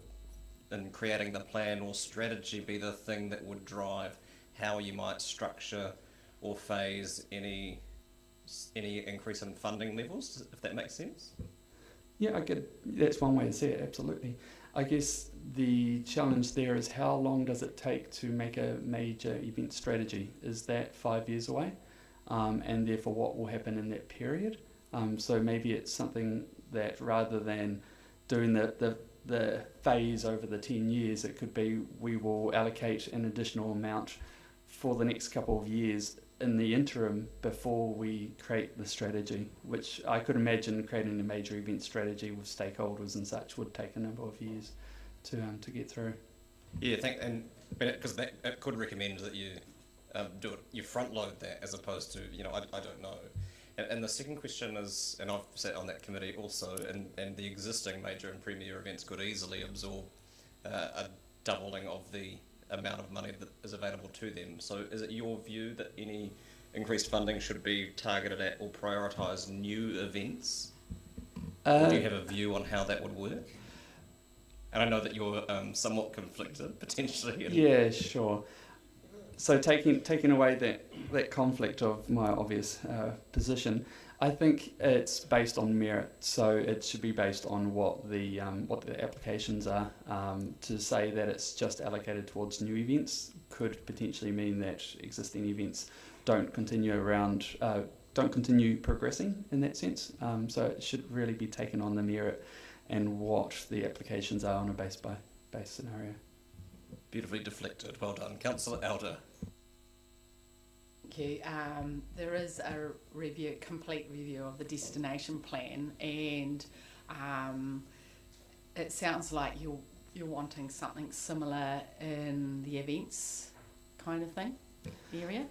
in creating the plan or strategy be the thing that would drive how you might structure or phase any increase in funding levels, if that makes sense? Yeah, I get it. That's one way to say it, absolutely. I guess the challenge there is how long does it take to make a major event strategy? Is that 5 years away? And therefore what will happen in that period? So maybe it's something that rather than doing the phase over the 10 years, it could be we will allocate an additional amount for the next couple of years in the interim before we create the strategy, which I could imagine creating a major event strategy with stakeholders and such would take a number of years to get through. Yeah, and because it could recommend that you you front load that as opposed to I don't know. And the second question is, and I've sat on that committee also, and the existing major and premier events could easily absorb a doubling of the amount of money that is available to them. So is it your view that any increased funding should be targeted at or prioritise new events? Or do you have a view on how that would work? And I know that you're somewhat conflicted, potentially. Yeah, sure. So taking away that conflict of my obvious position, I think it's based on merit. So it should be based on what the applications are. To say that it's just allocated towards new events could potentially mean that existing events don't continue progressing in that sense. So it should really be taken on the merit and what the applications are on a base by base scenario. Beautifully deflected. Well done. Councillor Elder. Thank you. There is a complete review of the destination plan, and it sounds like you're wanting something similar in the events kind of thing area.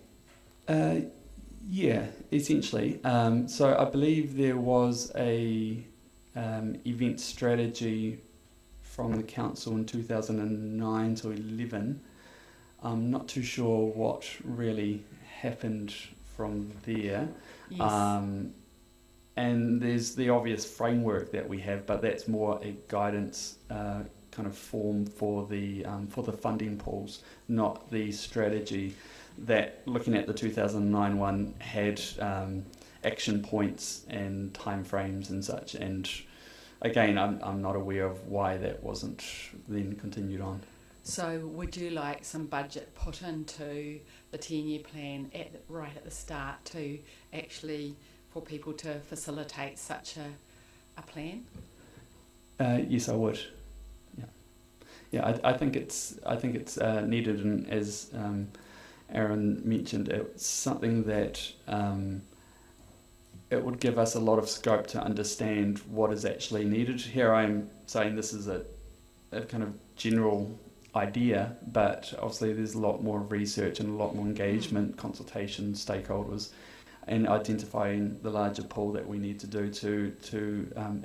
Yeah, essentially. So I believe there was a event strategy from the council in 2009 to 11. I'm not too sure what really happened from there. Yes. And there's the obvious framework that we have, but that's more a guidance kind of form for the funding pools, not the strategy that, looking at the 2009 one, had action points and timeframes and such. And again, I'm not aware of why that wasn't then continued on. So would you like some budget put into the 10-year plan right at the start to actually for people to facilitate such a plan? Yes, I would. Yeah, I think it's needed, and as Aaron mentioned, it's something that it would give us a lot of scope to understand what is actually needed. Here I'm saying this is a kind of general idea, but obviously there's a lot more research and a lot more engagement, consultation, stakeholders, and identifying the larger pool that we need to do to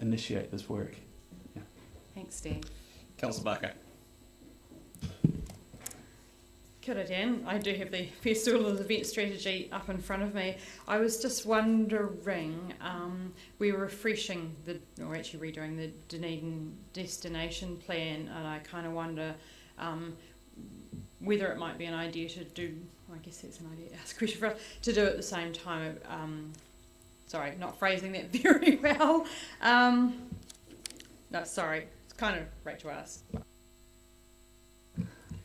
initiate this work. Yeah. Thanks, Dan. Councillor Barker. Kia ora, Dan. I do have the Festival of the Event Strategy up in front of me. I was just wondering, we're refreshing actually redoing the Dunedin destination plan, and I kind of wonder whether it might be an idea to do, I guess that's an idea, ask a question for us, to do at the same time, sorry, not phrasing that very well. No, sorry, it's kind of Rachel asked.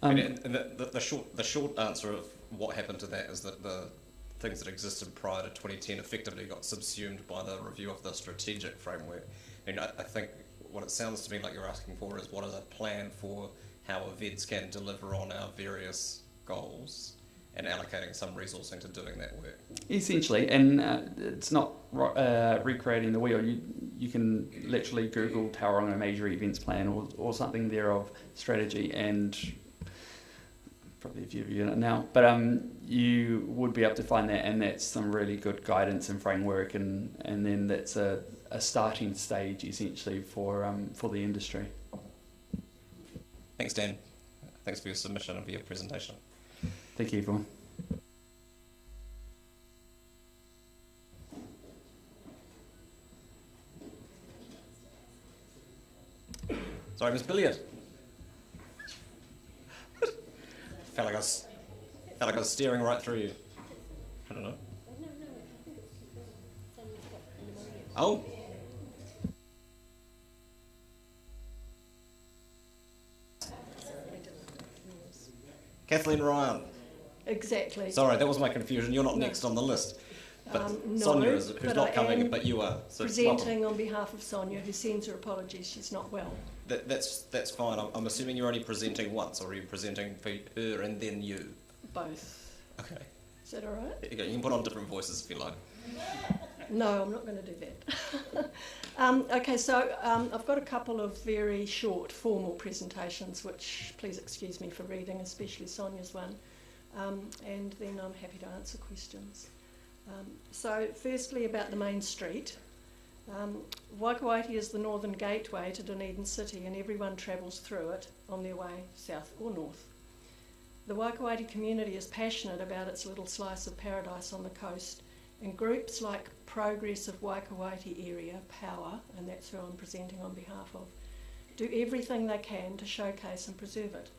And the short answer of what happened to that is that the things that existed prior to 2010 effectively got subsumed by the review of the strategic framework. And I think what it sounds to me like you're asking for is what is a plan for how events can deliver on our various goals and allocating some resourcing to doing that work. Essentially, and it's not recreating the wheel. You can literally Google Tauranga major events plan or something thereof strategy, and probably if you're in it now, but you would be able to find that, and that's some really good guidance and framework, and then that's a starting stage essentially for the industry. Thanks, Dan. Thanks for your submission and for your presentation. Thank you, everyone. Sorry, Miss Billiard. Felt like I was staring right through you. I don't know. Oh. Kathleen Ryan. Exactly. Sorry, that was my confusion. You're not next on the list. But Sonia is, who's not coming, but you are. So presenting on behalf of Sonia, who sends her apologies. She's not well. That's fine. I'm assuming you're only presenting once, or are you presenting for her and then you? Both. Okay. Is that all right? Okay, you can put on different voices if you like. No, I'm not going to do that. Okay, so I've got a couple of very short formal presentations, which please excuse me for reading, especially Sonia's one, and then I'm happy to answer questions. So firstly about the main street. Waikawaiti is the northern gateway to Dunedin City, and everyone travels through it on their way south or north. The Waikawaiti community is passionate about its little slice of paradise on the coast, and groups like Progress of Waikawaiti Area, POWER, and that's who I'm presenting on behalf of, do everything they can to showcase and preserve it.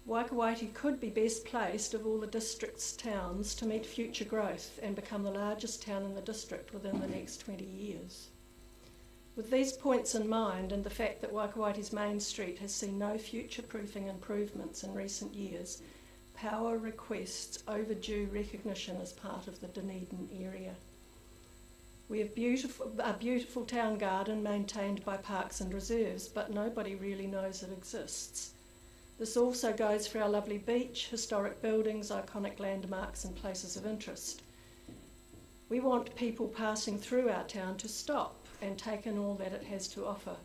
Waikawaiti could be best placed of all the district's towns to meet future growth and become the largest town in the district within the next 20 years. With these points in mind, and the fact that Waikawaiti's main street has seen no future-proofing improvements in recent years, POWER requests overdue recognition as part of the Dunedin area. We have a beautiful town garden maintained by Parks and Reserves, but nobody really knows it exists. This also goes for our lovely beach, historic buildings, iconic landmarks and places of interest. We want people passing through our town to stop and take in all that it has to offer.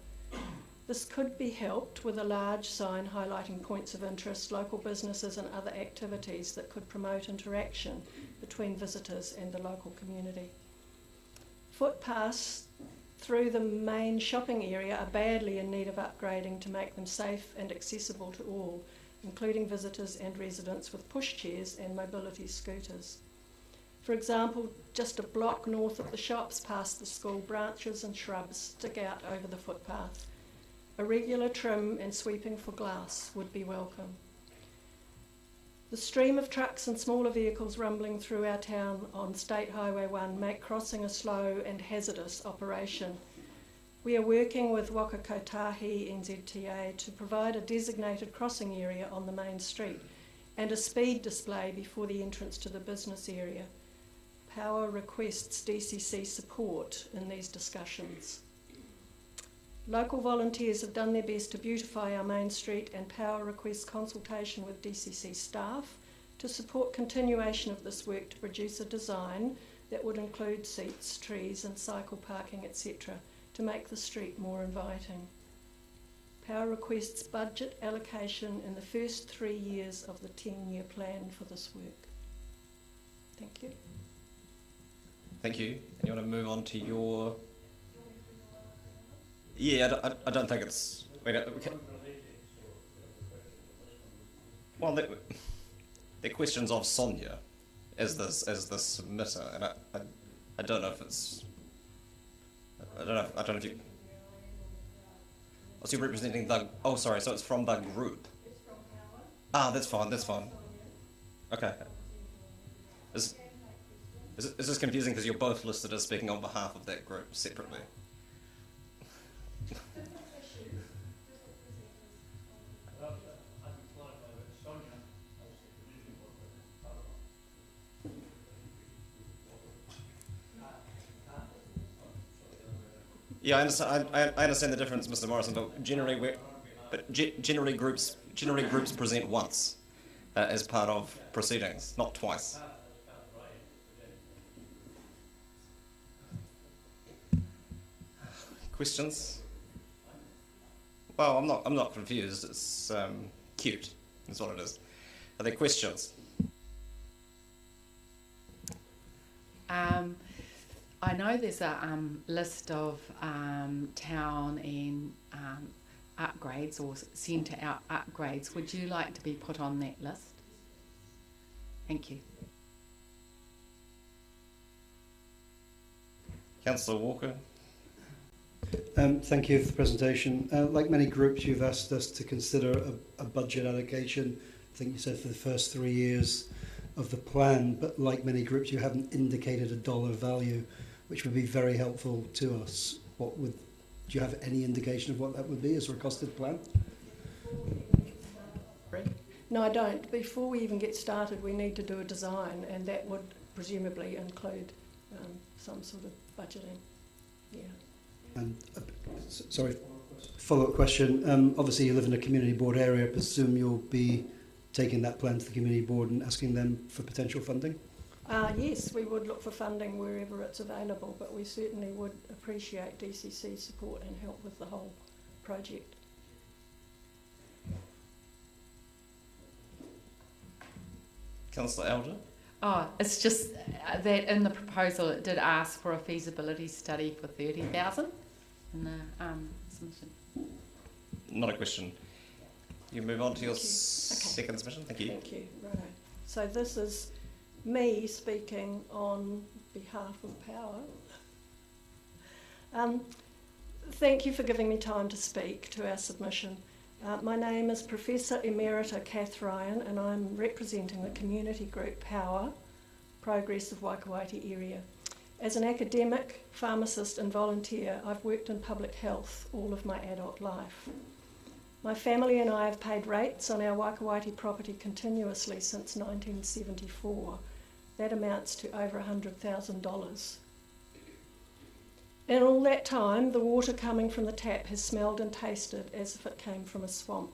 This could be helped with a large sign highlighting points of interest, local businesses and other activities that could promote interaction between visitors and the local community. Footpaths through the main shopping area are badly in need of upgrading to make them safe and accessible to all, including visitors and residents with pushchairs and mobility scooters. For example, just a block north of the shops past the school, branches and shrubs stick out over the footpath. A regular trim and sweeping for glass would be welcome. The stream of trucks and smaller vehicles rumbling through our town on State Highway 1 make crossing a slow and hazardous operation. We are working with Waka Kotahi NZTA to provide a designated crossing area on the main street and a speed display before the entrance to the business area. POWER requests DCC support in these discussions. Local volunteers have done their best to beautify our main street, and POWER requests consultation with DCC staff to support continuation of this work to produce a design that would include seats, trees and cycle parking, etc., to make the street more inviting. POWER requests budget allocation in the first 3 years of the 10-year plan for this work. Thank you. Thank you. And you want to move on to your... Yeah, I don't think it's... Wait, okay. Well, they're questions of Sonia as the submitter, and I don't know if it's... I don't know if you... Oh, so you're representing the... Oh, sorry, so it's from the group. Ah, that's fine, that's fine. Okay. Is this confusing because you're both listed as speaking on behalf of that group separately? Yeah, I understand the difference, Mr. Morrison, but generally But generally groups present once as part of proceedings, not twice. Questions? Well, I'm not confused. It's cute. That's what it is. Are there questions? I know there's a list of town and upgrades or centre out upgrades. Would you like to be put on that list? Thank you. Councillor Walker. Thank you for the presentation. Like many groups, you've asked us to consider a budget allocation. I think you said for the first 3 years of the plan, but like many groups, you haven't indicated a dollar value, which would be very helpful to us. Do you have any indication of what that would be as a costed plan? No, I don't. Before we even get started, we need to do a design, and that would presumably include some sort of budgeting. Yeah. And sorry, follow-up question. Obviously, you live in a community board area. I presume you'll be taking that plan to the community board and asking them for potential funding? Yes, we would look for funding wherever it's available, but we certainly would appreciate DCC support and help with the whole project. Councillor Elder? Oh, it's just that in the proposal it did ask for a feasibility study for 30,000 in the submission. Not a question. You move on to your second submission. Thank you. Thank you. Right. So this is me speaking on behalf of Power. Thank you for giving me time to speak to our submission. My name is Professor Emerita Kath Ryan, and I'm representing the community group Power, Progress of Waikawaiti Area. As an academic, pharmacist and volunteer, I've worked in public health all of my adult life. My family and I have paid rates on our Waikawaiti property continuously since 1974. That amounts to over $100,000. In all that time, the water coming from the tap has smelled and tasted as if it came from a swamp.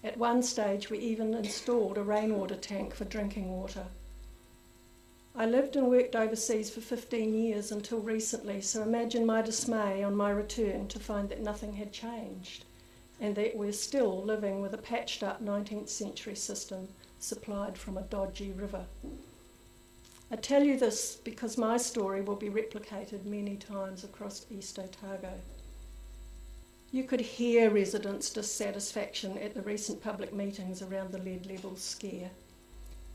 At one stage, we even installed a rainwater tank for drinking water. I lived and worked overseas for 15 years until recently, so imagine my dismay on my return to find that nothing had changed and that we're still living with a patched up 19th century system supplied from a dodgy river. I tell you this because my story will be replicated many times across East Otago. You could hear residents' dissatisfaction at the recent public meetings around the lead levels scare.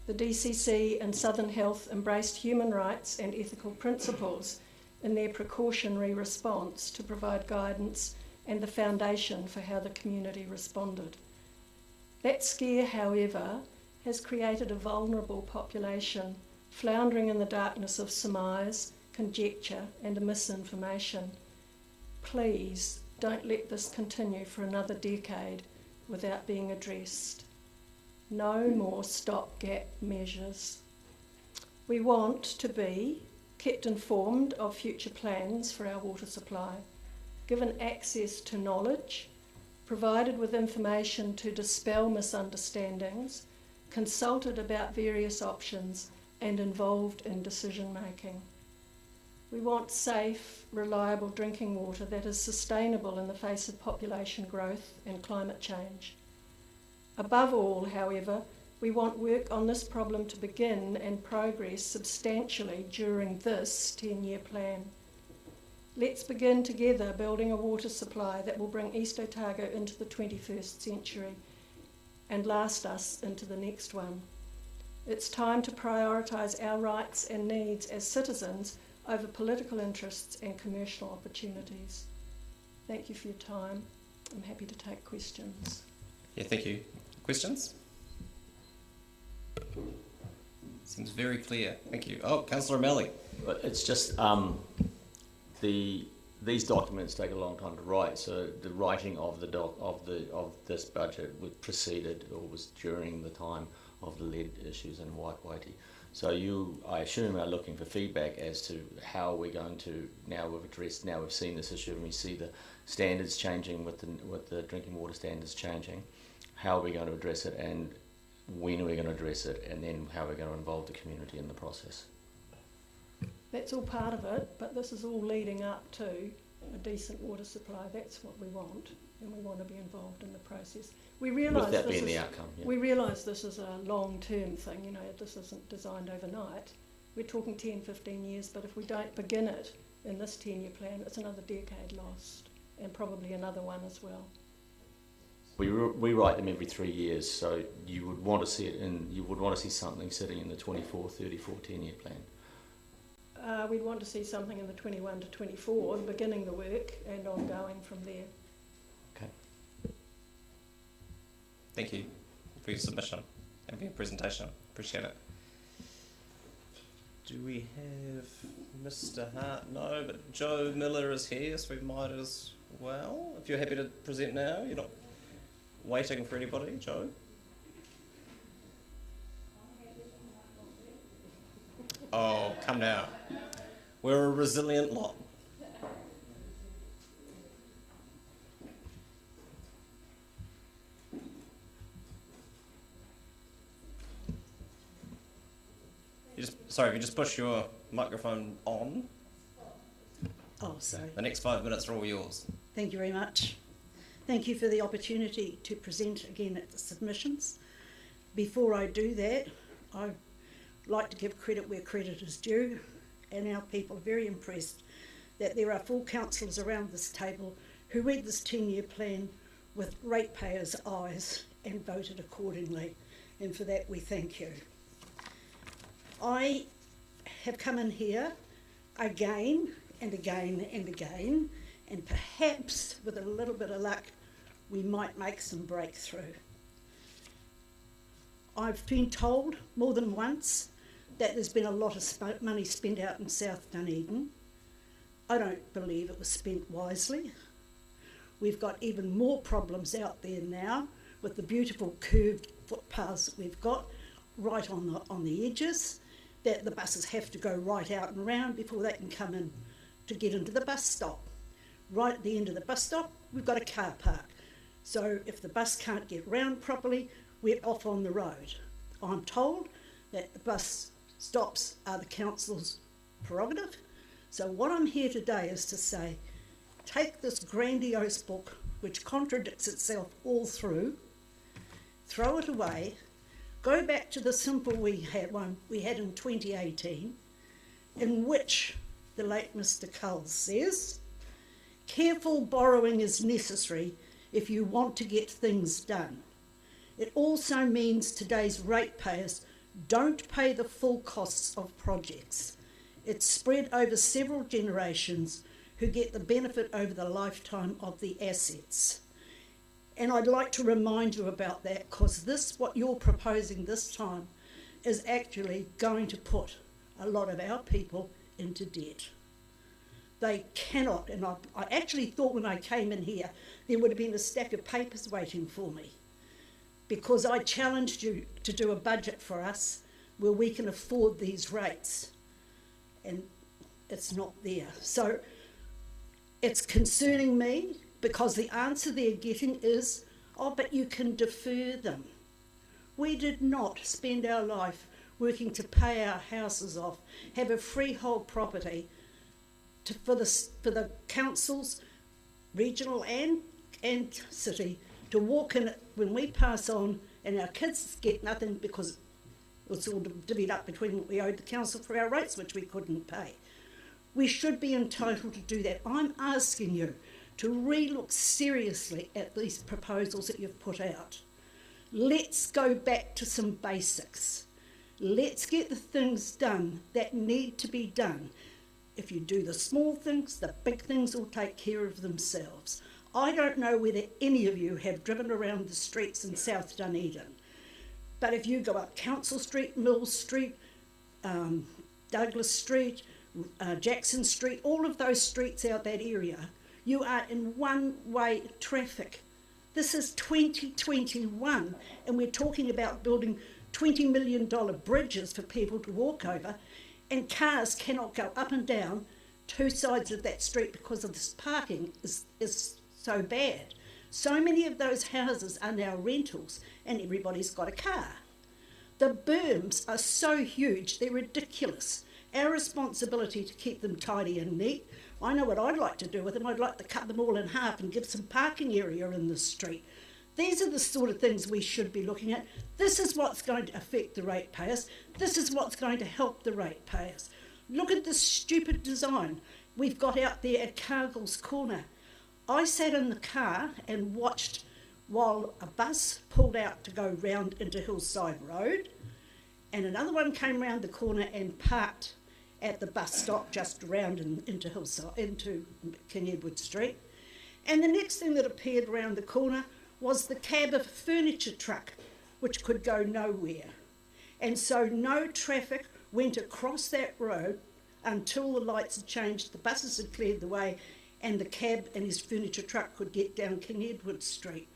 The DCC and Southern Health embraced human rights and ethical principles in their precautionary response to provide guidance and the foundation for how the community responded. That scare, however, has created a vulnerable population floundering in the darkness of surmise, conjecture and misinformation. Please don't let this continue for another decade without being addressed. No more stopgap measures. We want to be kept informed of future plans for our water supply, given access to knowledge, provided with information to dispel misunderstandings, consulted about various options and involved in decision making. We want safe, reliable drinking water that is sustainable in the face of population growth and climate change. Above all, however, we want work on this problem to begin and progress substantially during this 10-year plan. Let's begin together building a water supply that will bring East Otago into the 21st century and last us into the next one. It's time to prioritise our rights and needs as citizens over political interests and commercial opportunities. Thank you for your time. I'm happy to take questions. Yeah, thank you. Questions? Seems very clear. Thank you. Oh, Councillor O'Malley. But it's just these documents take a long time to write. So the writing of this budget was preceded or was during the time of the lead issues in Waikawaiti. So you, I assume, are looking for feedback as to how we're going to, now we've seen this issue and we see the standards changing with the drinking water standards changing, how are we going to address it and when are we going to address it, and then how we're going to involve the community in the process. That's all part of it, but this is all leading up to a decent water supply. That's what we want, and we want to be involved in the process. We realise with that being the outcome. Yeah. We realise this is a long-term thing. You know, this isn't designed overnight. We're talking 10, 15 years, but if we don't begin it in this 10-year plan, it's another decade lost, and probably another one as well. We rewrite them every 3 years, so you would want to see it you would want to see something sitting in the 24, 34, 10-year plan. We'd want to see something in the 21 to 24, beginning the work and ongoing from there. Okay. Thank you for your submission and for your presentation. Appreciate it. Do we have Mr. Hart? No, but Joe Miller is here, so we might as well. If you're happy to present now, you're not waiting for anybody, Joe? Oh, come now. We're a resilient lot. Sorry, if you just push your microphone on. Oh, sorry. The next 5 minutes are all yours. Thank you very much. Thank you for the opportunity to present again at the submissions. Before I do that, I'd like to give credit where credit is due, and our people are very impressed that there are full councillors around this table who read this 10-year plan with ratepayers' eyes and voted accordingly, and for that we thank you. I have come in here again and again and again, and perhaps with a little bit of luck we might make some breakthrough. I've been told more than once that there's been a lot of money spent out in South Dunedin. I don't believe it was spent wisely. We've got even more problems out there now with the beautiful curved footpaths that we've got right on the edges, that the buses have to go right out and round before they can come in to get into the bus stop. Right at the end of the bus stop, we've got a car park. So if the bus can't get round properly, we're off on the road. I'm told that the bus stops are the council's prerogative. So what I'm here today is to say, take this grandiose book, which contradicts itself all through, throw it away, go back to the simple one we had in 2018, in which the late Mr. Cull says, careful borrowing is necessary if you want to get things done. It also means today's ratepayers don't pay the full costs of projects. It's spread over several generations who get the benefit over the lifetime of the assets. And I'd like to remind you about that, because what you're proposing this time is actually going to put a lot of our people into debt. They cannot, and I actually thought when I came in here there would have been a stack of papers waiting for me, because I challenged you to do a budget for us where we can afford these rates, and it's not there. So it's concerning me, because the answer they're getting is, oh, but you can defer them. We did not spend our life working to pay our houses off, have a freehold property for the councils, regional and city, to walk in it when we pass on, and our kids get nothing because it's all divvied up between what we owed the council for our rates, which we couldn't pay. We should be entitled to do that. I'm asking you to re-look seriously at these proposals that you've put out. Let's go back to some basics. Let's get the things done that need to be done. If you do the small things, the big things will take care of themselves. I don't know whether any of you have driven around the streets in South Dunedin, but if you go up Council Street, Mills Street, Douglas Street, Jackson Street, all of those streets out that area, you are in one-way traffic. This is 2021, and we're talking about building $20 million bridges for people to walk over, and cars cannot go up and down two sides of that street because of this parking is so bad. So many of those houses are now rentals and everybody's got a car. The berms are so huge, they're ridiculous. Our responsibility to keep them tidy and neat. I know what I'd like to do with them. I'd like to cut them all in half and give some parking area in the street. These are the sort of things we should be looking at. This is what's going to affect the ratepayers. This is what's going to help the ratepayers. Look at this stupid design we've got out there at Cargill's Corner. I sat in the car and watched while a bus pulled out to go round into Hillside Road, and another one came round the corner and parked at the bus stop just round into King Edward Street. And the next thing that appeared round the corner was the cab of a furniture truck, which could go nowhere. And so no traffic went across that road until the lights had changed, the buses had cleared the way, and the cab and his furniture truck could get down King Edward Street.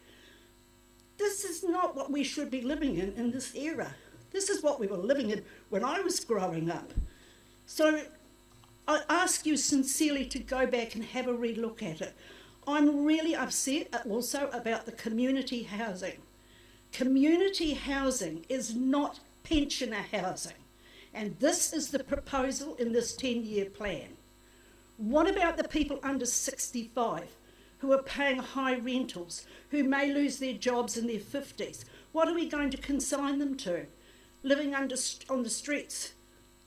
This is not what we should be living in this era. This is what we were living in when I was growing up. So I ask you sincerely to go back and have a relook at it. I'm really upset also about the community housing. Community housing is not pensioner housing, and this is the proposal in this 10-year plan. What about the people under 65 who are paying high rentals, who may lose their jobs in their 50s? What are we going to consign them to? Living on the streets,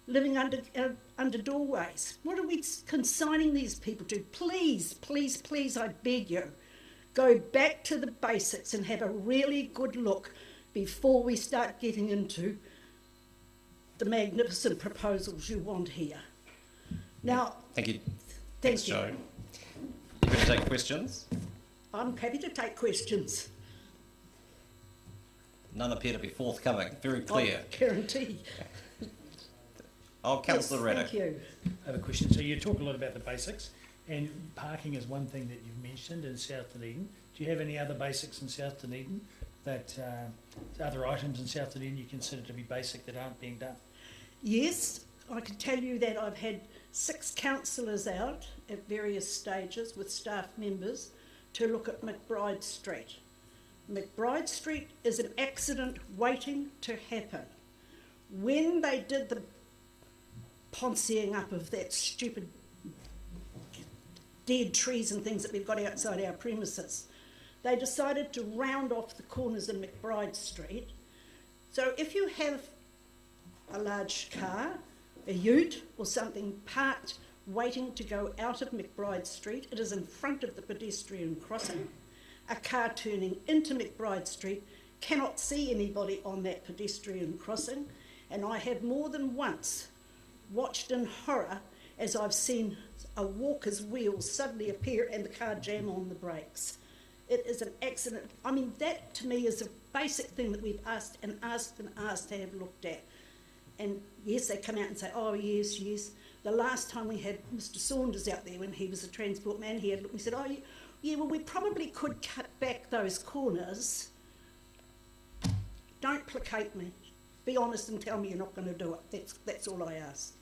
living under doorways. What are we consigning these people to? Please, please, please, I beg you, go back to the basics and have a really good look before we start getting into the magnificent proposals you want here. Now, thank you. Thank you. Jo. You going to take questions? I'm happy to take questions. None appear to be forthcoming. Very clear. I guarantee. Oh, Councillor Raddick. Thank you. I have a question. So you talk a lot about the basics, and parking is one thing that you've mentioned in South Dunedin. Do you have any other basics in South Dunedin that other items in South Dunedin you consider to be basic that aren't being done? Yes, I can tell you that I've had 6 councillors out at various stages with staff members to look at McBride Street. McBride Street is an accident waiting to happen. When they did the ponceing up of that stupid dead trees and things that we've got outside our premises, they decided to round off the corners of McBride Street. So if you have a large car, a ute or something parked waiting to go out of McBride Street, it is in front of the pedestrian crossing. A car turning into McBride Street cannot see anybody on that pedestrian crossing, and I have more than once watched in horror as I've seen a walker's wheels suddenly appear and the car jam on the brakes. It is an accident. I mean, that to me is a basic thing that we've asked and asked and asked to have looked at. And yes, they come out and say, oh yes, yes. The last time we had Mr. Saunders out there when he was a transport man, he had looked and said, oh yeah, well we probably could cut back those corners. Don't placate me. Be honest and tell me you're not going to do it. That's all I ask.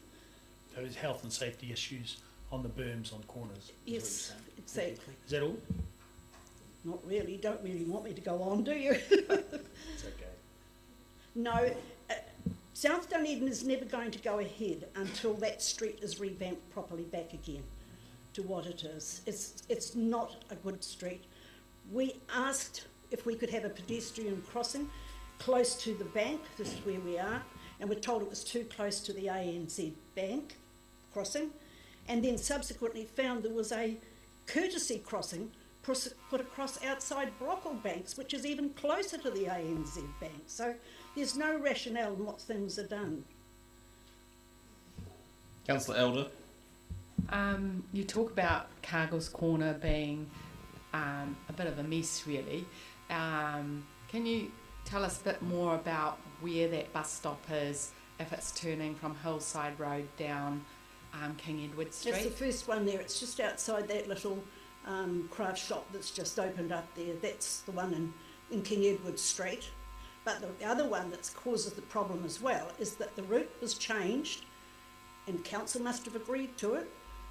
So there's health and safety issues on the berms on corners. Yes, exactly. Is that all? Not really. You don't really want me to go on, do you? It's okay. No. South Dunedin is never going to go ahead until that street is revamped properly back again to what it is. It's not a good street. We asked if we could have a pedestrian crossing close to the bank. This is where we are, and we're told it was too close to the ANZ bank crossing, and then subsequently found there was a courtesy crossing put across outside Brocklebanks, which is even closer to the ANZ bank. So there's no rationale in what things are done. Councillor Elder. You talk about Cargill's Corner being a bit of a mess, really. Can you tell us a bit more about where that bus stop is, if it's turning from Hillside Road down King Edward Street? That's the first one there. It's just outside that little craft shop that's just opened up there. That's the one in King Edward Street. But the other one that causes the problem as well is that the route was changed, and council must have agreed to it,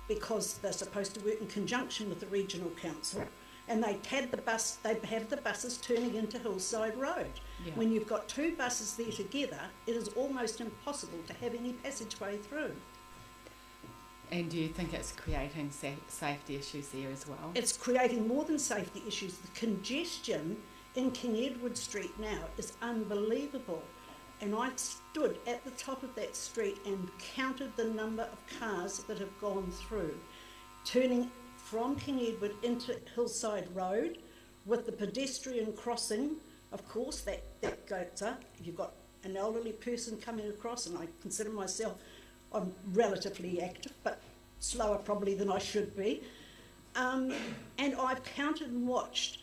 because they're supposed to work in conjunction with the regional council, and they have the buses turning into Hillside Road. Yeah. When you've got two buses there together, it is almost impossible to have any passageway through. And do you think it's creating safety issues there as well? It's creating more than safety issues. The congestion in King Edward Street now is unbelievable. And I stood at the top of that street and counted the number of cars that have gone through, turning from King Edward into Hillside Road, with the pedestrian crossing, of course, that goes up. You've got an elderly person coming across, and I consider myself, I'm relatively active, but slower probably than I should be. And I've counted and watched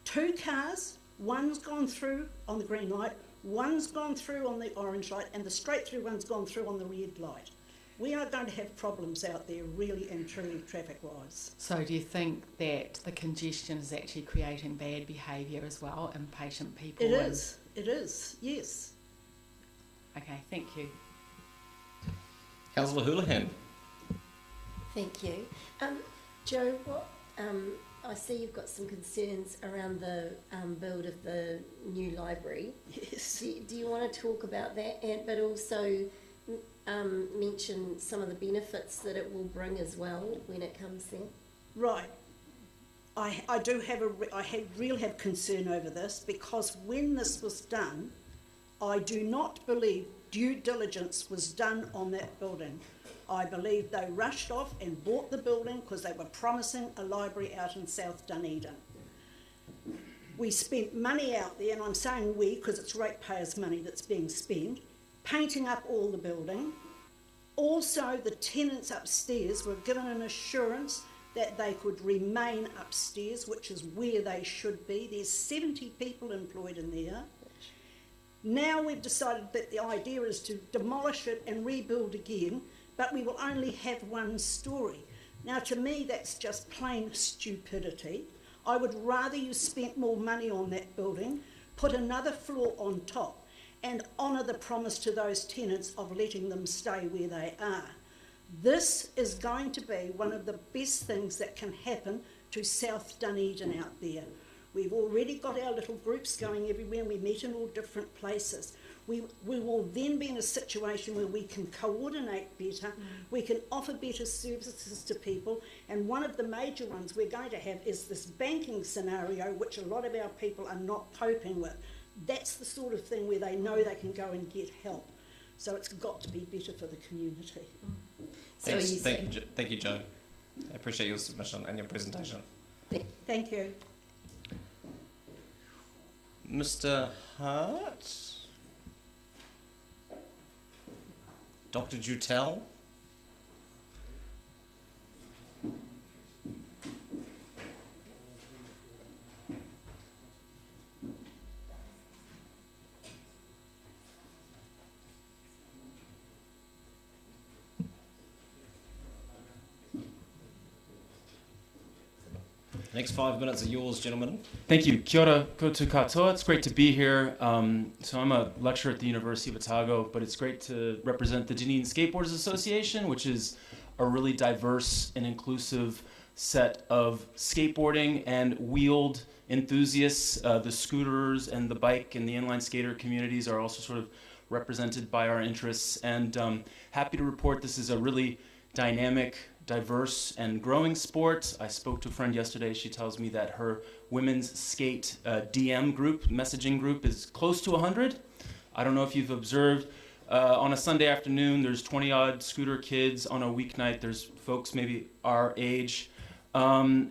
2 cars, one's gone through on the green light, one's gone through on the orange light, and the straight through one's gone through on the red light. We are going to have problems out there, really and truly, traffic-wise. So do you think that the congestion is actually creating bad behaviour as well, impatient people? It is, yes. Okay, thank you. Councillor Houlihan. Thank you. Joe, what, I see you've got some concerns around the build of the new library. Yes. Do you want to talk about that, but also mention some of the benefits that it will bring as well when it comes there? Right. I do have really have concern over this, because when this was done, I do not believe due diligence was done on that building. I believe they rushed off and bought the building because they were promising a library out in South Dunedin. We spent money out there, and I'm saying we because it's ratepayers' money that's being spent, painting up all the building. Also, the tenants upstairs were given an assurance that they could remain upstairs, which is where they should be. There's 70 people employed in there. Now we've decided that the idea is to demolish it and rebuild again, but we will only have 1 story. Now, to me, that's just plain stupidity. I would rather you spent more money on that building, put another floor on top, and honour the promise to those tenants of letting them stay where they are. This is going to be one of the best things that can happen to South Dunedin out there. We've already got our little groups going everywhere, and we meet in all different places. We will then be in a situation where we can coordinate better, we can offer better services to people, and one of the major ones we're going to have is this banking scenario, which a lot of our people are not coping with. That's the sort of thing where they know they can go and get help. So it's got to be better for the community. Thank you, Joe. I appreciate your submission and your presentation. Thank you. Mr. Hart? Dr. Jutel? Next 5 minutes are yours, gentlemen. Thank you. Kia ora koutou katoa. It's great to be here. So I'm a lecturer at the University of Otago, but it's great to represent the Dunedin Skateboarders Association, which is a really diverse and inclusive set of skateboarding and wheeled enthusiasts. The scooters and the bike and the inline skater communities are also sort of represented by our interests. And happy to report this is a really dynamic, diverse and growing sport. I spoke to a friend yesterday. She tells me that her women's skate DM group, messaging group, is close to 100. I don't know if you've observed. On a Sunday afternoon, there's 20-odd scooter kids. On a weeknight, there's folks maybe our age. And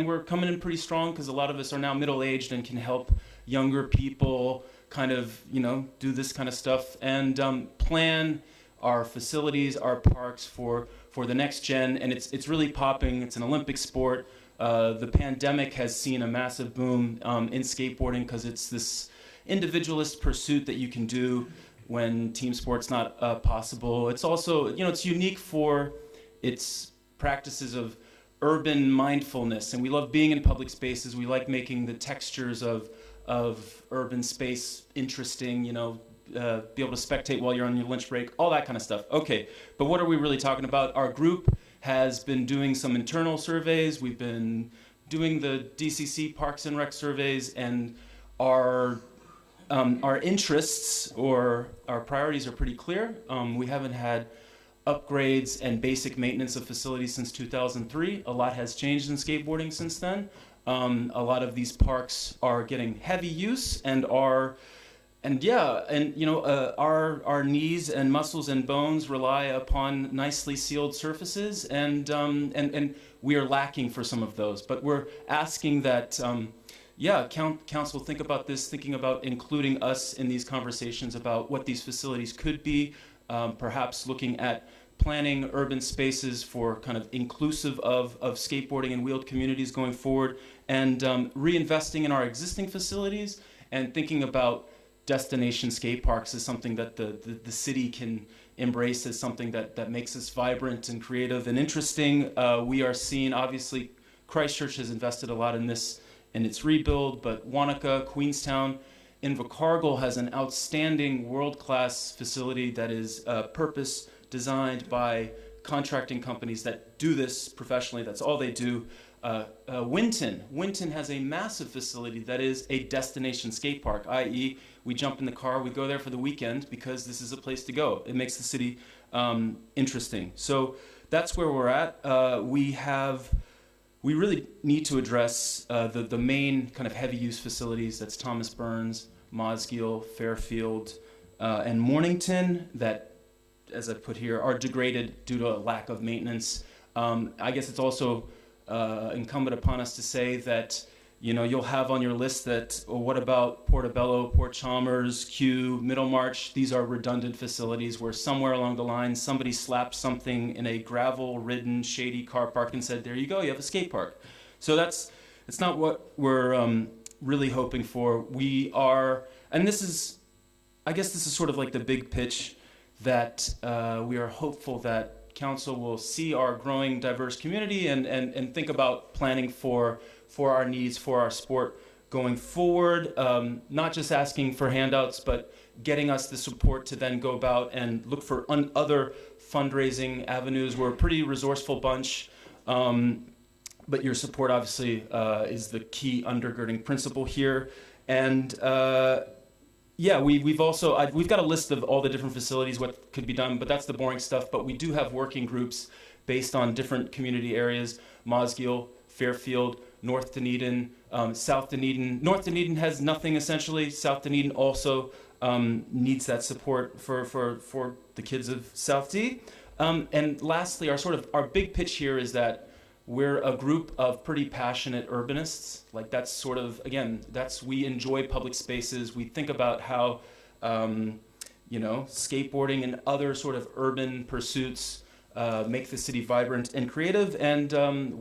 we're coming in pretty strong because a lot of us are now middle-aged and can help younger people kind of, do this kind of stuff and plan our facilities, our parks for the next gen, and it's really popping. It's an Olympic sport. The pandemic has seen a massive boom in skateboarding because it's this individualist pursuit that you can do when team sport's not possible. It's also, it's unique for its practices of urban mindfulness, and we love being in public spaces. We like making the textures of urban space interesting, you know, be able to spectate while you're on your lunch break, all that kind of stuff. Okay, but what are we really talking about? Our group has been doing some internal surveys. We've been doing the DCC Parks and Rec surveys, and our interests or our priorities are pretty clear. We haven't had upgrades and basic maintenance of facilities since 2003. A lot has changed in skateboarding since then. A lot of these parks are getting heavy use and our knees and muscles and bones rely upon nicely sealed surfaces, and we are lacking for some of those. But we're asking that, council think about this, thinking about including us in these conversations about what these facilities could be, perhaps looking at planning urban spaces for kind of inclusive of skateboarding and wheeled communities going forward, and reinvesting in our existing facilities, and thinking about destination skate parks is something that the city can embrace as something that makes us vibrant and creative and interesting. We are seeing, obviously, Christchurch has invested a lot in this in its rebuild, but Wanaka, Queenstown, Invercargill has an outstanding world-class facility that is purpose designed by contracting companies that do this professionally. That's all they do. Winton has a massive facility that is a destination skate park, i.e. we jump in the car, we go there for the weekend because this is a place to go. It makes the city interesting. So that's where we're at. We really need to address the main kind of heavy use facilities. That's Thomas Burns, Mosgiel, Fairfield, and Mornington that, as I put here, are degraded due to a lack of maintenance. I guess it's also incumbent upon us to say that, you know, you'll have on your list that, well, what about Portobello, Port Chalmers, Kew, Middlemarch? These are redundant facilities where somewhere along the line somebody slapped something in a gravel-ridden, shady car park and said, there you go, you have a skate park. So it's not what we're really hoping for. We are, and this is, I guess this is sort of like the big pitch, that we are hopeful that Council will see our growing diverse community and think about planning for our needs, for our sport going forward, not just asking for handouts, but getting us the support to then go about and look for other fundraising avenues. We're a pretty resourceful bunch, but your support obviously is the key undergirding principle here. And we've got a list of all the different facilities, what could be done, but that's the boring stuff. But we do have working groups based on different community areas: Mosgiel, Fairfield, North Dunedin, South Dunedin. North Dunedin has nothing essentially. South Dunedin also needs that support for the kids of South D. And lastly, our big pitch here is that we're a group of pretty passionate urbanists. Like that's sort of, again, we enjoy public spaces. We think about how, skateboarding and other sort of urban pursuits make the city vibrant and creative. And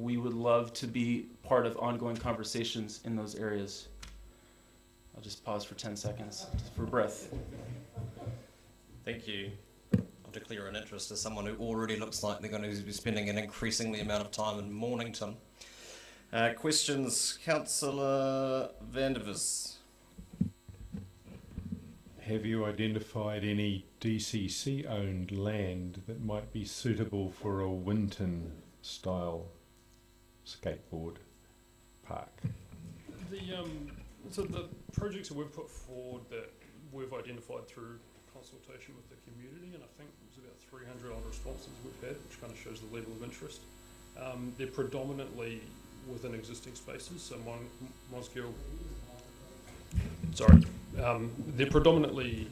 we would love to be part of ongoing conversations in those areas. I'll just pause for 10 seconds for breath. Thank you. Declare an interest as someone who already looks like they're going to be spending an increasingly amount of time in Mornington. Questions, Councillor Vandervis. Have you identified any DCC-owned land that might be suitable for a Winton-style skateboard park? So the projects that we've put forward that we've identified through consultation with the community, and I think it was about 300 odd responses we've had, which kind of shows the level of interest. They're predominantly within existing spaces, so they're predominantly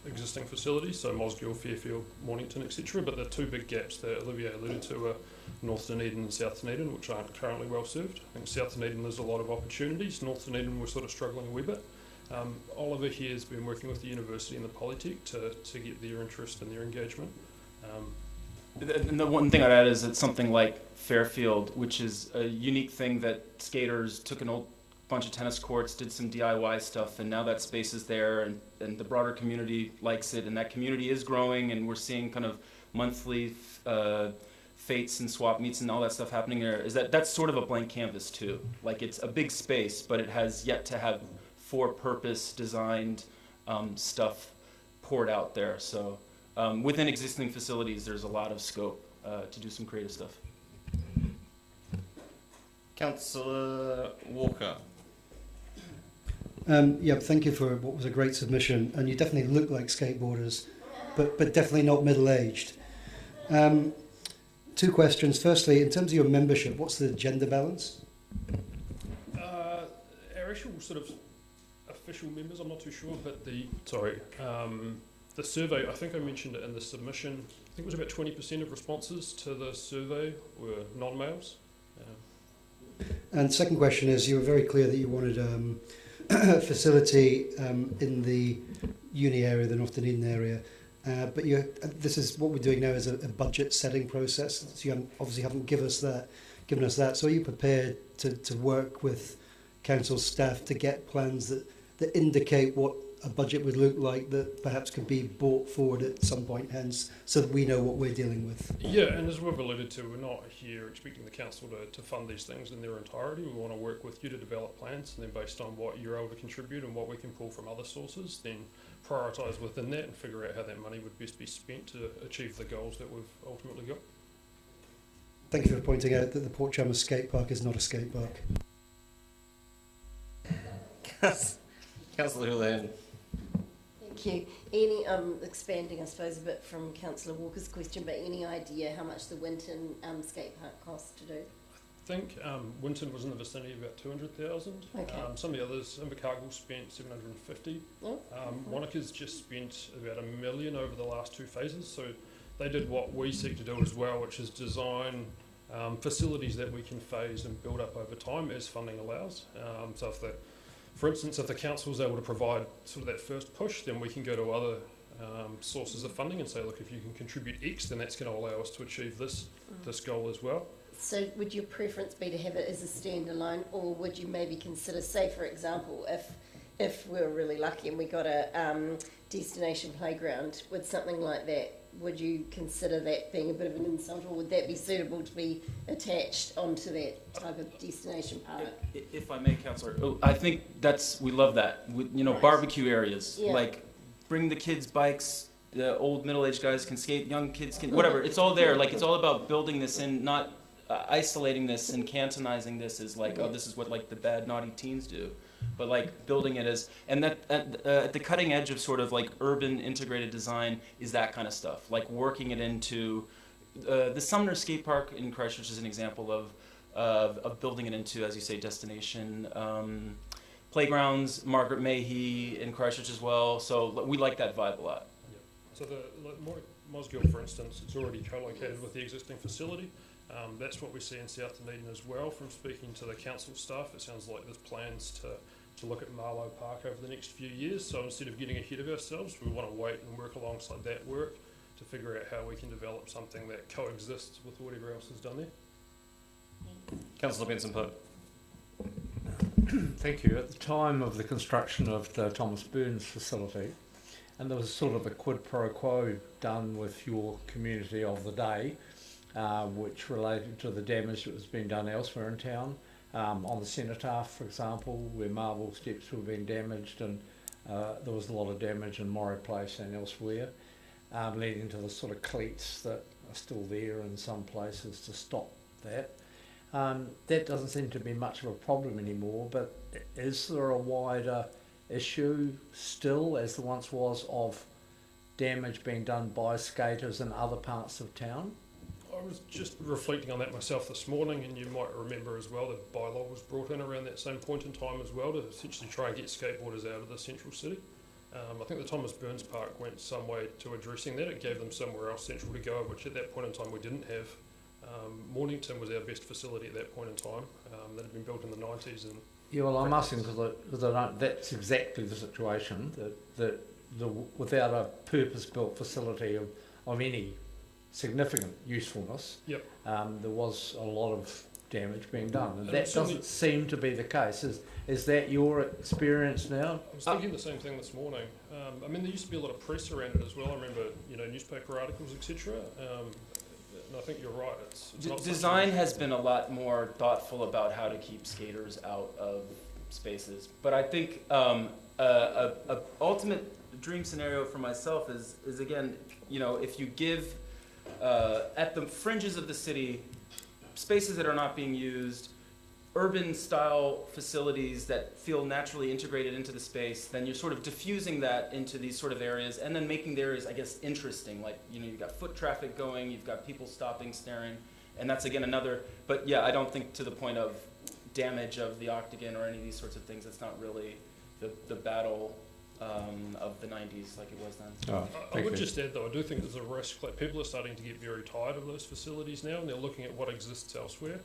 existing facilities, so Mosgiel, Fairfield, Mornington, etc. But the two big gaps that Olivier alluded to are North Dunedin and South Dunedin, which aren't currently well served. I think South Dunedin there's a lot of opportunities. North Dunedin we're sort of struggling a wee bit. Oliver here has been working with the university and the Polytech to get their interest and their engagement. And the one thing I'd add is that something like Fairfield, which is a unique thing that skaters took an old bunch of tennis courts, did some DIY stuff, and now that space is there, and the broader community likes it, and that community is growing, and we're seeing kind of monthly fates and swap meets and all that stuff happening there. That's sort of a blank canvas too. Like it's a big space, but it has yet to have for-purpose designed stuff poured out there. So within existing facilities, there's a lot of scope to do some creative stuff. Councillor Walker. Yeah, thank you for what was a great submission, and you definitely look like skateboarders, but definitely not middle-aged. 2 questions. Firstly, in terms of your membership, what's the gender balance? Our actual sort of official members, I'm not too sure, but the survey, I think I mentioned it in the submission, I think it was about 20% of responses to the survey were non-males. And second question is, you were very clear that you wanted a facility in the uni area, the North Dunedin area, but this is what we're doing now is a budget setting process. So you obviously haven't given us that. So are you prepared to work with council staff to get plans that indicate what a budget would look like that perhaps could be brought forward at some point, hence, so that we know what we're dealing with? Yeah, and as we've alluded to, we're not here expecting the council to fund these things in their entirety. We want to work with you to develop plans, and then based on what you're able to contribute and what we can pull from other sources, then prioritise within that and figure out how that money would best be spent to achieve the goals that we've ultimately got. Thank you for pointing out that the Port Chalmers skate park is not a skate park. Councillor Houlihan. Thank you. Any expanding, I suppose, a bit from Councillor Walker's question, but any idea how much the Winton skate park cost to do? I think Winton was in the vicinity of about 200,000. Okay. Some of the others, Invercargill spent 750. Oh. Wanaka's just spent about $1 million over the last 2 phases. So they did what we seek to do as well, which is design facilities that we can phase and build up over time as funding allows. So for instance, if the council is able to provide sort of that first push, then we can go to other sources of funding and say, look, if you can contribute X, then that's going to allow us to achieve this goal as well. So would your preference be to have it as a standalone, or would you maybe consider, say for example, if we were really lucky and we got a destination playground with something like that, would you consider that being a bit of an insult, or would that be suitable to be attached onto that type of destination park? If I may, Councillor, I think we love that. Right. Barbecue areas, like bring the kids' bikes, the old middle-aged guys can skate, young kids can, whatever. It's all there. Like, it's all about building this in, not isolating this and cantonizing this as like, oh, this is what like the bad naughty teens do. But like building it as, and that at the cutting edge of sort of like urban integrated design is that kind of stuff. Like working it into the Sumner Skate Park in Christchurch is an example of building it into, as you say, destination playgrounds. Margaret Mayhew in Christchurch as well. So we like that vibe a lot. Yeah. So Mosgiel, for instance, it's already co-located with the existing facility. That's what we see in South Dunedin as well. From speaking to the council staff, it sounds like there's plans to look at Marlow Park over the next few years. So instead of getting ahead of ourselves, we want to wait and work alongside that work to figure out how we can develop something that coexists with whatever else is done there. Councillor Benson-Pope. Thank you. At the time of the construction of the Thomas Burns facility, and there was sort of a quid pro quo done with your community of the day, which related to the damage that was being done elsewhere in town. On the cenotaph, for example, where marble steps were being damaged, and there was a lot of damage in Moray Place and elsewhere, leading to the sort of cleats that are still there in some places to stop that. That doesn't seem to be much of a problem anymore, but is there a wider issue still, as there once was, of damage being done by skaters in other parts of town? I was just reflecting on that myself this morning, and you might remember as well that bylaw was brought in around that same point in time as well to essentially try and get skateboarders out of the central city. I think the Thomas Burns Park went some way to addressing that. It gave them somewhere else central to go, which at that point in time we didn't have. Mornington was our best facility at that point in time. That had been built in the 90s. And yeah, well, I'm asking because that's exactly the situation, that without a purpose-built facility of any significant usefulness, yep. There was a lot of damage being done, and that doesn't seem to be the case. Is that your experience now? I was thinking the same thing this morning. I mean, there used to be a lot of press around it as well. I remember, newspaper articles, etc. And I think you're right. It's not design has been a lot more thoughtful about how to keep skaters out of spaces. But I think a ultimate dream scenario for myself is again, if you give at the fringes of the city spaces that are not being used, urban style facilities that feel naturally integrated into the space, then you're sort of diffusing that into these sort of areas and then making the areas, I guess, interesting. Like, you've got foot traffic going, you've got people stopping, staring, and that's again another, but yeah, I don't think to the point of damage of the Octagon or any of these sorts of things. It's not really the battle of the 90s like it was then. Oh, I would just add though, I do think there's a risk, like people are starting to get very tired of those facilities now and they're looking at what exists elsewhere.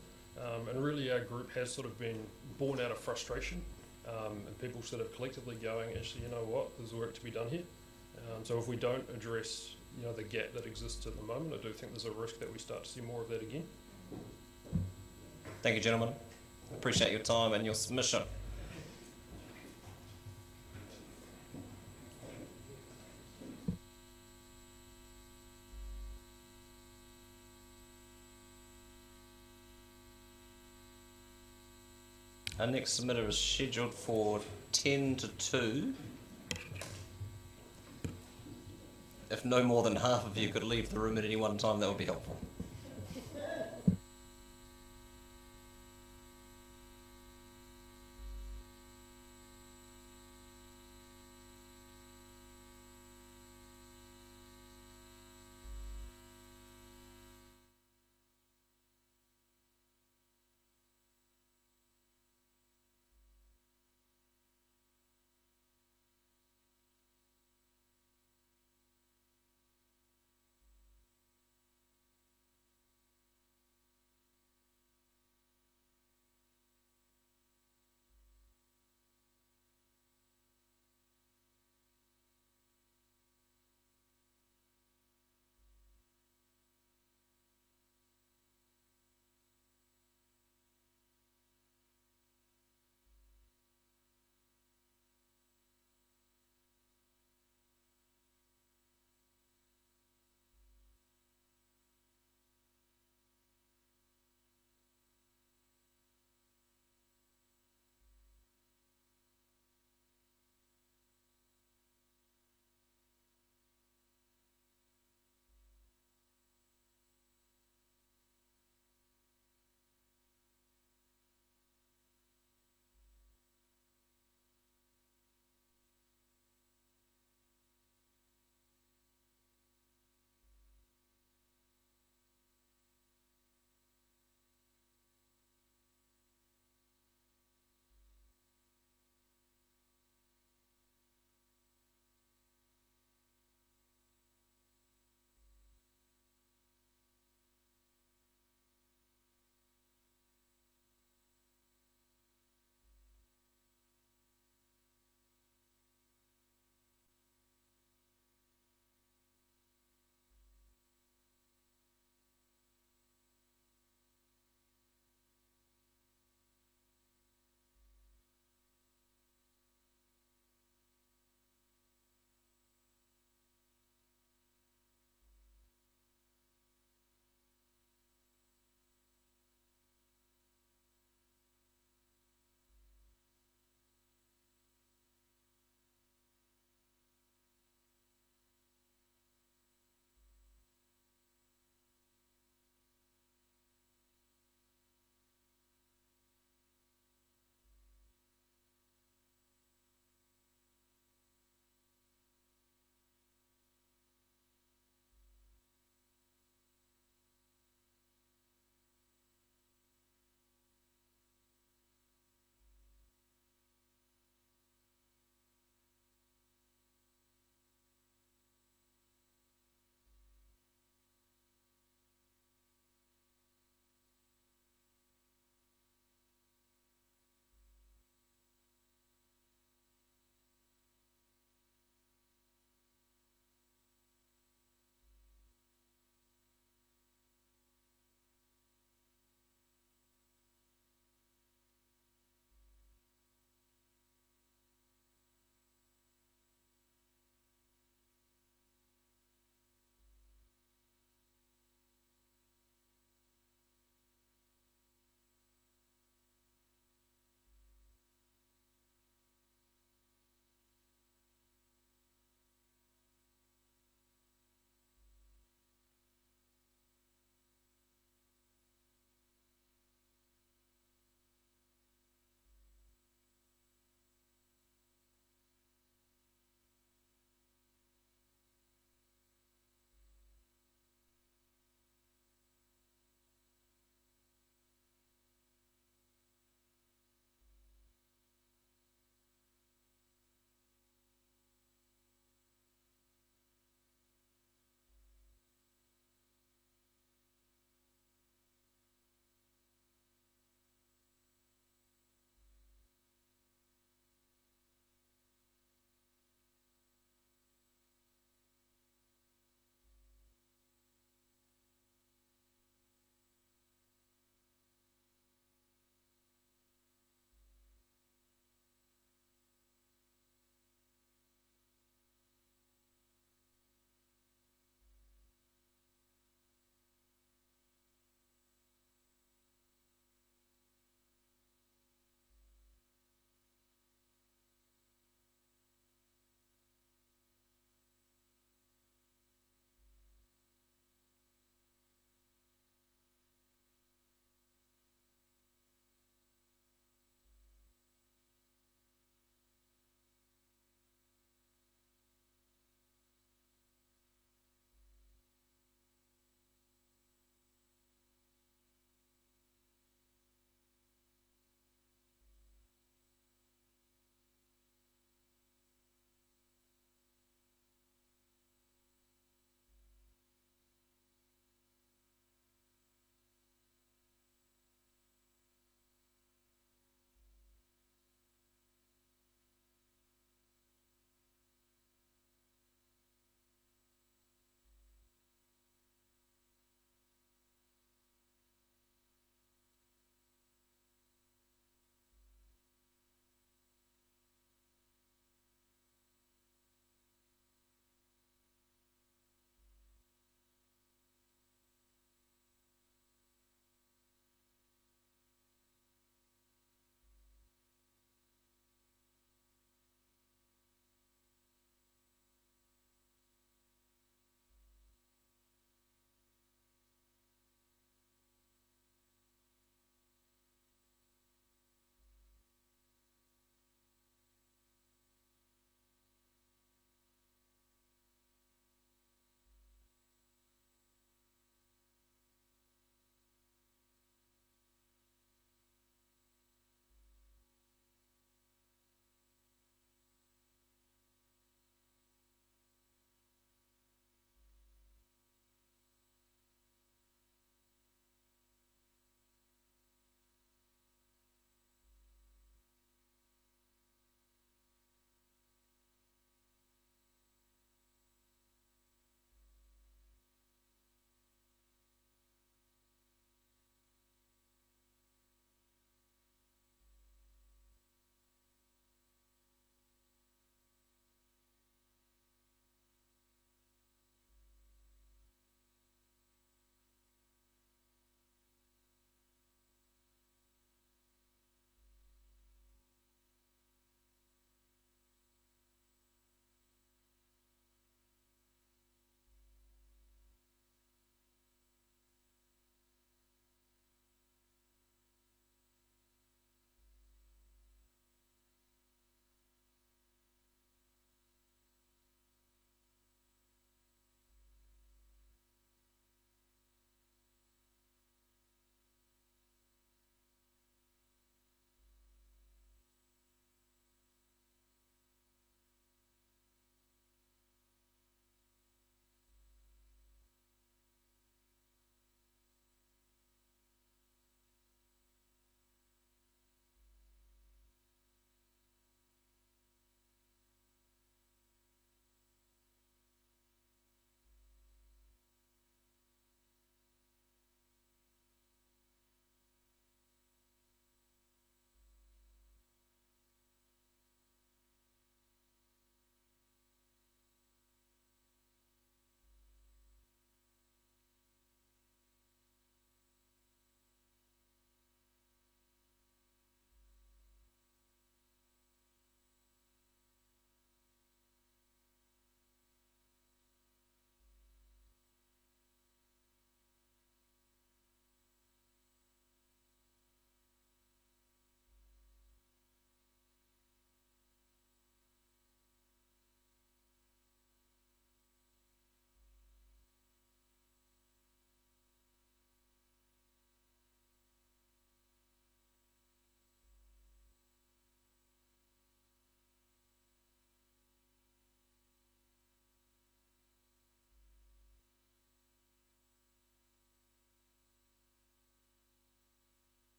And really our group has sort of been born out of frustration and people sort of collectively going, actually, you know what, there's work to be done here. So if we don't address the gap that exists at the moment, I do think there's a risk that we start to see more of that again. Thank you, gentlemen. Appreciate your time and your submission. Our next submitter is scheduled for 10 to 2. If no more than half of you could leave the room at any one time, that would be helpful.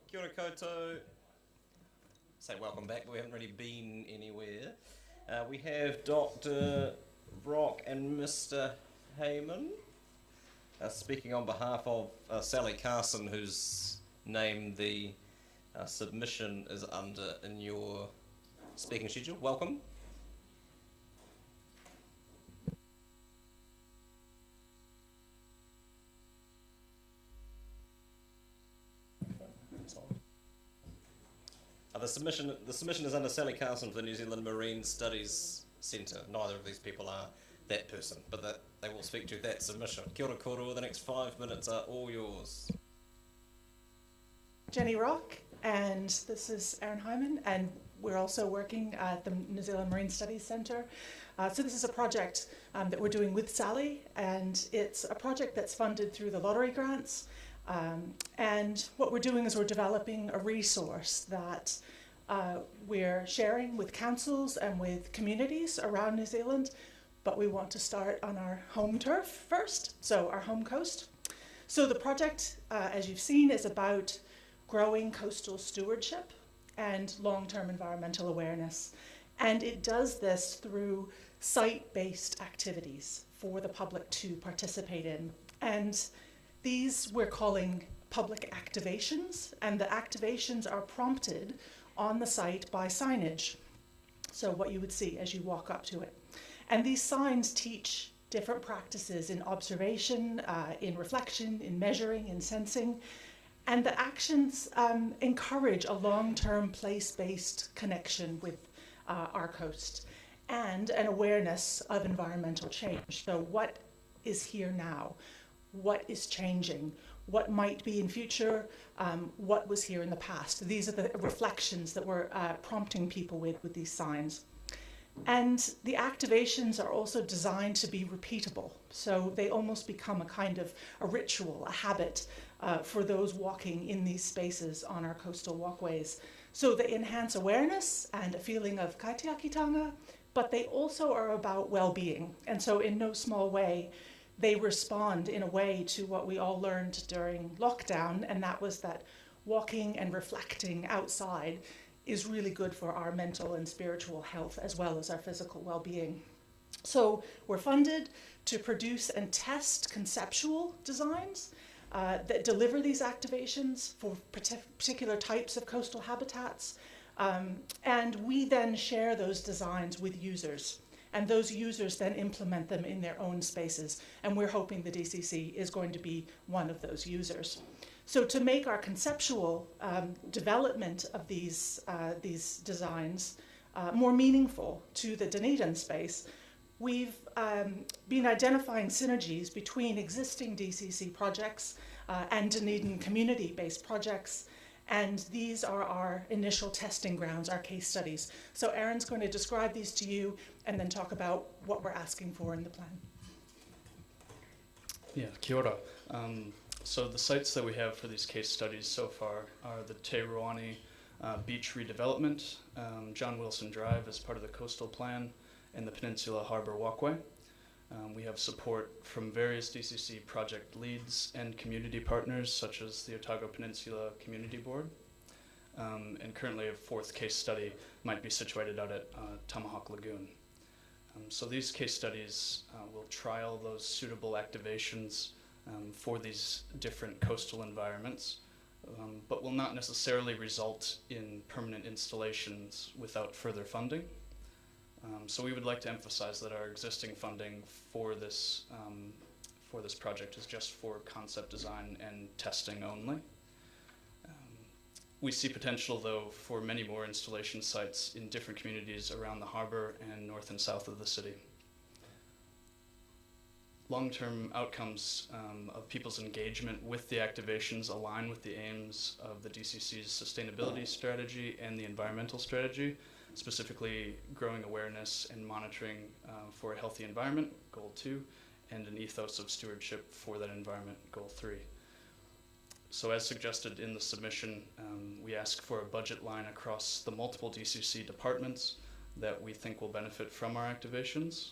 Kia ora koutou. Say welcome back, but we haven't really been anywhere. We have Dr. Brock and Mr. Heyman speaking on behalf of Sally Carson, whose name the submission is under in your speaking schedule. Welcome. The submission is under Sally Carson for the New Zealand Marine Studies Centre. Neither of these people are that person, but they will speak to that submission. Kia ora koro, the next 5 minutes are all yours. Jenny Rock, and this is Aaron Hyman, and we're also working at the New Zealand Marine Studies Centre. So this is a project that we're doing with Sally, and it's a project that's funded through the lottery grants. And what we're doing is we're developing a resource that we're sharing with councils and with communities around New Zealand, but we want to start on our home turf first, so our home coast. So the project, as you've seen, is about growing coastal stewardship and long-term environmental awareness. And it does this through site-based activities for the public to participate in. And these we're calling public activations, and the activations are prompted on the site by signage. So what you would see as you walk up to it. And these signs teach different practices in observation, in reflection, in measuring, in sensing. And the actions encourage a long-term place-based connection with our coast and an awareness of environmental change. So what is here now? What is changing? What might be in future? What was here in the past? These are the reflections that we're prompting people with these signs. And the activations are also designed to be repeatable. So they almost become a kind of a ritual, a habit for those walking in these spaces on our coastal walkways. So they enhance awareness and a feeling of kaitiakitanga, but they also are about well-being. And so in no small way, they respond in a way to what we all learned during lockdown, and that was that walking and reflecting outside is really good for our mental and spiritual health as well as our physical well-being. So we're funded to produce and test conceptual designs that deliver these activations for particular types of coastal habitats, and we then share those designs with users. And those users then implement them in their own spaces. And we're hoping the DCC is going to be one of those users. So to make our conceptual development of these designs more meaningful to the Dunedin space, we've been identifying synergies between existing DCC projects and Dunedin community-based projects. And these are our initial testing grounds, our case studies. So Aaron's going to describe these to you and then talk about what we're asking for in the plan. Yeah, kia ora. So the sites that we have for these case studies so far are the Te Ruani beach redevelopment, John Wilson Drive as part of the coastal plan, and the Peninsula Harbour Walkway. We have support from various DCC project leads and community partners, such as the Otago Peninsula Community Board. And currently a fourth case study might be situated out at Tomahawk Lagoon. So these case studies will trial those suitable activations for these different coastal environments, but will not necessarily result in permanent installations without further funding. So we would like to emphasize that our existing funding for this project is just for concept design and testing only. We see potential, though, for many more installation sites in different communities around the harbour and north and south of the city. Long-term outcomes of people's engagement with the activations align with the aims of the DCC's sustainability strategy and the environmental strategy, specifically growing awareness and monitoring for a healthy environment, Goal 2, and an ethos of stewardship for that environment, Goal 3. So as suggested in the submission, we ask for a budget line across the multiple DCC departments that we think will benefit from our activations.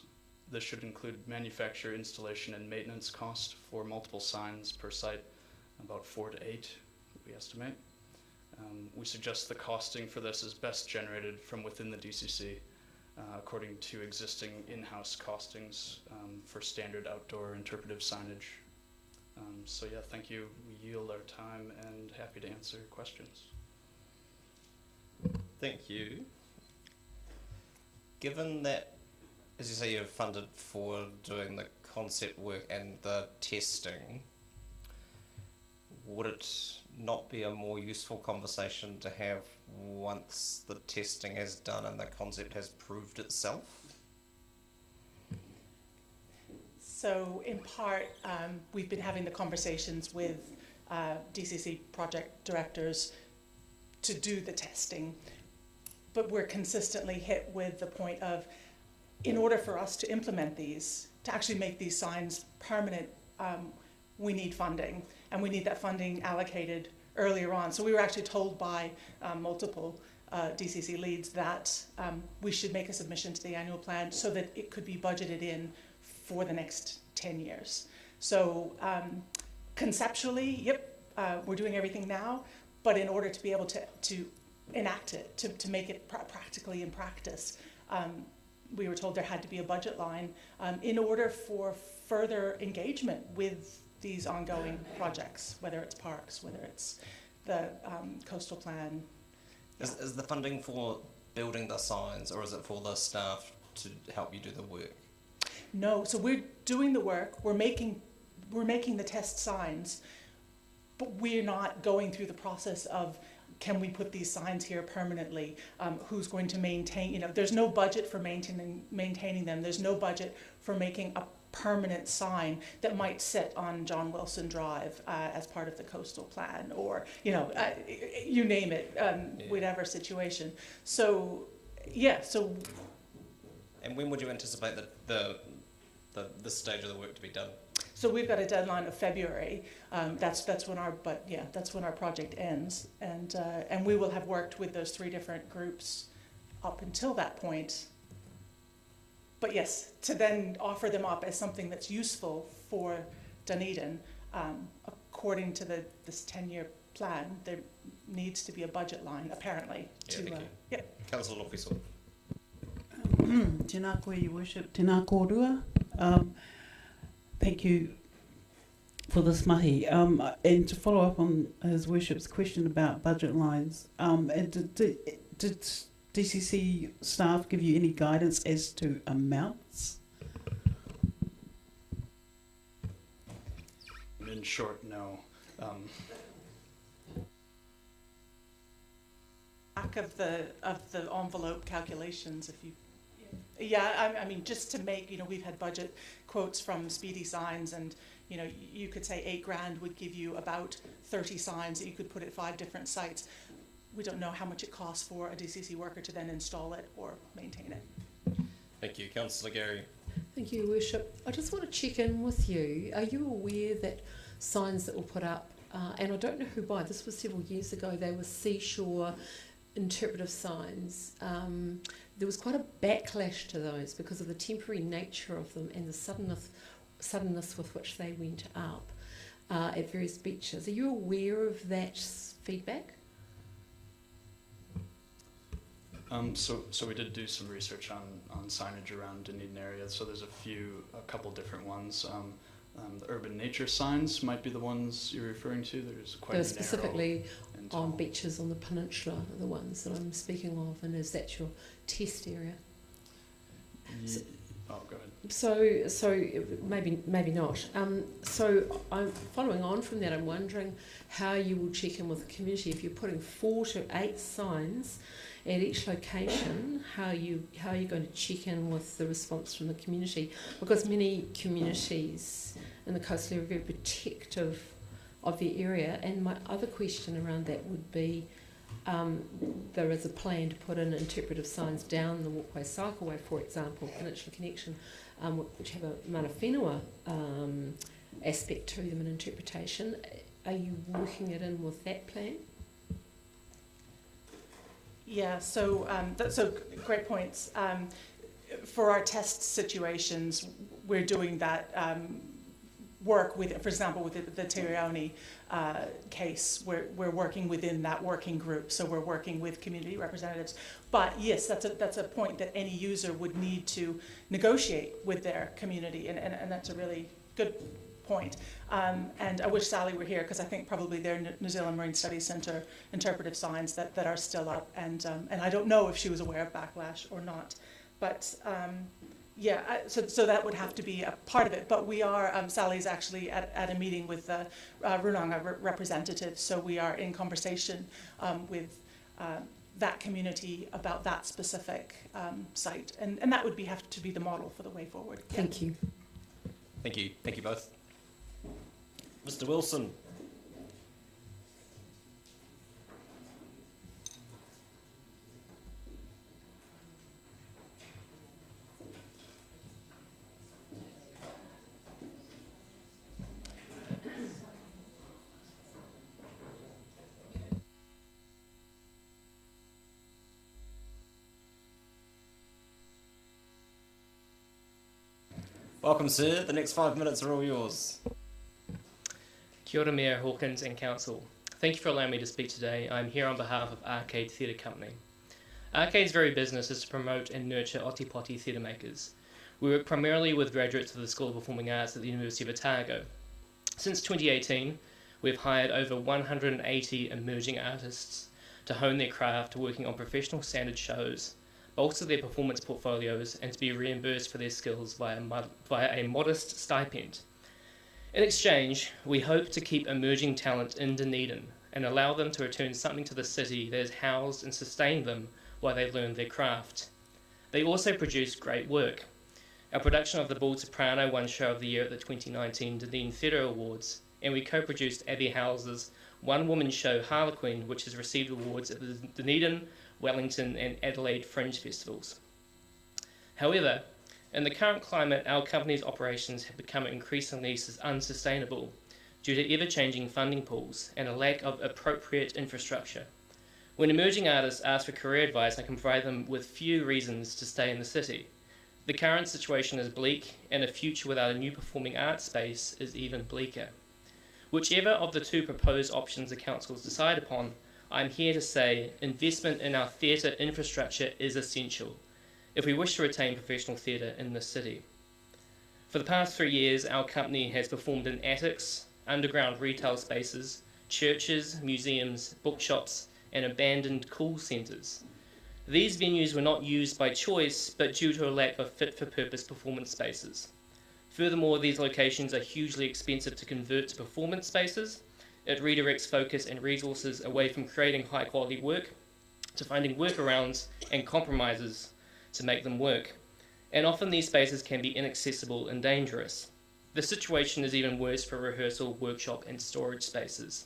This should include manufacture, installation, and maintenance cost for multiple signs per site, about 4 to 8, we estimate. We suggest the costing for this is best generated from within the DCC, according to existing in-house costings for standard outdoor interpretive signage. So yeah, thank you. We yield our time and happy to answer questions. Thank you. Given that, as you say, you're funded for doing the concept work and the testing, would it not be a more useful conversation to have once the testing is done and the concept has proved itself? So in part, we've been having the conversations with DCC project directors to do the testing, but we're consistently hit with the point of, in order for us to implement these, to actually make these signs permanent, we need funding, and we need that funding allocated earlier on. So we were actually told by multiple DCC leads that we should make a submission to the annual plan so that it could be budgeted in for the next 10 years. So conceptually, yep, we're doing everything now, but in order to be able to enact it, to make it practically in practice, we were told there had to be a budget line in order for further engagement with these ongoing projects, whether it's parks, whether it's the coastal plan. Is the funding for building the signs, or is it for the staff to help you do the work? No, so we're doing the work, we're making the test signs, but we're not going through the process of, can we put these signs here permanently? Who's going to maintain, you know, there's no budget for maintaining them. There's no budget for making a permanent sign that might sit on John Wilson Drive as part of the coastal plan, or, you know, you name it, whatever situation. So, yeah, so. And when would you anticipate this stage of the work to be done? So we've got a deadline of February. That's when our project ends, and we will have worked with those 3 different groups up until that point. But yes, to then offer them up as something that's useful for Dunedin, according to this 10-year plan, there needs to be a budget line apparently. Yeah, Councillor Loffiso. Tēnā koe, Your Worship, tēnā kōrua. Thank you for this mahi. And to follow up on His Worship's question about budget lines, did DCC staff give you any guidance as to amounts? In short, no. Back of the envelope calculations, if you. Yeah, I mean, just to make, you know, we've had budget quotes from Speedy Signs, and, you know, you could say $8,000 would give you about 30 signs that you could put at 5 different sites. We don't know how much it costs for a DCC worker to then install it or maintain it. Thank you. Councillor Gary. Thank you, Your Worship. I just want to check in with you. Are you aware that signs that were put up, and I don't know who by, this was several years ago, they were seashore interpretive signs. There was quite a backlash to those because of the temporary nature of them and the suddenness with which they went up at various beaches. Are you aware of that feedback? So we did do some research on signage around Dunedin area. So there's a couple different ones. The urban nature signs might be the ones you're referring to. There's quite. They're specifically on beaches on the peninsula, are the ones that I'm speaking of, and is that your test area? Oh, go ahead. So maybe not. So I'm following on from that. I'm wondering how you will check in with the community if you're putting 4 to 8 signs at each location. How are you going to check in with the response from the community? Because many communities in the coastal area are very protective of the area. And my other question around that would be, there is a plan to put in interpretive signs down the walkway cycleway, for example, Peninsula Connection, which have a mana whenua aspect to them in interpretation. Are you working it in with that plan? Yeah, so great points. For our test situations, we're doing that work with, for example, with the Te Reone case, we're working within that working group, so we're working with community representatives. But yes, that's a point that any user would need to negotiate with their community, and that's a really good point. And I wish Sally were here, because I think probably their New Zealand Marine Studies Centre interpretive signs that are still up, and I don't know if she was aware of backlash or not, but yeah, so that would have to be a part of it. But we are, Sally's actually at a meeting with the Runanga representatives, so we are in conversation with that community about that specific site, and that would have to be the model for the way forward. Thank you. Thank you. Thank you both. Mr. Wilson. Welcome, sir. The next 5 minutes are all yours. Kia ora, Mayor Hawkins and Council. Thank you for allowing me to speak today. I'm here on behalf of Arcade Theatre Company. Arcade's very business is to promote and nurture Otipoti theatre makers. We work primarily with graduates of the School of Performing Arts at the University of Otago. Since 2018, we've hired over 180 emerging artists to hone their craft, working on professional standard shows, bolster their performance portfolios, and to be reimbursed for their skills via a modest stipend. In exchange, we hope to keep emerging talent in Dunedin and allow them to return something to the city that has housed and sustained them while they learn their craft. They also produce great work. Our production of The Bald Soprano won Show of the Year at the 2019 Dunedin Theatre Awards, and we co-produced Abby House's one-woman show Harlequin, which has received awards at the Dunedin, Wellington and Adelaide Fringe Festivals. However, in the current climate, our company's operations have become increasingly unsustainable due to ever-changing funding pools and a lack of appropriate infrastructure. When emerging artists ask for career advice, I can provide them with few reasons to stay in the city. The current situation is bleak, and a future without a new performing arts space is even bleaker. Whichever of the two proposed options the councils decide upon, I'm here to say investment in our theatre infrastructure is essential if we wish to retain professional theatre in this city. For the past 3 years, our company has performed in attics, underground retail spaces, churches, museums, bookshops, and abandoned call centres. These venues were not used by choice, but due to a lack of fit-for-purpose performance spaces. Furthermore, these locations are hugely expensive to convert to performance spaces. It redirects focus and resources away from creating high-quality work to finding workarounds and compromises to make them work. And often these spaces can be inaccessible and dangerous. The situation is even worse for rehearsal, workshop, and storage spaces.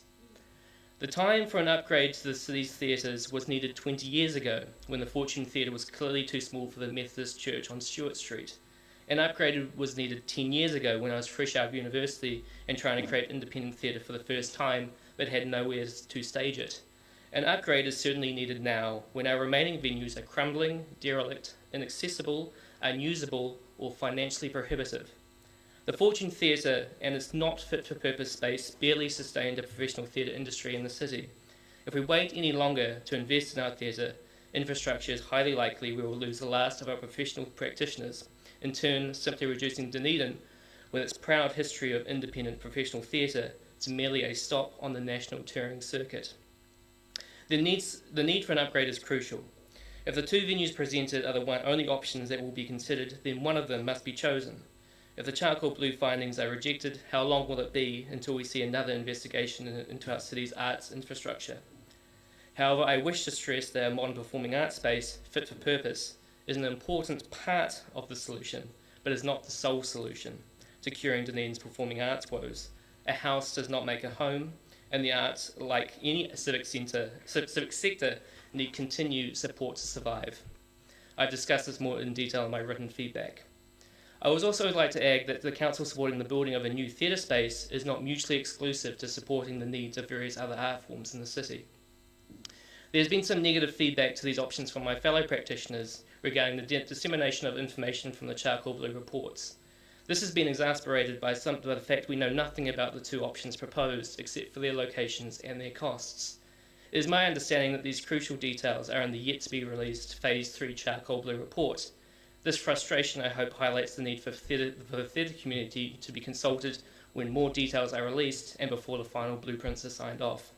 The time for an upgrade to the city's theatres was needed 20 years ago, when the Fortune Theatre was clearly too small for the Methodist Church on Stewart Street. An upgrade was needed 10 years ago when I was fresh out of university and trying to create independent theatre for the first time, but had nowhere to stage it. An upgrade is certainly needed now, when our remaining venues are crumbling, derelict, inaccessible, unusable, or financially prohibitive. The Fortune Theatre and its not fit-for-purpose space barely sustained a professional theatre industry in the city. If we wait any longer to invest in our theatre infrastructure, it's highly likely we will lose the last of our professional practitioners, in turn simply reducing Dunedin, with its proud history of independent professional theatre, to merely a stop on the national touring circuit. The need for an upgrade is crucial. If the two venues presented are the only options that will be considered, then one of them must be chosen. If the charcoal blue findings are rejected, how long will it be until we see another investigation into our city's arts infrastructure? However, I wish to stress that a modern performing arts space, fit for purpose, is an important part of the solution, but is not the sole solution to curing Dunedin's performing arts woes. A house does not make a home, and the arts, like any civic sector, need continued support to survive. I've discussed this more in detail in my written feedback. I would also like to add that the council supporting the building of a new theatre space is not mutually exclusive to supporting the needs of various other art forms in the city. There's been some negative feedback to these options from my fellow practitioners regarding the dissemination of information from the charcoal blue reports. This has been exacerbated by the fact we know nothing about the two options proposed except for their locations and their costs. It is my understanding that these crucial details are in the yet-to-be-released Phase 3 Charcoal Blue report. This frustration, I hope, highlights the need for the theatre community to be consulted when more details are released and before the final blueprints are signed off.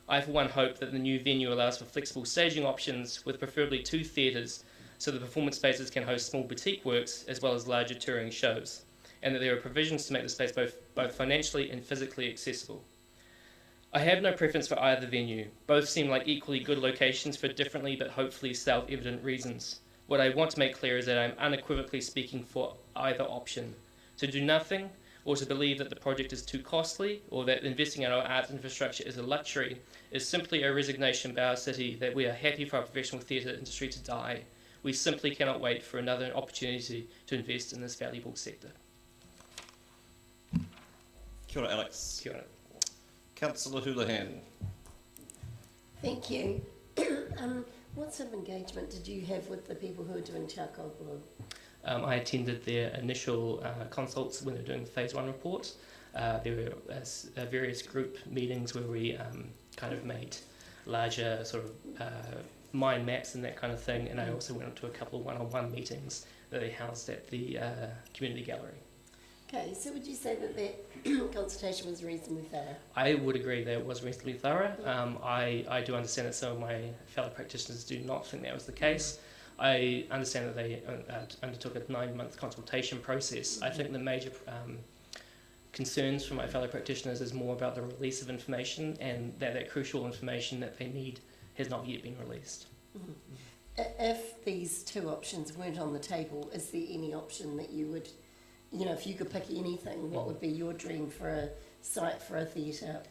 I, for one, hope that the new venue allows for flexible staging options with preferably 2 theatres so the performance spaces can host small boutique works as well as larger touring shows, and that there are provisions to make the space both financially and physically accessible. I have no preference for either venue. Both seem like equally good locations for differently but hopefully self-evident reasons. What I want to make clear is that I'm unequivocally speaking for either option. To do nothing, or to believe that the project is too costly, or that investing in our arts infrastructure is a luxury, is simply a resignation by our city that we are happy for our professional theatre industry to die. We simply cannot wait for another opportunity to invest in this valuable sector. Kia ora, Alex. Kia ora. Councillor Houlihan. Thank you. What sort of engagement did you have with the people who are doing Charcoal Blue? I attended their initial consults when they were doing the Phase 1 report. There were various group meetings where we kind of made larger sort of mind maps and that kind of thing, and I also went to a couple of one-on-one meetings that they housed at the community gallery. Okay, so would you say that that consultation was reasonably thorough? I would agree that it was reasonably thorough. I do understand that some of my fellow practitioners do not think that was the case. I understand that they undertook a 9-month consultation process. I think the major concerns from my fellow practitioners is more about the release of information, and that crucial information that they need has not yet been released. Mm-hmm. If these 2 options weren't on the table, is there any option that you would, if you could pick anything, what would be your dream for a site for a theatre?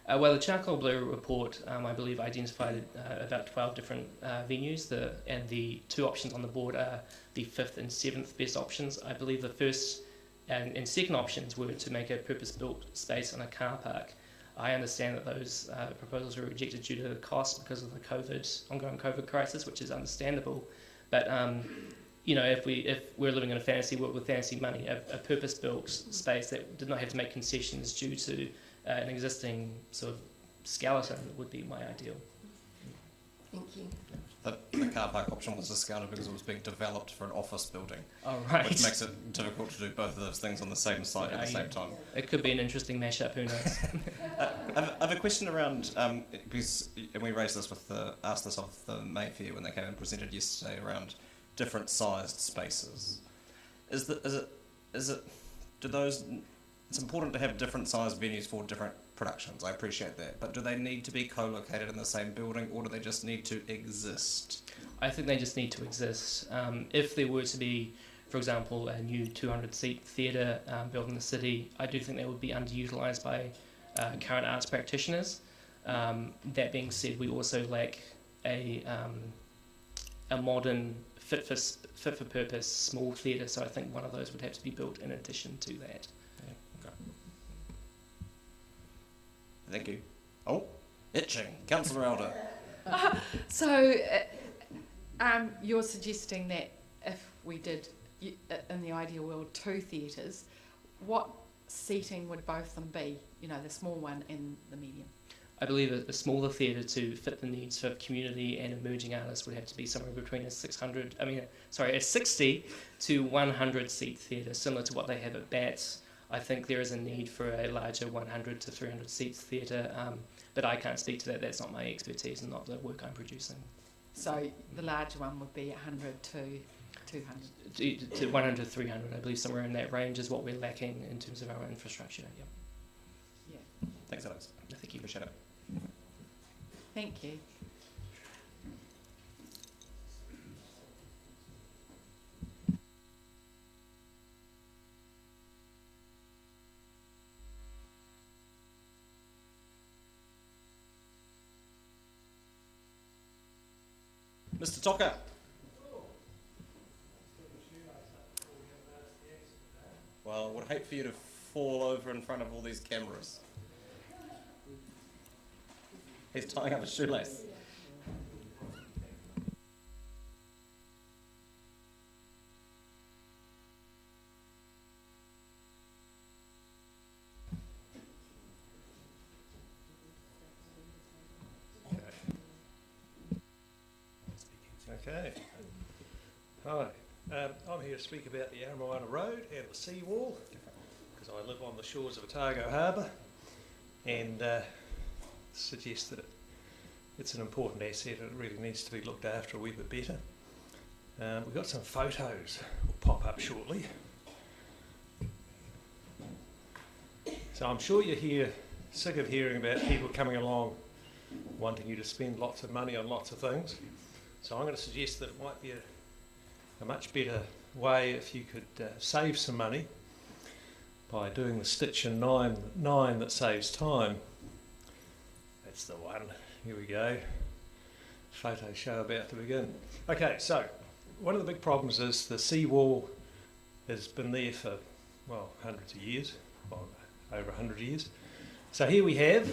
Well, the Charcoal Blue report, I believe, identified about 12 different venues, and the 2 options on the board are the 5th and 7th best options. I believe the first and second options were to make a purpose-built space on a car park. I understand that those proposals were rejected due to the cost because of the ongoing COVID crisis, which is understandable. But if we're living in a fantasy world with fantasy money, a purpose-built space that did not have to make concessions due to an existing sort of skeleton would be my ideal. Thank you. The car park option was discounted because it was being developed for an office building. Oh, right. Which makes it difficult to do both of those things on the same site at the same time. It could be an interesting mashup, who knows? I have a question around, because and we raised this asked this of the Mayfair when they came and presented yesterday around different sized spaces. It's important to have different sized venues for different productions, I appreciate that, but do they need to be co-located in the same building, or do they just need to exist? I think they just need to exist. If there were to be, for example, a new 200-seat theatre built in the city, I do think that would be underutilised by current arts practitioners. That being said, we also lack a modern, fit for purpose small theatre, so I think one of those would have to be built in addition to that. Thank you. Oh, itching. Councillor Elder. So, you're suggesting that if we did, in the ideal world, 2 theatres, what seating would both of them be? The small one and the medium? I believe a smaller theatre to fit the needs of community and emerging artists would have to be somewhere between a 60 to 100 seat theatre, similar to what they have at BATS. I think there is a need for a larger 100 to 300 seats theatre, but I can't speak to that. That's not my expertise and not the work I'm producing. So the larger one would be 100 to 200? To 100 to 300, I believe somewhere in that range is what we're lacking in terms of our infrastructure. Yeah. Thanks, Alex. Thank you. Appreciate it. Thank you. Mr. Tocker. Well, I would hate for you to fall over in front of all these cameras. He's tying up a shoelace. Okay. Hi. I'm here to speak about the Aramoana Road and the seawall, because I live on the shores of Otago Harbour, and suggest that it's an important asset and it really needs to be looked after a wee bit better. We've got some photos will pop up shortly. So I'm sure you're sick of hearing about people coming along wanting you to spend lots of money on lots of things. So I'm going to suggest that it might be a much better way if you could save some money by doing the stitch in 9 that saves time. That's the one. Here we go. Photo show about to begin. Okay, so one of the big problems is the seawall has been there for, well, hundreds of years, well, over 100 years. So here we have,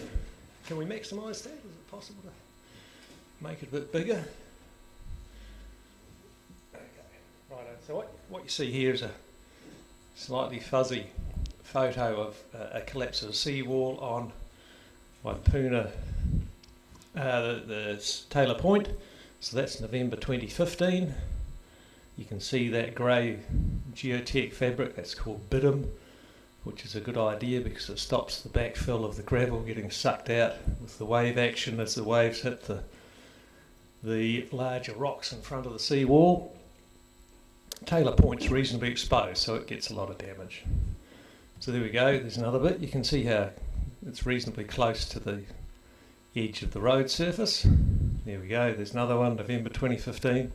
can we maximise that? Is it possible to make it a bit bigger? Okay, right. So what you see here is a slightly fuzzy photo of a collapse of a seawall on Waipuna, the Taylor Point. So that's November 2015. You can see that grey geotech fabric, that's called bitumen, which is a good idea because it stops the backfill of the gravel getting sucked out with the wave action as the waves hit the larger rocks in front of the seawall. Taylor Point's reasonably exposed, so it gets a lot of damage. So there we go, there's another bit. You can see how it's reasonably close to the edge of the road surface. There we go, there's another one, November 2015.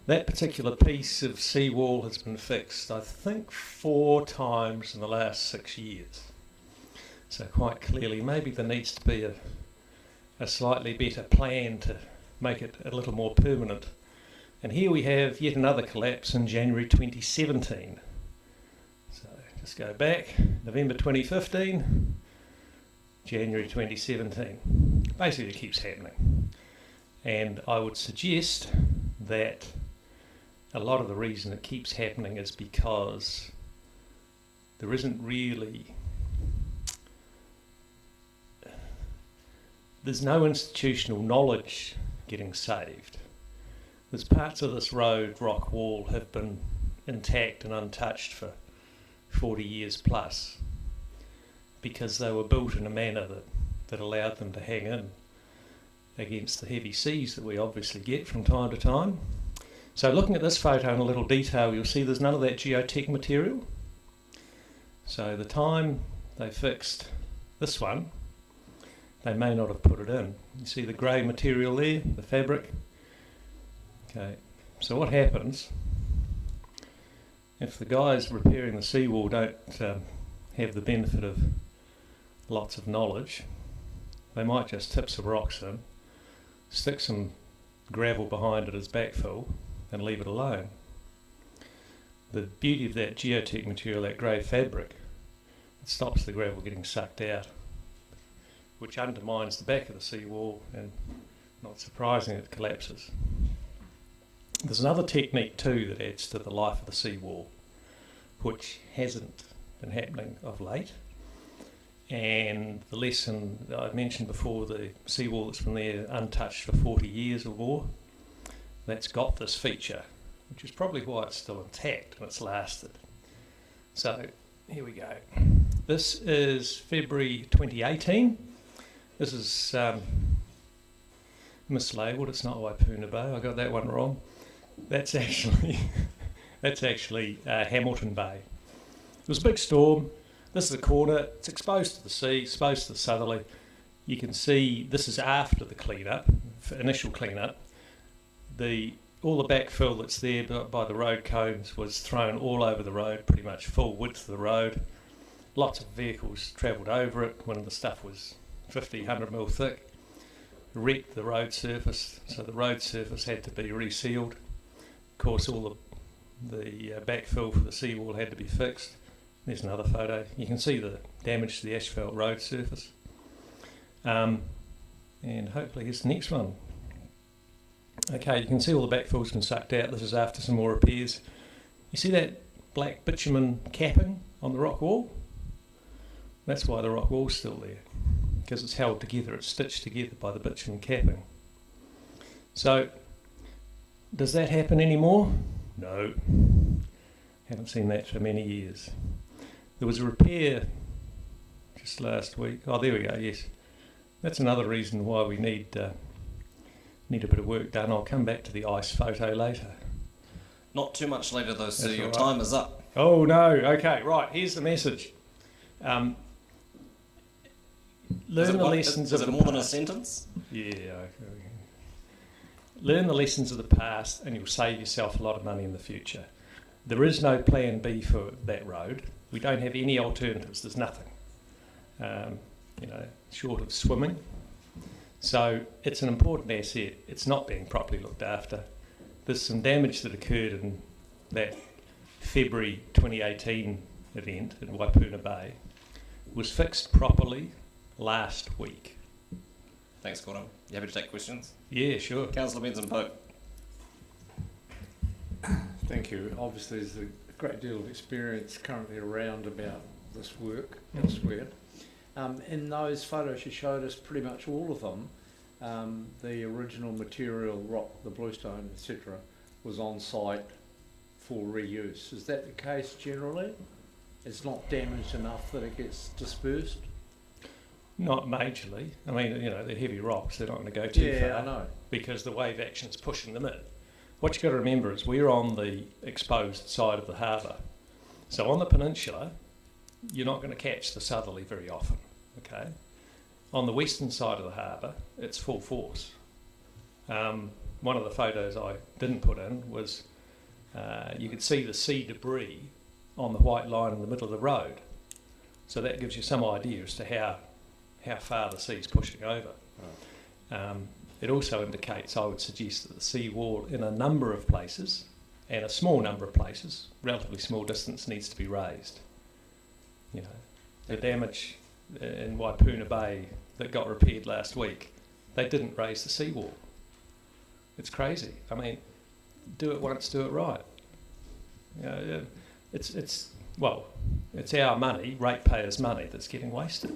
That particular piece of seawall has been fixed, I think, 4 times in the last 6 years. So quite clearly, maybe there needs to be a slightly better plan to make it a little more permanent. And here we have yet another collapse in January 2017. So just go back, November 2015, January 2017. Basically it keeps happening. And I would suggest that a lot of the reason it keeps happening is because there isn't really, there's no institutional knowledge getting saved. There's parts of this road, rock wall, have been intact and untouched for 40 years plus because they were built in a manner that allowed them to hang in against the heavy seas that we obviously get from time to time. So looking at this photo in a little detail, you'll see there's none of that geotech material. So the time they fixed this one, they may not have put it in. You see the grey material there, the fabric? Okay, so what happens if the guys repairing the seawall don't have the benefit of lots of knowledge? They might just tip some rocks in, stick some gravel behind it as backfill, and leave it alone. The beauty of that geotech material, that grey fabric, it stops the gravel getting sucked out, which undermines the back of the seawall, and not surprising it collapses. There's another technique too that adds to the life of the seawall, which hasn't been happening of late. And the lesson that I mentioned before, the seawall that's been there untouched for 40 years or more, that's got this feature, which is probably why it's still intact and it's lasted. So here we go. This is February 2018. This is mislabelled. It's not Waipuna Bay. I got that one wrong. That's actually Hamilton Bay. It was a big storm. This is the corner. It's exposed to the sea, exposed to the southerly. You can see this is after the clean-up, initial clean-up. All the backfill that's there by the road cones was thrown all over the road, pretty much full width of the road. Lots of vehicles travelled over it when the stuff was 50, 100 mil thick. Wrecked the road surface, so the road surface had to be resealed. Of course, all the backfill for the seawall had to be fixed. There's another photo. You can see the damage to the asphalt road surface. And hopefully here's the next one. Okay, you can see all the backfill's been sucked out. This is after some more repairs. You see that black bitumen capping on the rock wall? That's why the rock wall's still there, because it's held together, it's stitched together by the bitumen capping. So Does that happen anymore? No. Haven't seen that for many years. There was a repair just last week. Oh, there we go, yes. That's another reason why we need a bit of work done. I'll come back to the ice photo later. Not too much later though, so That's your all time right. is up. Oh no, okay, right, here's the message. Learn the lessons of the past. Is it more than a sentence? Yeah, okay. Learn the lessons of the past and you'll save yourself a lot of money in the future. There is no plan B for that road. We don't have any alternatives, there's nothing. Short of swimming. So it's an important asset. It's not being properly looked after. There's some damage that occurred in that February 2018 event in Waipuna Bay. It was fixed properly last week. Thanks, Gordon. You happy to take questions? Yeah, sure. Councillor Benson Pope. Thank you. Obviously, there's a great deal of experience currently around about this work elsewhere. In those photos you showed us, pretty much all of them, the original material, rock, the bluestone, etc., was on site for reuse. Is that the case generally? It's not damaged enough that it gets dispersed? Not majorly. I mean, they're heavy rocks, they're not going to go too far. Yeah, I know. Because the wave action's pushing them in. What you've got to remember is we're on the exposed side of the harbour. So on the peninsula, you're not going to catch the southerly very often, okay? On the western side of the harbour, it's full force. One of the photos I didn't put in was you could see the sea debris on the white line in the middle of the road. So that gives you some idea as to how far the sea's pushing over. Right. It also indicates, I would suggest, that the seawall in a number of places, and a small number of places, relatively small distance, needs to be raised. The damage in Waipuna Bay that got repaired last week, they didn't raise the seawall. It's crazy. I mean, do it once, do it right. It's our money, ratepayers' money, that's getting wasted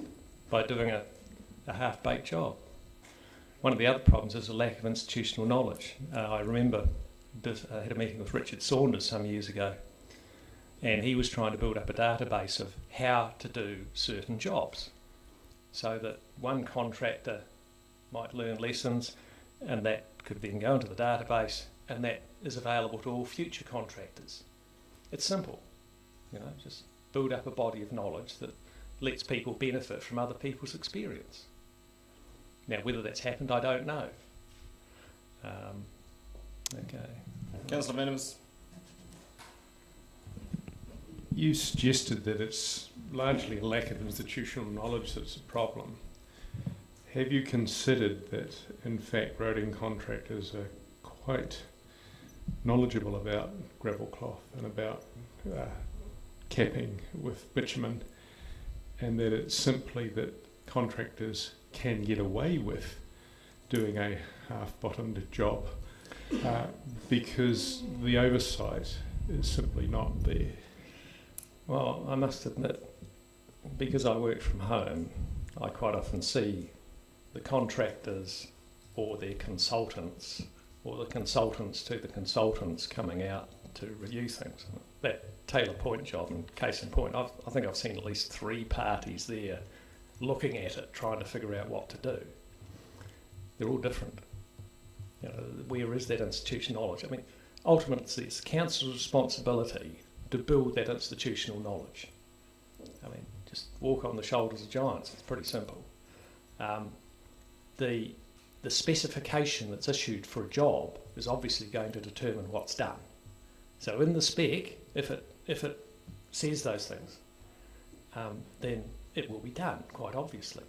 by doing a half-baked job. One of the other problems is a lack of institutional knowledge. I remember I had a meeting with Richard Saunders some years ago, and he was trying to build up a database of how to do certain jobs so that one contractor might learn lessons, and that could then go into the database, and that is available to all future contractors. It's simple, just build up a body of knowledge that lets people benefit from other people's experience. Now, whether that's happened, I don't know. Okay. Councillor Minimus. You suggested that it's largely a lack of institutional knowledge that's a problem. Have you considered that, in fact, roading contractors are quite knowledgeable about gravel cloth and about capping with bitumen, and that it's simply that contractors can get away with doing a half-bottomed job because the oversight is simply not there? Well, I must admit, because I work from home, I quite often see the contractors or their consultants, or the consultants to the consultants coming out to review things. That Taylor Point job, and case in point, I think I've seen at least 3 parties there looking at it, trying to figure out what to do. They're all different. Where is that institutional knowledge? I mean, ultimately, it's the council's responsibility to build that institutional knowledge. I mean, just walk on the shoulders of giants. It's pretty simple. The specification that's issued for a job is obviously going to determine what's done. So in the spec, if it says those things, then it will be done, quite obviously.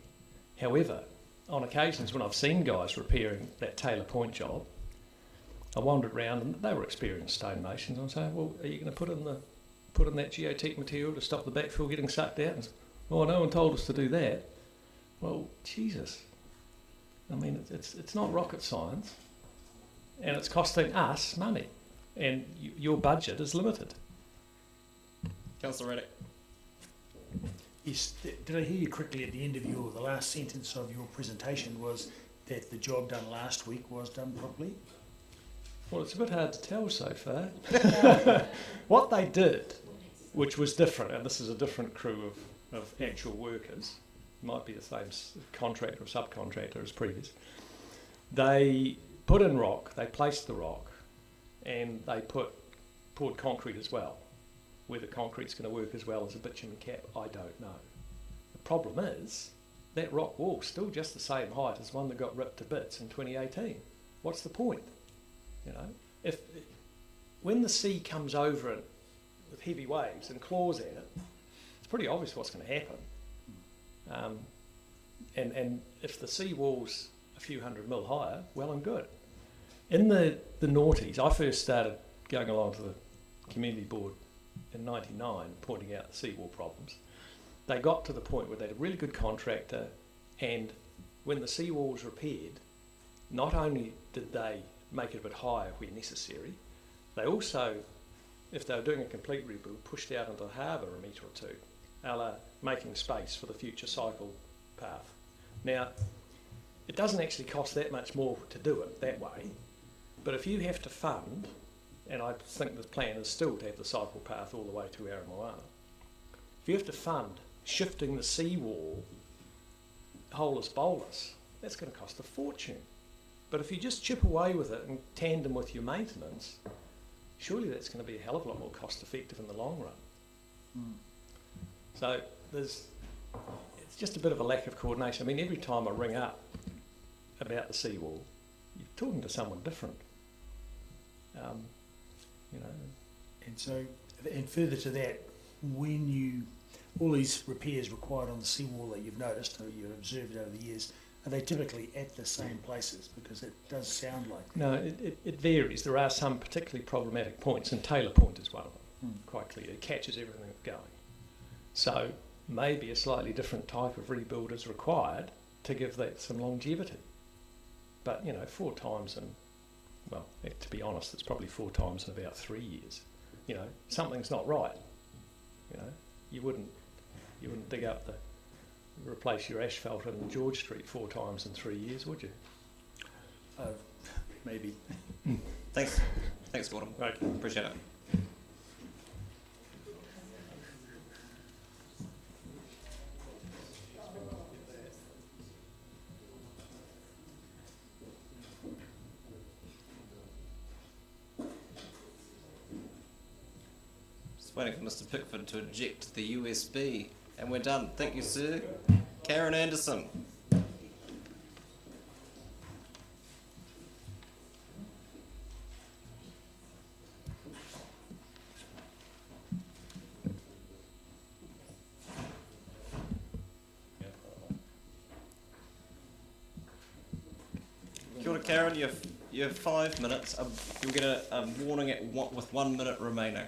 However, on occasions when I've seen guys repairing that Taylor Point job, I wandered around and they were experienced stonemasons. I'm saying, well, are you going to put in that geotech material to stop the backfill getting sucked out? And oh, no one told us to do that. Well, Jesus. I mean, it's not rocket science, and it's costing us money, and your budget is limited. Councillor Reddick. Yes, did I hear you correctly at the end of the last sentence of your presentation was that the job done last week was done properly? Well, it's a bit hard to tell so far. What they did, which was different, and this is a different crew of actual workers, might be the same contractor or subcontractor as previous, they put in rock, they placed the rock, and they poured concrete as well. Whether concrete's going to work as well as a bitumen cap, I don't know. The problem is, that rock wall's still just the same height as one that got ripped to bits in 2018. What's the point? You know, when the sea comes over it with heavy waves and claws at it, it's pretty obvious what's going to happen. And if the sea wall's a few hundred mil higher, well and good. In the noughties, I first started going along to the community board in '99, pointing out the seawall problems. They got to the point where they had a really good contractor, and when the seawall was repaired, not only did they make it a bit higher where necessary, they also, if they were doing a complete rebuild, pushed out into the harbour a metre or two, a la making space for the future cycle path. Now, it doesn't actually cost that much more to do it that way, but if you have to fund, and I think the plan is still to have the cycle path all the way to Aramoana, if you have to fund shifting the seawall holus bolus, that's going to cost a fortune. But if you just chip away with it in tandem with your maintenance, surely that's going to be a hell of a lot more cost effective in the long run. So it's just a bit of a lack of coordination. I mean, every time I ring up about the seawall, you're talking to someone different. You know. And so, and further to that, when all these repairs required on the seawall that you've noticed or you've observed over the years, are they typically at the same places? Because it does sound like... No, it varies. There are some particularly problematic points, and Taylor Point is one of them, quite clearly. It catches everything that's going. So maybe a slightly different type of rebuild is required to give that some longevity. But, 4 times in, well, to be honest, it's probably 4 times in about 3 years. Something's not right. You wouldn't dig up replace your asphalt in George Street 4 times in 3 years, would you? Maybe. Thanks, Gordon. Right. Appreciate it. Just waiting for Mr. Pickford to eject the USB. And we're done. Thank you, sir. Karen Anderson. Kia ora, Karen. You have 5 minutes. You'll get a warning with 1 minute remaining.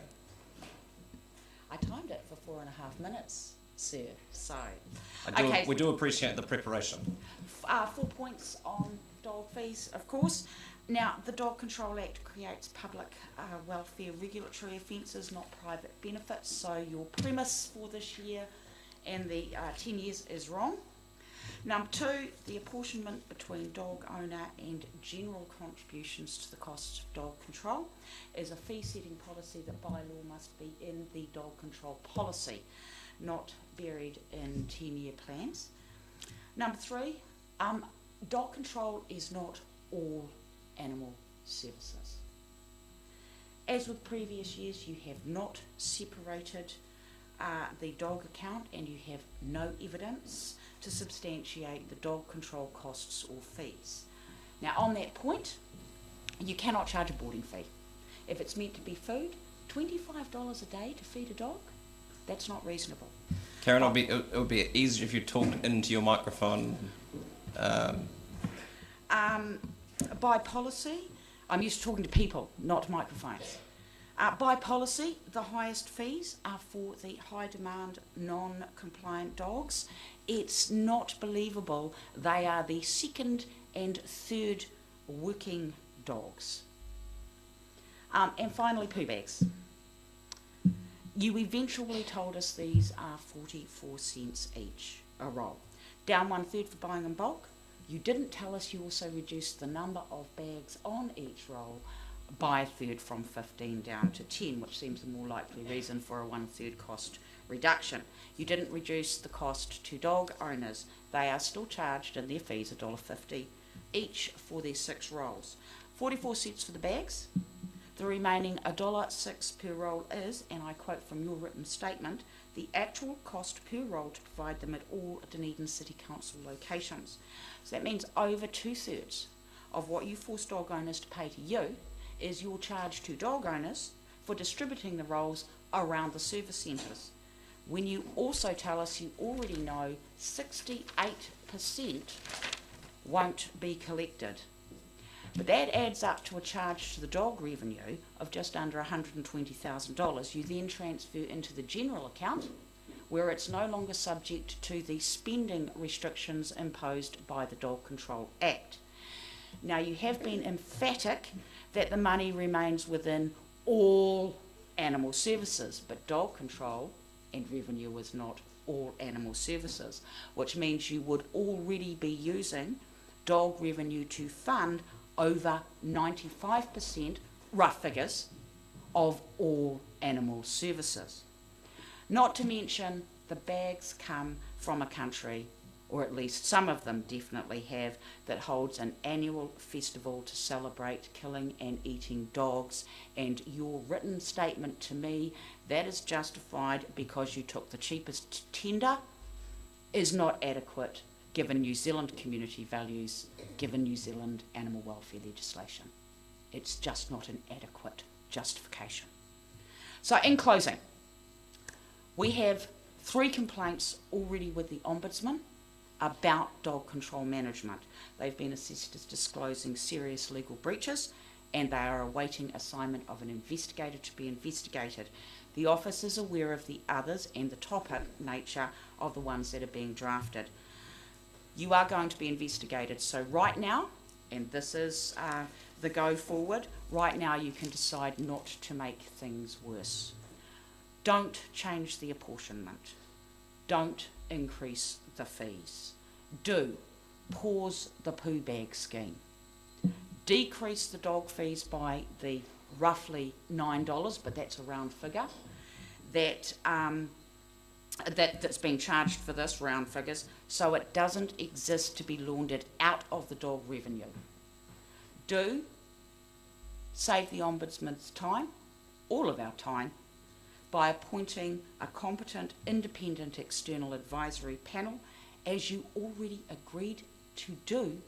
I timed it for 4.5 minutes. Sir, so We do appreciate the preparation. 4 points on dog fees, of course. Now, the Dog Control Act creates public welfare regulatory offences, not private benefits. So your premise for this year and the 10 years is wrong. Number 2, the apportionment between dog owner and general contributions to the cost of dog control is a fee-setting policy that by law must be in the dog control policy, not buried in 10-year plans. Number 3, dog control is not all animal services. As with previous years, you have not separated the dog account and you have no evidence to substantiate the dog control costs or fees. Now, on that point, you cannot charge a boarding fee. If it's meant to be food, $25 a day to feed a dog, that's not reasonable. Karen, it would be easier if you talked into your microphone. By policy, I'm used to talking to people, not microphones. By policy, the highest fees are for the high demand, non-compliant dogs. It's not believable they are the second and third working dogs. And finally, poo bags. You eventually told us these are 44 cents each a roll. Down 1/3 for buying in bulk. You didn't tell us you also reduced the number of bags on each roll by a third from 15 down to 10, which seems a more likely reason for a 1/3 cost reduction. You didn't reduce the cost to dog owners. They are still charged in their fees $1.50 each for their 6 rolls. 44 cents for the bags. The remaining $1.06 per roll is, and I quote from your written statement, the actual cost per roll to provide them at all Dunedin City Council locations. So that means over 2/3 of what you force dog owners to pay to you is your charge to dog owners for distributing the rolls around the service centres. When you also tell us you already know 68% won't be collected. But that adds up to a charge to the dog revenue of just under $120,000. You then transfer into the general account, where it's no longer subject to the spending restrictions imposed by the Dog Control Act. Now, you have been emphatic that the money remains within all animal services, but dog control and revenue is not all animal services, which means you would already be using dog revenue to fund over 95%, rough figures, of all animal services. Not to mention the bags come from a country, or at least some of them definitely have, that holds an annual festival to celebrate killing and eating dogs, and your written statement to me that is justified because you took the cheapest tender is not adequate given New Zealand community values, given New Zealand animal welfare legislation. It's just not an adequate justification. So in closing, we have 3 complaints already with the Ombudsman about dog control management. They've been assessed as disclosing serious legal breaches, and they are awaiting assignment of an investigator to be investigated. The office is aware of the others and the topic nature of the ones that are being drafted. You are going to be investigated. So right now, and this is the go forward, right now you can decide not to make things worse. Don't change the apportionment. Don't increase the fees. Do pause the poo bag scheme. Decrease the dog fees by the roughly $9, but that's a round figure, that's being charged for this, round figures, so it doesn't exist to be laundered out of the dog revenue. Do save the Ombudsman's time, all of our time, by appointing a competent, independent external advisory panel, as you already agreed to do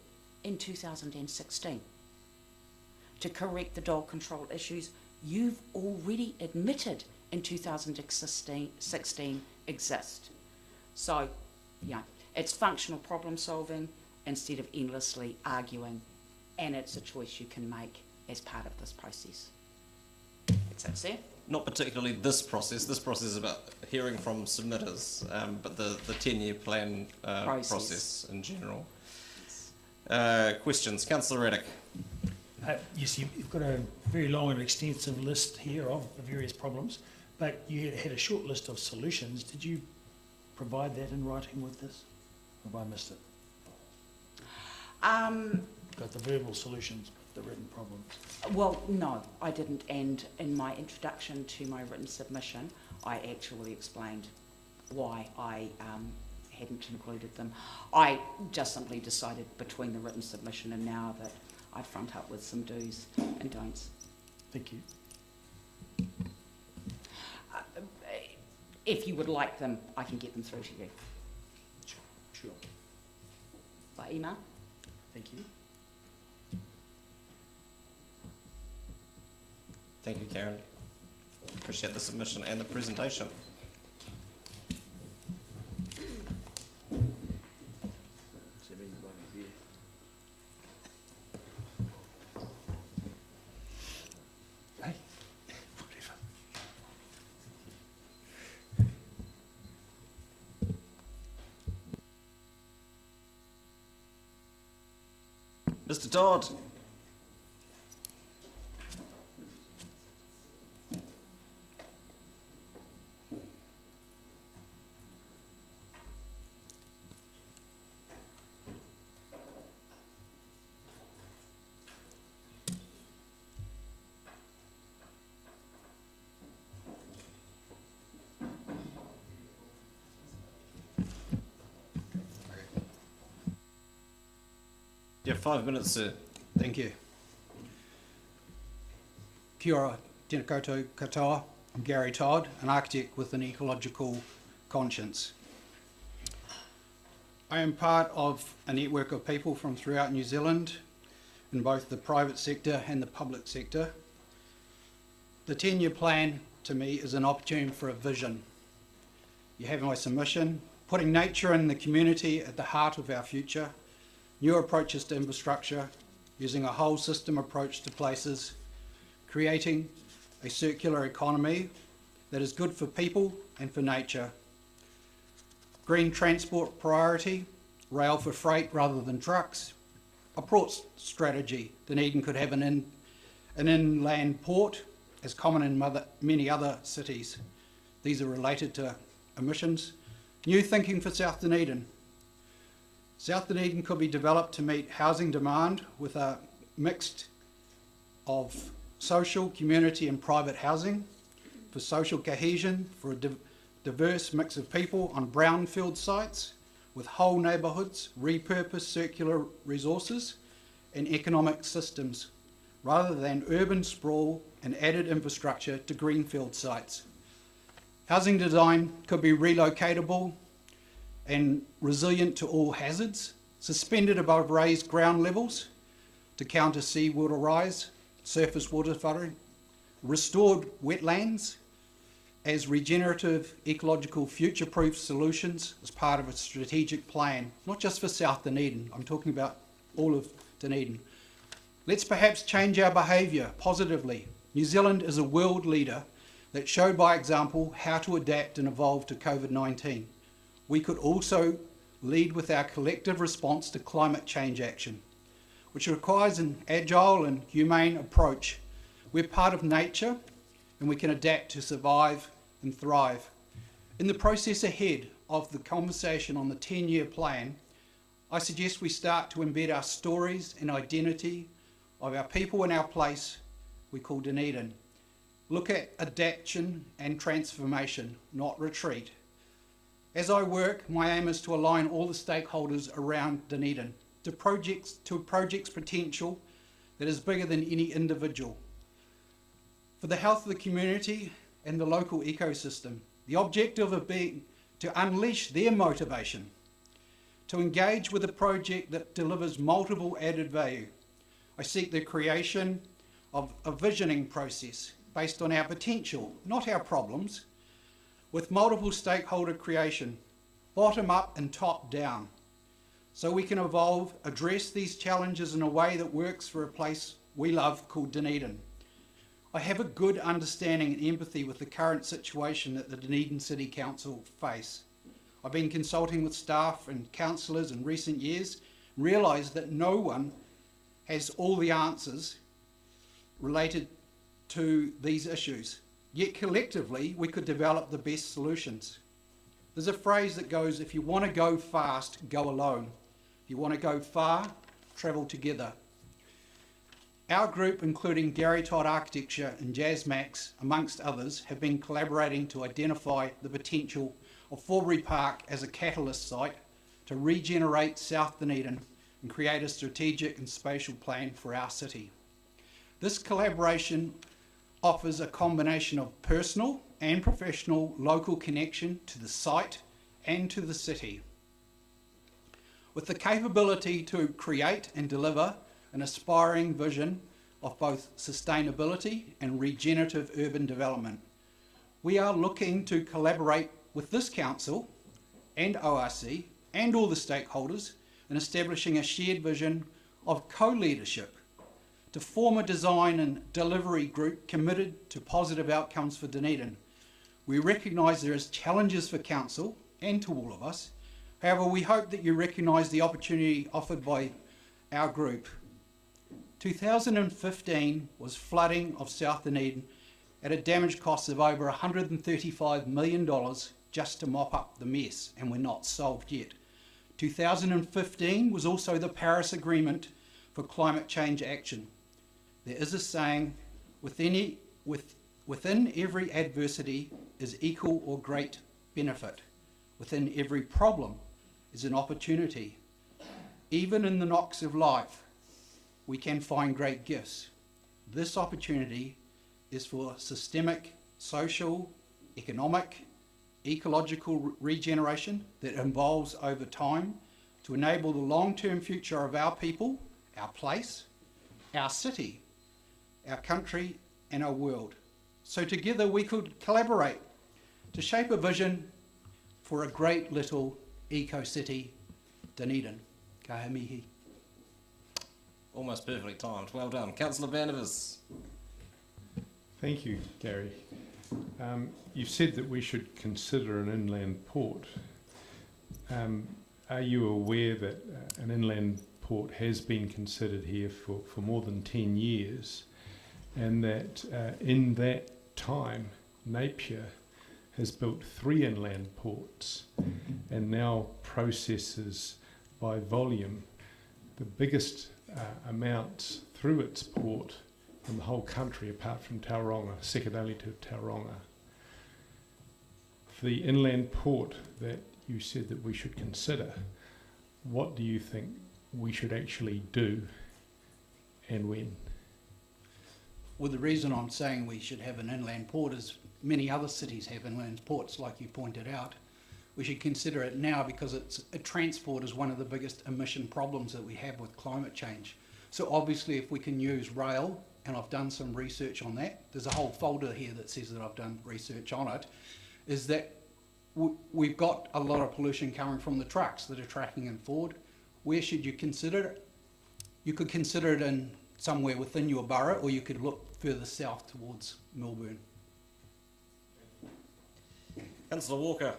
in 2016. To correct the dog control issues you've already admitted in 2016 exist. So, yeah, it's functional problem solving instead of endlessly arguing, and it's a choice you can make as part of this process. That's it, sir. Not particularly this process. This process is about hearing from submitters, but the 10-year plan process in general. Questions? Councillor Reddick. Yes, you've got a very long and extensive list here of the various problems, but you had a short list of solutions. Did you provide that in writing with this? Or have I missed it? Got the verbal solutions, the written problems. Well, no, I didn't, and in my introduction to my written submission, I actually explained why I hadn't included them. I just simply decided between the written submission and now that I'd front up with some do's and don'ts. Thank you. If you would like them, I can get them through to you. Sure. By email. Thank you. Thank you, Karen. Appreciate the submission and the presentation. Mr. Dodd. You have 5 minutes, sir. Thank you. Kia ora, tēnā koutou katoa. I'm Gary Todd, an architect with an ecological conscience. I am part of a network of people from throughout New Zealand in both the private sector and the public sector. The 10-year plan to me is an opportunity for a vision. You have my submission, putting nature and the community at the heart of our future, new approaches to infrastructure, using a whole system approach to places, creating a circular economy that is good for people and for nature. Green transport priority, rail for freight rather than trucks. A port strategy. Dunedin could have an inland port as common in many other cities. These are related to emissions. New thinking for South Dunedin. South Dunedin could be developed to meet housing demand with a mix of social, community and private housing, for social cohesion, for a diverse mix of people on brownfield sites, with whole neighbourhoods, repurposed circular resources and economic systems, rather than urban sprawl and added infrastructure to greenfield sites. Housing design could be relocatable and resilient to all hazards, suspended above raised ground levels to counter seawater rise, surface water flooding, restored wetlands as regenerative, ecological, future-proof solutions as part of a strategic plan, not just for South Dunedin, I'm talking about all of Dunedin. Let's perhaps change our behaviour positively. New Zealand is a world leader that showed by example how to adapt and evolve to COVID-19. We could also lead with our collective response to climate change action, which requires an agile and humane approach. We're part of nature and we can adapt to survive and thrive. In the process ahead of the conversation on the 10-year plan, I suggest we start to embed our stories and identity of our people and our place we call Dunedin. Look at adaptation and transformation, not retreat. As I work, my aim is to align all the stakeholders around Dunedin to a project's potential that is bigger than any individual. For the health of the community and the local ecosystem, the objective of being to unleash their motivation, to engage with a project that delivers multiple added value. I seek the creation of a visioning process based on our potential, not our problems, with multiple stakeholder creation, bottom up and top down, so we can evolve, address these challenges in a way that works for a place we love called Dunedin. I have a good understanding and empathy with the current situation that the Dunedin City Council face. I've been consulting with staff and councillors in recent years and realised that no one has all the answers related to these issues. Yet collectively, we could develop the best solutions. There's a phrase that goes, if you want to go fast, go alone. If you want to go far, travel together. Our group, including Gary Todd Architecture and Jazz Max, amongst others, have been collaborating to identify the potential of Forbury Park as a catalyst site to regenerate South Dunedin and create a strategic and spatial plan for our city. This collaboration offers a combination of personal and professional local connection to the site and to the city, with the capability to create and deliver an aspiring vision of both sustainability and regenerative urban development. We are looking to collaborate with this council and ORC and all the stakeholders in establishing a shared vision of co-leadership to form a design and delivery group committed to positive outcomes for Dunedin. We recognise there is challenges for council and to all of us. However, we hope that you recognise the opportunity offered by our group. 2015 was flooding of South Dunedin at a damage cost of over $135 million just to mop up the mess, and we're not solved yet. 2015 was also the Paris Agreement for climate change action. There is a saying, within every adversity is equal or great benefit. Within every problem is an opportunity. Even in the knocks of life, we can find great gifts. This opportunity is for systemic, social, economic, ecological regeneration that evolves over time to enable the long-term future of our people, our place, our city, our country, and our world. So together we could collaborate to shape a vision for a great little eco-city, Dunedin. Ka he mihi. Almost perfectly timed. Well done. Councillor Vandervis. Thank you, Gary. You've said that we should consider an inland port. Are you aware that an inland port has been considered here for more than 10 years, and that in that time Napier has built 3 inland ports and now processes by volume the biggest amounts through its port in the whole country apart from Tauranga, second only to Tauranga. The inland port that you said that we should consider, what do you think we should actually do and when? Well, the reason I'm saying we should have an inland port is many other cities have inland ports, like you pointed out. We should consider it now because transport is one of the biggest emission problems that we have with climate change. So obviously if we can use rail, and I've done some research on that, there's a whole folder here that says that I've done research on it, is that we've got a lot of pollution coming from the trucks that are tracking in forward. Where should you consider it? You could consider it in somewhere within your borough, or you could look further south towards Melbourne. Councillor Walker.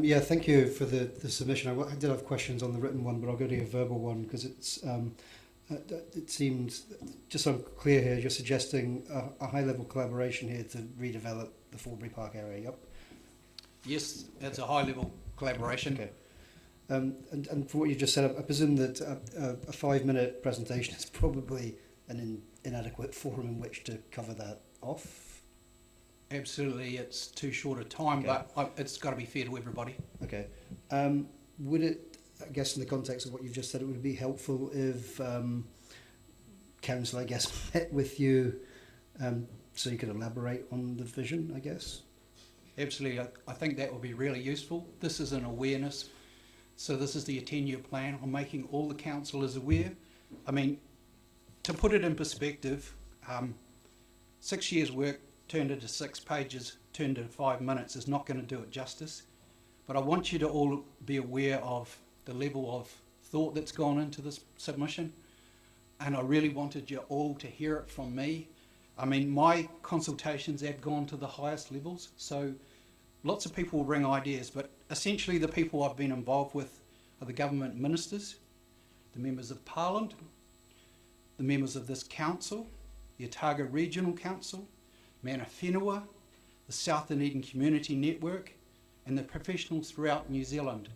Yeah, thank you for the submission. I did have questions on the written one, but I'll go to your verbal one because it seems, just so I'm clear here, you're suggesting a high-level collaboration here to redevelop the Forbury Park area, yep? Yes, it's a high-level collaboration. Okay. And from what you just said, I presume that a 5-minute presentation is probably an inadequate forum in which to cover that off. Absolutely, it's too short a time, okay. But it's got to be fair to everybody. Okay. Would it, I guess in the context of what you've just said, it would be helpful if council, I guess, met with you so you could elaborate on the vision, I guess? Absolutely, I think that would be really useful. This is an awareness. So this is the 10-year plan. I'm making all the councillors aware. I mean, to put it in perspective, 6 years' work turned into 6 pages, turned into 5 minutes is not going to do it justice. But I want you to all be aware of the level of thought that's gone into this submission. And I really wanted you all to hear it from me. I mean, my consultations have gone to the highest levels. So lots of people will bring ideas, but essentially the people I've been involved with are the government ministers, the members of Parliament, the members of this council, the Otago Regional Council, Mana Whenua, the South Dunedin Community Network, and the professionals throughout New Zealand.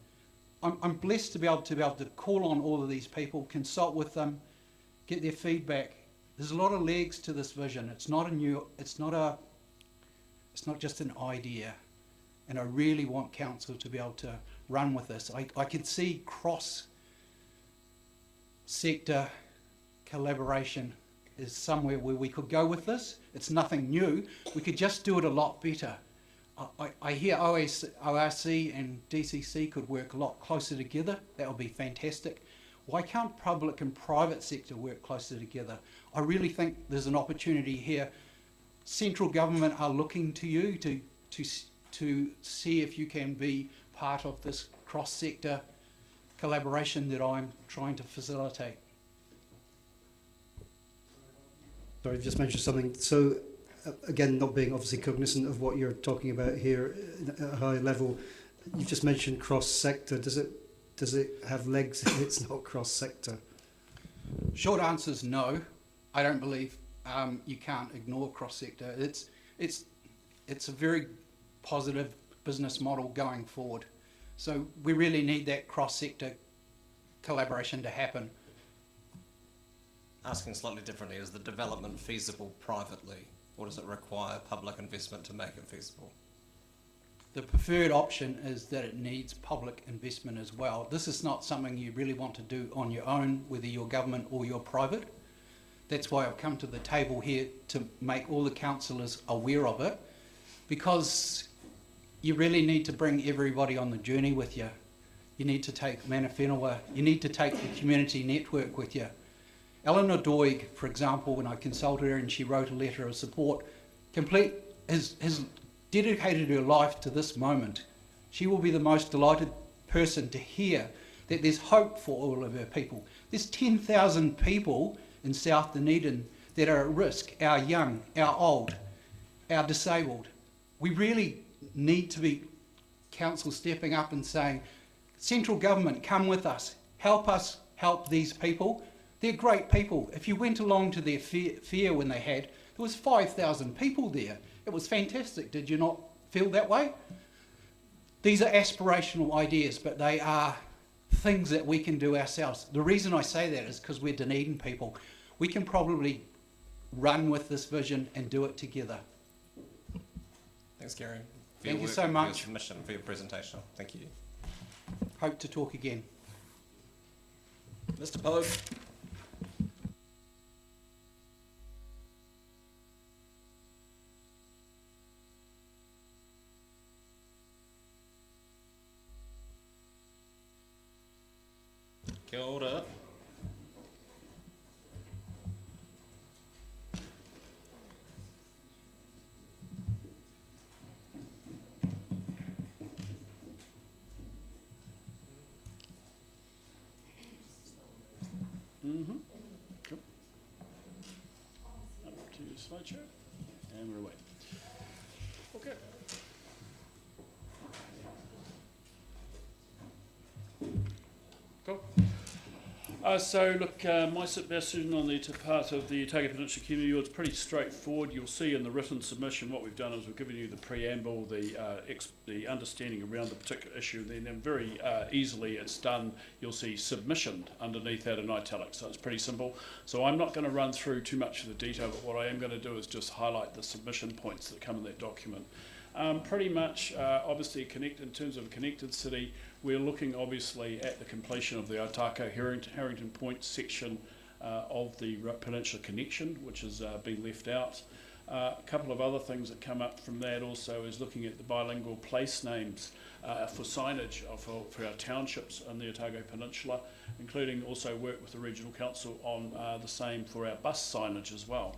I'm blessed to be able to call on all of these people, consult with them, get their feedback. There's a lot of legs to this vision. It's not just an idea. And I really want council to be able to run with this. I could see cross-sector collaboration is somewhere where we could go with this. It's nothing new. We could just do it a lot better. I hear ORC and DCC could work a lot closer together. That would be fantastic. Why can't public and private sector work closer together? I really think there's an opportunity here. Central government are looking to you to see if you can be part of this cross-sector collaboration that I'm trying to facilitate. Sorry, I've just mentioned something. So, again, not being obviously cognizant of what you're talking about here at a high level, you've just mentioned cross-sector. Does it have legs if it's not cross-sector? Short answer is no. I don't believe you can't ignore cross-sector. It's a very positive business model going forward. So we really need that cross-sector collaboration to happen. Asking slightly differently, is the development feasible privately, or does it require public investment to make it feasible? The preferred option is that it needs public investment as well. This is not something you really want to do on your own, whether you're government or you're private. That's why I've come to the table here to make all the councillors aware of it, because you really need to bring everybody on the journey with you. You need to take Mana Whenua, you need to take the community network with you. Eleanor Doig, for example, when I consulted her and she wrote a letter of support, has dedicated her life to this moment. She will be the most delighted person to hear that there's hope for all of her people. There's 10,000 people in South Dunedin that are at risk, our young, our old, our disabled. We really need to be council stepping up and saying, central government, come with us help these people. They're great people. If you went along to their fair when they had, there was 5,000 people there. It was fantastic. Did you not feel that way? These are aspirational ideas, but they are things that we can do ourselves. The reason I say that is because we're Dunedin people. We can probably run with this vision and do it together. Thanks, Gary. Thank you so much. For your submission, for your presentation. Thank you. Hope to talk again. Mr. Pogue. Kia ora. Cool. Up to slideshow, and we're away. Okay. Cool. So look, my submission on the part of the Otago Peninsula community was pretty straightforward. You'll see in the written submission what we've done is we've given you the preamble, the understanding around the particular issue, and then very easily it's done. You'll see submission underneath that in italics, so it's pretty simple. So I'm not going to run through too much of the detail, but what I am going to do is just highlight the submission points that come in that document. Pretty much, obviously, in terms of a connected city, we're looking obviously at the completion of the Aitaka Harrington Point section of the Peninsula Connection, which has been left out. A couple of other things that come up from that also is looking at the bilingual place names for signage for our townships in the Otago Peninsula, including also work with the Regional Council on the same for our bus signage as well.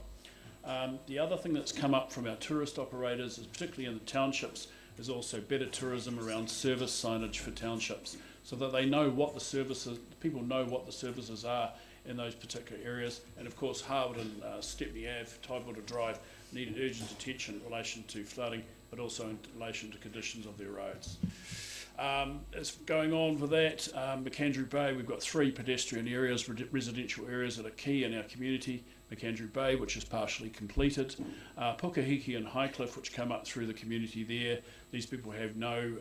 The other thing that's come up from our tourist operators, is particularly in the townships, is also better tourism around service signage for townships, so that they know what the services, people know what the services are in those particular areas. And of course, Harwood and Stepney Ave, Tidewater Drive, needed urgent attention in relation to flooding, but also in relation to conditions of their roads. As going on with that, McAndrew Bay, we've got 3 pedestrian areas, residential areas that are key in our community. McAndrew Bay, which is partially completed. Pukahiki and Highcliffe, which come up through the community there. These people have no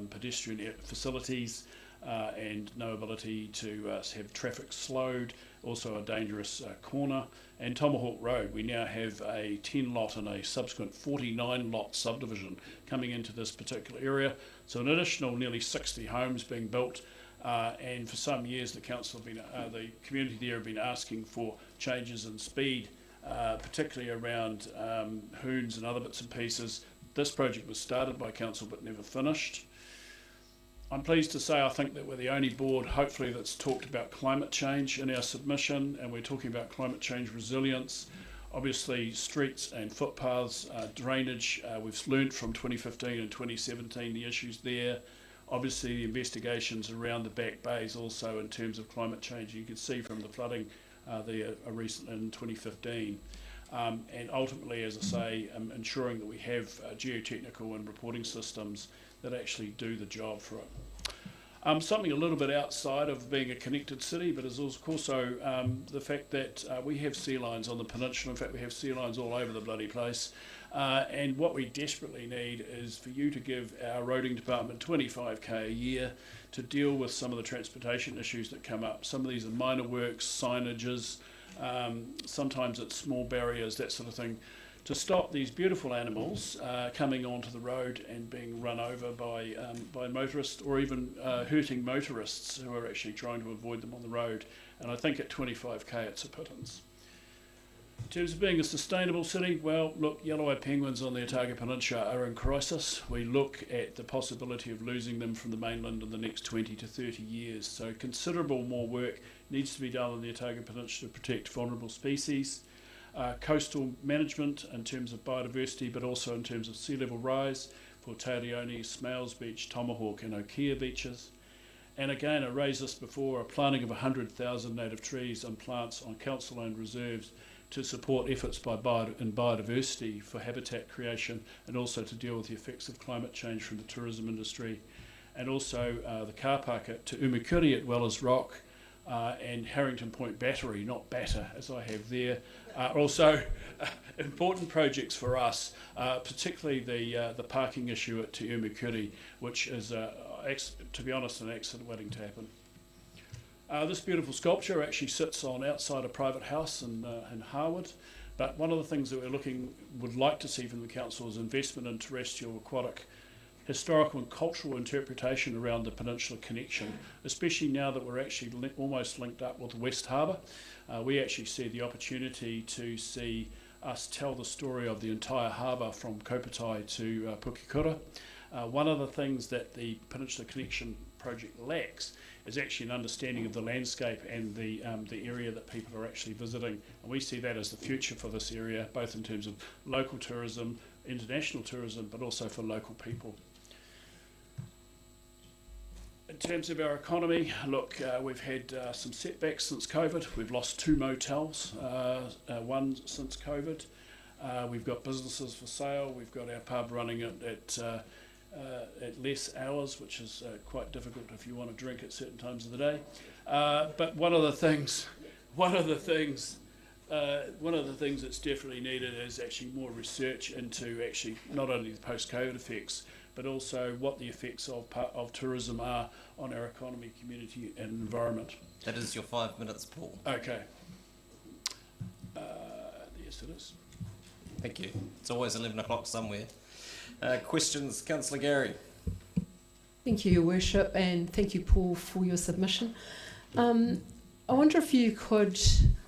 pedestrian facilities and no ability to have traffic slowed, also a dangerous corner. And Tomahawk Road, we now have a 10 lot and a subsequent 49 lot subdivision coming into this particular area. So an additional nearly 60 homes being built. And for some years, the council have been, the community there have been asking for changes in speed, particularly around hoons and other bits and pieces. This project was started by council but never finished. I'm pleased to say I think that we're the only board, hopefully, that's talked about climate change in our submission, and we're talking about climate change resilience. Obviously, streets and footpaths, drainage, we've learnt from 2015 and 2017 the issues there. Obviously, the investigations around the back bays also in terms of climate change. You can see from the flooding recent in 2015. And ultimately, as I say, ensuring that we have geotechnical and reporting systems that actually do the job for it. Something a little bit outside of being a connected city, but is also the fact that we have sea lions on the peninsula. In fact, we have sea lions all over the bloody place. And what we desperately need is for you to give our roading department 25k a year to deal with some of the transportation issues that come up. Some of these are minor works, signages, sometimes it's small barriers, that sort of thing, to stop these beautiful animals coming onto the road and being run over by motorists, or even hurting motorists who are actually trying to avoid them on the road. And I think at 25k it's a pittance. In terms of being a sustainable city, well, look, yellow-eyed penguins on the Otago Peninsula are in crisis. We look at the possibility of losing them from the mainland in the next 20 to 30 years. So considerable more work needs to be done on the Otago Peninsula to protect vulnerable species. Coastal management in terms of biodiversity, but also in terms of sea level rise for Taurioni, Smales Beach, Tomahawk and Okea beaches. And again, I raised this before, a planting of 100,000 native trees and plants on council-owned reserves to support efforts in biodiversity for habitat creation, and also to deal with the effects of climate change from the tourism industry. And also the car park at Te Umukuri at Wellers Rock and Harrington Point Battery, not Batter as I have there, are also important projects for us, particularly the parking issue at Te Umukuri, which is, to be honest, an accident waiting to happen. This beautiful sculpture actually sits on outside a private house in Harwood, but one of the things that would like to see from the council is investment in terrestrial aquatic historical and cultural interpretation around the Peninsula Connection, especially now that we're actually almost linked up with West Harbour. We actually see the opportunity to see us tell the story of the entire harbour from Kopatai to Pukekura. One of the things that the Peninsula Connection project lacks is actually an understanding of the landscape and the area that people are actually visiting. And we see that as the future for this area, both in terms of local tourism, international tourism, but also for local people. In terms of our economy, look, we've had some setbacks since COVID. We've lost 2 motels, one since COVID. We've got businesses for sale. We've got our pub running at less hours, which is quite difficult if you want to drink at certain times of the day. But one of the things that's definitely needed is actually more research into actually not only the post-COVID effects, but also what the effects of tourism are on our economy, community and environment. That is your 5 minutes, Paul. Okay. Yes, it is. Thank you. It's always 11 o'clock somewhere. Questions, Councillor Gary. Thank you, Your Worship, and thank you, Paul, for your submission. I wonder if you could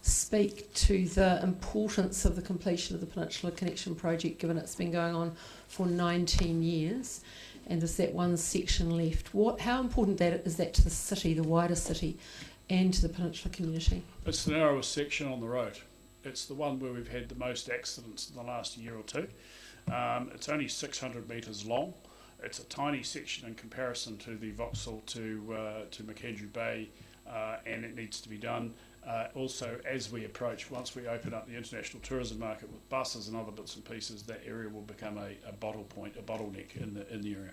speak to the importance of the completion of the Peninsula Connection project, given it's been going on for 19 years, and there's that one section left. How important is that to the city, the wider city, and to the Peninsula community? It's the narrowest section on the road. It's the one where we've had the most accidents in the last year or two. It's only 600 metres long. It's a tiny section in comparison to the Vauxhall to McAndrew Bay, and it needs to be done. Also, as we approach, once we open up the international tourism market with buses and other bits and pieces, that area will become a bottleneck in the area.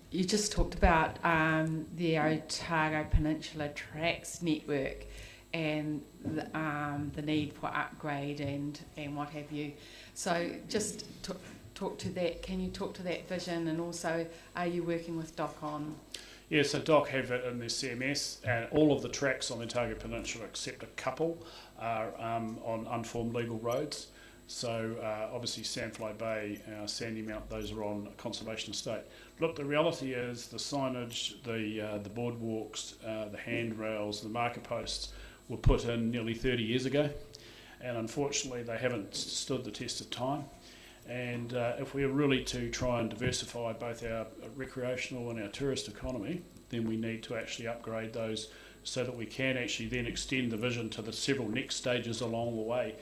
You just talked about the Otago Peninsula Tracks network and the need for upgrade and what have you. So just talk to that. Can you talk to that vision, and also are you working with DOC on? Yeah, so DOC have it in their CMS, and all of the tracks on the Otago Peninsula except a couple are on unformed legal roads. So obviously Sandfly Bay, Sandymount, those are on conservation estate. Look, the reality is the signage, the boardwalks, the handrails, the marker posts were put in nearly 30 years ago, and unfortunately they haven't stood the test of time. And if we are really to try and diversify both our recreational and our tourist economy, then we need to actually upgrade those so that we can actually then extend the vision to the several next stages along the way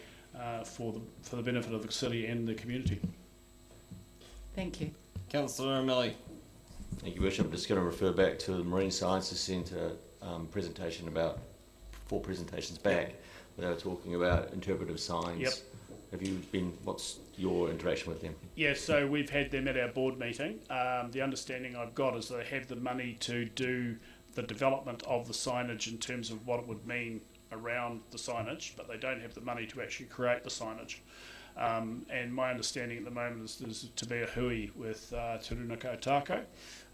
for the benefit of the city and the community. Thank you. Councillor O'Malley. Thank you, Bishop. I'm just going to refer back to the Marine Sciences Centre presentation about 4 presentations back, where they were talking about interpretive signs. Yep. What's your interaction with them? Yeah, so we've had them at our board meeting. The understanding I've got is they have the money to do the development of the signage in terms of what it would mean around the signage, but they don't have the money to actually create the signage. And my understanding at the moment is to be a hui with Te Runaka Tako,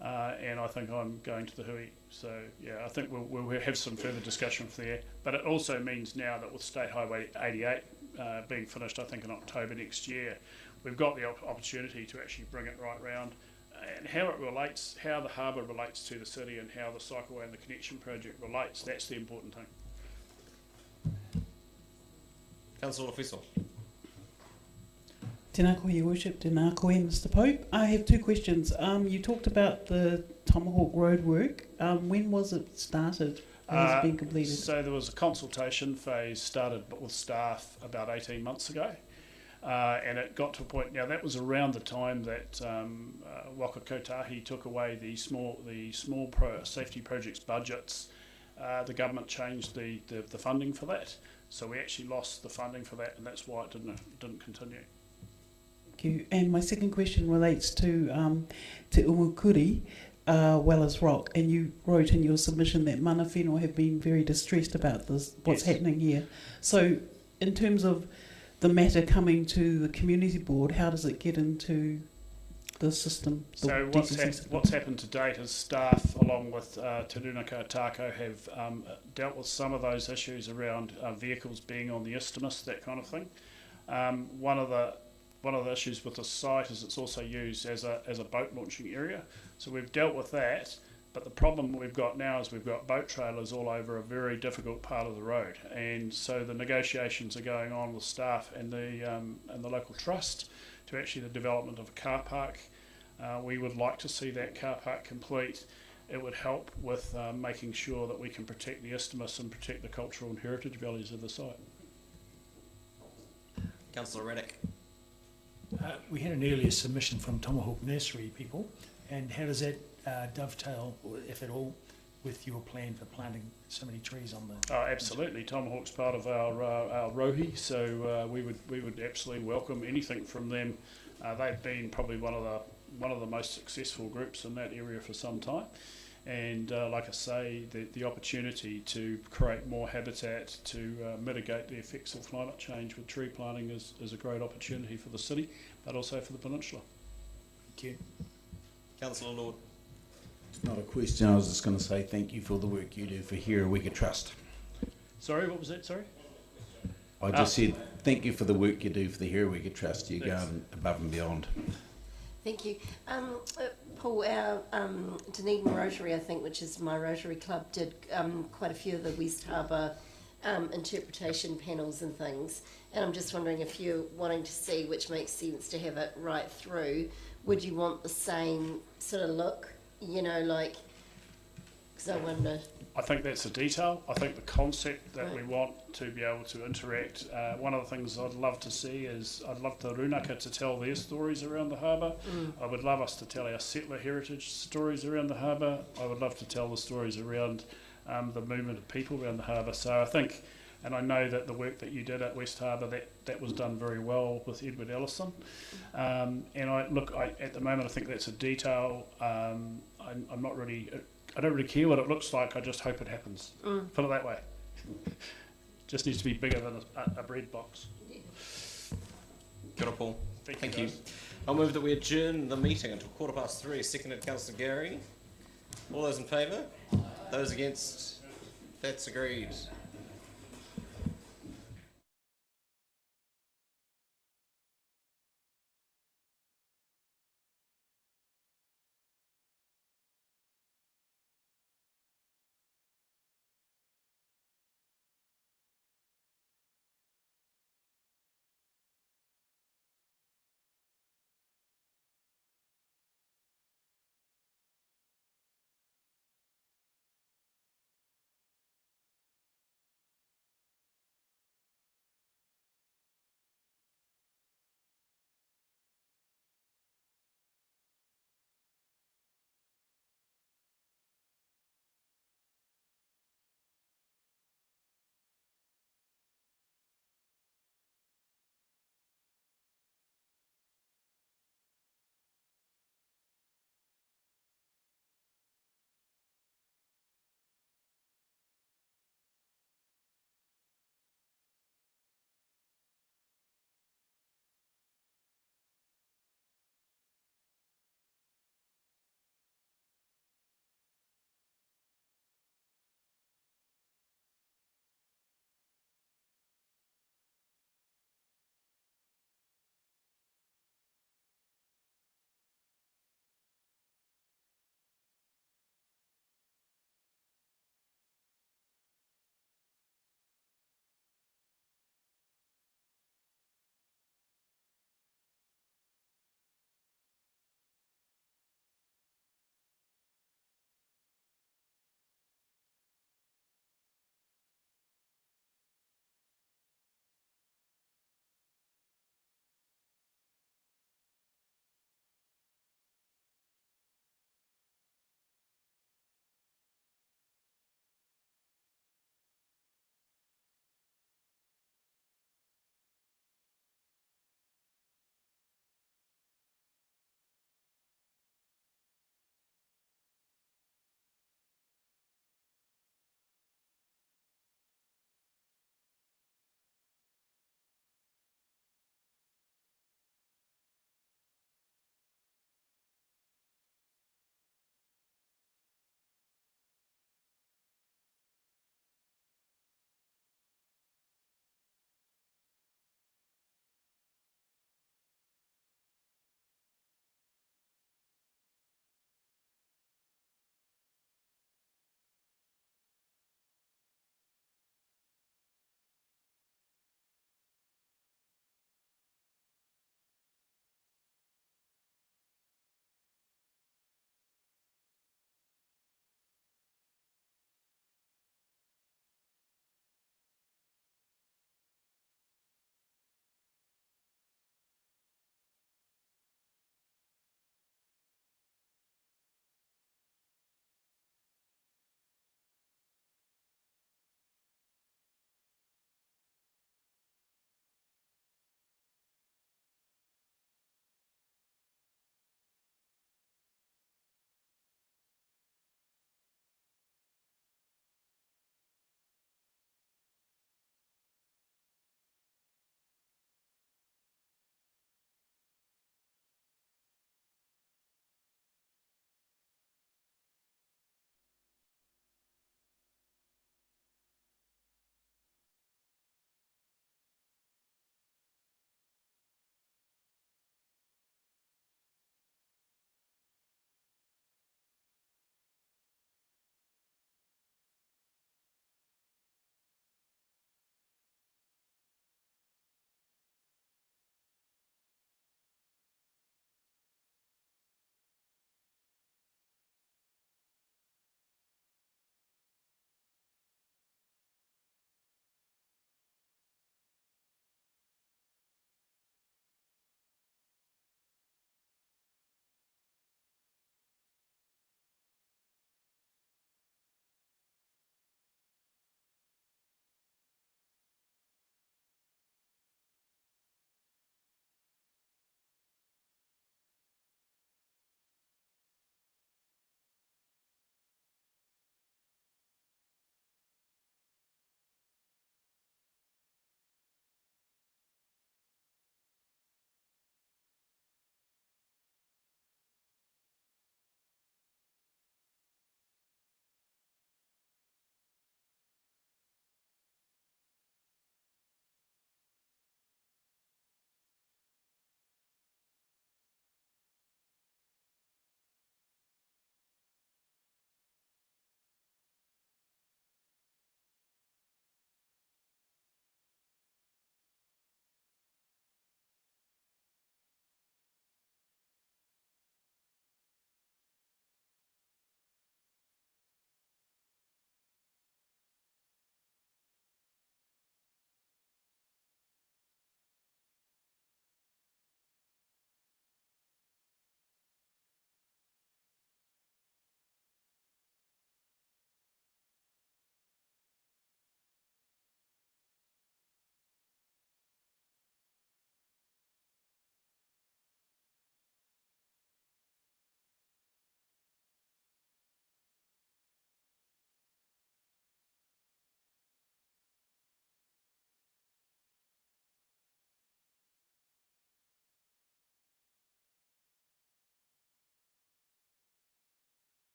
and I think I'm going to the hui. So yeah, I think we'll have some further discussion there. But it also means now that with State Highway 88 being finished, I think in October next year, we've got the opportunity to actually bring it right round. And how it relates, how the harbour relates to the city and how the cycleway and the connection project relates, that's the important thing. Councillor Fiesel. Tēnā koe, Your Worship, tēnā koe, Mr Pope. I have two questions. You talked about the Tomahawk Road work. When was it started? Has it been completed? So there was a consultation phase started with staff about 18 months ago. And it got to a point, now that was around the time that Waka Kotahi took away the small safety projects budgets. The government changed the funding for that. So we actually lost the funding for that, and that's why it didn't continue. Thank you. And my second question relates to Te Umukuri, Wellers Rock, and you wrote in your submission that mana whenua have been very distressed about this, what's happening here. So in terms of the matter coming to the community board, how does it get into the system? So what's happened to date is staff, along with Te Runaka Tako, have dealt with some of those issues around vehicles being on the isthmus, that kind of thing. One of the issues with the site is it's also used as a boat launching area. So we've dealt with that. But the problem we've got now is we've got boat trailers all over a very difficult part of the road, and so the negotiations are going on with staff and the local trust to actually the development of a car park. We would like to see that car park complete. It would help with making sure that we can protect the isthmus and protect the cultural and heritage values of the site. Councillor Reddick. We had an earlier submission from Tomahawk Nursery people, and how does that dovetail, if at all, with your plan for planting so many trees on the? Oh, absolutely. Tomahawk's part of our rohi, so we would absolutely welcome anything from them. They've been probably one of the most successful groups in that area for some time, and like I say, the opportunity to create more habitat to mitigate the effects of climate change with tree planting is a great opportunity for the city, but also for the peninsula. Thank you. Councillor Lord. It's not a question, I was just going to say thank you for the work you do for Here We Could Trust. Sorry, what was that, sorry? I just said thank you for the work you do for the Here We Could Trust. You're going above and beyond. Thank you. Paul, our Dunedin Rotary, I think, which is my Rotary Club, did quite a few of the West Harbour interpretation panels and things. And I'm just wondering if you're wanting to see which makes sense to have it right through, would you want the same sort of look? You know, like, because I wonder. I think that's a detail. I think the concept that we want to be able to interact, one of the things I'd love to see is I'd love the Runaka to tell their stories around the harbour. I would love us to tell our settler heritage stories around the harbour. I would love to tell the stories around the movement of people around the harbour. So I think, and I know that the work that you did at West Harbour, that was done very well with Edward Ellison. And at the moment I think that's a detail. I'm not really, I don't really care what it looks like, I just hope it happens. Put it that way. Just needs to be bigger than a bread box. Good on, Paul. Thank you. guys. I'll move that we adjourn the meeting until 3:15, seconded Councillor Gary. All those in favour? Those against? That's agreed.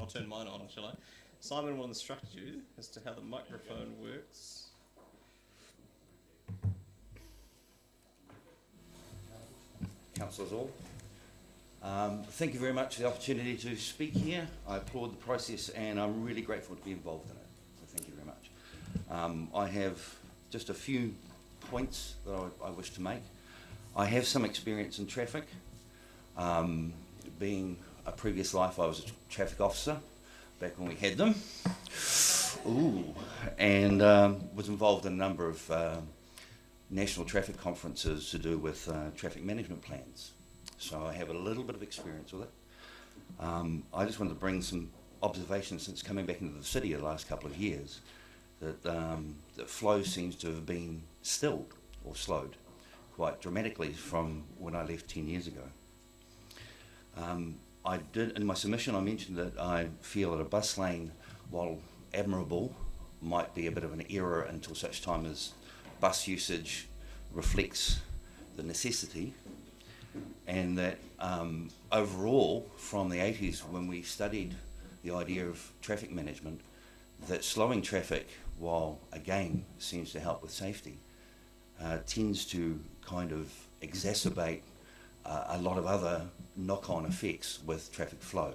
turn mine on, shall I? Simon will instruct you as to how the microphone works. Councillors all, thank you very much for the opportunity to speak here. I applaud the process and I'm really grateful to be involved in it, so thank you very much. I have just a few points that I wish to make. I have some experience in traffic. Being a previous life, I was a traffic officer back when we had them. Ooh, and was involved in a number of national traffic conferences to do with traffic management plans. So I have a little bit of experience with it. I just wanted to bring some observations since coming back into the city the last couple of years that the flow seems to have been stilled or slowed quite dramatically from when I left 10 years ago. I did, in my submission, I mentioned that I feel that a bus lane, while admirable, might be a bit of an error until such time as bus usage reflects the necessity, and that overall, from the 80s, when we studied the idea of traffic management, that slowing traffic, while again seems to help with safety, tends to kind of exacerbate a lot of other knock-on effects with traffic flow.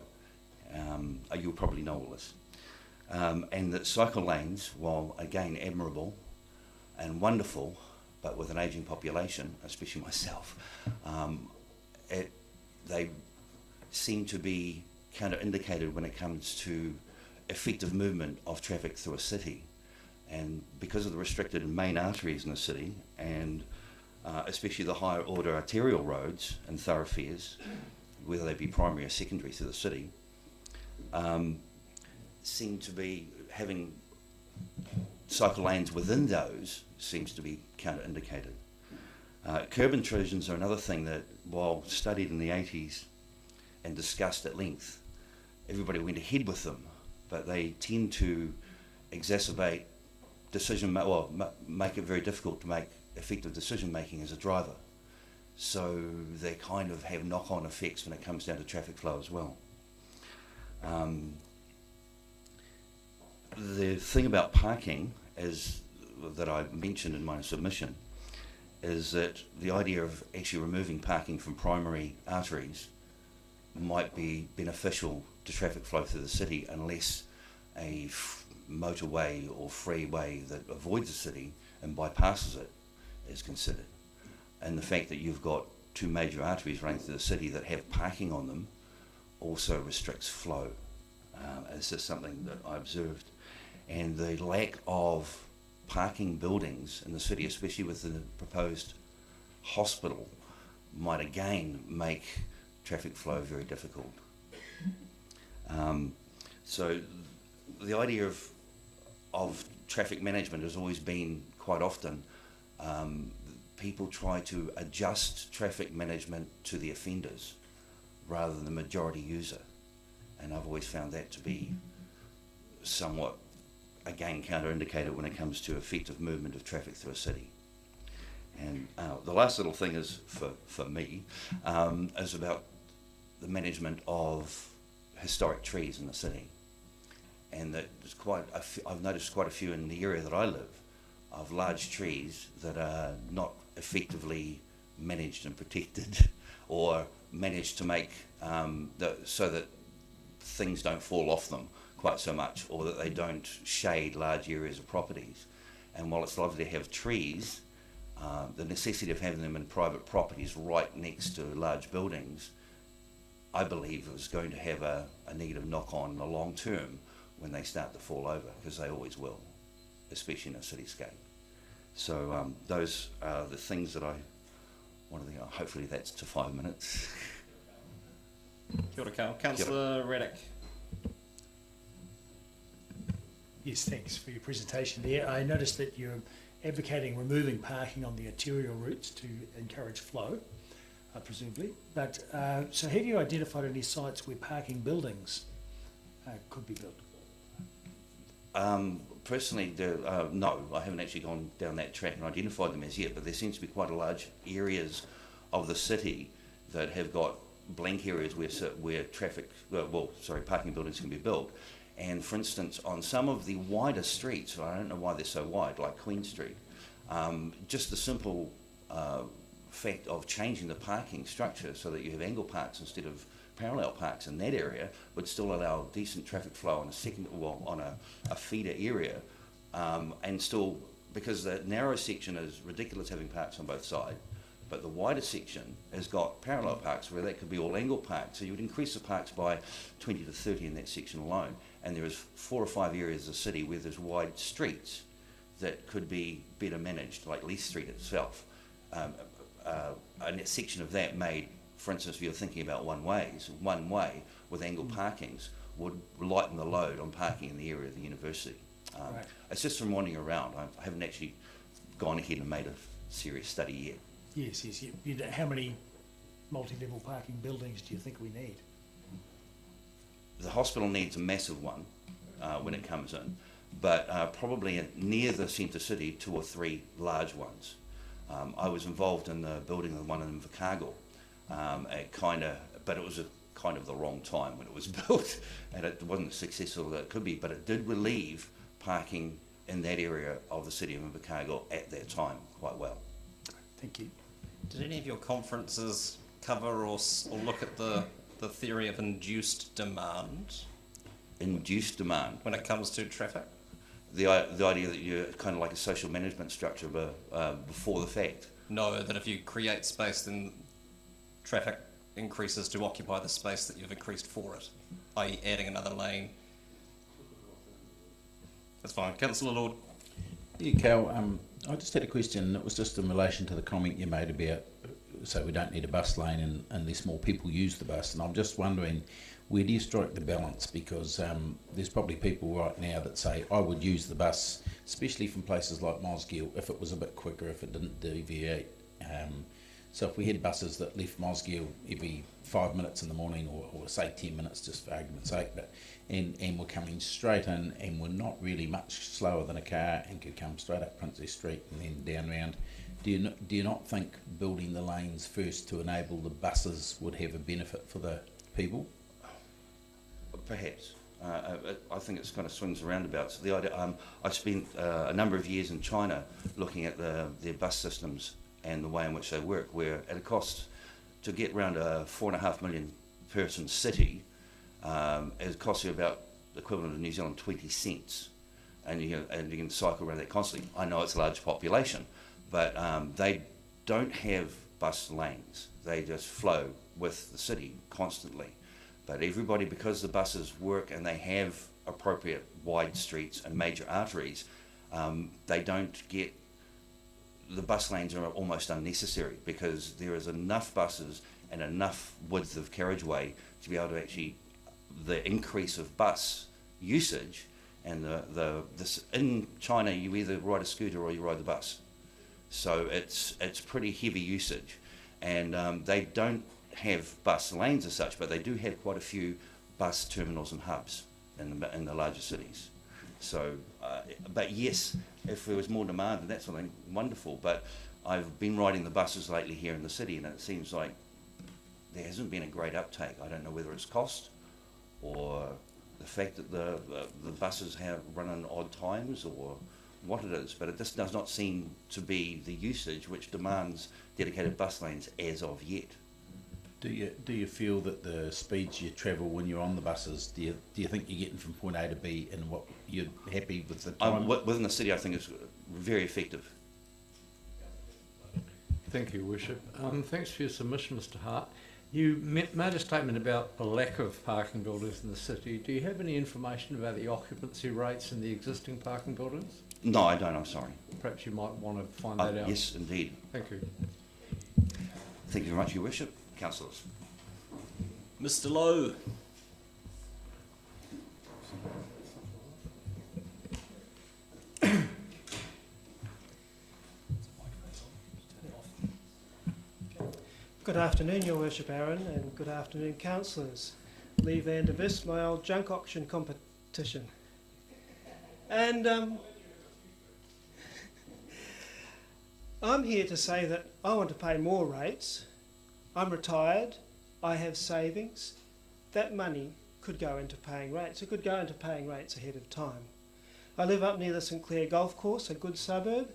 You'll probably know all this. And that cycle lanes, while again admirable and wonderful, but with an ageing population, especially myself, they seem to be counter-indicated when it comes to effective movement of traffic through a city. And because of the restricted main arteries in the city, and especially the higher order arterial roads and thoroughfares, whether they be primary or secondary through the city, seem to be having cycle lanes within those seems to be counter-indicated. Curb intrusions are another thing that, while studied in the 80s and discussed at length, everybody went ahead with them, but they tend to exacerbate make it very difficult to make effective decision making as a driver. So they kind of have knock-on effects when it comes down to traffic flow as well. The thing about parking, that I mentioned in my submission, is that the idea of actually removing parking from primary arteries might be beneficial to traffic flow through the city unless a motorway or freeway that avoids the city and bypasses it is considered. And the fact that you've got two major arteries running through the city that have parking on them also restricts flow. It's just something that I observed. And the lack of parking buildings in the city, especially with the proposed hospital, might again make traffic flow very difficult. So the idea of traffic management has always been quite often people try to adjust traffic management to the offenders rather than the majority user. And I've always found that to be somewhat, again, counter-indicated when it comes to effective movement of traffic through a city. And the last little thing is, for me, is about the management of historic trees in the city. And that there's I've noticed quite a few in the area that I live, of large trees that are not effectively managed and protected, or managed to make so that things don't fall off them quite so much, or that they don't shade large areas of properties. And while it's lovely to have trees, the necessity of having them in private properties right next to large buildings, I believe, is going to have a negative knock-on in the long term when they start to fall over, because they always will, especially in a cityscape. So those are the things that I want to. Hopefully that's to 5 minutes. Kia ora, Carl. Councillor Raddick. Yes, thanks for your presentation there. I noticed that you're advocating removing parking on the arterial routes to encourage flow, presumably. But so have you identified any sites where parking buildings could be built? Personally, no, I haven't actually gone down that track and identified them as yet, but there seems to be quite a large areas of the city that have got blank areas where parking buildings can be built. And for instance, on some of the wider streets, I don't know why they're so wide, like Queen Street, just the simple fact of changing the parking structure so that you have angle parks instead of parallel parks in that area would still allow decent traffic flow on a feeder area, and still, because the narrow section is ridiculous having parks on both sides, but the wider section has got parallel parks where that could be all angle parks, so you would increase the parks by 20 to 30 in that section alone, and there is 4 or 5 areas of the city where there's wide streets that could be better managed, like Leith Street itself. A section of that made, for instance, if you're thinking about one way with angle parkings would lighten the load on parking in the area of the university. Right. It's just from wandering around. I haven't actually gone ahead and made a serious study yet. Yes. How many multi-level parking buildings do you think we need? The hospital needs a massive one when it comes in, but probably near the centre city 2 or 3 large ones. I was involved in the building of the one in Invercargill, but it was kind of the wrong time when it was built, and it wasn't as successful as it could be, but it did relieve parking in that area of the city of Invercargill at that time quite well. Thank you. Did any of your conferences cover or look at the theory of induced demand? Induced demand? When it comes to traffic? The idea that you're kind of like a social management structure before the fact? No, that if you create space, then traffic increases to occupy the space that you've increased for it, i.e. adding another lane. That's fine. Councillor Lord. Yeah, Cal, I just had a question. It was just in relation to the comment you made about, so we don't need a bus lane unless more people use the bus. And I'm just wondering, where do you strike the balance? Because there's probably people right now that say, I would use the bus, especially from places like Mosgiel, if it was a bit quicker, if it didn't deviate. So if we had buses that left Mosgiel every 5 minutes in the morning, or say 10 minutes just for argument's sake, and were coming straight in and were not really much slower than a car and could come straight up Princess Street and then down round, do you not think building the lanes first to enable the buses would have a benefit for the people? Perhaps. I think it's kind of swings and roundabouts. The idea, I spent a number of years in China looking at their bus systems and the way in which they work, where at a cost to get around a 4.5 million person city, it costs you about the equivalent of New Zealand 20 cents, and you can cycle around that constantly. I know it's a large population, but they don't have bus lanes. They just flow with the city constantly. But everybody, because the buses work and they have appropriate wide streets and major arteries, they don't get, the bus lanes are almost unnecessary because there is enough buses and enough width of carriageway to be able to actually, the increase of bus usage and this in China you either ride a scooter or you ride the bus. So it's pretty heavy usage, and they don't have bus lanes as such, but they do have quite a few bus terminals and hubs in the larger cities. So, but yes, if there was more demand and that sort of thing, wonderful. But I've been riding the buses lately here in the city, and it seems like there hasn't been a great uptake. I don't know whether it's cost or the fact that the buses run in odd times or what it is, but it just does not seem to be the usage which demands dedicated bus lanes as of yet. Do you feel that the speeds you travel when you're on the buses, do you think you're getting from point A to B and what you're happy with the time? Within the city, I think it's very effective. Thank you, Worship. Thanks for your submission, Mr. Hart. You made a statement about the lack of parking buildings in the city. Do you have any information about the occupancy rates in the existing parking buildings? No, I don't, I'm sorry. Perhaps you might want to find that out. Yes, indeed. Thank you. Thank you very much, Your Worship. Councillors. Mr. Lowe. Good afternoon, Your Worship Aaron, and good afternoon, councillors. Lee van der Vis, my old junk auction competition. And I'm here to say that I want to pay more rates. I'm retired. I have savings. That money could go into paying rates. It could go into paying rates ahead of time. I live up near the St Clair Golf Course, a good suburb.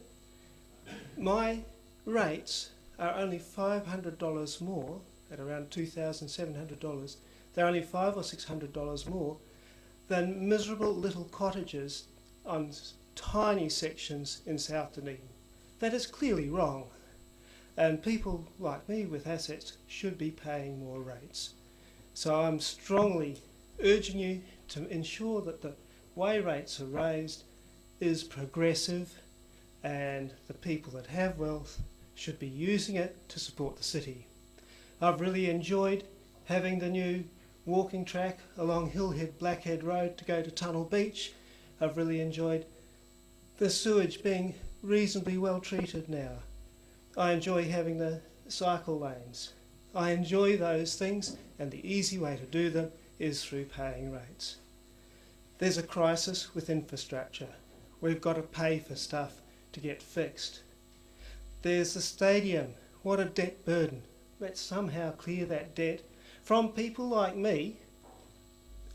My rates are only $500 more, at around $2,700. They're only $500 or $600 more than miserable little cottages on tiny sections in South Dunedin. That is clearly wrong, and people like me with assets should be paying more rates. So I'm strongly urging you to ensure that the way rates are raised is progressive, and the people that have wealth should be using it to support the city. I've really enjoyed having the new walking track along Hillhead Blackhead Road to go to Tunnel Beach. I've really enjoyed the sewage being reasonably well treated now. I enjoy having the cycle lanes. I enjoy those things, and the easy way to do them is through paying rates. There's a crisis with infrastructure. We've got to pay for stuff to get fixed. There's the stadium. What a debt burden. Let's somehow clear that debt from people like me.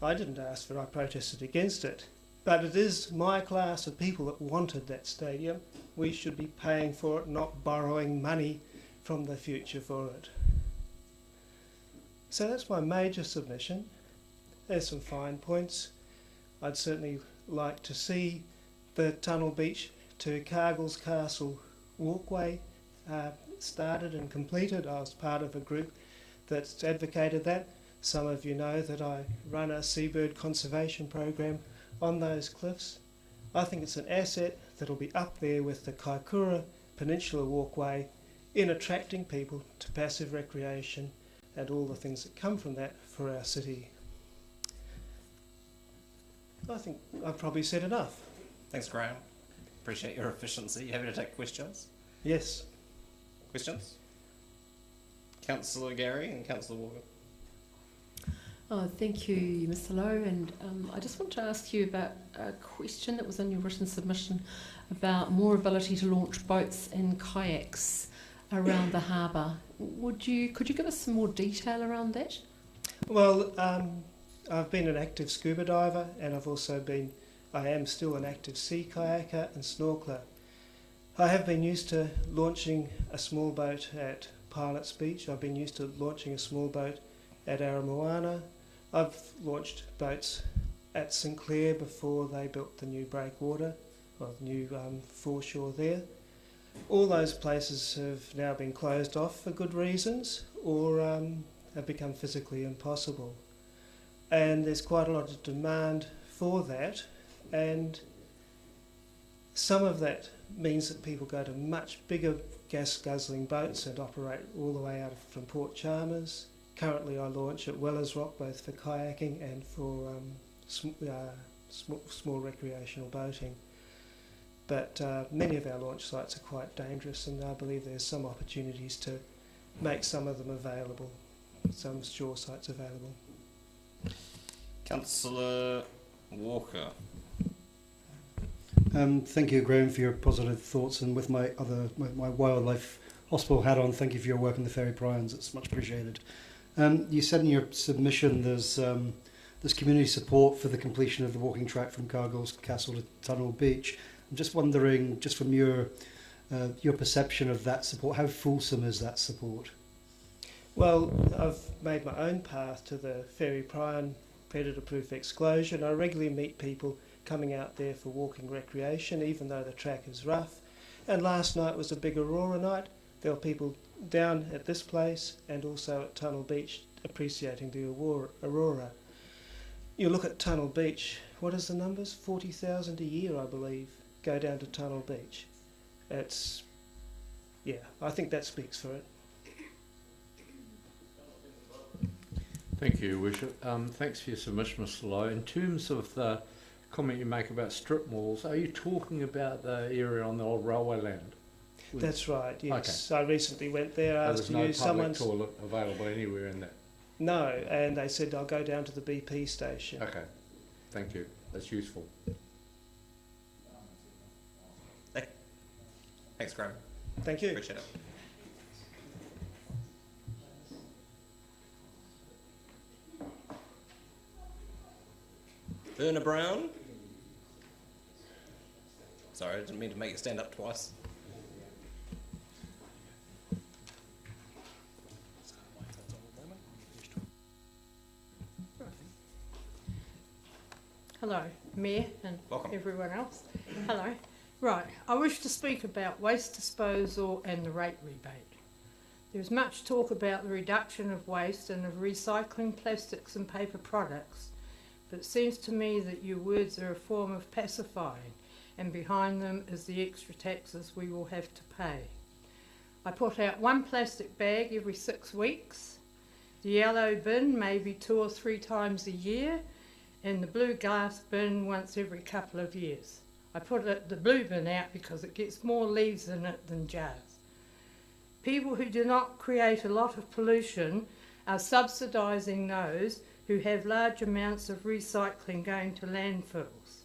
I didn't ask for it, I protested against it. But it is my class of people that wanted that stadium. We should be paying for it, not borrowing money from the future for it. So that's my major submission. There's some fine points. I'd certainly like to see the Tunnel Beach to Cargill's Castle walkway started and completed. I was part of a group that's advocated that. Some of you know that I run a seabird conservation program on those cliffs. I think it's an asset that'll be up there with the Kaikoura Peninsula Walkway in attracting people to passive recreation and all the things that come from that for our city. I think I've probably said enough. Thanks, Graham. Appreciate your efficiency. You happy to take questions? Yes. Questions? Councillor Gary and Councillor Walker. Oh, thank you, Mr. Lowe. And I just want to ask you about a question that was in your written submission about more ability to launch boats and kayaks around the harbour. Could you give us some more detail around that? Well, I've been an active scuba diver, and I am still an active sea kayaker and snorkeler. I have been used to launching a small boat at Pilots Beach. I've been used to launching a small boat at Aramoana. I've launched boats at St Clair before they built the new breakwater, or the new foreshore there. All those places have now been closed off for good reasons, or have become physically impossible. And there's quite a lot of demand for that, and some of that means that people go to much bigger gas-guzzling boats and operate all the way out from Port Chalmers. Currently I launch at Wellers Rock both for kayaking and for small recreational boating. But many of our launch sites are quite dangerous, and I believe there's some opportunities to make some of them available, some shore sites available. Councillor Walker. Thank you, Graham, for your positive thoughts, and with my wildlife hospital hat on, thank you for your work in the Ferry Prions. It's much appreciated. You said in your submission there's community support for the completion of the walking track from Cargill's Castle to Tunnel Beach. I'm just wondering, just from your perception of that support, how fulsome is that support? Well, I've made my own path to the Ferry Prion predator-proof exclusion. I regularly meet people coming out there for walking recreation, even though the track is rough. And last night was a big Aurora night. There were people down at this place and also at Tunnel Beach appreciating the Aurora. You look at Tunnel Beach, what is the numbers? 40,000 a year, I believe, go down to Tunnel Beach. I think that speaks for it. Thank you, Worship. Thanks for your submission, Mr. Lowe. In terms of the comment you make about strip malls, are you talking about the area on the old railway land? That's right, yes. Okay. I recently went there, asked to use someone's... There's no public toilet available anywhere in that? No, and they said I'll go down to the BP station. Okay, thank you. That's useful. Thanks, Graham. Thank you. Appreciate it. Verna Brown. Sorry, I didn't mean to make you stand up twice. Hello, Mayor and Welcome. everyone else. Hello. Right, I wish to speak about waste disposal and the rate rebate. There's much talk about the reduction of waste and of recycling plastics and paper products, but it seems to me that your words are a form of pacifying, and behind them is the extra taxes we will have to pay. I put out one plastic bag every 6 weeks, the yellow bin maybe 2 or 3 times a year, and the blue glass bin once every couple of years. I put the blue bin out because it gets more leaves in it than jars. People who do not create a lot of pollution are subsidising those who have large amounts of recycling going to landfills.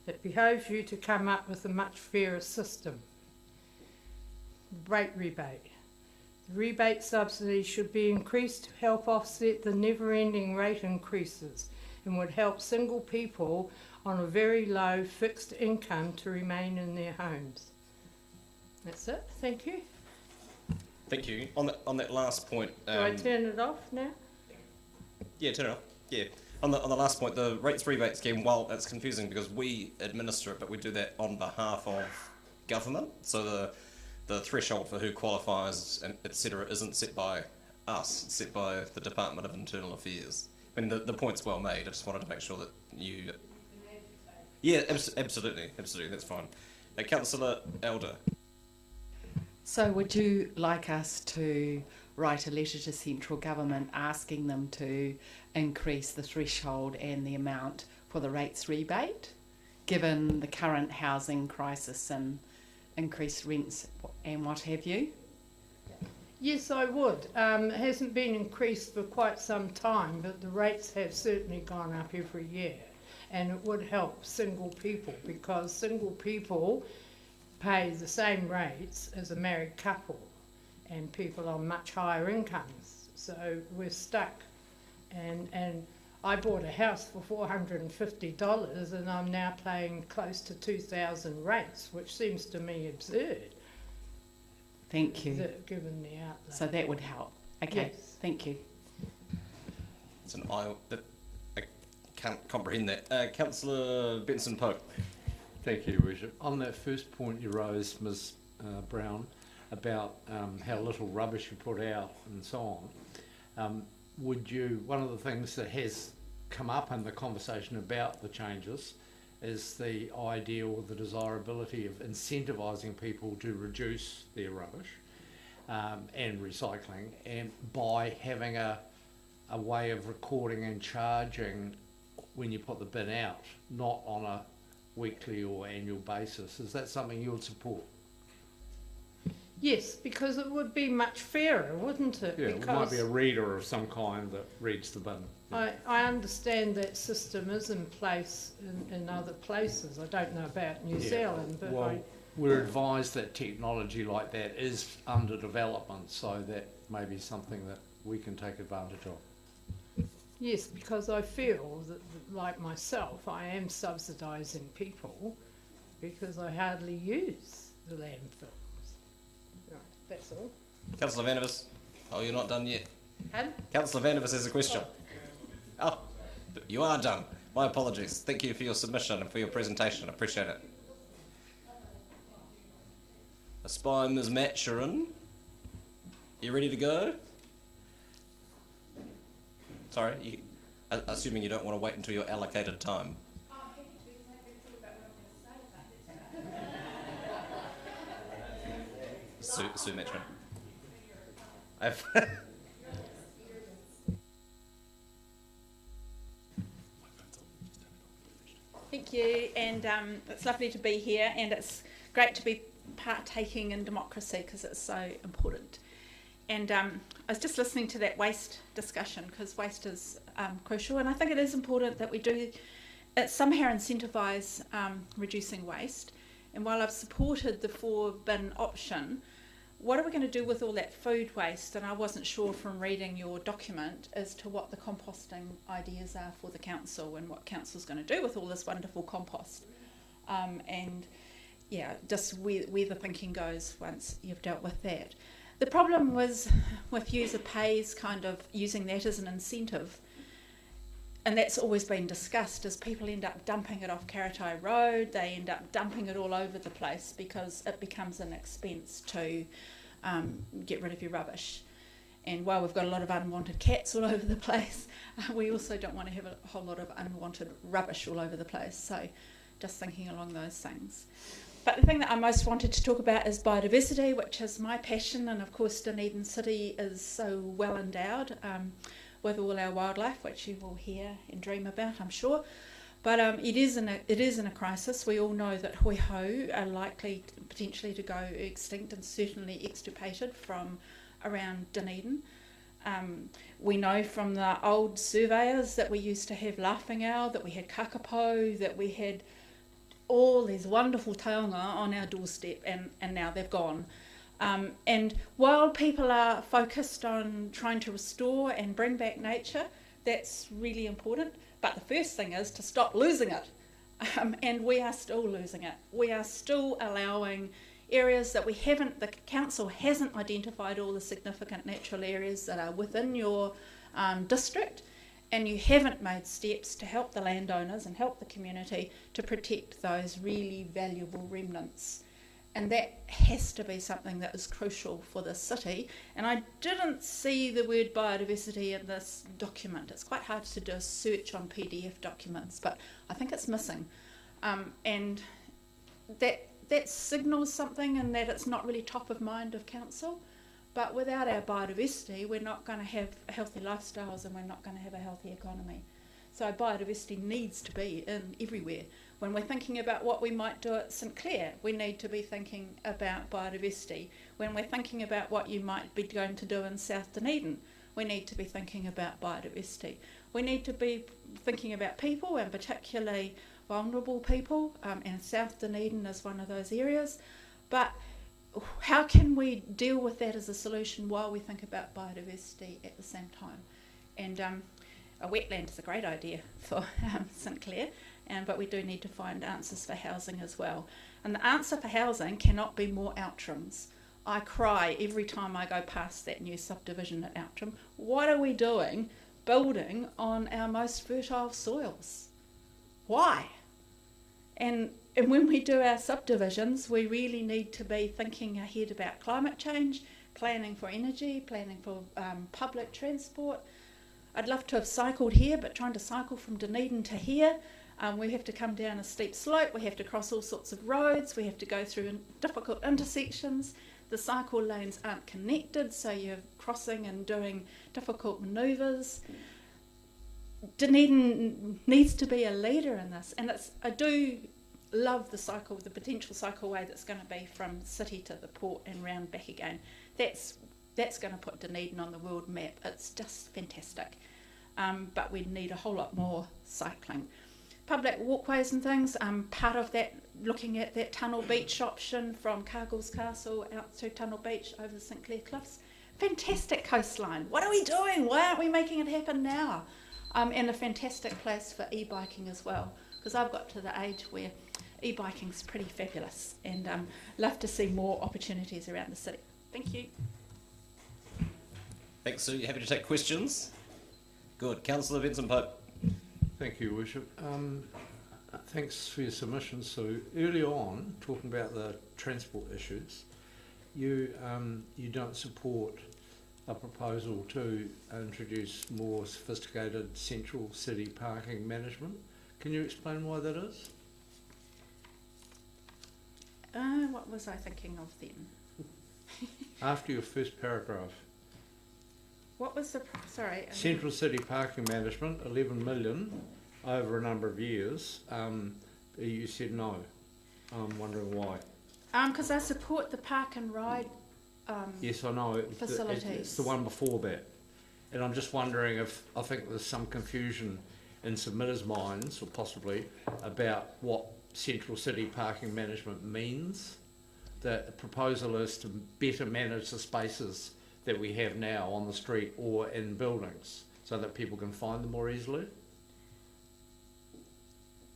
It behoves you to come up with a much fairer system. Rate rebate. The rebate subsidy should be increased to help offset the never-ending rate increases and would help single people on a very low fixed income to remain in their homes. That's it. Thank you. Thank you. On that last point. Do I turn it off now? Yeah, turn it off. Yeah. On the last point, the rates rebate scheme, well, it's confusing because we administer it, but we do that on behalf of government. So the threshold for who qualifies and etc. isn't set by us. It's set by the Department of Internal Affairs. I mean, the point's well made. I just wanted to make sure that you... Yeah, absolutely, that's fine. Councillor Elder. So would you like us to write a letter to central government asking them to increase the threshold and the amount for the rates rebate, given the current housing crisis and increased rents and what have you? Yes, I would. It hasn't been increased for quite some time, but the rates have certainly gone up every year. And it would help single people because single people pay the same rates as a married couple and people on much higher incomes. So we're stuck. And I bought a house for $450 and I'm now paying close to 2,000 rates, which seems to me absurd. Thank you. Given the outlay. So that would help. Okay, yes. Thank you. It's an I can't comprehend that. Councillor Benson Pope. Thank you, Richard. On that first point you raised, Ms. Brown, about how little rubbish you put out and so on, one of the things that has come up in the conversation about the changes is the idea or the desirability of incentivising people to reduce their rubbish and recycling, and by having a way of recording and charging when you put the bin out, not on a weekly or annual basis. Is that something you would support? Yes, because it would be much fairer, wouldn't it? Yeah, because it might be a reader of some kind that reads the bin. Yeah. I understand that system is in place in other places. I don't know about New Zealand, but well, we're advised that technology like that is under development, so that may be something that we can take advantage of. Yes, because I feel that, like myself, I am subsidising people because I hardly use the landfills. Right, that's all. Councillor Vandervis. Oh, you're not done yet. Pardon? Councillor Vandervis has a question. Oh, you are done. My apologies. Thank you for your submission and for your presentation. I appreciate it. I spy Ms. Mathurin. You ready to go? Sorry, assuming you don't want to wait until your allocated time. Sue Mathurin. Thank you, and it's lovely to be here, and it's great to be partaking in democracy because it's so important. And I was just listening to that waste discussion because waste is crucial, and I think it is important that we do somehow incentivise reducing waste. And while I've supported the 4-bin option, what are we going to do with all that food waste? And I wasn't sure from reading your document as to what the composting ideas are for the council and what council's going to do with all this wonderful compost. And yeah, just where the thinking goes once you've dealt with that. The problem was with user pays, kind of using that as an incentive. And that's always been discussed, is people end up dumping it off Karatai Road, they end up dumping it all over the place because it becomes an expense to get rid of your rubbish. And while we've got a lot of unwanted cats all over the place, we also don't want to have a whole lot of unwanted rubbish all over the place. So just thinking along those things. But the thing that I most wanted to talk about is biodiversity, which is my passion, and of course Dunedin City is so well endowed with all our wildlife, which you will hear and dream about, I'm sure. But it is in a crisis. We all know that hoi ho are likely potentially to go extinct and certainly extirpated from around Dunedin. We know from the old surveyors that we used to have laughing owl, that we had kakapo, that we had all these wonderful taonga on our doorstep, and now they've gone. And while people are focused on trying to restore and bring back nature, that's really important. But the first thing is to stop losing it. And we are still losing it. We are still allowing areas that the council hasn't identified all the significant natural areas that are within your district, and you haven't made steps to help the landowners and help the community to protect those really valuable remnants. And that has to be something that is crucial for the city. And I didn't see the word biodiversity in this document. It's quite hard to do a search on PDF documents, but I think it's missing. And that signals something in that it's not really top of mind of council. But without our biodiversity, we're not going to have healthy lifestyles and we're not going to have a healthy economy. So biodiversity needs to be in everywhere. When we're thinking about what we might do at St Clair, we need to be thinking about biodiversity. When we're thinking about what you might be going to do in South Dunedin, we need to be thinking about biodiversity. We need to be thinking about people, and particularly vulnerable people, and South Dunedin is one of those areas. But how can we deal with that as a solution while we think about biodiversity at the same time? And a wetland is a great idea for St Clair, but we do need to find answers for housing as well. And the answer for housing cannot be more Outtrams. I cry every time I go past that new subdivision at Outram. What are we doing building on our most fertile soils? Why? And when we do our subdivisions, we really need to be thinking ahead about climate change, planning for energy, planning for public transport. I'd love to have cycled here, but trying to cycle from Dunedin to here, we have to come down a steep slope, we have to cross all sorts of roads, we have to go through difficult intersections. The cycle lanes aren't connected, so you're crossing and doing difficult manoeuvres. Dunedin needs to be a leader in this, and I do love the potential cycleway that's going to be from the city to the port and round back again. That's going to put Dunedin on the world map. It's just fantastic. But we need a whole lot more cycling. Public walkways and things, part of that, looking at that Tunnel Beach option from Cargill's Castle out through Tunnel Beach over the St Clair Cliffs. Fantastic coastline. What are we doing? Why aren't we making it happen now? And a fantastic place for e-biking as well, because I've got to the age where e-biking's pretty fabulous, and love to see more opportunities around the city. Thank you. Thanks, Sue. You happy to take questions? Good. Councillor Vincent Pope. Thank you, Worship. Thanks for your submission, Sue. Early on, talking about the transport issues, you don't support a proposal to introduce more sophisticated central city parking management. Can you explain why that is? What was I thinking of then? After your first paragraph. What was the, sorry? Central city parking management, 11 million over a number of years. You said no. I'm wondering why. Because I support the park and ride yes, I know. Facilities. It's the one before that. And I'm just wondering if, I think there's some confusion in submitters' minds, or possibly, about what central city parking management means. the proposal is to better manage the spaces that we have now on the street or in buildings so that people can find them more easily?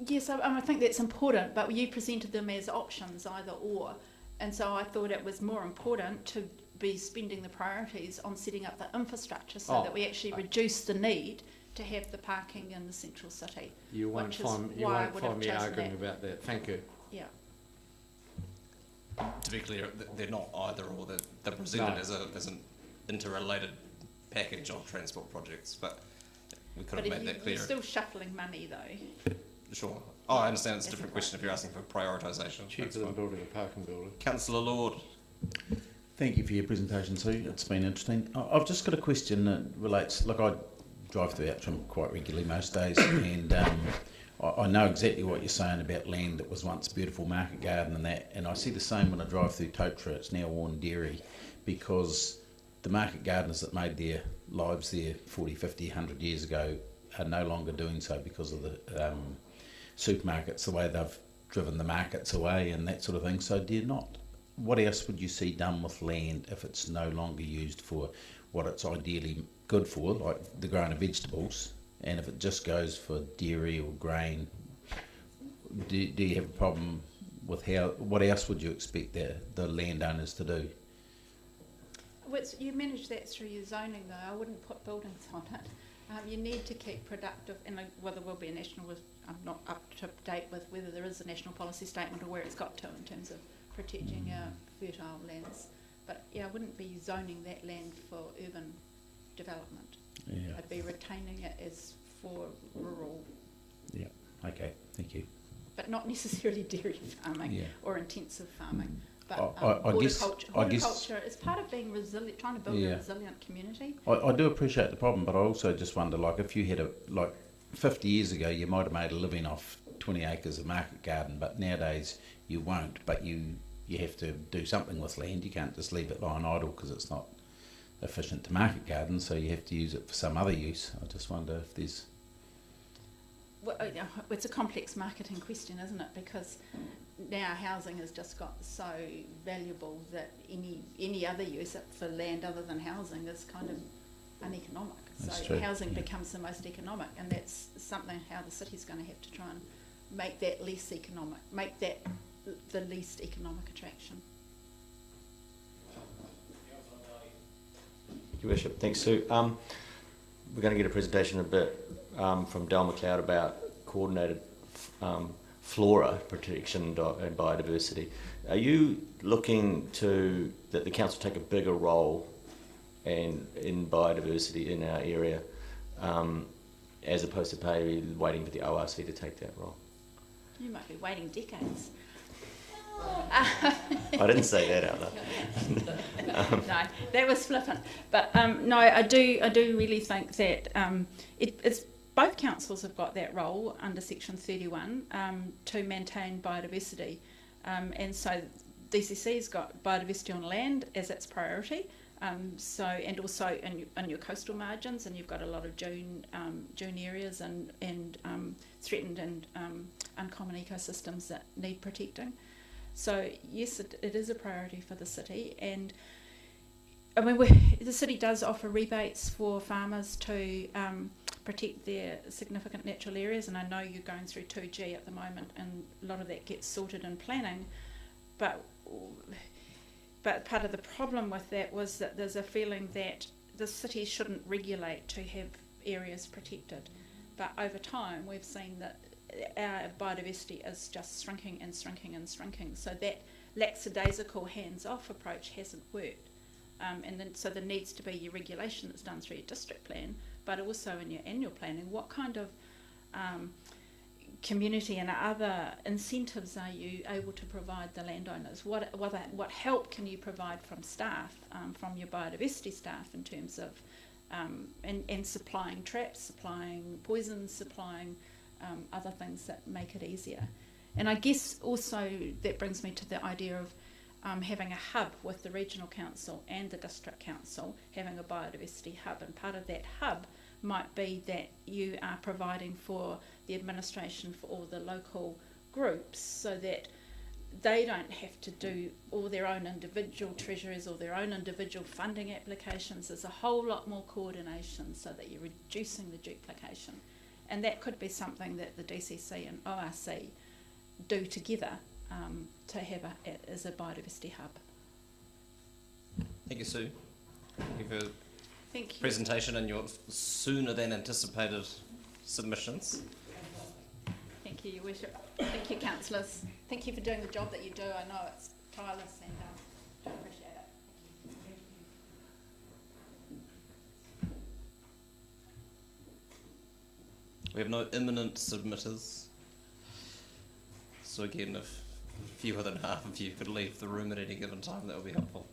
Yes, I think that's important, but you presented them as options, either or. And so I thought it was more important to be spending the priorities on setting up the infrastructure so that we actually reduce the need to have the parking in the central city. You won't find me arguing about that. Thank you. Yeah. To be clear, they're not either or. They're presented as an interrelated package of transport projects, but we could have made that clear. You're still shuffling money, though. Sure. Oh, I understand it's a different question if you're asking for prioritisation. Cheaper than building a parking building. Councillor Lord. Thank you for your presentation, Sue. It's been interesting. I've just got a question that relates, like I drive through Outram quite regularly most days, and I know exactly what you're saying about land that was once a beautiful market garden and that, and I see the same when I drive through Totara. It's now worn dairy because the market gardeners that made their lives there 40, 50, 100 years ago are no longer doing so because of the supermarkets, the way they've driven the markets away and that sort of thing. So do you not, what else would you see done with land if it's no longer used for what it's ideally good for, like the growing of vegetables, and if it just goes for dairy or grain? Do you have a problem with what else would you expect the landowners to do? You manage that through your zoning, though. I wouldn't put buildings on it. You need to keep productive, and whether there will be a national, I'm not up to date with whether there is a national policy statement or where it's got to in terms of protecting our fertile lands. But yeah, I wouldn't be zoning that land for urban development. Yeah. I'd be retaining it as for rural. Yeah, okay, thank you. But not necessarily dairy farming or intensive farming. But horticulture is part of being resilient, trying to build a resilient community. I do appreciate the problem, but I also just wonder, like, if you had 50 years ago, you might have made a living off 20 acres of market garden, but nowadays you won't. But you have to do something with land. You can't just leave it lying idle because it's not efficient to market garden, so you have to use it for some other use. I just wonder if there's... Well, it's a complex marketing question, isn't it? Because now housing has just got so valuable that any other use for land other than housing is kind of uneconomic. That's so true. Housing becomes the most economic, and that's something how the city's going to have to try and make that less economic, make that the least economic attraction. Thank you, Bishop. Thanks, Sue. We're going to get a presentation a bit from Del McLeod about coordinated flora protection and biodiversity. Are you looking to that the council take a bigger role in biodiversity in our area, as opposed to waiting for the ORC to take that role? You might be waiting decades. I didn't say that out loud. No, that was flippant. But no, I do really think that it's both councils have got that role under Section 31 to maintain biodiversity, and so DCC's got biodiversity on land as its priority. And also in your coastal margins, and you've got a lot of dune areas and threatened and uncommon ecosystems that need protecting. So yes, it is a priority for the city, and I mean the city does offer rebates for farmers to protect their significant natural areas, and I know you're going through 2G at the moment, and a lot of that gets sorted in planning, but part of the problem with that was that there's a feeling that the city shouldn't regulate to have areas protected, but over time we've seen that our biodiversity is just shrinking and shrinking and shrinking, so that lackadaisical hands-off approach hasn't worked, and then so there needs to be your regulation that's done through your district plan, but also in your annual planning. What kind of community and other incentives are you able to provide the landowners? What help can you provide from staff, from your biodiversity staff, in terms of and supplying traps, supplying poisons, supplying other things that make it easier? And I guess also that brings me to the idea of having a hub with the regional council and the district council, having a biodiversity hub, and part of that hub might be that you are providing for the administration for all the local groups, so that they don't have to do all their own individual treasuries or their own individual funding applications. There's a whole lot more coordination so that you're reducing the duplication. And that could be something that the DCC and ORC do together to have it as a biodiversity hub. Thank you, Sue. Thank you for Thank you. presentation and your sooner than anticipated submissions. Thank you, Your Worship. Thank you, councillors. Thank you for doing the job that you do. I know it's tireless and I appreciate it. We have no imminent submitters. So again, if fewer than half of you could leave the room at any given time, that would be helpful.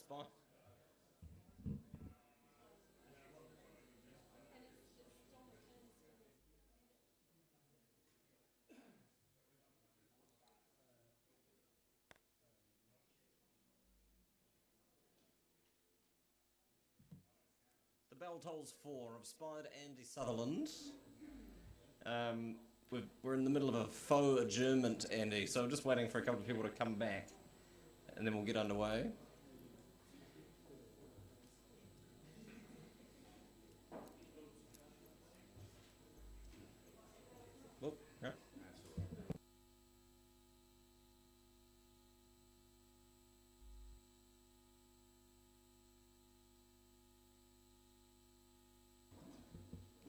fine. The bell tolls 4. I've spied Andy Sutherland. We're in the middle of a faux adjournment, Andy, so I'm just waiting for a couple of people to come back, and then we'll get underway. Oh, yeah.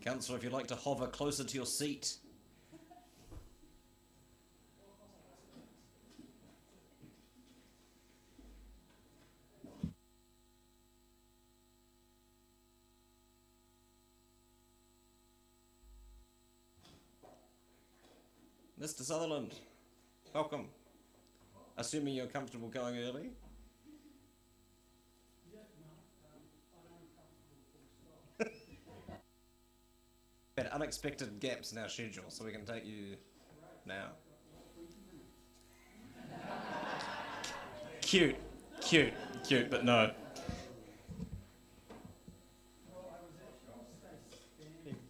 Councillor, if you'd like to hover closer to your seat. Mr. Sutherland, welcome. Assuming you're comfortable going early. Had unexpected gaps in our schedule, so we can take you now. Cute, but no.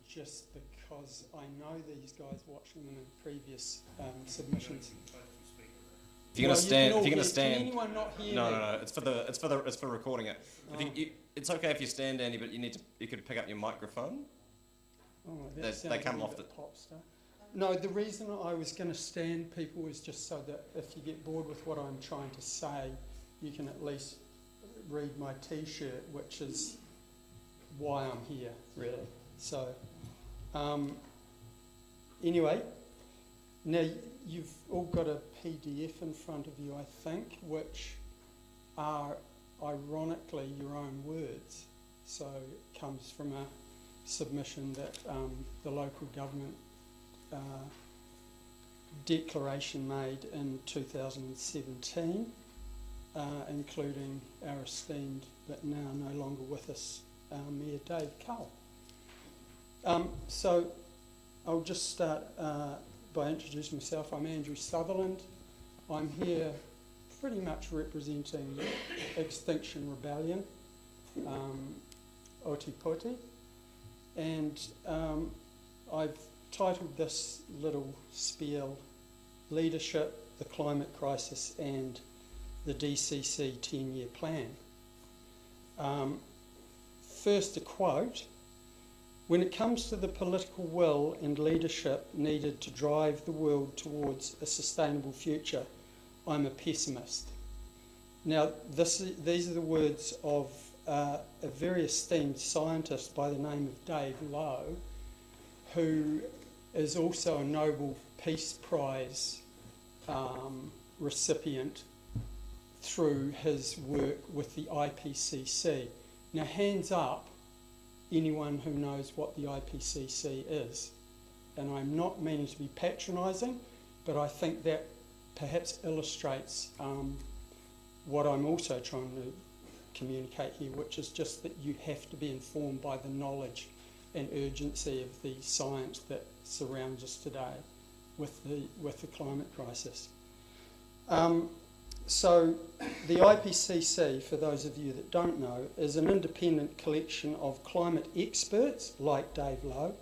Just because I know these guys watching them in previous submissions. If you're gonna stand, Can anyone not hear No. It's for recording it. It's okay if you stand, Andy, but you could pick up your microphone. Oh, they come off the pop star. No, the reason I was going to stand people is just so that if you get bored with what I'm trying to say, you can at least read my T-shirt, which is why I'm here, really. So, anyway, now you've all got a PDF in front of you, I think, which are ironically your own words. So it comes from a submission that the local government declaration made in 2017, including our esteemed but now no longer with us Mayor Dave Cull. So I'll just start by introducing myself. I'm Andrew Sutherland. I'm here pretty much representing Extinction Rebellion, Otipoti. And I've titled this little spiel, Leadership, the Climate Crisis and the DCC 10-year plan. First a quote, when it comes to the political will and leadership needed to drive the world towards a sustainable future, I'm a pessimist. Now, these are the words of a very esteemed scientist by the name of Dave Lowe, who is also a Nobel Peace Prize recipient through his work with the IPCC. Now, hands up anyone who knows what the IPCC is. And I'm not meaning to be patronising, but I think that perhaps illustrates what I'm also trying to communicate here, which is just that you have to be informed by the knowledge and urgency of the science that surrounds us today with the climate crisis. So the IPCC, for those of you that don't know, is an independent collection of climate experts like Dave Lowe,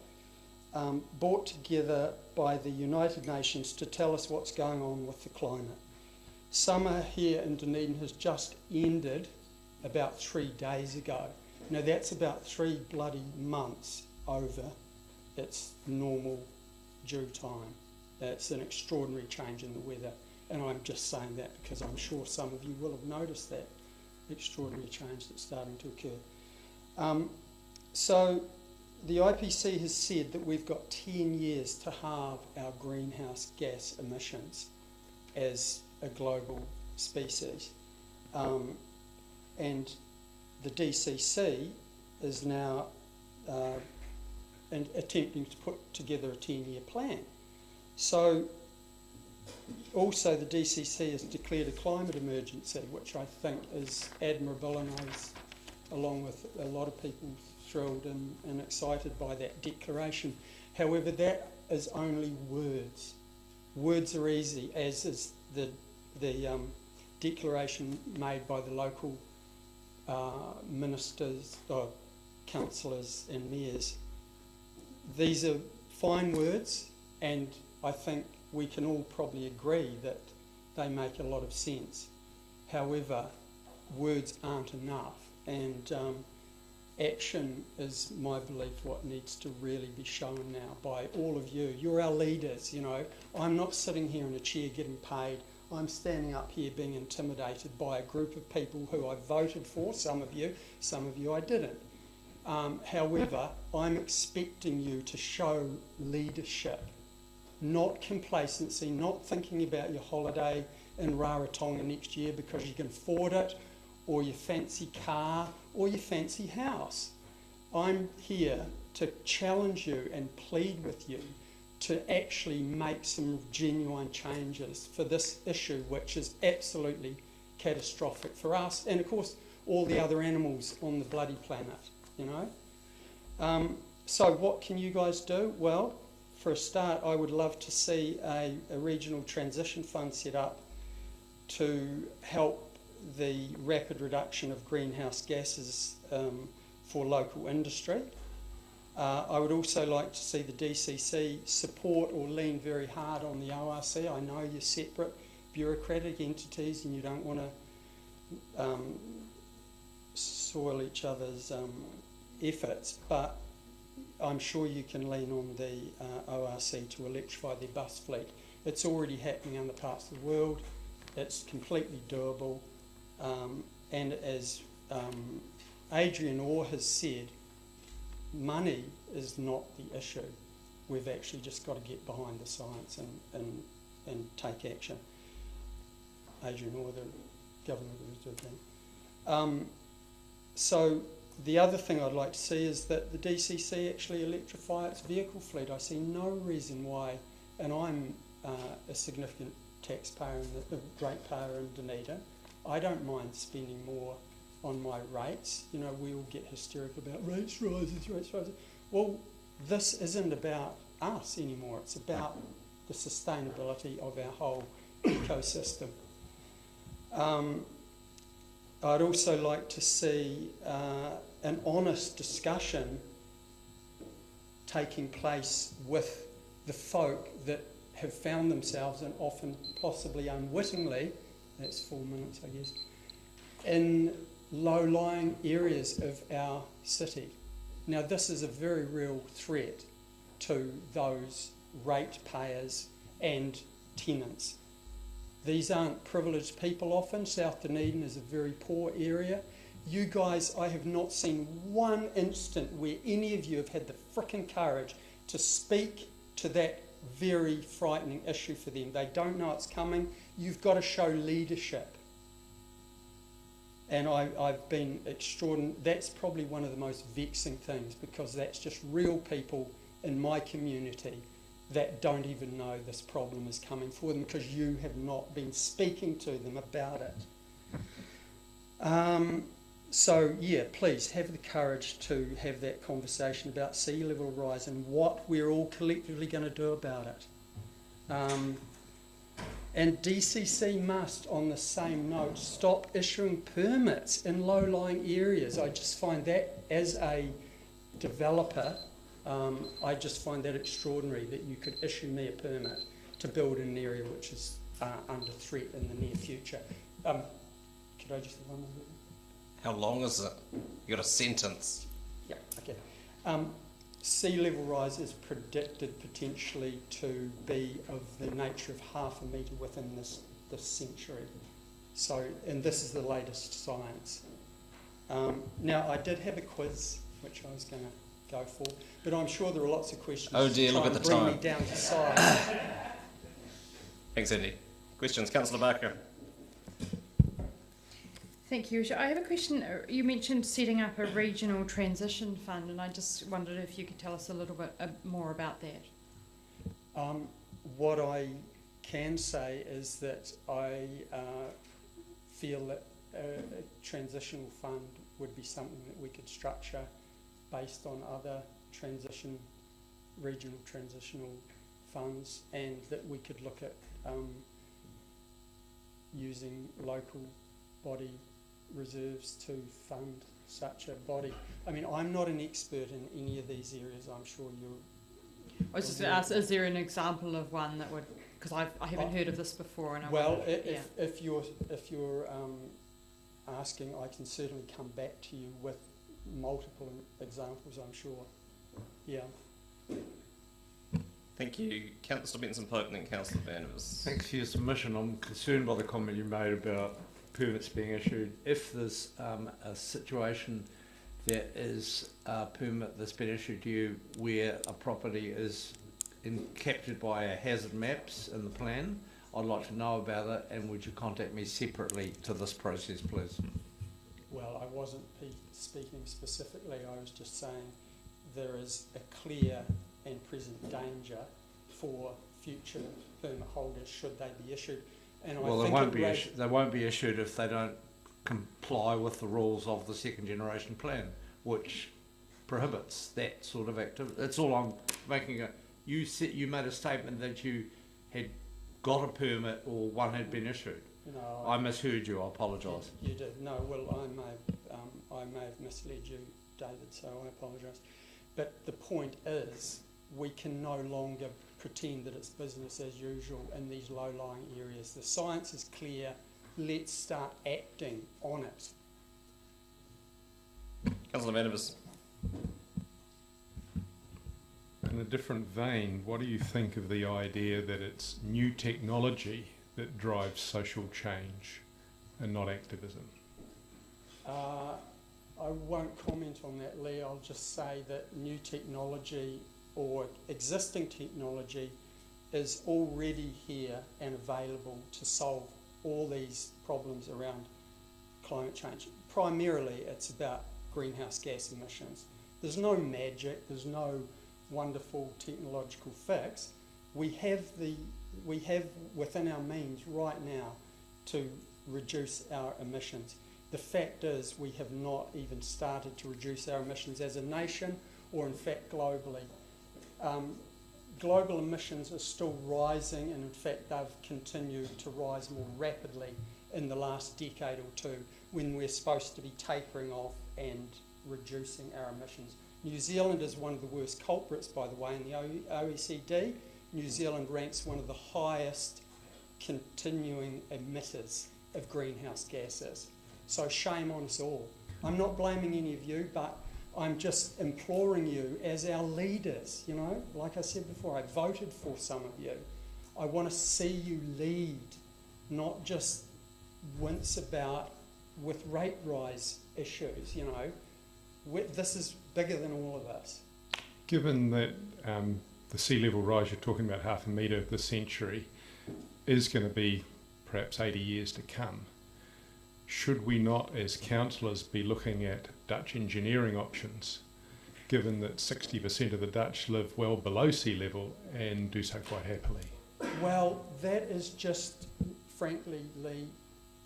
brought together by the United Nations to tell us what's going on with the climate. Summer here in Dunedin has just ended about 3 days ago. Now that's about 3 bloody months over its normal due time. That's an extraordinary change in the weather, and I'm just saying that because I'm sure some of you will have noticed that extraordinary change that's starting to occur. So the IPC has said that we've got 10 years to halve our greenhouse gas emissions as a global species. And the DCC is now attempting to put together a 10-year plan. So also, the DCC has declared a climate emergency, which I think is admirable, and I was, along with a lot of people, thrilled and excited by that declaration. However, that is only words. Words are easy, as is the declaration made by the local ministers, or councillors and mayors. These are fine words, and I think we can all probably agree that they make a lot of sense. However, words aren't enough, and action is, my belief, what needs to really be shown now by all of you. You're our leaders, you know. I'm not sitting here in a chair getting paid. I'm standing up here being intimidated by a group of people who I voted for, some of you I didn't. However, I'm expecting you to show leadership, not complacency, not thinking about your holiday in Rarotonga next year because you can afford it, or your fancy car, or your fancy house. I'm here to challenge you and plead with you to actually make some genuine changes for this issue, which is absolutely catastrophic for us and, of course, all the other animals on the bloody planet, you know. So what can you guys do? Well, for a start, I would love to see a regional transition fund set up to help the rapid reduction of greenhouse gases for local industry. I would also like to see the DCC support or lean very hard on the ORC. I know you're separate bureaucratic entities and you don't want to soil each other's efforts, but I'm sure you can lean on the ORC to electrify their bus fleet. It's already happening in other parts of the world. It's completely doable. And as Adrian Orr has said, money is not the issue. We've actually just got to get behind the science and take action. Adrian Orr, the governor of the Dunedin. So the other thing I'd like to see is that the DCC actually electrify its vehicle fleet. I see no reason why, and I'm a significant taxpayer and ratepayer in Dunedin. I don't mind spending more on my rates. You know, we all get hysterical about rates rises. Well, this isn't about us anymore. It's about the sustainability of our whole ecosystem. I'd also like to see an honest discussion taking place with the folk that have found themselves, and often possibly unwittingly, that's 4 minutes I guess, in low-lying areas of our city. Now this is a very real threat to those ratepayers and tenants. These aren't privileged people often. South Dunedin is a very poor area. You guys, I have not seen one instant where any of you have had the frickin' courage to speak to that very frightening issue for them. They don't know it's coming. You've got to show leadership. And I've been extraordinary. That's probably one of the most vexing things, because that's just real people in my community that don't even know this problem is coming for them because you have not been speaking to them about it. So yeah, please have the courage to have that conversation about sea level rise and what we're all collectively going to do about it. And DCC must, on the same note, stop issuing permits in low-lying areas. I just find that, as a developer, I just find that extraordinary that you could issue me a permit to build in an area which is under threat in the near future. Could I just have one more? How long is it? You got a sentence. Yeah, okay. Sea level rise is predicted potentially to be of the nature of 0.5 metre within this century. So, and this is the latest science. Now, I did have a quiz, which I was going to go for, but I'm sure there are lots of questions. Oh dear, look at the time. Bring me down to size. Thanks, Andy. Questions, Councillor Barker. Thank you. I have a question. You mentioned setting up a regional transition fund, and I just wondered if you could tell us a little bit more about that. What I can say is that I feel that a transitional fund would be something that we could structure based on other regional transitional funds, and that we could look at using local body reserves to fund such a body. I mean, I'm not an expert in any of these areas. I'm sure you're. I was just going to ask, is there an example of one that would, because I haven't heard of this before, and if you're asking, I can certainly come back to you with multiple examples, I'm sure. Yeah. Thank you, Councillor Benson-Pope, and then Councillor Vandervis. Thanks for your submission. I'm concerned by the comment you made about permits being issued. If there's a situation there is a permit that's been issued to you where a property is captured by a hazard maps in the plan, I'd like to know about it, and would you contact me separately to this process, please? Well, I wasn't speaking specifically. I was just saying there is a clear and present danger for future permit holders should they be issued. And well, they won't be issued if they don't comply with the rules of the second generation plan, which prohibits that sort of activity. That's all I'm making. You made a statement that you had got a permit or one had been issued. No, I misheard you. I apologise. You did. No, well, I may have misled you, David, so I apologise. But the point is, we can no longer pretend that it's business as usual in these low-lying areas. The science is clear. Let's start acting on it. Councillor Vandervis. In a different vein, what do you think of the idea that it's new technology that drives social change and not activism? I won't comment on that, Lee. I'll just say that new technology or existing technology is already here and available to solve all these problems around climate change. Primarily, it's about greenhouse gas emissions. There's no magic, there's no wonderful technological fix. We have within our means right now to reduce our emissions. The fact is we have not even started to reduce our emissions as a nation or in fact globally. Global emissions are still rising, and in fact they've continued to rise more rapidly in the last decade or two, when we're supposed to be tapering off and reducing our emissions. New Zealand is one of the worst culprits, by the way, in the OECD. New Zealand ranks one of the highest continuing emitters of greenhouse gases. So shame on us all. I'm not blaming any of you, but I'm just imploring you as our leaders, you know, like I said before, I voted for some of you. I want to see you lead, not just wince about with rate rise issues, you know. This is bigger than all of us. Given that the sea level rise, you're talking about 0.5 metre this century, is going to be perhaps 80 years to come, should we not, as councillors, be looking at Dutch engineering options, given that 60% of the Dutch live well below sea level and do so quite happily? Well, that is just, frankly, Lee,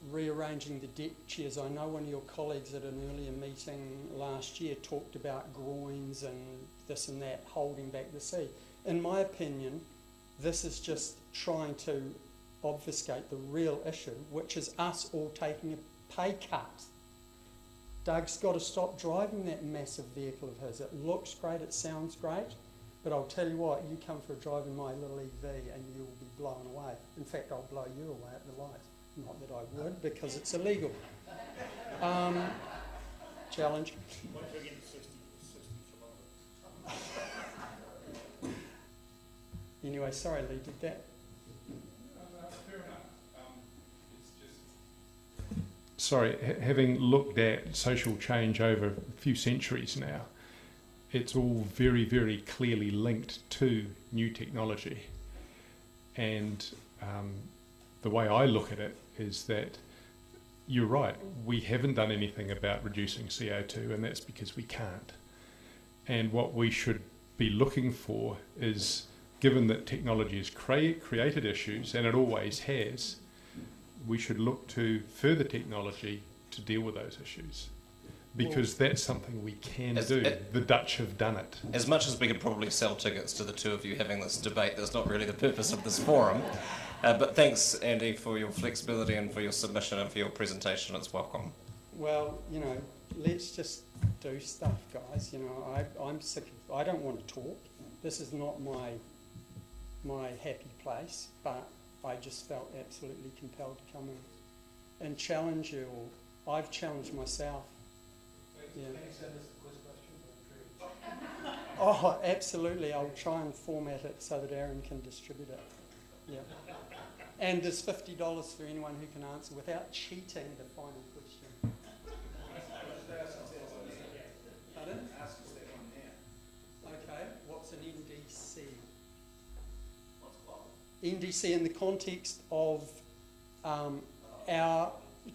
rearranging the deck chairs. I know one of your colleagues at an earlier meeting last year talked about groins and this and that holding back the sea. In my opinion, this is just trying to obfuscate the real issue, which is us all taking a pay cut. Doug's got to stop driving that massive vehicle of his. It looks great, it sounds great, but I'll tell you what, you come for a drive in my little EV and you will be blown away. In fact, I'll blow you away at the lights. Not that I would, because it's illegal. Challenge. Anyway, sorry, Lee, did that? Sorry, having looked at social change over a few centuries now, it's all very, very clearly linked to new technology. And the way I look at it is that you're right, we haven't done anything about reducing CO2, and that's because we can't. And what we should be looking for is given that technology has created issues, and it always has, we should look to further technology to deal with those issues. Because that's something we can do. The Dutch have done it. As much as we could probably sell tickets to the two of you having this debate, that's not really the purpose of this forum. But thanks, Andy, for your flexibility and for your submission and for your presentation. It's welcome. Well, you know, let's just do stuff, guys. You know, I'm sick of, I don't want to talk. This is not my happy place, but I just felt absolutely compelled to come in and challenge you all. I've challenged myself. Yeah. Oh, absolutely. I'll try and format it so that Aaron can distribute it. Yeah. And there's $50 for anyone who can answer without cheating the final question. Pardon? Okay. What's an NDC? NDC in the context of our...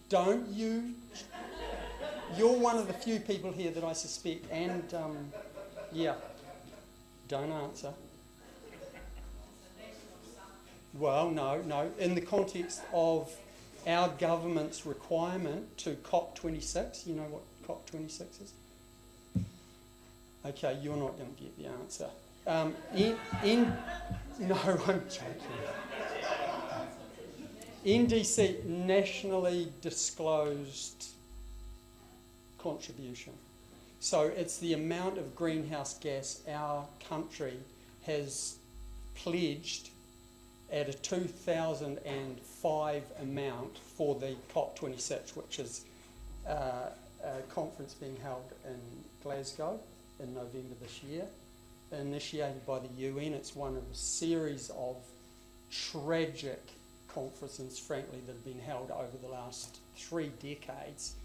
Don't you... You're one of the few people here that I suspect, and yeah, don't answer. Well, no. In the context of our government's requirement to COP26, you know what COP26 is? Okay, you're not going to get the answer. No, I'm joking. NDC, nationally disclosed contribution. So it's the amount of greenhouse gas our country has pledged at a 2005 amount for the COP26, which is a conference being held in Glasgow in November this year, initiated by the UN. It's one of a series of tragic conferences, frankly, that have been held over the last 3 decades,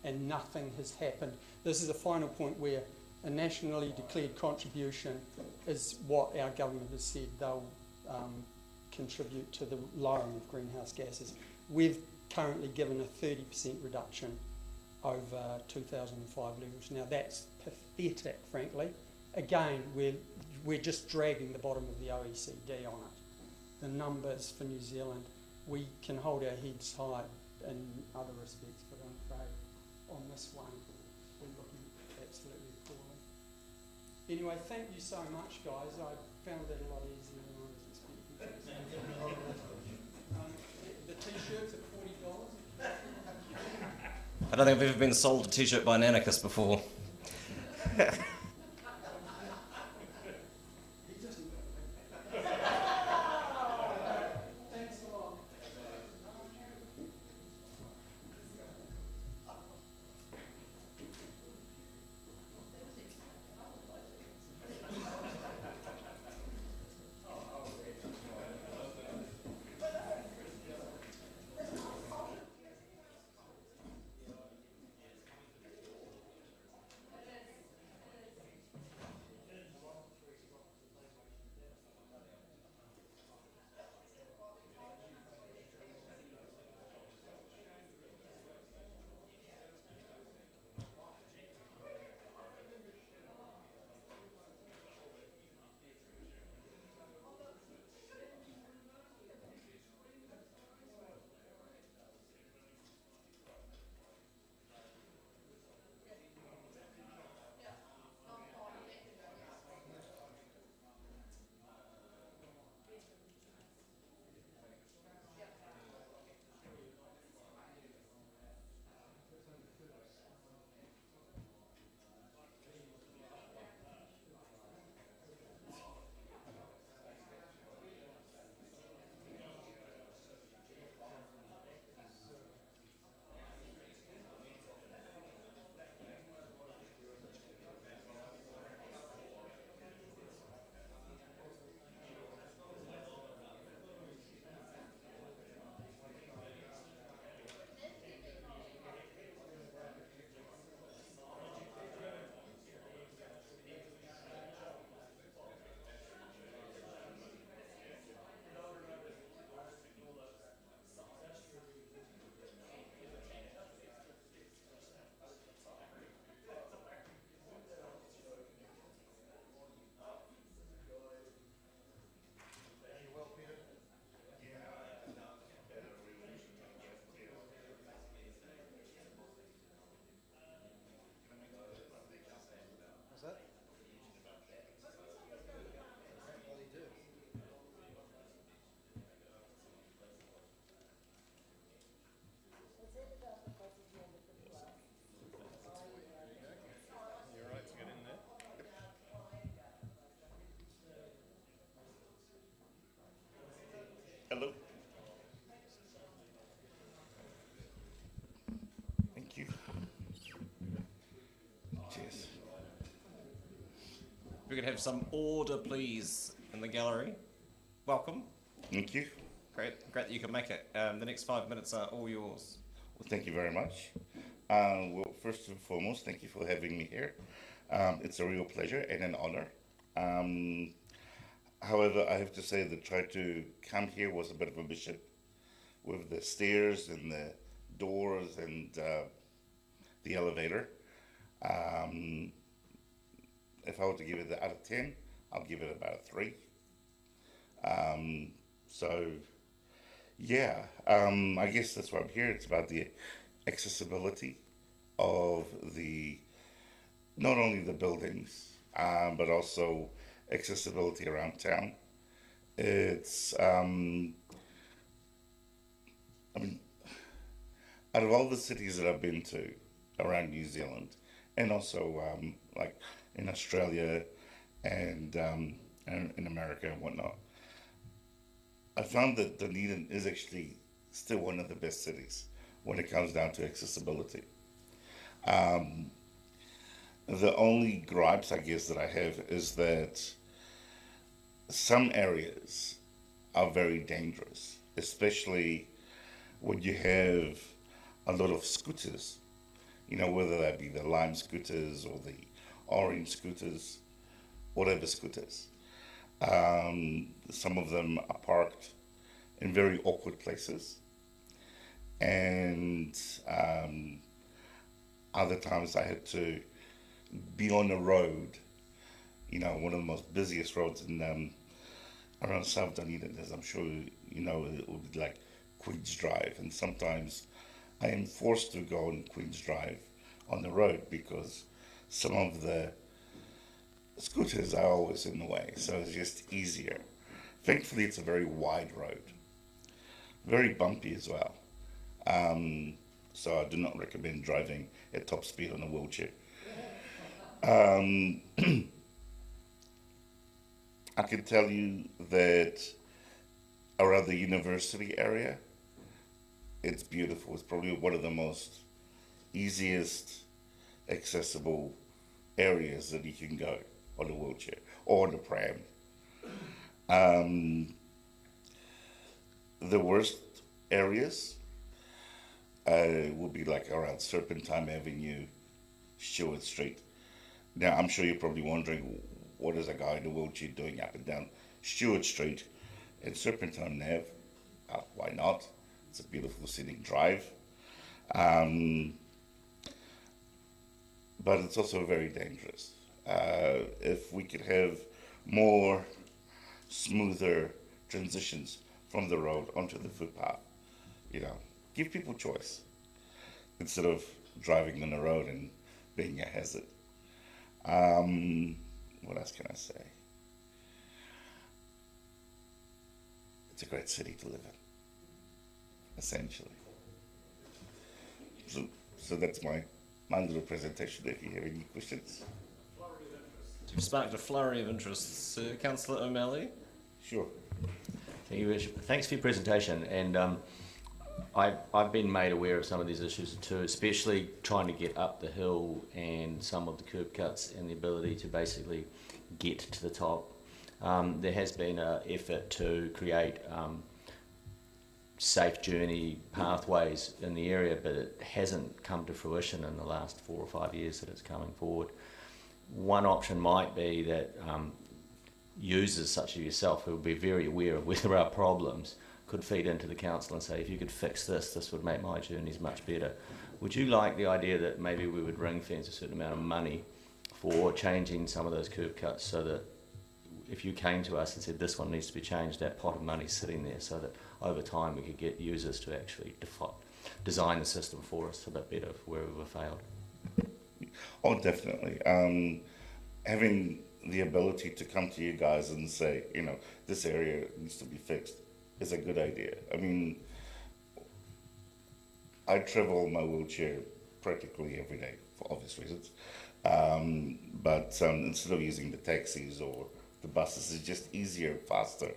and nothing has happened. This is a final point where a nationally declared contribution is what our government has said they'll contribute to the lowering of greenhouse gases. We've currently given a 30% reduction over 2005 levels. Now that's pathetic, frankly. Again, we're just dragging the bottom of the OECD on it. The numbers for New Zealand, we can hold our heads high in other respects, but I'm afraid on this one, we're looking absolutely poorly. Anyway, thank you so much, guys. I found that a lot easier than I was expecting. The t-shirts are $40. I don't think I've ever been sold a t-shirt by an anarchist before. could have some order, please, in the gallery. Welcome. Thank you. Great that you can make it. The next 5 minutes are all yours. Well, thank you very much. Well, first and foremost, thank you for having me here. It's a real pleasure and an honor. However, I have to say that trying to come here was a bit of a mission with the stairs and the doors and the elevator. If I were to give it out of 10, I'll give it about a 3. So, yeah, I guess that's why I'm here. It's about the accessibility of not only the buildings, but also accessibility around town. It's, I mean, out of all the cities that I've been to around New Zealand, and also like in Australia and in America and whatnot, I found that Dunedin is actually still one of the best cities when it comes down to accessibility. The only gripes, I guess, that I have is that some areas are very dangerous, especially when you have a lot of scooters, you know, whether that be the lime scooters or the orange scooters, whatever scooters. Some of them are parked in very awkward places, and other times I had to be on a road, you know, one of the most busiest roads in around South Dunedin, as I'm sure you know, it would be like Queen's Drive, and sometimes I am forced to go on Queen's Drive on the road because some of the scooters are always in the way, so it's just easier. Thankfully, it's a very wide road, very bumpy as well. So I do not recommend driving at top speed on a wheelchair. I can tell you that around the university area, it's beautiful. It's probably one of the most easiest accessible areas that you can go on a wheelchair or on a pram. The worst areas would be like around Serpentine Avenue, Stewart Street. Now, I'm sure you're probably wondering, what is a guy in a wheelchair doing up and down Stewart Street and Serpentine Ave? Why not? It's a beautiful scenic drive. But it's also very dangerous. If we could have more smoother transitions from the road onto the footpath, you know, give people choice instead of driving on the road and being a hazard. What else can I say? It's a great city to live in, essentially. So that's my little presentation. If you have any questions. You've sparked a flurry of interest. Councillor O'Malley? Sure. Thank you, Rich. Thanks for your presentation. And I've been made aware of some of these issues too, especially trying to get up the hill and some of the curb cuts and the ability to basically get to the top. There has been an effort to create safe journey pathways in the area, but it hasn't come to fruition in the last 4 or 5 years that it's coming forward. One option might be that users such as yourself, who will be very aware of where there are problems, could feed into the council and say, if you could fix this, this would make my journeys much better. Would you like the idea that maybe we would ring fence a certain amount of money for changing some of those curb cuts, so that if you came to us and said this one needs to be changed, that pot of money sitting there, so that over time we could get users to actually design the system for us a bit better where we've failed? Oh, definitely. Having the ability to come to you guys and say, you know, this area needs to be fixed is a good idea. I mean, I travel my wheelchair practically every day for obvious reasons. But instead of using the taxis or the buses, it's just easier and faster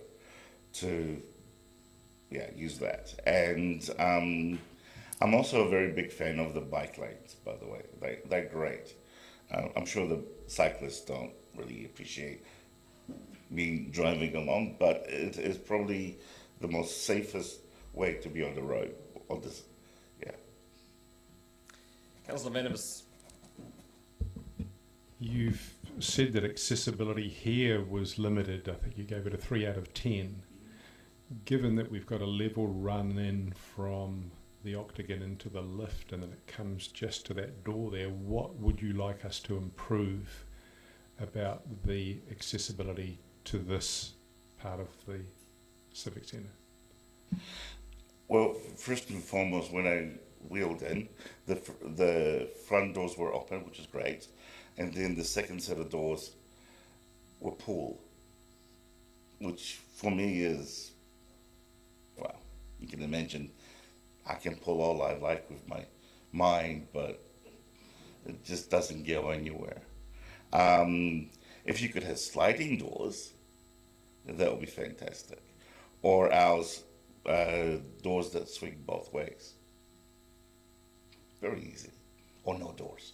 to use that. And I'm also a very big fan of the bike lanes, by the way. They're great. I'm sure the cyclists don't really appreciate me driving along, but it is probably the most safest way to be on the road. On this, yeah. Councillor Venables. You've said that accessibility here was limited. I think you gave it a 3 out of 10. Given that we've got a level run in from the octagon into the lift and then it comes just to that door there, what would you like us to improve about the accessibility to this part of the Civic Centre? Well, first and foremost, when I wheeled in, the front doors were open, which is great, and then the second set of doors were pulled, which for me is, well, you can imagine I can pull all I like with my mind, but it just doesn't go anywhere. If you could have sliding doors, that would be fantastic. Or else doors that swing both ways. Very easy. Or no doors.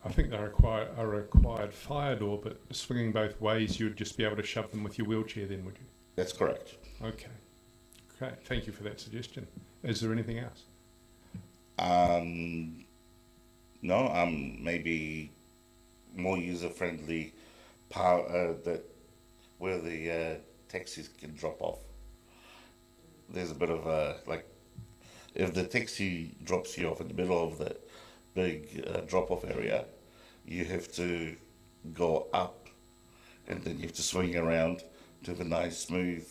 I think they require a required fire door, but swinging both ways, you'd just be able to shove them with your wheelchair then, would you? That's correct. Okay. Great. Thank you for that suggestion. Is there anything else? No, maybe more user-friendly power that where the taxis can drop off. There's a bit of a, like, if the taxi drops you off in the middle of the big drop-off area, you have to go up and then you have to swing around to have a nice, smooth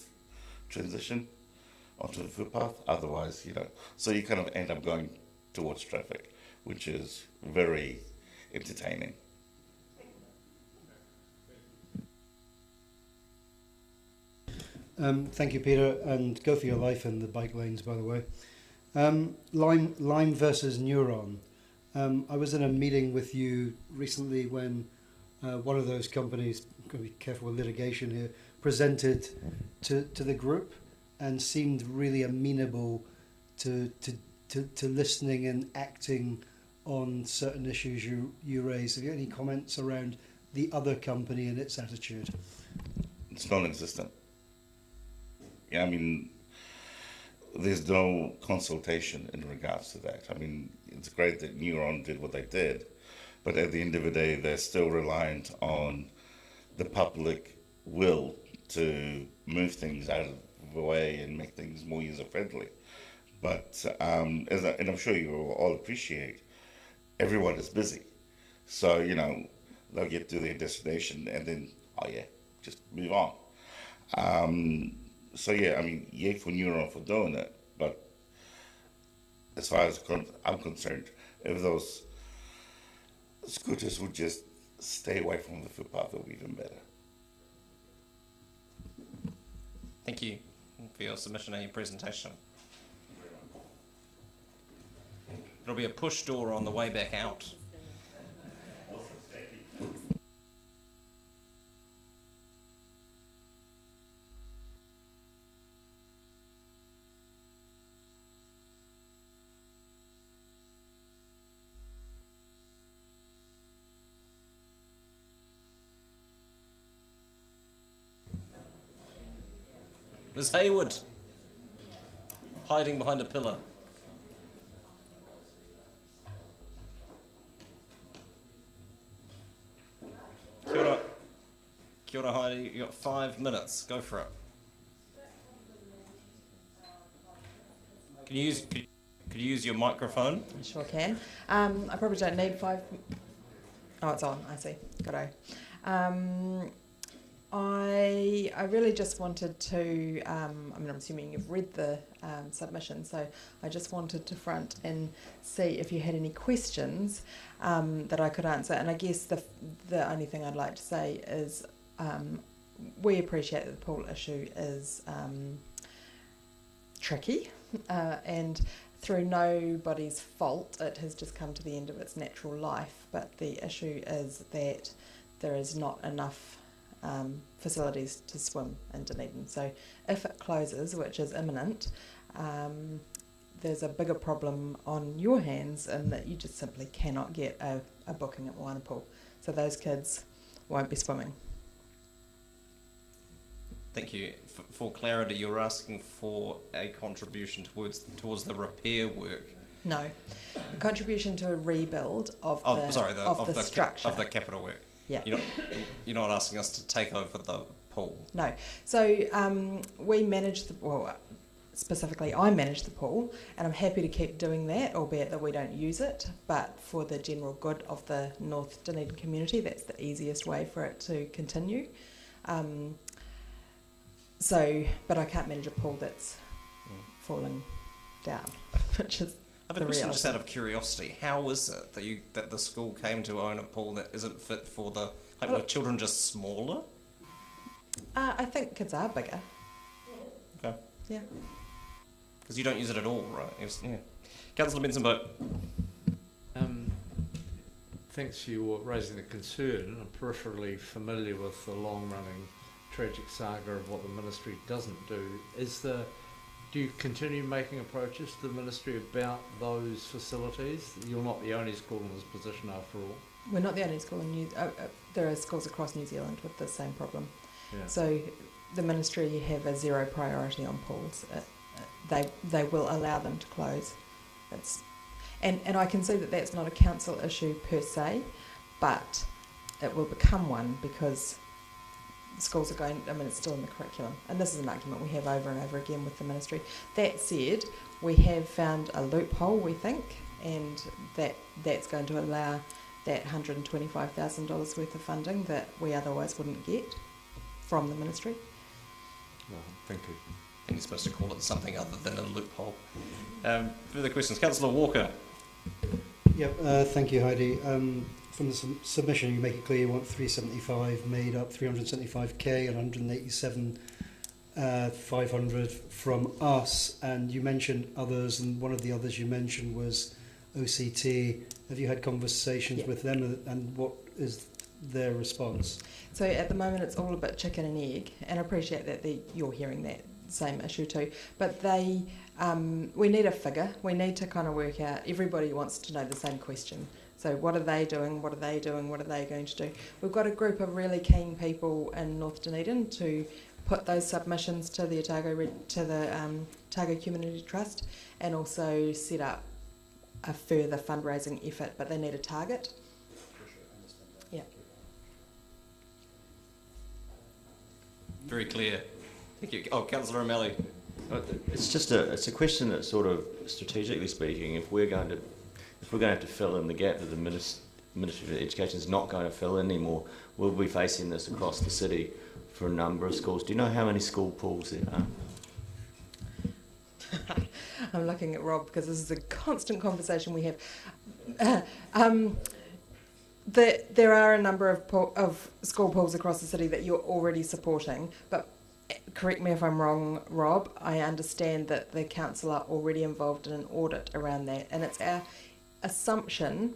transition onto the footpath. Otherwise, you know, so you kind of end up going towards traffic, which is very entertaining. Thank you, Peter, and go for your life in the bike lanes, by the way. Lime versus Neuron. I was in a meeting with you recently when one of those companies, got to be careful with litigation here, presented to the group and seemed really amenable to listening and acting on certain issues you raised. Have you got any comments around the other company and its attitude? It's non-existent. Yeah, I mean, there's no consultation in regards to that. I mean, it's great that Neuron did what they did, but at the end of the day, they're still reliant on the public will to move things out of the way and make things more user-friendly. But, and I'm sure you will all appreciate, everyone is busy. So, you know, they'll get to their destination and then, oh yeah, just move on. So yeah, I mean, yay for Neuron for doing it, but as far as I'm concerned, if those scooters would just stay away from the footpath, it would be even better. Thank you for your submission and your presentation. It'll be a push door on the way back out. Ms. Hayward, hiding behind a pillar. Kia ora. Kia ora, Heidi. You got 5 minutes. Go for it. Can you use your microphone? I sure can. I probably don't need 5. Oh, it's on. I see. Got I really just wanted to, I mean, I'm assuming you've read the submission, so I just wanted to front and see if you had any questions that I could answer. And I guess the only thing I'd like to say is we appreciate that the pool issue is tricky and through nobody's fault it has just come to the end of its natural life, but the issue is that there is not enough facilities to swim in Dunedin. So if it closes, which is imminent, there's a bigger problem on your hands in that you just simply cannot get a booking at Moana Pool. So those kids won't be swimming. Thank you. For clarity, you're asking for a contribution towards the repair work. No, a contribution to a rebuild of the structure of the capital work. Yeah. You're not asking us to take over the pool. No. So we manage specifically I manage the pool, and I'm happy to keep doing that, albeit that we don't use it. But for the general good of the North Dunedin community, that's the easiest way for it to continue. But I can't manage a pool that's falling down, which is I have a question just out of curiosity. How is it that the school came to own a pool that isn't fit for the... were children just smaller? I think kids are bigger. Okay. Yeah. Because you don't use it at all, right? Yeah. Councillor Benson-Boat. Thanks for raising the concern. I'm peripherally familiar with the long-running tragic saga of what the ministry doesn't do. Do you continue making approaches to the ministry about those facilities? You're not the only school in this position, after all. We're not the only school in there are schools across New Zealand with the same problem. Yeah. So the ministry have a zero priority on pools. They will allow them to close. And I can see that that's not a council issue per se, but it will become one because schools are going, it's still in the curriculum, and this is an argument we have over and over again with the ministry. That said, we have found a loophole, we think, and that's going to allow that $125,000 worth of funding that we otherwise wouldn't get from the ministry. Well, thank you. I think you're supposed to call it something other than a loophole. Further questions? Councillor Walker. Yep, thank you, Heidi. From the submission, you make it clear you want 375 made up, 375k and 187,500 from us. And you mentioned others, and one of the others you mentioned was OCT. Have you had conversations with them, and what is their response? So at the moment, it's all a bit chicken and egg, and I appreciate that you're hearing that same issue too. But we need a figure. We need to kind of work out. Everybody wants to know the same question. So what are they doing? What are they doing? What are they going to do? We've got a group of really keen people in North Dunedin to put those submissions to the Otago Community Trust, and also set up a further fundraising effort. But they need a target. Yeah. Very clear. Thank you. Oh, Councillor O'Malley. It's a question that sort of, strategically speaking, if we're going to have to fill in the gap that the Ministry of Education is not going to fill in anymore, we'll be facing this across the city for a number of schools. Do you know how many school pools there are? I'm looking at Rob because this is a constant conversation we have. There are a number of school pools across the city that you're already supporting, but correct me if I'm wrong, Rob, I understand that the council are already involved in an audit around that, and it's our assumption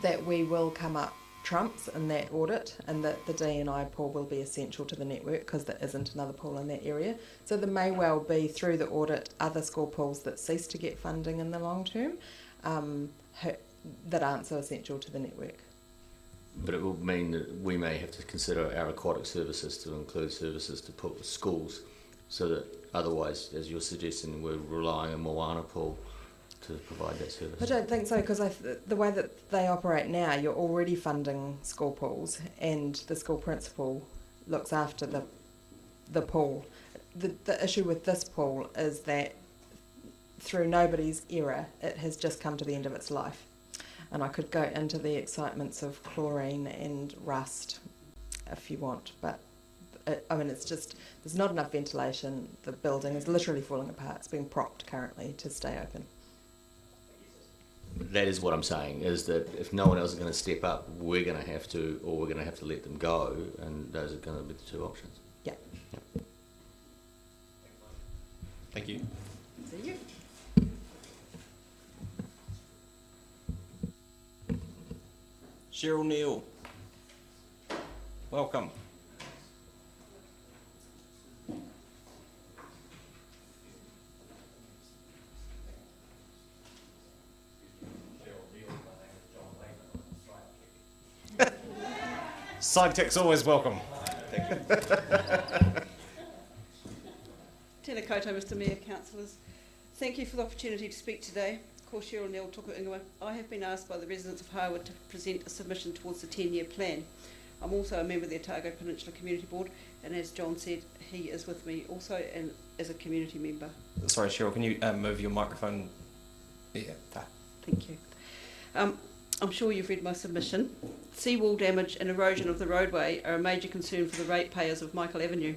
that we will come up trumps in that audit, and that the D&I pool will be essential to the network because there isn't another pool in that area. So there may well be, through the audit, other school pools that cease to get funding in the long term that aren't so essential to the network. But it will mean that we may have to consider our aquatic services to include services to put schools, so that otherwise, as you're suggesting, we're relying on Moana pool to provide that service. I don't think so, because the way that they operate now, you're already funding school pools, and the school principal looks after the pool. The issue with this pool is that through nobody's error, it has just come to the end of its life. And I could go into the excitements of chlorine and rust if you want, but it's just, there's not enough ventilation. The building is literally falling apart. It's being propped currently to stay open. That is what I'm saying, is that if no one else is going to step up, we're going to have to, or we're going to have to let them go, and those are going to be the two options. Yeah. Thank you. See you. Cheryl Neal. Welcome. Side tech's always welcome. Tēnā koutou, Mr Mayor, councillors. Thank you for the opportunity to speak today. Ko Cheryl Neal Tuku Ingoa. I have been asked by the residents of Harwood to present a submission towards the 10-year plan. I'm also a member of the Otago Peninsula Community Board, and as John said, he is with me also and as a community member. Sorry, Cheryl, can you move your microphone? Yeah, that. Thank you. I'm sure you've read my submission. Seawall damage and erosion of the roadway are a major concern for the ratepayers of Michael Avenue.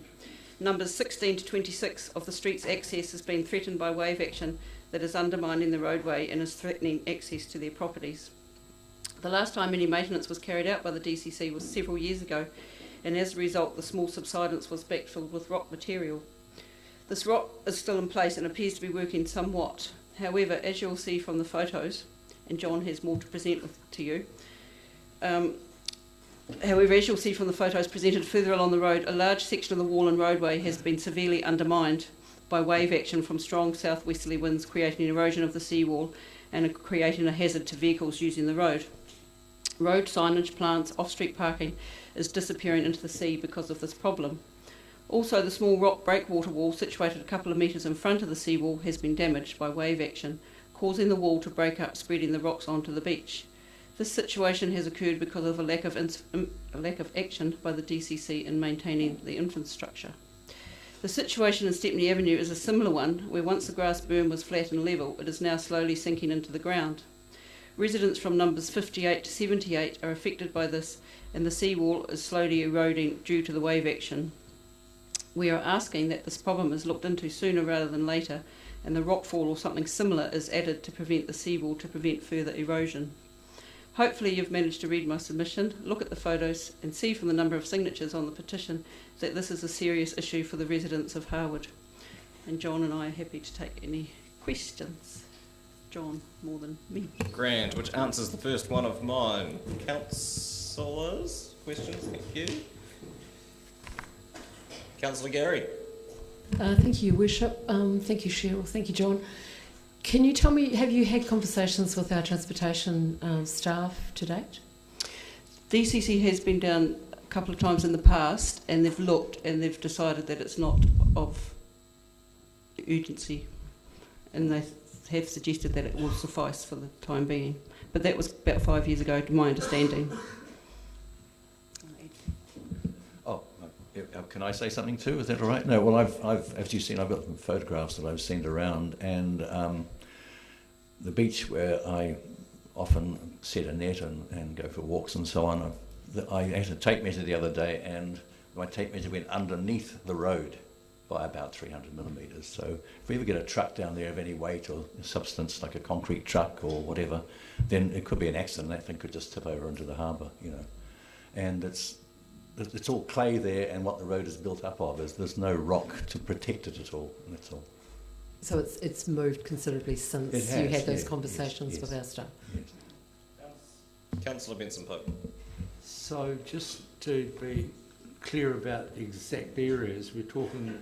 Numbers 16 to 26 of the street's access has been threatened by wave action that is undermining the roadway and is threatening access to their properties. The last time any maintenance was carried out by the DCC was several years ago, and as a result the small subsidence was backfilled with rock material. This rock is still in place and appears to be working somewhat. However, as you'll see from the photos, and John has more to present to you, however, as you'll see from the photos presented further along the road, a large section of the wall and roadway has been severely undermined by wave action from strong southwesterly winds, creating erosion of the seawall and creating a hazard to vehicles using the road. Road signage, plants, off-street parking is disappearing into the sea because of this problem. Also, the small rock breakwater wall situated a couple of metres in front of the seawall has been damaged by wave action, causing the wall to break up, spreading the rocks onto the beach. This situation has occurred because of a lack of action by the DCC in maintaining the infrastructure. The situation in Stepney Avenue is a similar one, where once the grass berm was flat and level, it is now slowly sinking into the ground. Residents from numbers 58 to 78 are affected by this, and the seawall is slowly eroding due to the wave action. We are asking that this problem is looked into sooner rather than later, and the rockfall or something similar is added to prevent the seawall to prevent further erosion. Hopefully you've managed to read my submission, look at the photos and see from the number of signatures on the petition that this is a serious issue for the residents of Harwood. And John and I are happy to take any questions. John, more than me. Grand, which answers the first one of mine. Councillors, questions? Thank you. Councillor Gary. Thank you, Worship. Thank you, Cheryl. Thank you, John. Can you tell me, have you had conversations with our transportation staff to date? DCC has been down a couple of times in the past, and they've looked and they've decided that it's not of urgency, and they have suggested that it will suffice for the time being. But that was about 5 years ago, to my understanding. Oh, can I say something too? Is that all right? No, well, I've as you've seen, I've got some photographs that I've seen around, and the beach where I often set a net and go for walks and so on. I had a tape measure the other day, and my tape measure went underneath the road by about 300 millimetres. So if we ever get a truck down there of any weight or substance, like a concrete truck or whatever, then it could be an accident. That thing could just tip over into the harbour, you know. And it's all clay there, and what the road is built up of is there's no rock to protect it at all, and that's all. So it's moved considerably since you had those conversations with our staff. Yes. Councillor Benson Pope. So just to be clear about exact areas, we're talking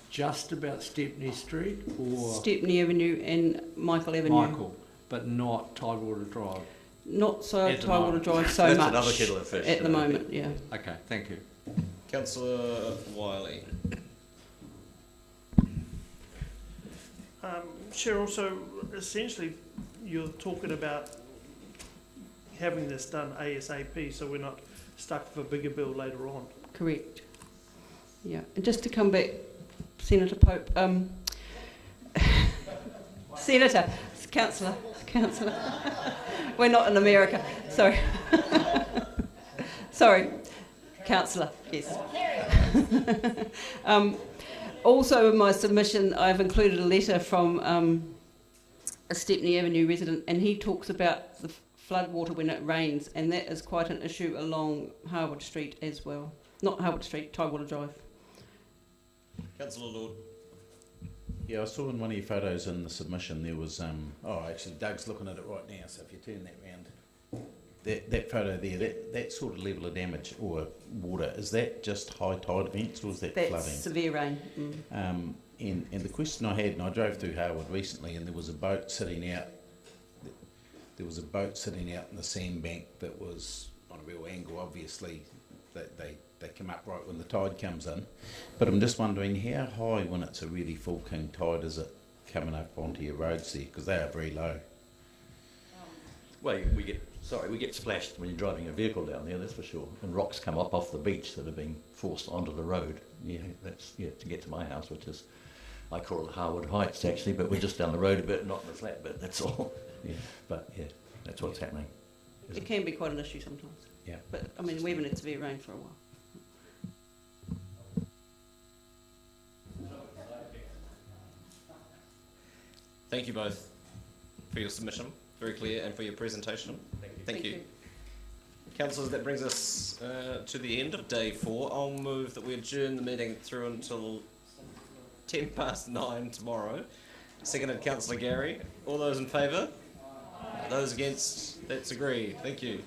just about Stepney Street or Stepney Avenue and Michael Avenue. Michael, but not Tidewater Drive. Not so At the Tidewater moment. Drive so That's much another kettle of fish, at the moment, yeah. Okay, thank you. Councillor Wiley. Cheryl, so essentially you're talking about having this done ASAP so we're not stuck with a bigger bill later on. Correct. Yeah, and just to come back, Senator Pope, Senator, Councillor, we're not in America, sorry. Sorry, Councillor, yes. Also in my submission, I've included a letter from a Stepney Avenue resident, and he talks about the floodwater when it rains, and that is quite an issue along Harwood Street as well. Not Harwood Street, Tidewater Drive. Councillor Lord. Yeah, I saw in one of your photos in the submission there was, actually Doug's looking at it right now, so if you turn that round, that photo there, that sort of level of damage or water, is that just high tide events or is that That's flooding? Severe rain. And the question I had, and I drove through Harwood recently, and there was a boat sitting out. There was a boat sitting out in the sandbank that was on a real angle, obviously they come up right when the tide comes in. But I'm just wondering how high, when it's a really full king tide, is it coming up onto your roads there? Because they are very low. Well, we get splashed when you're driving a vehicle down there, that's for sure. And rocks come up off the beach that are being forced onto the road. Yeah, that's to get to my house, which is, I call it Harwood Heights actually, but we're just down the road a bit, not in the flat bit. That's all. Yeah, but yeah, that's what's happening. It can be quite an issue sometimes. Yeah. But I mean, we haven't had severe rain for a while. Thank you both for your submission, very clear, and for your presentation. Thank you. Councillors, that brings us to the end of day 4. I'll move that we adjourn the meeting through until 9:10 tomorrow. Seconded Councillor Gary. All those in favour? Those against? That's agreed. Thank you.